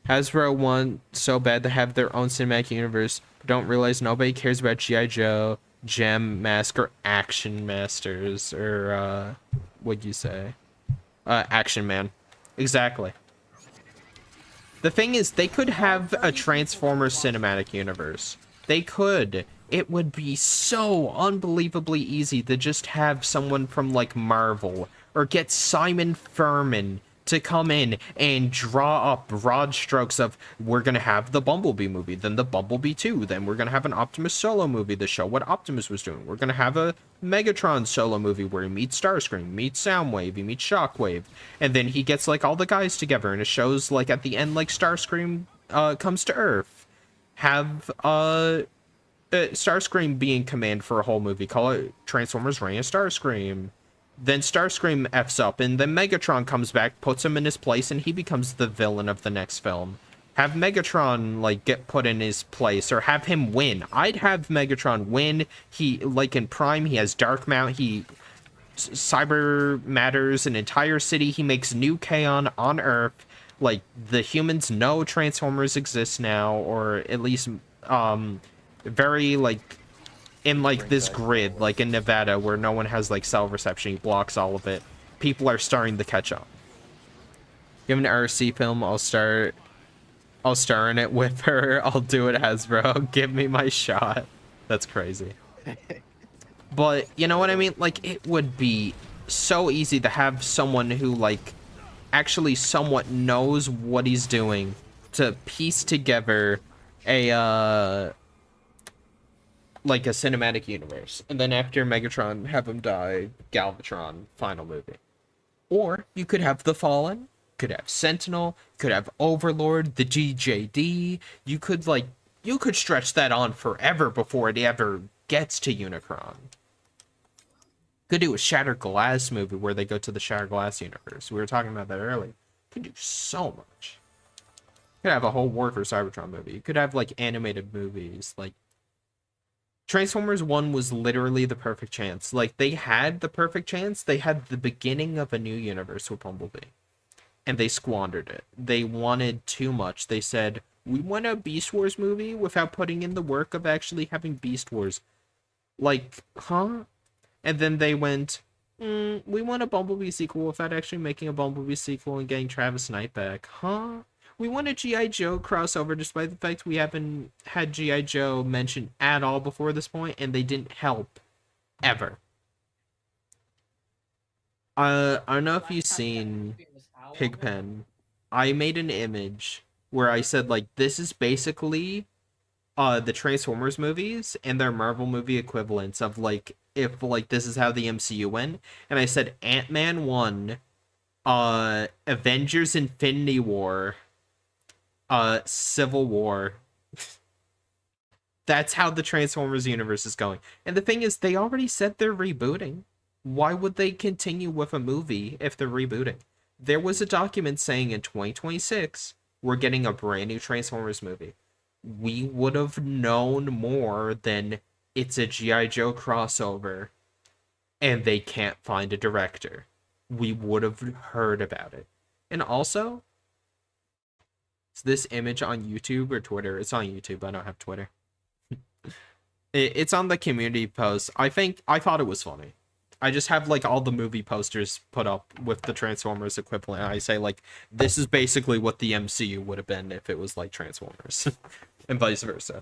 A: Hasbro want so bad to have their own cinematic universe, but don't realize nobody cares about G.I. Joe, Gem Mask, or Action Masters, or what'd you say? Action Man. Exactly. The thing is, they could have a Transformers cinematic universe. They could. It would be so unbelievably easy to just have someone from, like, Marvel, or get Simon Furman to come in and draw up broad strokes of, we're gonna have the Bumblebee movie, then the Bumblebee 2, then we're gonna have an Optimus solo movie to show what Optimus was doing. We're gonna have a Megatron solo movie where he meets Starscream, meets Soundwave, he meets Shockwave, and then he gets, like, all the guys together, and it shows, like, at the end, like, Starscream comes to Earth. Have Starscream be in command for a whole movie, call it Transformers Reign of Starscream. Then Starscream F's up, and then Megatron comes back, puts him in his place, and he becomes the villain of the next film. Have Megatron, like, get put in his place, or have him win. I'd have Megatron win. He, like, in Prime, he has Dark Mount, he cyber matters an entire city, he makes New Kaon on Earth. Like, the humans know Transformers exist now, or at least, very, like, in, like, this grid, like in Nevada, where no one has, like, cell reception, he blocks all of it. People are starting to catch up. Give an RC film, I'll star in it with her. I'll do it, Hasbro. Give me my shot. That's crazy. But, you know what I mean? Like, it would be so easy to have someone who, like, actually somewhat knows what he's doing to piece together a, like a cinematic universe, and then after Megatron, have him die, Galvatron, final movie. Or you could have the Fallen, could have Sentinel, could have Overlord, the GJD. You could stretch that on forever before it ever gets to Unicron. Could do a Shattered Glass movie where they go to the Shattered Glass universe. We were talking about that earlier. Could do so much. Could have a whole War for Cybertron movie. You could have, like, animated movies, like Transformers 1 was literally the perfect chance. Like, they had the perfect chance. They had the beginning of a new universe with Bumblebee. And they squandered it. They wanted too much. They said, we want a Beast Wars movie without putting in the work of actually having Beast Wars. Like, huh? And then they went, we want a Bumblebee sequel without actually making a Bumblebee sequel and getting Travis Knight back. Huh? We want a G.I. Joe crossover, despite the fact we haven't had G.I. Joe mentioned at all before this point, and they didn't help. Ever. I don't know if you've seen Pigpen. I made an image where I said, like, this is basically the Transformers movies and their Marvel movie equivalents of, like, if, like, this is how the MCU went. And I said Ant-Man 1, Avengers Infinity War, Civil War. That's how the Transformers universe is going. And the thing is, they already said they're rebooting. Why would they continue with a movie if they're rebooting? There was a document saying in 2026, we're getting a brand new Transformers movie. We would have known more than it's a G.I. Joe crossover and they can't find a director. We would have heard about it. And also, is this image on YouTube or Twitter? It's on YouTube. I don't have Twitter. It's on the community post. I thought it was funny. I just have, like, all the movie posters put up with the Transformers equivalent. I say, like, this is basically what the MCU would have been if it was like Transformers. And vice versa.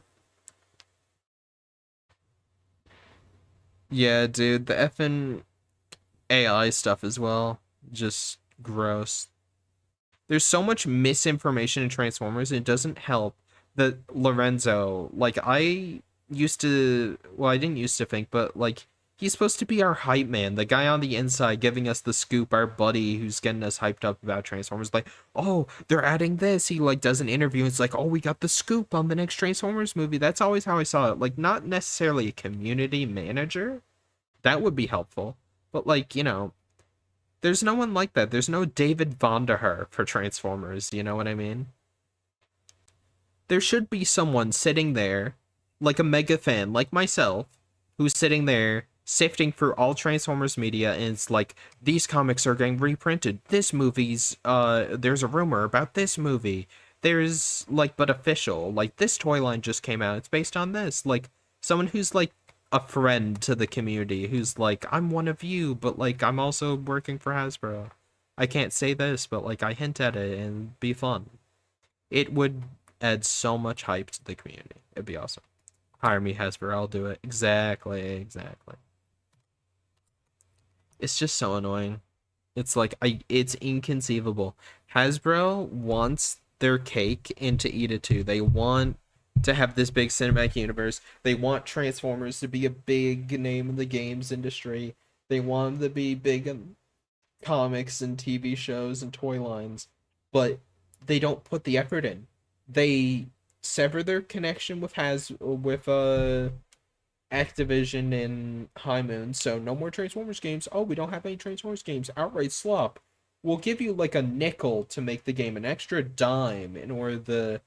A: Yeah, dude, the effing AI stuff as well. Just gross. There's so much misinformation in Transformers, and it doesn't help that Lorenzo, like, I didn't used to think, but, like, he's supposed to be our hype man, the guy on the inside giving us the scoop, our buddy who's getting us hyped up about Transformers. Like, oh, they're adding this. He, like, does an interview, and it's like, oh, we got the scoop on the next Transformers movie. That's always how I saw it. Like, not necessarily a community manager. That would be helpful. But, like, you know, There's no one like that. There's no David Vonderhaar for Transformers, you know what I mean? There should be someone sitting there, like a mega fan, like myself, who's sitting there sifting through all Transformers media, and it's like, these comics are getting reprinted. This movie's, there's a rumor about this movie. There's, like, but official. Like, this toy line just came out. It's based on this. Like, someone who's, like, a friend to the community, who's like, I'm one of you, but, like, I'm also working for Hasbro. I can't say this, but, like, I hint at it and be fun. It would add so much hype to the community. It'd be awesome. Hire me, Hasbro. I'll do it. Exactly. It's just so annoying. It's like, it's inconceivable. Hasbro wants their cake and to eat it too. They want to have this big cinematic universe. They want Transformers to be a big name in the games industry. They want them to be big in comics and TV shows and toy lines. But they don't put the effort in. They sever their connection with Activision and High Moon, so no more Transformers games. Oh, we don't have any Transformers games. Outright slop. We'll give you like a nickel to make the game, an extra dime in order to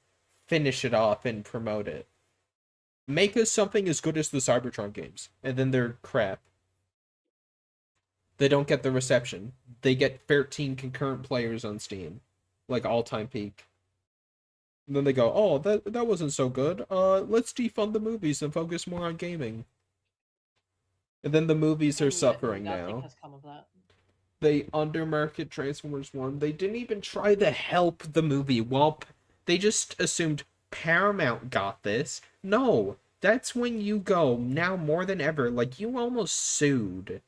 A: finish it off and promote it. Make us something as good as the Cybertron games, and then they're crap. They don't get the reception. They get 13 concurrent players on Steam, like all-time peak. And then they go, oh, that wasn't so good. Let's defund the movies and focus more on gaming. And then the movies are suffering
C: nothing
A: now.
C: has come of that.
A: They undermarket Transformers 1. They didn't even try to help the movie. Well, they just assumed Paramount got this. No, that's when you go, now more than ever, like, you almost sued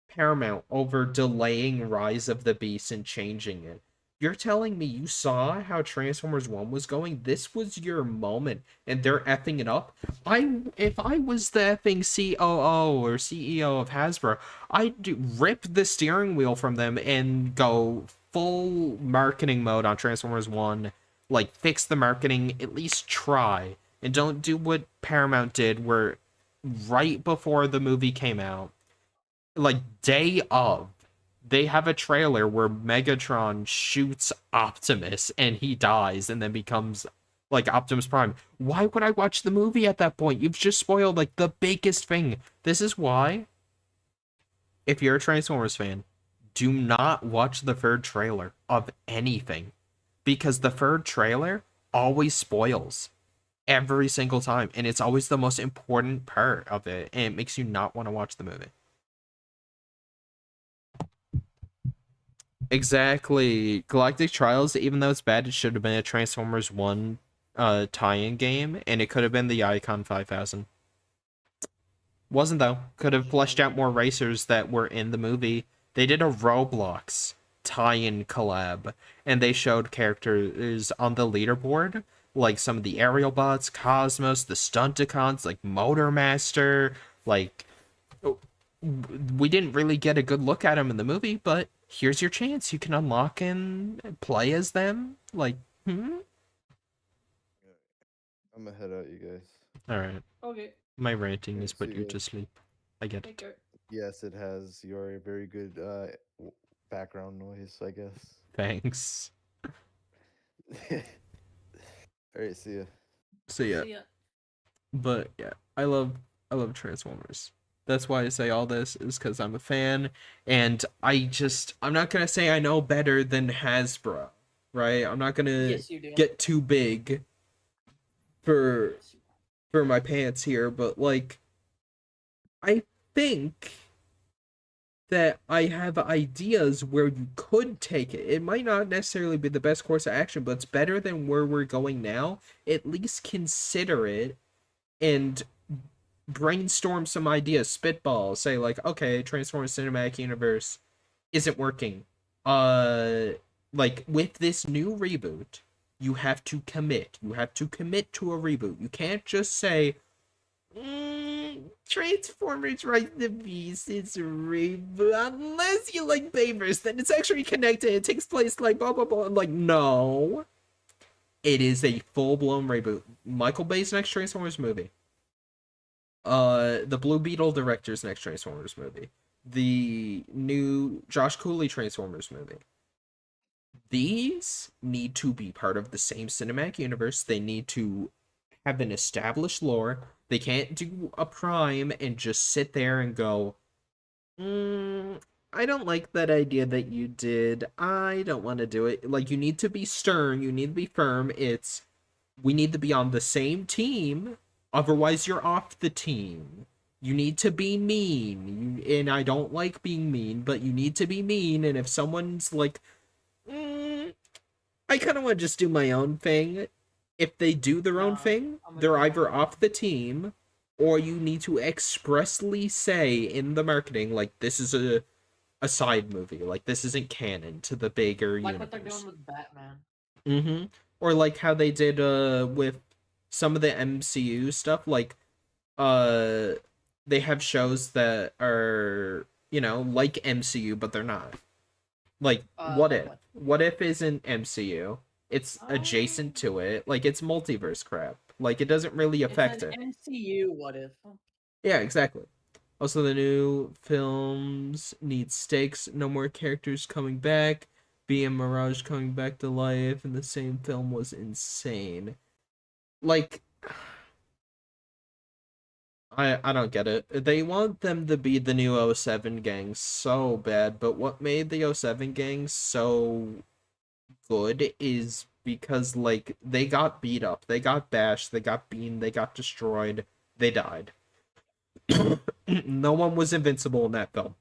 A: Paramount over delaying Rise of the Beast and changing it. You're telling me you saw how Transformers 1 was going? This was your moment, and they're effing it up? If I was the effing COO or CEO of Hasbro, I'd rip the steering wheel from them and go full marketing mode on Transformers 1. Like, fix the marketing, at least try. And don't do what Paramount did, where right before the movie came out, like, day of, they have a trailer where Megatron shoots Optimus and he dies and then becomes like Optimus Prime. Why would I watch the movie at that point? You've just spoiled like the biggest thing. This is why, if you're a Transformers fan, do not watch the third trailer of anything, because the third trailer always spoils every single time, and it's always the most important part of it, and it makes you not want to watch the movie. Exactly. Galactic Trials, even though it's bad, it should have been a Transformers 1 tie-in game, and it could have been the Icon 5000. Wasn't, though. Could have fleshed out more racers that were in the movie. They did a Roblox tie-in collab, and they showed characters on the leaderboard, like some of the aerial bots, Cosmos, the Stunticons, like Motormaster, like... We didn't really get a good look at them in the movie, but here's your chance. You can unlock and play as them. Like,
M: I'm gonna head out, you guys.
A: Alright.
C: Okay.
A: My ranting has
M: See
A: put you
M: you.
A: to sleep. I get
C: Take
A: it.
C: care.
M: Yes, it has. You're a very good background noise, I guess.
A: Thanks.
M: Alright, see ya.
A: So yeah.
C: See ya.
A: But yeah, I love Transformers. That's why I say all this, is because I'm a fan, and I'm not gonna say I know better than Hasbro, right? I'm not gonna
C: Yes, you do.
A: get too big for my pants here, but like, I think that I have ideas where you could take it. It might not necessarily be the best course of action, but it's better than where we're going now. At least consider it and brainstorm some ideas, spitball, say like, okay, Transformers Cinematic Universe isn't working. Like, with this new reboot, you have to commit. You have to commit to a reboot. You can't just say, Transformers Rise of the Beast is a reboot. Unless you like Bayverse, then it's actually connected. It takes place like blah, blah, blah. Like, no. It is a full-blown reboot. Michael Bay's next Transformers movie. The Blue Beetle director's next Transformers movie. the new Josh Cooley Transformers movie. These need to be part of the same cinematic universe. They need to have an established lore. They can't do a Prime and just sit there and go, I don't like that idea that you did. I don't want to do it. Like, you need to be stern. You need to be firm. We need to be on the same team. Otherwise, you're off the team. You need to be mean. And I don't like being mean, but you need to be mean. And if someone's like, I kind of want to just do my own thing. If they do their own thing, they're either off the team, or you need to expressly say in the marketing, like, this is a side movie. Like, this isn't canon to the bigger
C: Like
A: universe.
C: what they're doing with Batman.
A: Mm-hmm. Or like how they did with some of the MCU stuff. Like, they have shows that are, like MCU, but they're not. Like, What
C: like
A: If?
C: what?
A: What If isn't MCU. It's adjacent to it. Like, it's multiverse crap. Like, it doesn't really affect
C: It's
A: it.
C: an MCU What If.
A: Yeah, exactly. Also, the new films need stakes. No more characters coming back. B and Mirage coming back to life in the same film was insane. Like, I don't get it. They want them to be the new '07 gang so bad, but what made the '07 gang so good is because, like, they got beat up, they got bashed, they got beaten, they got destroyed, they died. No one was invincible in that film.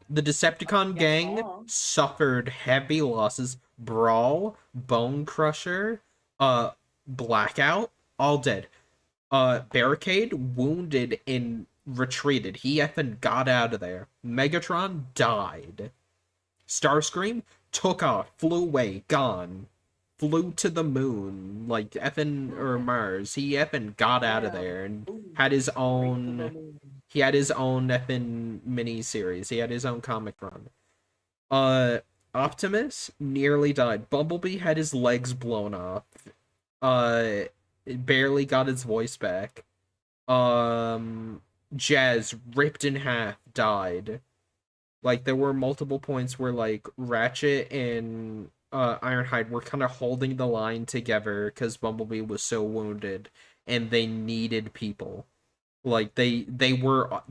A: The Decepticon gang suffered heavy losses. Brawl, Bone Crusher, Blackout, all dead. Barricade, wounded and retreated. He effing got out of there. Megatron died. Starscream took off, flew away, gone. Flew to the moon, like effing or Mars. He effing got out of there and had his own. He had his own effing mini series. He had his own comic run. Optimus nearly died. Bumblebee had his legs blown off. Barely got his voice back. Jazz ripped in half, died. Like, there were multiple points where, like, Ratchet and Ironhide were kind of holding the line together because Bumblebee was so wounded, and they needed people. Like, they were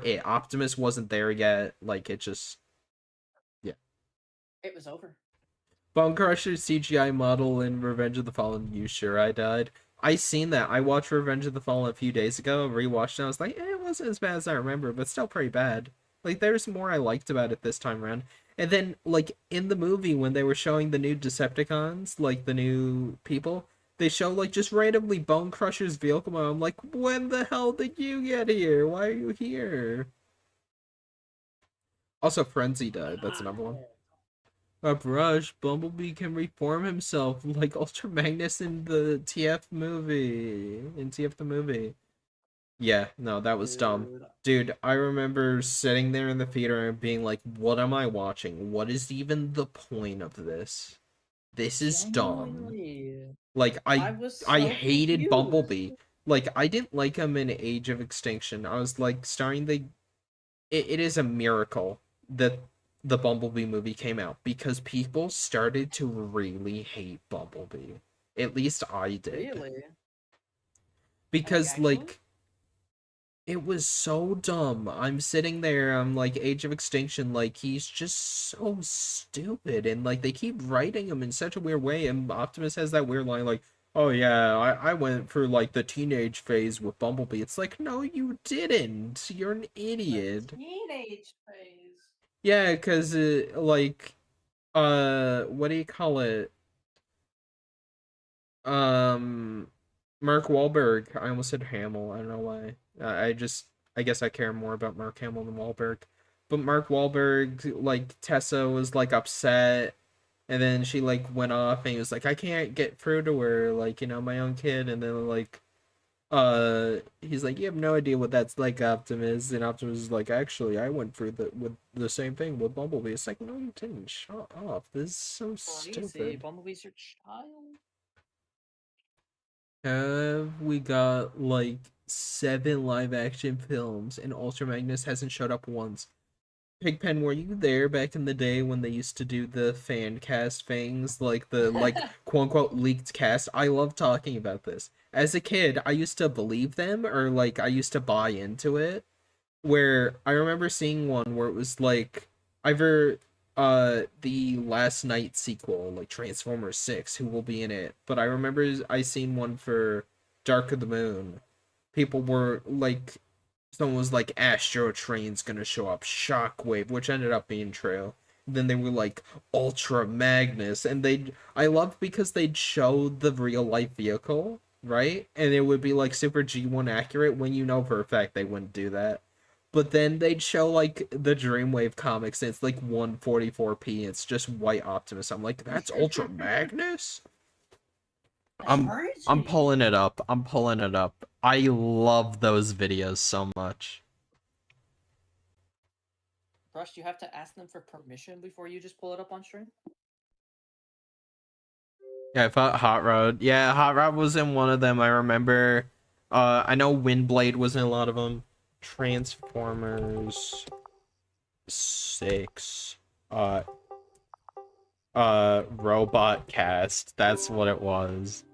A: it. Optimus wasn't there yet. Like, it just, yeah.
C: It was over.
A: Bone Crusher CGI model in Revenge of the Fallen. You sure I died? I seen that. I watched Revenge of the Fallen a few days ago. Rewatched it. I was like, it wasn't as bad as I remember, but still pretty bad. Like, there's more I liked about it this time around. And then, like, in the movie, when they were showing the new Decepticons, like, the new people, they show, like, just randomly Bone Crusher's vehicle model. I'm like, when the hell did you get here? Why are you here? Also, Frenzy died. That's another one. Rush, Bumblebee can reform himself like Ultra Magnus in the TF movie. In TF the movie. Yeah, no, that was dumb. Dude, I remember sitting there in the theater and being like, what am I watching? What is even the point of this? This is dumb. Like, I hated
C: confused.
A: Bumblebee. Like, I didn't like him in Age of Extinction. I was like, it is a miracle that the Bumblebee movie came out because people started to really hate Bumblebee. At least I did.
C: Really?
A: Because, like, it was so dumb. I'm sitting there, I'm like, Age of Extinction, like, he's just so stupid. And, like, they keep writing him in such a weird way. And Optimus has that weird line, like, oh yeah, I went through, like, the teenage phase with Bumblebee. It's like, no, you didn't. You're an idiot.
C: Teenage phase.
A: Yeah, because, like, what do you call it? Mark Wahlberg. I almost said Hamill. I don't know why. I guess I care more about Mark Hamill than Wahlberg. But Mark Wahlberg, like, Tessa was, like, upset. And then she, like, went off and he was like, I can't get through to her. Like, my own kid. And then, like, he's like, you have no idea what that's like, Optimus. And Optimus is like, actually, I went through with the same thing with Bumblebee. It's like, no, you didn't. Shut up. This is so stupid.
C: Bumblebee's your child.
A: Have we got, like, 7 live action films, and Ultra Magnus hasn't showed up once. Pigpen, were you there back in the day when they used to do the fan cast things, like the quote unquote leaked cast? I love talking about this. As a kid, I used to believe them, or like I used to buy into it. Where I remember seeing one where it was like either the Last Night sequel, like Transformers 6, who will be in it. But I remember I seen one for Dark of the Moon. People were like, someone was like, Astro Train's gonna show up, Shockwave, which ended up being true. Then they were like Ultra Magnus, and I loved because they'd show the real life vehicle, right? And it would be like super G1 accurate when you know for a fact they wouldn't do that. But then they'd show like the Dreamwave comics, and it's like 144p. It's just white Optimus. I'm like, that's Ultra Magnus. I'm pulling it up. I'm pulling it up. I love those videos so much.
C: Rush, you have to ask them for permission before you just pull it up on stream?
A: Yeah, I thought Hot Rod. Yeah, Hot Rod was in one of them. I remember. I know Windblade was in a lot of them. Transformers 6. Robot Cast. That's what it was.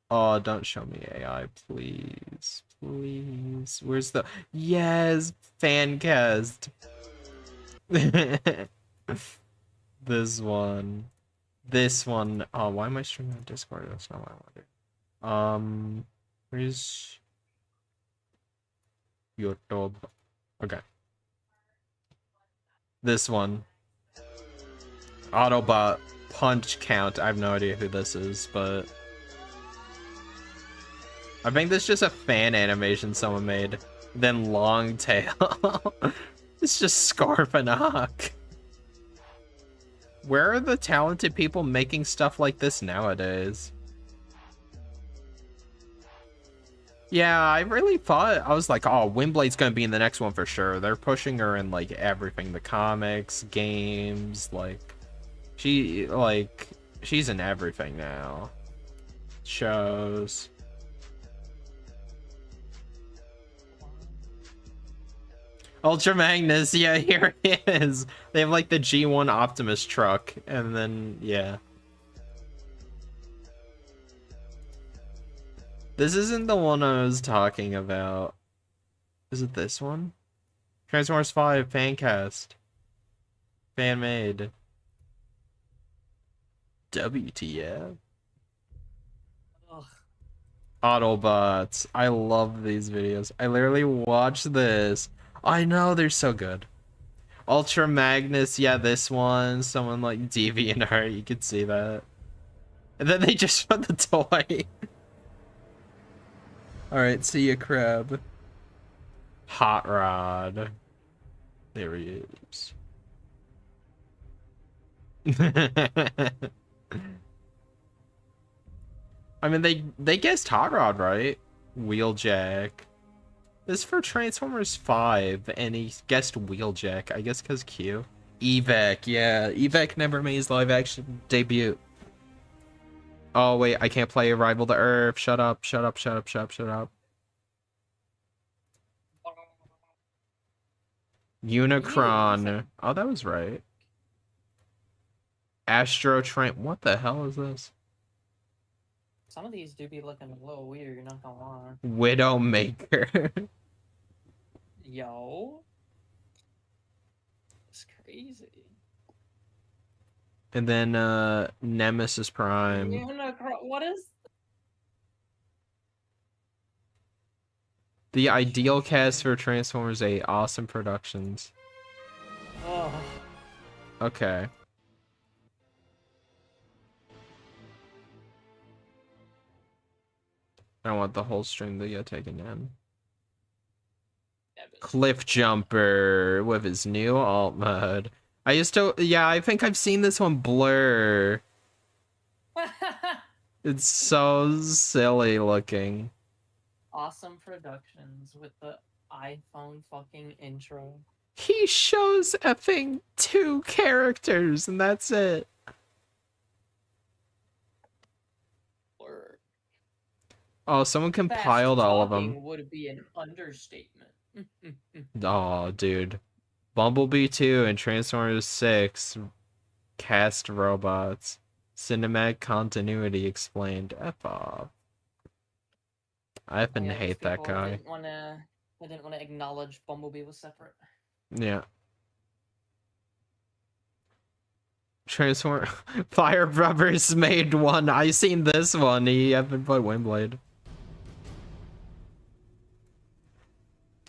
A: Oh, don't show me AI, please. Please. Where's the... Yes! Fancast! This one. This one. Oh, why am I streaming on Discord? That's not what I wanted. Where's... YouTube? Okay. This one. Autobot Punch Count. I have no idea who this is, but... I think this is just a fan animation someone made. Then Long Tail. It's just Scarf and Hawk. Where are the talented people making stuff like this nowadays? Yeah, I really thought, I was like, oh, Windblade's gonna be in the next one for sure. They're pushing her in like everything, the comics, games, like she's in everything now. Shows. Ultra Magnus, yeah, here it is. They have like the G1 Optimus truck, and then yeah. This isn't the one I was talking about. Is it this one? Transformers 5 Fancast. Fan made. WTF.
C: Ugh.
A: Autobots. I love these videos. I literally watch this. I know, they're so good. Ultra Magnus, yeah, this one. Someone like DeviantArt, you could see that. And then they just put the toy. Alright, see ya, Crab. Hot Rod. There he is. I mean, they guessed Hot Rod, right? Wheeljack. This is for Transformers 5, and he guessed Wheeljack. I guess because Q. Evac, yeah. Evac never made his live-action debut. Oh, wait, I can't play Arrival to Earth. Shut up, shut up, shut up, shut up, shut up. Unicron. Oh, that was right. Astro Train. What the hell is this?
C: Some of these do be looking a little weird, you're not gonna lie.
A: Widowmaker.
C: Yo. It's crazy.
A: And then, Nemesis Prime.
C: What is...
A: The ideal cast for Transformers 8. Awesome Productions.
C: Oh.
A: Okay. I don't want the whole stream to get taken down. Cliff Jumper with his new alt mode. Yeah, I think I've seen this one blur. It's so silly looking.
C: Awesome Productions with the iPhone fucking intro.
A: He shows effing 2 characters and that's it. Oh, someone
C: Fast
A: compiled all of them.
C: talking would be an understatement.
A: Oh, dude. Bumblebee 2 and Transformers 6 cast robots. Cinematic continuity explained. F off. I effing
C: Yeah, those
A: hate that
C: people
A: guy.
C: didn't want to. They didn't want to acknowledge Bumblebee was separate.
A: Yeah. Transform Fire Brothers made one. I seen this one. He haven't put Windblade.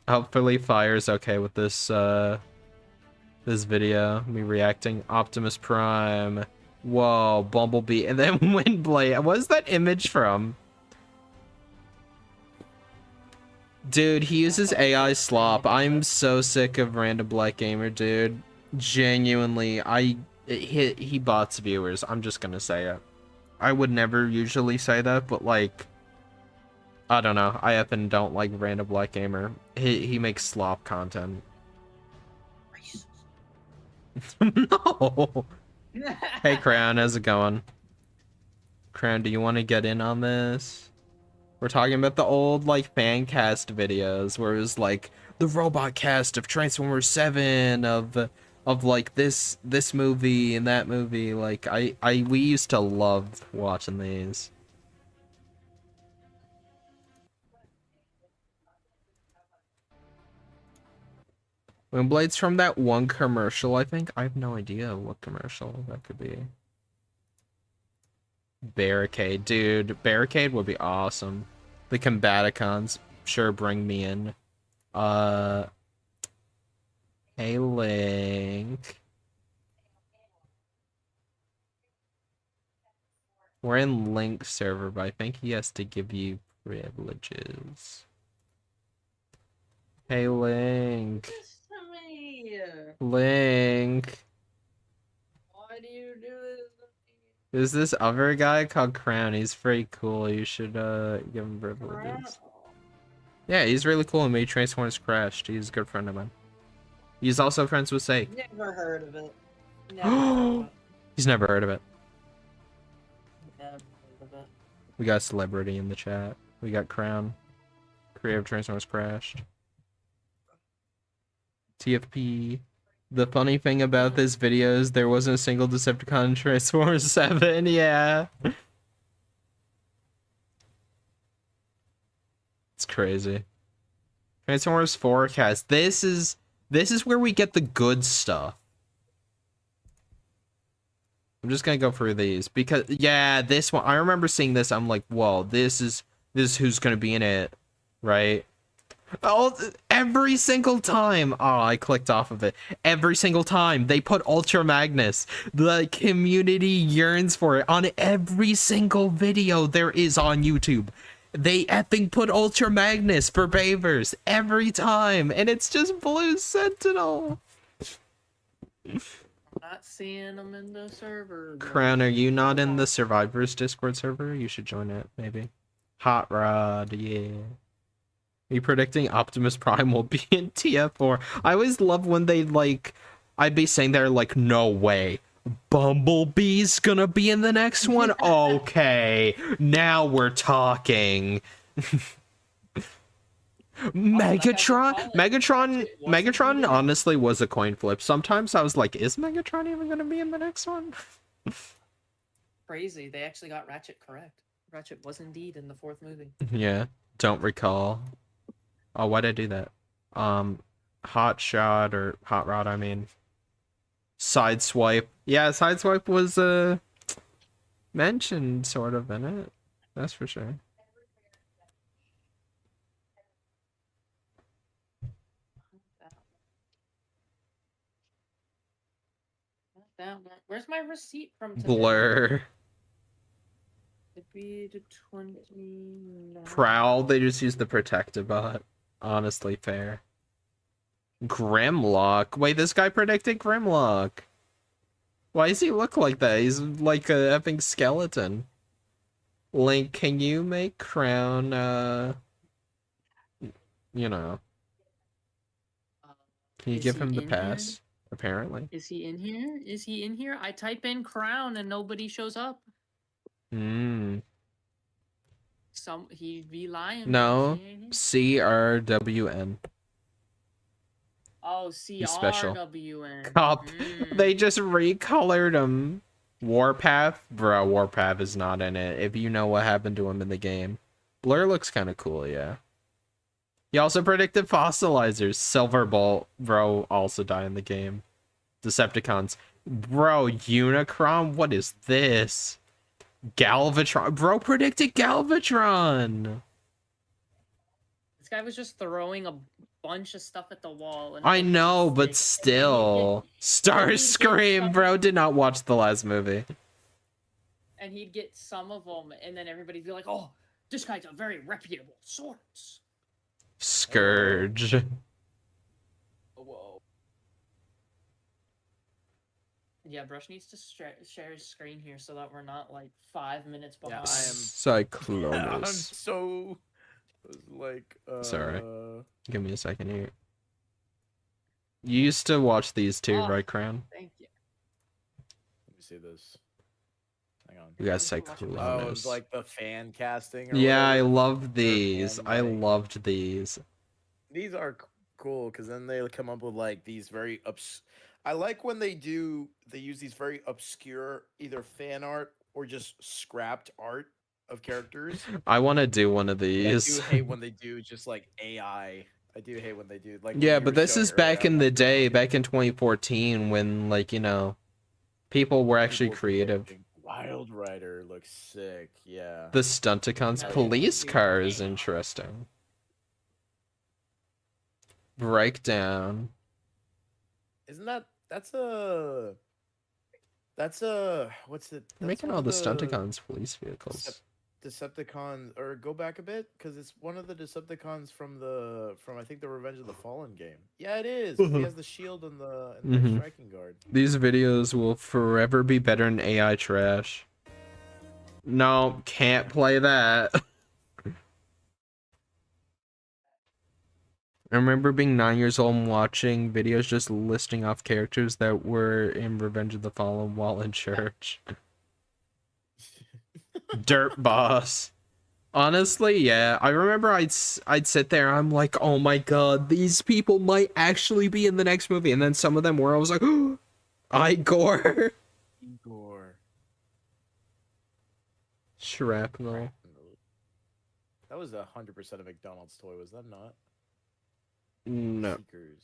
A: Hopefully Fire's okay with this this video. Me reacting. Optimus Prime. Whoa, Bumblebee, and then Windblade. What is that image from? Dude, he uses AI slop. I'm so sick of Random Black Gamer, dude. Genuinely, he bots viewers. I'm just gonna say it. I would never usually say that, but like, I don't know. I effing don't like Random Black Gamer. He makes slop content. No. Hey Crown, how's it going? Crown, do you want to get in on this? We're talking about the old like fan cast videos where it was like the robot cast of Transformers 7 of like this movie and that movie. Like we used to love watching these. Windblade's from that one commercial, I think. I have no idea what commercial that could be. Barricade, dude. Barricade would be awesome. The Combaticons, sure, bring me in. Hey, Link. We're in Link server, but I think he has to give you privileges. Hey, Link. Link.
C: Why do you do this?
A: There's this other guy called Crown. He's pretty cool. You should give him privileges. Yeah, he's really cool and made Transformers Crashed. He's a good friend of mine. He's also friends with Say.
C: Never heard of it. Never heard of it.
A: He's never heard of it.
C: Never heard of it.
A: We got celebrity in the chat. We got Crown. Creative Transformers Crashed. TFP. The funny thing about this video is there wasn't a single Decepticon in Transformers 7. Yeah. It's crazy. Transformers Forecast. This is where we get the good stuff. I'm just gonna go through these because yeah, this one I remember seeing this. I'm like, whoa, this is who's gonna be in it, right? Oh, every single time. Oh, I clicked off of it. Every single time they put Ultra Magnus. The community yearns for it on every single video there is on YouTube. They effing put Ultra Magnus for Bavers every time, and it's just Blue Sentinel.
C: Not seeing them in the server.
A: Crown, are you not in the Survivors Discord server? You should join it, maybe. Hot Rod, yeah. Are you predicting Optimus Prime will be in TF4? I always love when they, like, I'd be saying there, like, no way. Bumblebee's gonna be in the next one? Okay, now we're talking. Megatron honestly was a coin flip. Sometimes I was like, is Megatron even gonna be in the next one?
C: Crazy. They actually got Ratchet correct. Ratchet was indeed in the 4th movie.
A: Yeah, don't recall. Oh, why'd I do that? Hot Shot or Hot Rod, I mean. Sideswipe. Yeah, Sideswipe was mentioned sort of in it. That's for sure.
C: Where's my receipt from today?
A: Blur.
C: It'd be the 29.
A: Prowl, they just use the protective bot. Honestly, fair. Grimlock. Wait, this guy predicted Grimlock. Why does he look like that? He's like a effing skeleton. Link, can you make Crown, you know. Can you give him the pass?
C: Here?
A: Apparently.
C: Is he in here? Is he in here? I type in Crown and nobody shows up.
A: Hmm.
C: He'd be lying.
A: No,
C: man.
A: CRWN.
C: Oh,
A: He's special.
C: CRWN.
A: Cop. They just recolored him. Warpath? Bro, Warpath is not in it, if you know what happened to him in the game. Blur looks kind of cool, yeah. He also predicted fossilizers. Silverbolt, bro, also die in the game. Decepticons. Bro, Unicron? What is this? Galvatron. Bro predicted Galvatron!
C: This guy was just throwing a bunch of stuff at the wall. And
A: I
C: hoping
A: know,
C: it'd
A: but
C: stick.
A: still. Starscream, bro, did not watch the last movie.
C: And he'd get some of them, and then everybody'd be like, "Oh, this guy's a very reputable source."
A: Scourge.
J: Whoa.
C: Yeah, Brush needs to share his screen here so that we're not like 5 minutes behind.
K: I am.
A: Cyclonus.
K: I'm so. Like.
A: Sorry. Give me a second here. You used to watch these too,
C: Oh,
A: right, Crown?
C: Thank you.
K: Let me see this. Hang on.
A: You got
K: Oh,
A: Cyclonus.
K: it's like the fan casting. Or
A: Yeah, I
K: whatever.
A: love
K: Their
A: these.
K: fan,
A: I
K: like-
A: loved these.
K: These are cool because then they come up with like these very I like when they use these very obscure either fan art or just scrapped art of characters.
A: I want to do one of
K: I
A: these.
K: do hate when they do just like AI. I do hate when they do like.
A: Yeah,
K: when you
A: but
K: were
A: this
K: showing
A: is back
K: earlier,
A: in
K: I'm
A: the
K: like,
A: day, back in 2014, when, like, you know, people were actually
K: people were
A: creative.
K: predicting Wild Rider looks sick. Yeah.
A: The Stunticons
K: Yeah,
A: police
K: yeah.
A: car is interesting. Breakdown.
K: Isn't that's what's it?
A: They're making all the Stunticons police vehicles.
K: Decepticons, or go back a bit because it's one of the Decepticons from I think the Revenge of the Fallen game. Yeah, it is. He has the shield and the striking guard.
A: These videos will forever be better than AI trash. No, can't play that. I remember being 9 years old and watching videos just listing off characters that were in Revenge of the Fallen while in church. Dirt Boss. Honestly, yeah. I remember I'd sit there, I'm like, oh my god, these people might actually be in the next movie. And then some of them were, I was like, oh, Igor.
K: Igor.
A: Shrapnel.
K: That was 100% a McDonald's toy, was that not?
A: No.
K: Seekers.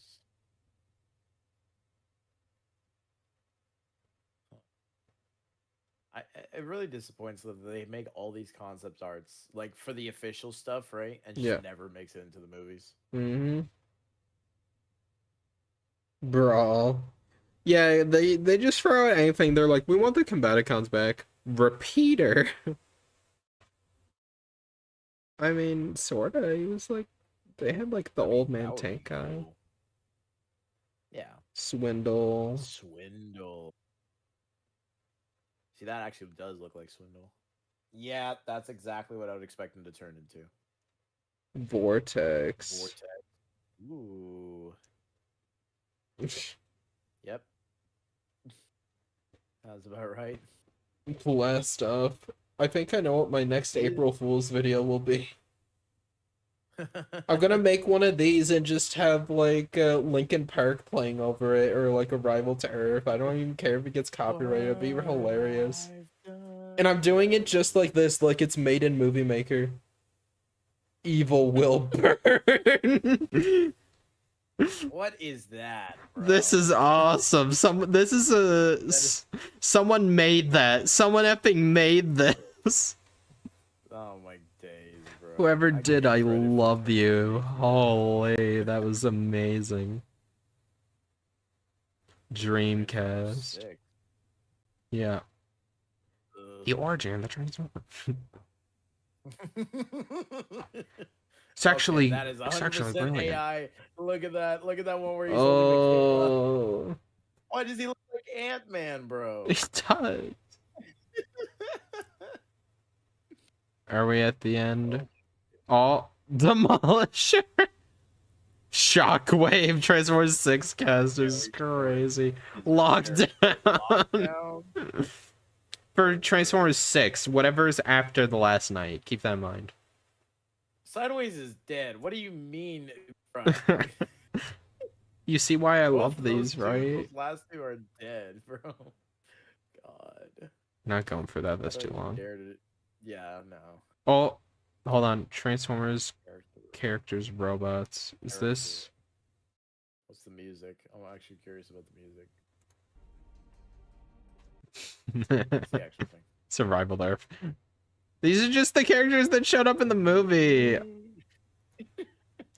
K: It really disappoints that they make all these concept arts like for the official stuff, right? And just
A: Yeah.
K: never makes it into the movies.
A: Mm-hmm. Brawl. Yeah, they just throw out anything. They're like, we want the Combaticons back. Repeater. I mean, sorta. He was like, they had like the old man
K: That would be
A: tank guy.
K: cool. Yeah.
A: Swindle.
K: Swindle. See, that actually does look like Swindle. Yeah, that's exactly what I would expect him to turn into.
A: Vortex.
K: Vortex. Ooh. Yep. That's about right.
A: Blast off. I think I know what my next April Fool's video will be. I'm gonna make one of these and just have like Linkin Park playing over it, or like Arrival to Earth. I don't even care if it gets copyrighted. It'd be hilarious. And I'm doing it just like this, like it's made in Movie Maker. Evil will burn.
K: What is that, bro?
A: This is awesome. Someone made that. Someone effing made this.
K: Oh my days, bro.
A: Whoever did, I
K: give credit for
A: love you. Holy, that was amazing. Dreamcast.
K: Sick.
A: Yeah. The origin of the Transformer. It's actually,
K: that is
A: it's actually
K: 100%
A: brilliant.
K: AI. Look at that. Look at that one where he's
A: Oh,
K: holding the camera. Why does he look like Ant-Man, bro?
A: it does. Are we at the end? Oh, Demolisher. Shockwave Transformers 6 cast is crazy. Lockdown.
K: Lockdown.
A: For Transformers 6, whatever is after the last night, keep that in mind.
K: Sideways is dead. What do you mean? Bro?
A: You see why I
K: Both
A: love
K: of those
A: these, right?
K: Those last two are dead, bro. God.
A: Not going for that. That's
K: I
A: too
K: don't
A: long.
K: dare to... Yeah, no.
A: Oh, hold on. Transformers, characters, robots. Is
K: Character.
A: this?
K: What's the music? I'm actually curious about the music. What's the actual thing?
A: Survival Earth. These are just the characters that showed up in the movie.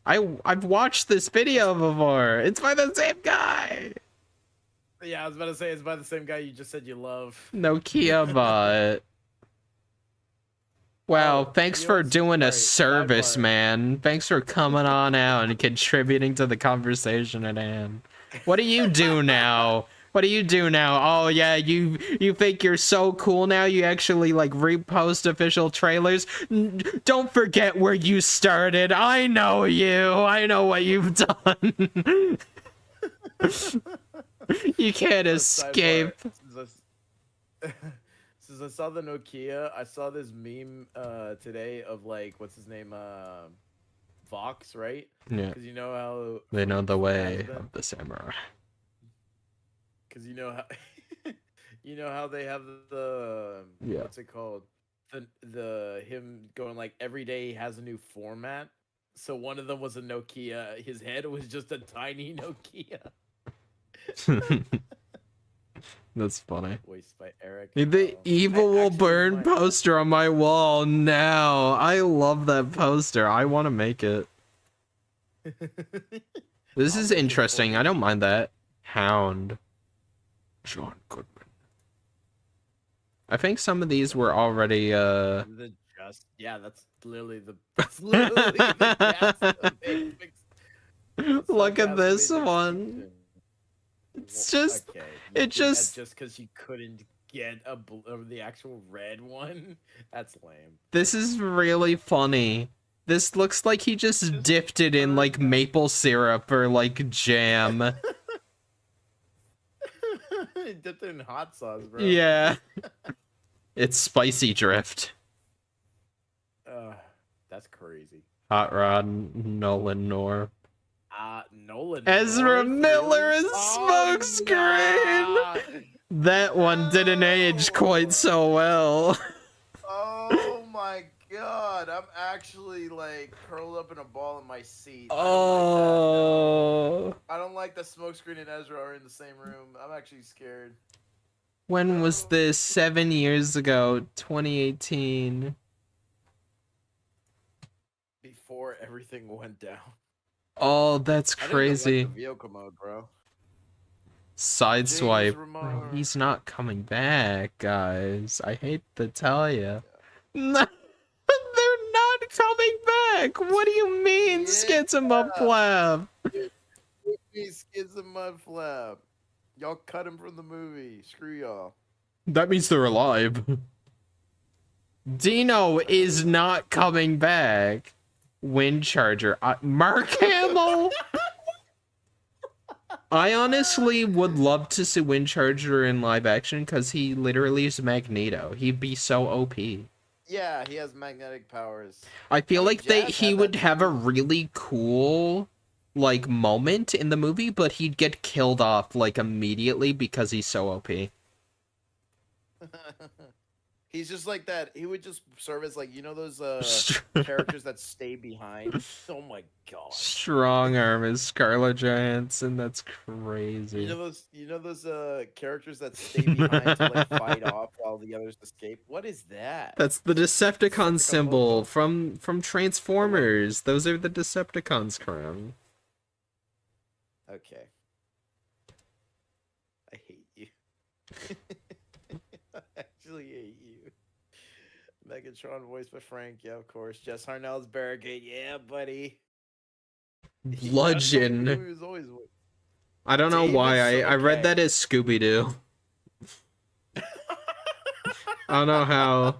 A: I've watched this video before. It's by the same guy.
K: Yeah, I was about to say it's by the same guy you just said you love.
A: Nokia bot. Wow,
K: Oh,
A: thanks
K: you know
A: for
K: what's-
A: doing a
K: sorry,
A: service,
K: sidebar.
A: man. Thanks for coming on out and contributing to the conversation at hand. What do you do now? What do you do now? Oh yeah, you think you're so cool now? You actually like repost official trailers? Don't forget where you started. I know you. I know what you've done. You can't escape.
K: Since I saw the Nokia, I saw this meme today of like what's his name, Vox, right?
A: Yeah.
K: Because you know how
A: They know the way
K: has been-
A: of the samurai.
K: Because you know how you know how they have the
A: Yeah.
K: what's it called, the him going like every day he has a new format. So one of them was a Nokia. His head was just a tiny Nokia.
A: That's funny.
K: Voiced by Eric.
A: The evil will burn poster on my wall now. I love that poster. I want to make it. This is interesting. I don't mind that. Hound. John Goodman. I think some of these were already
K: The just yeah, that's literally the cast of Big Fix-
A: Look at
K: cast of
A: this
K: Big
A: one. It's just
K: Okay,
A: it
K: you did that
A: just
K: just because you couldn't get the actual red one. That's lame.
A: this is really funny. This looks like he just dipped it in like maple syrup or like jam.
K: Dipped it in hot sauce, bro.
A: Yeah. It's spicy drift.
K: That's crazy.
A: Hot Rod, Nolan North.
K: Nolan.
A: Ezra
K: North,
A: Miller
K: really?
A: is
K: Oh,
A: smokescreen.
K: nah.
A: That one didn't age quite so well.
K: Oh my god, I'm actually like curled up in a ball in my seat.
A: Oh.
K: I don't like that Smokescreen and Ezra are in the same room. I'm actually scared.
A: When was this? 7 years ago, 2018.
K: Before everything went down.
A: Oh, that's
K: I didn't even
A: crazy.
K: like the vehicle mode, bro.
A: Sideswipe.
K: James
A: Bro,
K: Remar.
A: he's not coming back, guys. I hate to tell you. No, they're not coming back. What do you mean, Schism up flap?
K: Skids and Mud Flap. Y'all cut him from the movie. Screw y'all.
A: That means they're alive. Dino is not coming back. Wind Charger. Mark Hamill. I honestly would love to see Wind Charger in live action because he literally is Magneto. He'd be so OP.
K: Yeah, he has magnetic powers.
A: I feel like
K: Jazz
A: he
K: had
A: would
K: that
A: have a really cool like moment in the movie, but he'd get killed off like immediately because he's so OP.
K: He's just like that. He would just serve as like, you know, those characters that stay behind. Oh my god.
A: Strong arm is Scarlett Johansson. That's crazy.
K: You know those characters that stay behind to like fight off while the others escape. What is that?
A: That's the Decepticon symbol from Transformers. Those are the Decepticons crown.
K: Okay. I hate you. I actually hate you. Megatron voiced by Frank, yeah, of course. Jess Harnell's Barricade, yeah, buddy.
A: Bludgeon.
K: He was always...
A: I don't know
K: David's
A: why.
K: so
A: I read
K: okay.
A: that as Scooby Doo. I don't know how.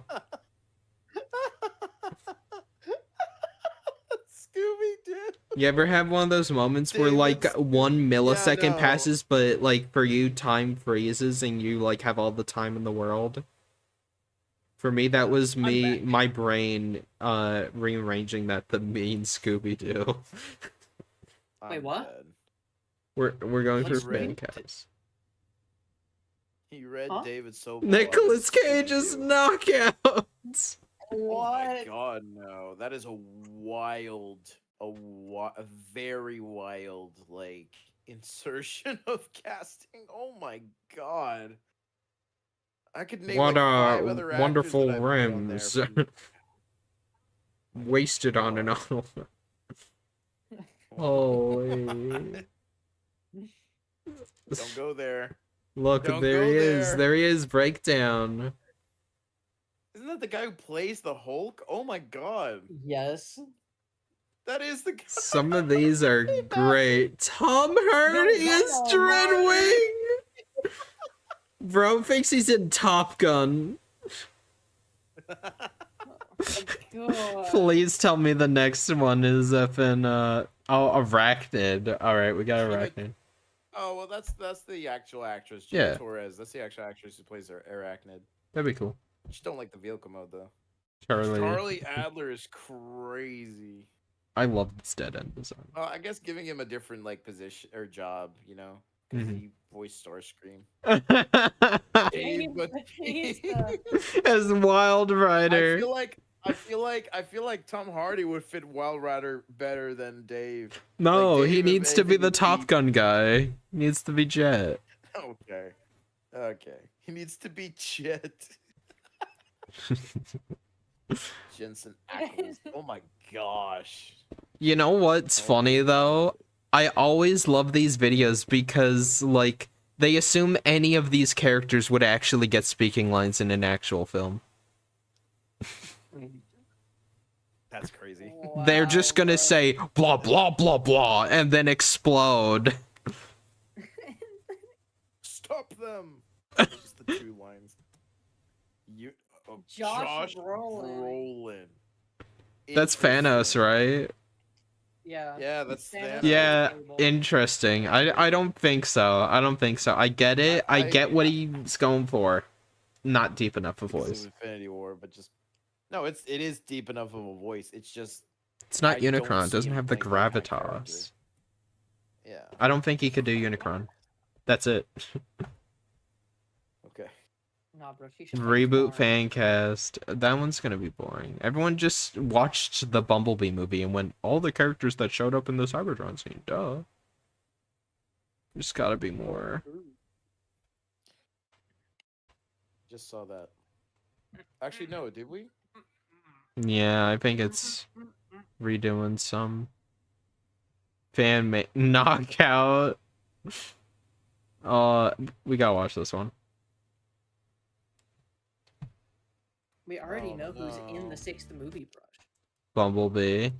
K: Scooby-Doo.
A: You ever have one of those moments where like
K: David's-
A: 1 millisecond
K: no.
A: passes, but like for you time freezes and you like have all the time in the world? For me, that was
C: back.
A: my brain, rearranging that the mean Scooby-Doo.
C: Wait,
M: I'm
C: what?
M: dead.
A: We're going
C: Like
A: through
C: Scream?
A: fan casts.
M: He read
C: Huh?
M: David Sobel.
A: Nicolas Cage's knockouts.
M: Oh my
C: What?
M: god, no! That is a wild, a very wild like insertion of casting. Oh my god! I could name
A: What
M: like 5 other actors
A: wonderful
M: that I've put on there.
A: rims.
M: From...
A: Wasted on an all. Holy.
M: Don't go there.
A: Look,
M: Don't
A: there
M: go
A: he is.
M: there.
A: There he is. Breakdown.
M: Isn't that the guy who plays the Hulk? Oh my god.
C: Yes.
M: That is the guy.
A: Some of these are great. Tom Hardy is Dreadwing. Bro thinks he's in Top Gun.
C: God.
A: Please tell me the next one is up in Arachnid. All right, we got Arachnid.
M: Oh well, that's the actual actress,
A: Yeah.
M: Gina Torres. That's the actual actress who plays her Arachnid.
A: That'd be cool.
M: I just don't like the vehicle mode though.
A: Charlie.
M: Charlie Adler is crazy.
A: I love this dead end design.
M: Well, I guess giving him a different like position or job, you know, because
A: Mhm.
M: he voiced Starscream.
C: Dave
M: but
C: Bautista.
A: As Wild
M: I
A: Rider.
M: feel like Tom Hardy would fit Wild Rider better than Dave.
A: No,
M: Like,
A: he
M: Dave, if
A: needs to be
M: anything,
A: the
M: would
A: Top
M: be-
A: Gun guy. He needs to be Jet.
M: Okay. Okay. He needs to be Chet. Jensen Ackles. Oh my gosh.
A: You know what's funny though? I always love these videos because like they assume any of these characters would actually get speaking lines in an actual film.
M: That's crazy.
A: They're just gonna say blah blah blah blah and then explode.
M: Stop them. Just the 2 lines. You
C: Josh Brolin.
M: Brolin.
A: That's Thanos,
M: Interesting.
A: right?
C: Yeah.
M: Yeah, that's
C: Thanos.
M: Thanos.
A: Yeah, interesting. I don't think so. I don't think so. I get it. I get what he's going for. Not deep enough a
M: Because of
A: voice.
M: Infinity War, but just no, it is deep enough of a voice. It's just
A: It's not
M: I don't
A: Unicron. It
M: see
A: doesn't
M: him
A: have the
M: playing that kind of
A: gravitas.
M: character. Yeah.
A: I don't think he could do Unicron. That's it.
M: Okay.
C: Nah, bro, she should play
A: Reboot
C: Thor.
A: fan cast. That one's gonna be boring. Everyone just watched the Bumblebee movie and went, all the characters that showed up in the Cybertron scene. Duh. There's gotta be more.
M: Just saw that. Actually, no, did we?
A: Yeah, I think it's redoing some fan knockout. We gotta watch this one.
C: We already
M: Oh,
C: know who's in
M: no.
C: the 6th movie, brush.
A: Bumblebee.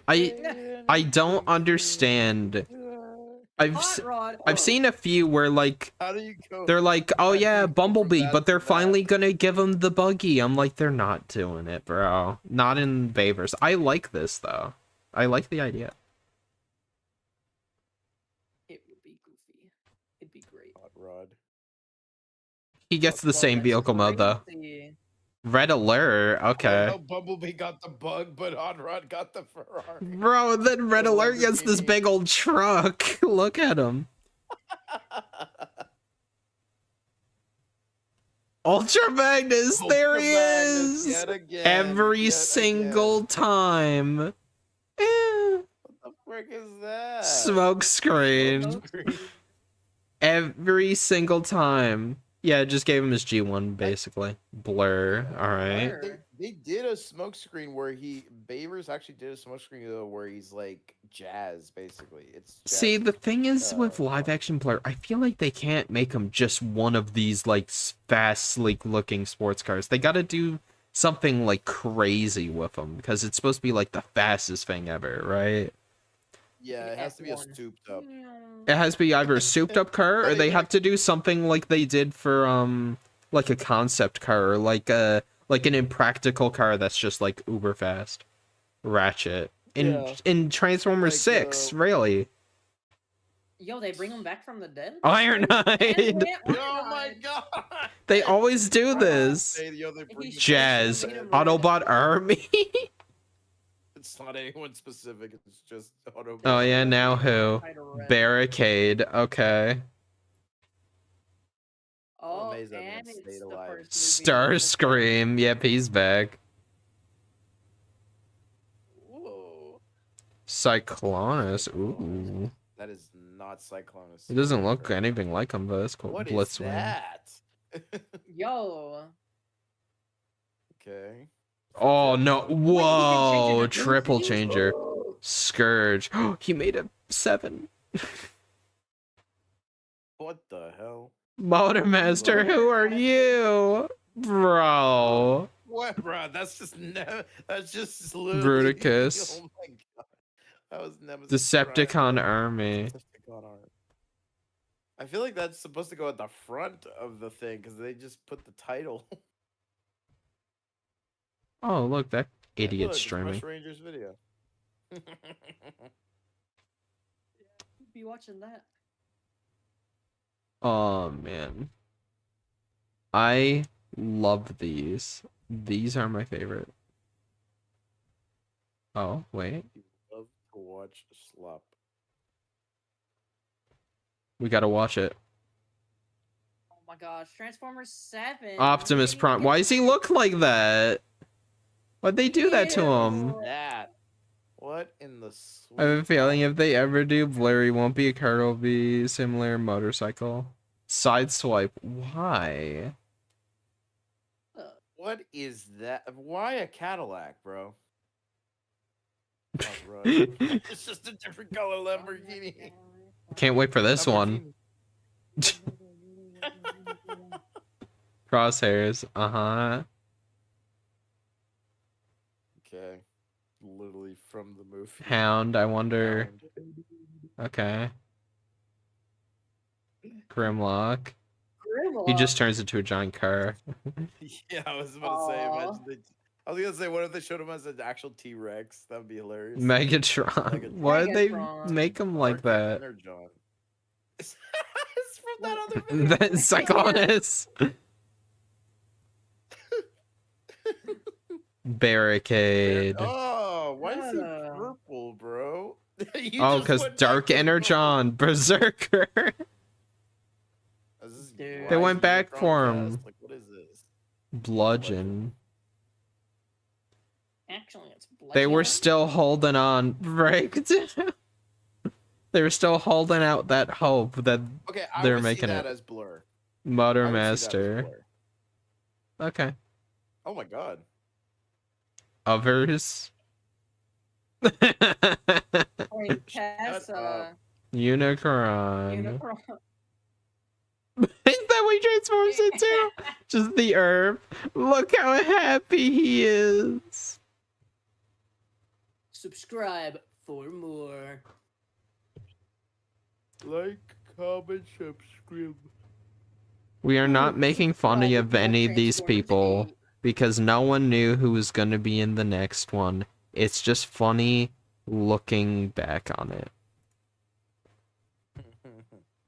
A: I don't understand.
C: Hot Rod.
A: I've seen a few where like
M: How do you go?
A: they're like, oh
M: how do you
A: yeah,
M: go from
A: Bumblebee,
M: that
A: but
M: to
A: they're
M: that?
A: finally gonna give him the buggy. I'm like, they're not doing it, bro. Not in Bayverse. I like this though. I like the idea.
C: It would be goofy. It'd be great.
M: Hot Rod.
A: He gets the
C: Well,
A: same
C: that's
A: vehicle mode though.
C: crazy.
A: Red alert. Okay.
M: Oh, Bumblebee got the bug, but Hot Rod got the Ferrari.
A: Bro, then Red
M: The
A: Alert gets this
M: Lamborghini.
A: big old truck. Look at him. Ultra Magnus, there he
M: Ultra Magnus
A: is.
M: yet again,
A: Every
M: yet
A: single
M: again.
A: time.
M: What the frick is that?
A: Smoke screen. Every single time. Yeah, just gave him his G1 basically. Blur. All right.
M: They did a smoke screen where Bayverse actually did a smoke screen though where he's like jazz basically. It's jazz.
A: See, the thing is with live action Blur, I feel like they can't make him just one of these like fast, sleek looking sports cars. They got to do something like crazy with them because it's supposed to be like the fastest thing ever, right?
M: Yeah, it has to be a souped up.
A: It has to be either a souped up car or they have to do something like they did for like a concept car or like an impractical car that's just like uber fast. Ratchet. In
M: Yeah.
A: in Transformers
M: Like,
A: 6, really.
C: Yo, they bring him back from the dead?
A: Ironhide.
M: Oh my god!
A: They always do this. Jazz, Autobot Army.
M: It's not anyone specific. It's just Autobot.
A: Oh yeah, now who? Barricade. Okay.
C: Oh,
M: amazed that man
C: and it's
M: stayed
C: the
M: alive.
C: first movie.
A: Starscream. Yep, he's back.
M: Whoa.
A: Cyclonus. Ooh.
M: That is not Cyclonus.
A: It doesn't look anything like him, but that's cool.
M: What is
A: Blitzwing.
M: that?
C: Yo.
A: Okay. Oh no! Whoa! Triple changer. Scourge. He made a 7.
M: What the hell?
A: Motormaster, who are you, bro?
M: What, bro? That's just that's just literally.
A: Bruticus.
M: Oh my god. That was Nemesis.
A: Decepticon army.
M: Decepticon army. I feel like that's supposed to go at the front of the thing because they just put the title.
A: Oh, look, that
M: Hey,
A: idiot
M: look, it's
A: streaming.
M: Rush Rangers video.
C: Be watching that.
A: Oh man, I love these. These are my favorite. Oh wait,
M: Love to watch slop.
A: we gotta watch it.
C: Oh my gosh, Transformers 7.
A: Optimus Prime. Why does he look like that? Why'd they do that to him?
M: That. What in the
A: I have a feeling if they ever do, Blurry won't be a car, it'll be similar motorcycle. Sideswipe. Why?
M: What is that? Why a Cadillac, bro? Oh, bro. It's just a different color Lamborghini.
A: Can't wait for this one. Crosshairs. Uh-huh.
M: Okay. Literally from the movie.
A: Hound, I wonder.
M: Hound.
A: Okay. Grimlock. He just turns into a giant car.
M: Yeah, I was about to say, imagine they, I was gonna say, what if they showed him as an actual T-Rex? That would be hilarious.
A: Megatron. Why did they make him like that?
M: Energon. It's from that other video.
A: That Cyclonus. Barricade.
M: Oh, why is he purple, bro? You
A: Oh,
M: just
A: because
M: went
A: Dark
M: back to
A: Energon, Berserker.
M: Dude,
A: They
M: why
A: went
M: is
A: back
M: Unicron
A: for
M: cast?
A: him.
M: Like, what is this?
A: Bludgeon.
C: Actually, it's
A: They were still holding on, right? They were still holding out that hope that
M: Okay, I
A: they're
M: would
A: making
M: see that
A: it.
M: as Blur.
A: Motor
M: I would see that as
A: Master.
M: Blur.
A: Okay.
M: Oh my god.
A: Others.
C: Tessa.
A: Unicron.
C: Unicron.
A: Is that what he transforms into? Just the herb. Look how happy he is.
C: Subscribe for more.
M: Like, comment, subscribe.
A: We are not making fun of any of these people because no one knew who was going to be in the next one. It's just funny looking back on it.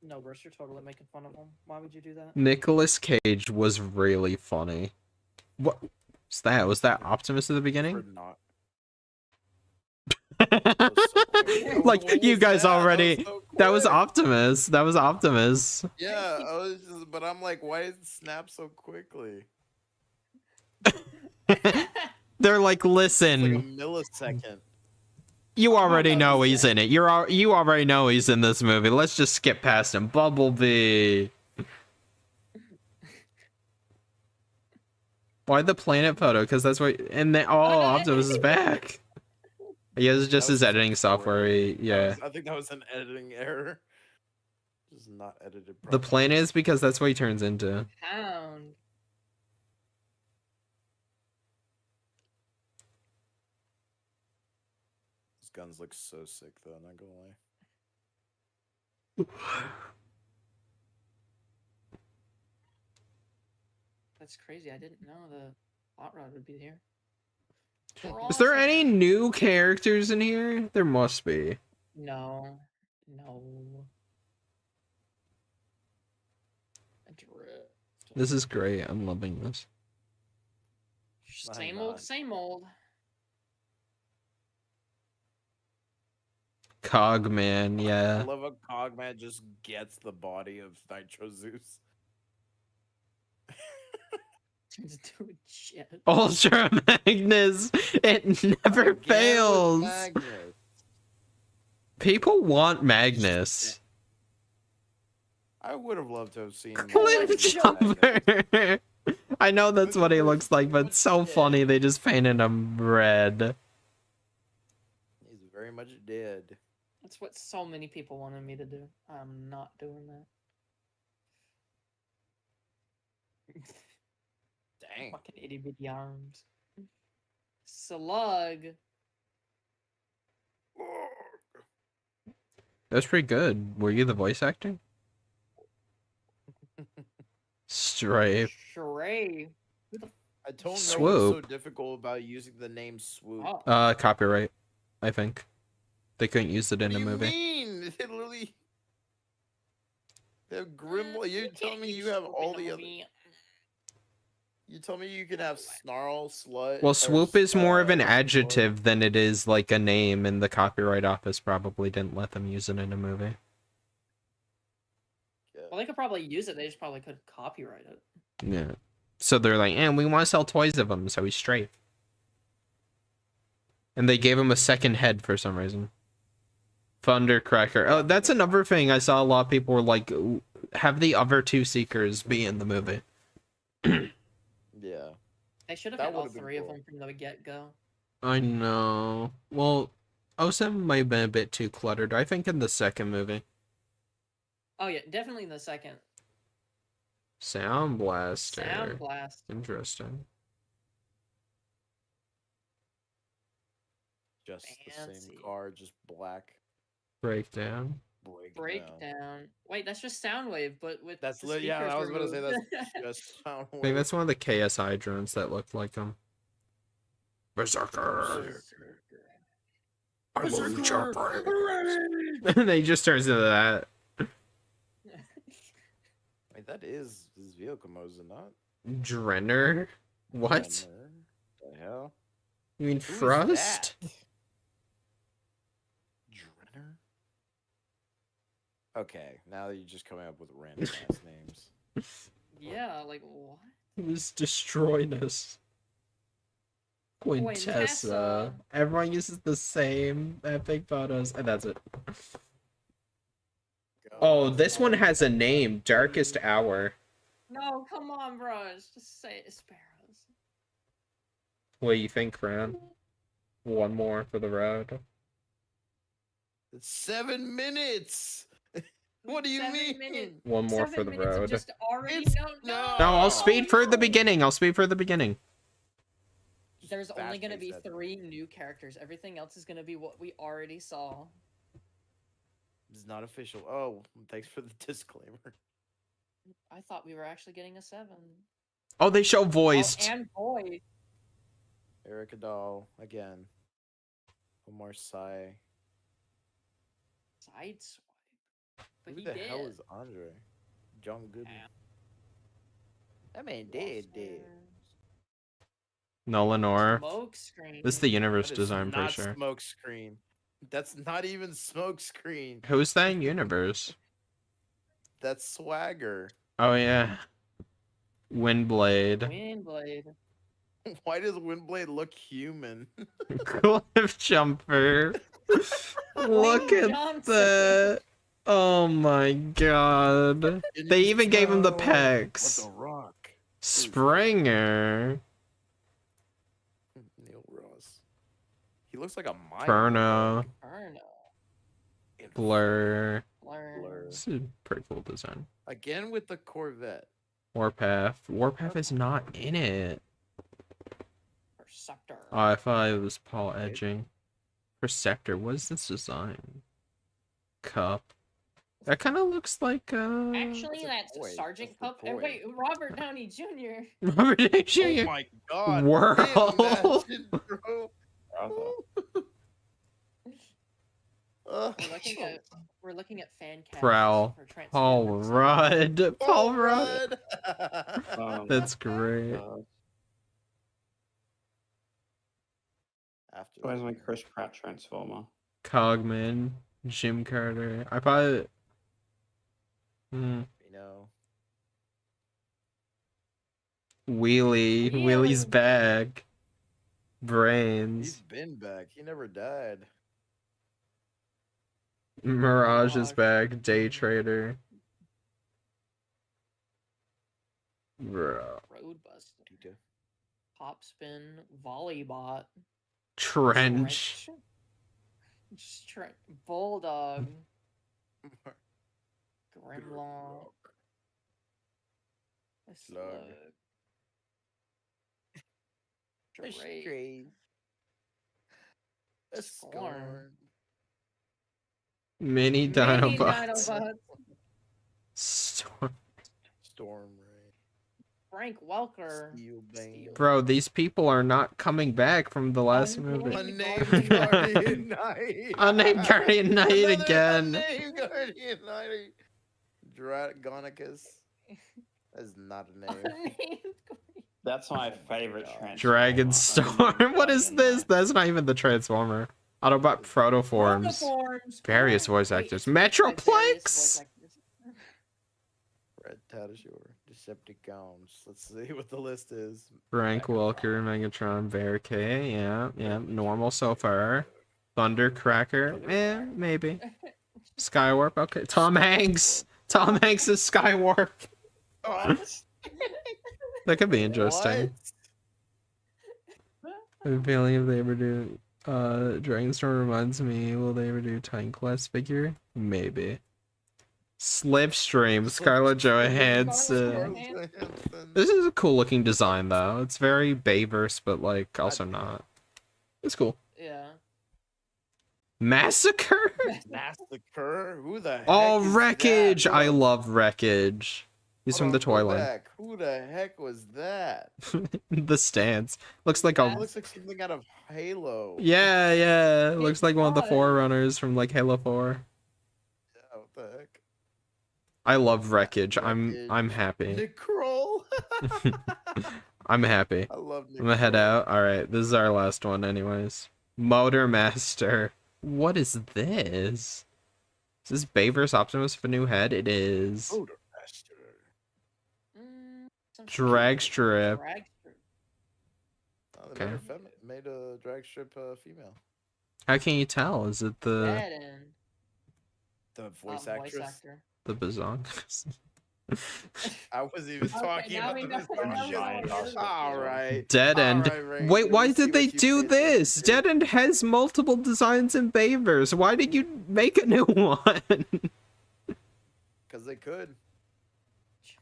C: No, Bruce, you're totally making fun of him. Why would you do that?
A: Nicolas Cage was really funny. What was that? Was that Optimus at the beginning? Like you guys already. That was Optimus. That was Optimus.
M: Yeah, I was just, but I'm like, why did it snap so quickly?
A: They're like, listen.
M: Like a millisecond.
A: You already know he's in it. You already know he's in this movie. Let's just skip past him. Bumblebee. Why the planet photo? Because that's what. And then Optimus is back. He has just his editing software. Yeah.
M: I think that was an editing error. Just not edited properly.
A: The planet is because that's what he turns into.
C: Hound.
M: These guns look so sick, though. Not gonna lie.
C: That's crazy. I didn't know the hot rod would be here.
A: Is there any new characters in here? There must be.
C: No. No.
A: This is great. I'm loving this.
C: Same
J: I'm
C: old,
J: not.
C: same old.
A: Cogman,
J: I
A: yeah.
J: love how Cogman just gets the body of Nitro Zeus.
C: Turns into a jet.
A: Ultra Magnus! It never
J: Again with
A: fails!
J: Magnus.
A: People want Magnus.
J: I would have loved to have seen more
A: Cliff
J: of Magnus.
A: Jumper! I know that's what he looks like, but it's so funny they just painted him red.
J: He's very much dead.
C: That's what so many people wanted me to do. I'm not doing that.
J: Dang.
C: Fucking itty bitty arms. Slug.
A: That's pretty good. Were you the voice actor? Stripe.
C: Stray. Who the
J: I don't know what's so
A: Swoop.
J: difficult about using the name Swoop.
C: Oh.
A: Copyright, I think. They couldn't use it
J: What
A: in
J: do
A: a
J: you
A: movie.
J: mean? They literally. They have Grimble. You tell me you have all the other. You tell me you can have Snarl, Slut.
A: Well,
J: or,
A: swoop is more of an
J: Slut.
A: adjective than it is like a name, and the Copyright Office probably didn't let them use it in a movie.
C: Well, they could probably use it. They just probably could copyright it.
A: Yeah. So they're like, we want to sell toys of him, so he's straight. And they gave him a second head for some reason. Thundercracker. Oh, that's another thing I saw a lot of people were like, have the other two Seekers be in the movie.
J: Yeah.
C: They should have
J: That
C: had all
J: would've been
C: three of
J: cool.
C: them from the get-go.
A: I know. Well, 07 might have been a bit too cluttered. I think in the second movie.
C: Oh yeah, definitely in the second.
A: Sound Blaster.
C: Sound Blast.
A: Interesting.
J: Just the
C: Fancy.
J: same car, just black.
A: Breakdown.
C: Breakdown. Wait, that's just Soundwave, but with
J: That's
C: the
J: yeah. I was
C: speakers
J: gonna say
C: removed.
J: that's just Soundwave.
A: I think that's one of the KSI drones that looked like him. Berserker. I will eat your brains. And he just turns into that.
J: Wait, that is his vehicle mode, is it not?
A: Drenner? What?
J: Drenner? The hell?
A: You mean
J: Who is
A: Frost?
J: that? Drenner? Okay, now you're just coming up with random ass names.
C: Yeah, like what?
A: He was destroying us. Quintessa. Everyone uses the same epic photos, and that's it. Oh, this one has a name. Darkest Hour.
C: No, come on, bros. Just say it, Sparrows.
A: What do you think, Fran? One more for the road.
J: It's 7 minutes. What do you
C: 7
J: mean?
C: minutes.
A: One more
C: 7
A: for the
C: minutes of
A: road.
C: Just already
J: It's-
C: no.
A: No, I'll speed for the beginning. I'll speed for the beginning.
C: There's only gonna be
J: fast-paced,
C: 3 new characters. Everything else is gonna be what we already saw.
J: It's not official. Oh, thanks for the disclaimer.
C: I thought we were actually getting a 7.
A: Oh, they show
C: Oh,
A: voiced.
C: and boy.
J: Eric Adal again. Omar Sy.
C: Sideswipe. But
J: Who
C: he
J: the
C: did.
J: hell is Andre? John Gooden.
C: Yeah.
J: That man dead.
A: Nolanor.
C: Smoke screen.
A: This is the universe
J: That is
A: design, pretty
J: not
A: sure.
J: smoke screen. That's not even smoke screen.
A: Who's that in universe?
J: That's Swagger.
A: Oh, yeah. Windblade.
C: Windblade.
J: Why does Windblade look human?
A: Cliff Jumper. Look at
C: Johnson.
A: that. Oh my god. They even gave him the pecs.
J: What the rock?
A: Springer.
J: Neil Ross. He looks like a mime.
A: Inferno.
C: Inferno.
A: Blur.
C: Blur.
A: This is a pretty cool design.
J: Again with the Corvette.
A: Warpath. Warpath is not in it.
C: Perceptor.
A: Oh, I thought it was Paul Edging. Perceptor. What is this design? Cup. That kind of looks like
C: Actually,
J: That's a
C: that's
J: toy.
C: Sergeant
J: That's the
C: Cup. And
J: toy.
C: wait, Robert Downey Jr.
A: Robert Downey Jr.
J: Oh my god.
A: World.
J: Imagine, bro.
C: We're looking at We're looking at fan cast
A: Prowl.
C: for
A: Paul
C: Transformers.
A: Rudd. Paul Rudd.
J: Um,
A: That's great.
J: After where's my Chris Pratt Transformer?
A: Cogman. Jim Carter. I probably.
J: You know.
A: Wheelie. Wheelie's back.
J: He's
A: Brains.
J: been back. He never died.
A: Mirage is back. Day Trader. Bro.
C: Roadbuster. Pop spin. Volleybot.
A: Trench.
C: Bulldog. Grimlock.
J: Slug.
C: Drake.
J: A
C: Scorn.
A: Mini Dinobots. Storm.
J: Storm Ray.
C: Frank Welker.
A: Bro, these people are not coming back from the last movie.
J: Unnamed Guardian Knight.
A: Unnamed Guardian Knight again.
J: Unnamed Guardian Knight. Dragonicus. That's not a name. That's my favorite Transformer.
A: Dragon Storm. What is this? That's not even the Transformer. Autobot Protoforms. Various voice actors. Metroplex?
J: Red Tatashore. Decepticons. Let's see what the list is.
A: Frank Welker, Megatron, Barricade. Yeah. Normal so far. Thundercracker. Maybe. Skywarp. Okay. Tom Hanks. Tom Hanks is Skywarp.
J: What?
A: That could be interesting. I have a feeling if they ever do Dragonstorm reminds me, will they ever do Time Quest figure? Maybe. Slipstream, Scarlett Johansson. This is a cool looking design though. It's very Bayverse, but like also not. It's cool.
C: Yeah.
A: Massacre?
J: Massacre? Who the heck?
A: Oh,
J: is
A: Wreckage!
J: that?
A: I love Wreckage. He's from the
J: Hold on,
A: toy
J: go
A: line.
J: back. Who the heck was that?
A: The stance. Looks like
J: It
A: a...
J: looks like something out of Halo.
A: Yeah. Looks like one of the Forerunners from like Halo 4.
J: Yeah, what the heck?
A: I love Wreckage. I'm happy.
J: Nick Kroll.
A: I'm happy.
J: I love Nick
A: I'm gonna head out. Alright, this is our last one anyways. Motor Master. What is this? Is this Bayverse Optimus with a new head? It is.
J: Motor Master.
A: Drag strip.
J: Oh,
A: Okay.
J: Made a drag strip female.
A: How can you tell? Is it the
J: The voice actress.
A: the Bazong?
J: I wasn't even talking
C: now
J: about
C: we
J: this.
C: know.
J: All right.
A: Dead End.
J: All right, Ray,
A: Wait,
J: let
A: why
J: me see
A: did they
J: what you
A: do
J: paid
A: this?
J: attention
A: Dead End has multiple designs in Bayverse. Why did you make a new one?
J: Because they could.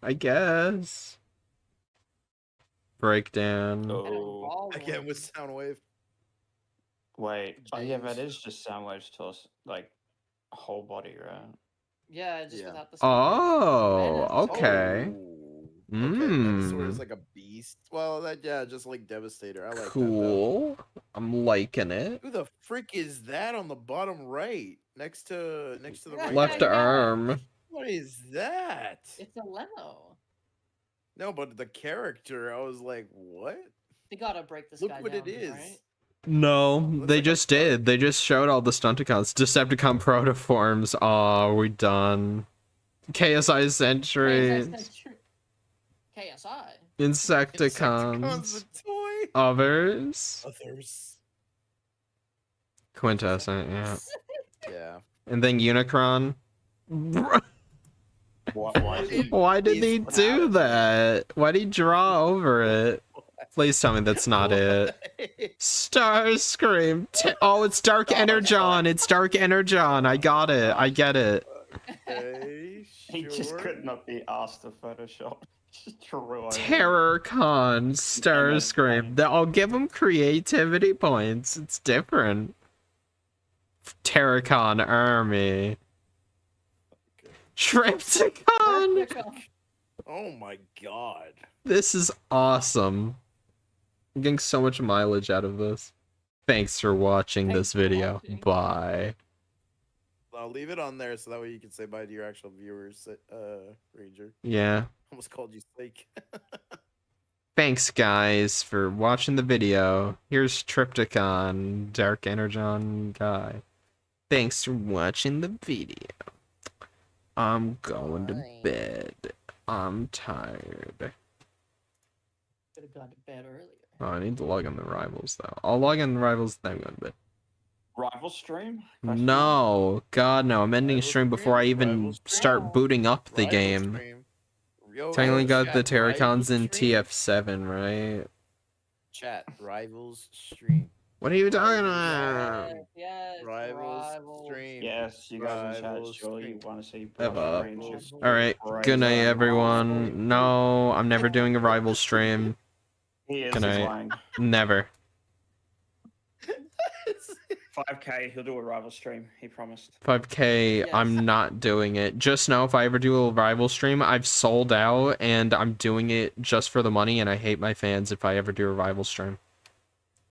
A: I guess. Breakdown.
J: Oh. Again with Soundwave.
M: Wait, oh yeah, that
J: James.
M: is just Soundwave's toss, like, whole body, right?
C: Yeah, just without the.
A: Oh, okay.
J: Okay, Venusaur is like a beast. Well, just like Devastator. I like that.
A: Cool. I'm liking it.
J: Who the frick is that on the bottom right, next to the right
A: Left
J: leg?
A: arm.
J: What is that?
C: It's a Leno.
J: No, but the character, I was like, what?
C: They gotta break this
J: Look
C: guy
J: what
C: down,
J: it is.
C: right?
A: No, they just did. They just showed all the Stunticons. Decepticon protoforms. Aw, we done. KSI Sentries.
C: KSI.
A: Insecticons.
J: a toy.
A: Others. Quintessent, yeah.
J: Yeah.
A: And then Unicron. Why did he do that? Why did he draw over it? Please tell me that's not it. Starscream. Oh, it's Dark Energon. It's Dark Energon. I got it. I get it.
J: Okay,
M: He just could not be asked to Photoshop. Just drew it.
A: Terrorcon. Starscream. I'll give him creativity points. It's different. Terrorcon Army. Triptychon.
J: Oh my god.
A: This is awesome. I'm getting so much mileage out of this. Thanks for watching this video. Bye.
M: I'll leave it on there so that way you can say bye to your actual viewers, Ranger.
A: Yeah.
M: Almost called you Slake.
A: Thanks, guys, for watching the video. Here's Triptychon, Dark Energon guy. Thanks for watching the video. I'm going to bed. I'm tired.
C: Could have gone to bed earlier.
A: Oh, I need to log in the rivals, though. I'll log in the rivals, then I'm going to bed.
J: Rival stream?
A: No, God, no. I'm ending
M: Rival
A: stream before I
M: stream?
A: even
M: Rival stream?
A: start booting up the
M: Rival
A: game.
M: stream. Yo,
A: Technically got the
M: chat, rival
A: Terracons in
M: stream.
A: TF7, right?
M: Chat, rivals stream.
A: What are you talking about?
C: Yes,
M: Rivals stream.
J: Yes, you guys in chat,
M: Rivals
J: sure you
M: stream.
J: want to see
A: Shut up.
J: streams.
A: Alright, good night, everyone. No, I'm never doing a rival stream.
J: He is
A: Good night.
J: lying.
A: Never.
J: 5K, he'll do a rival stream. He promised.
A: 5K,
C: Yes.
A: I'm not doing it. Just know if I ever do a rival stream, I've sold out and I'm doing it just for the money and I hate my fans if I ever do a rival stream.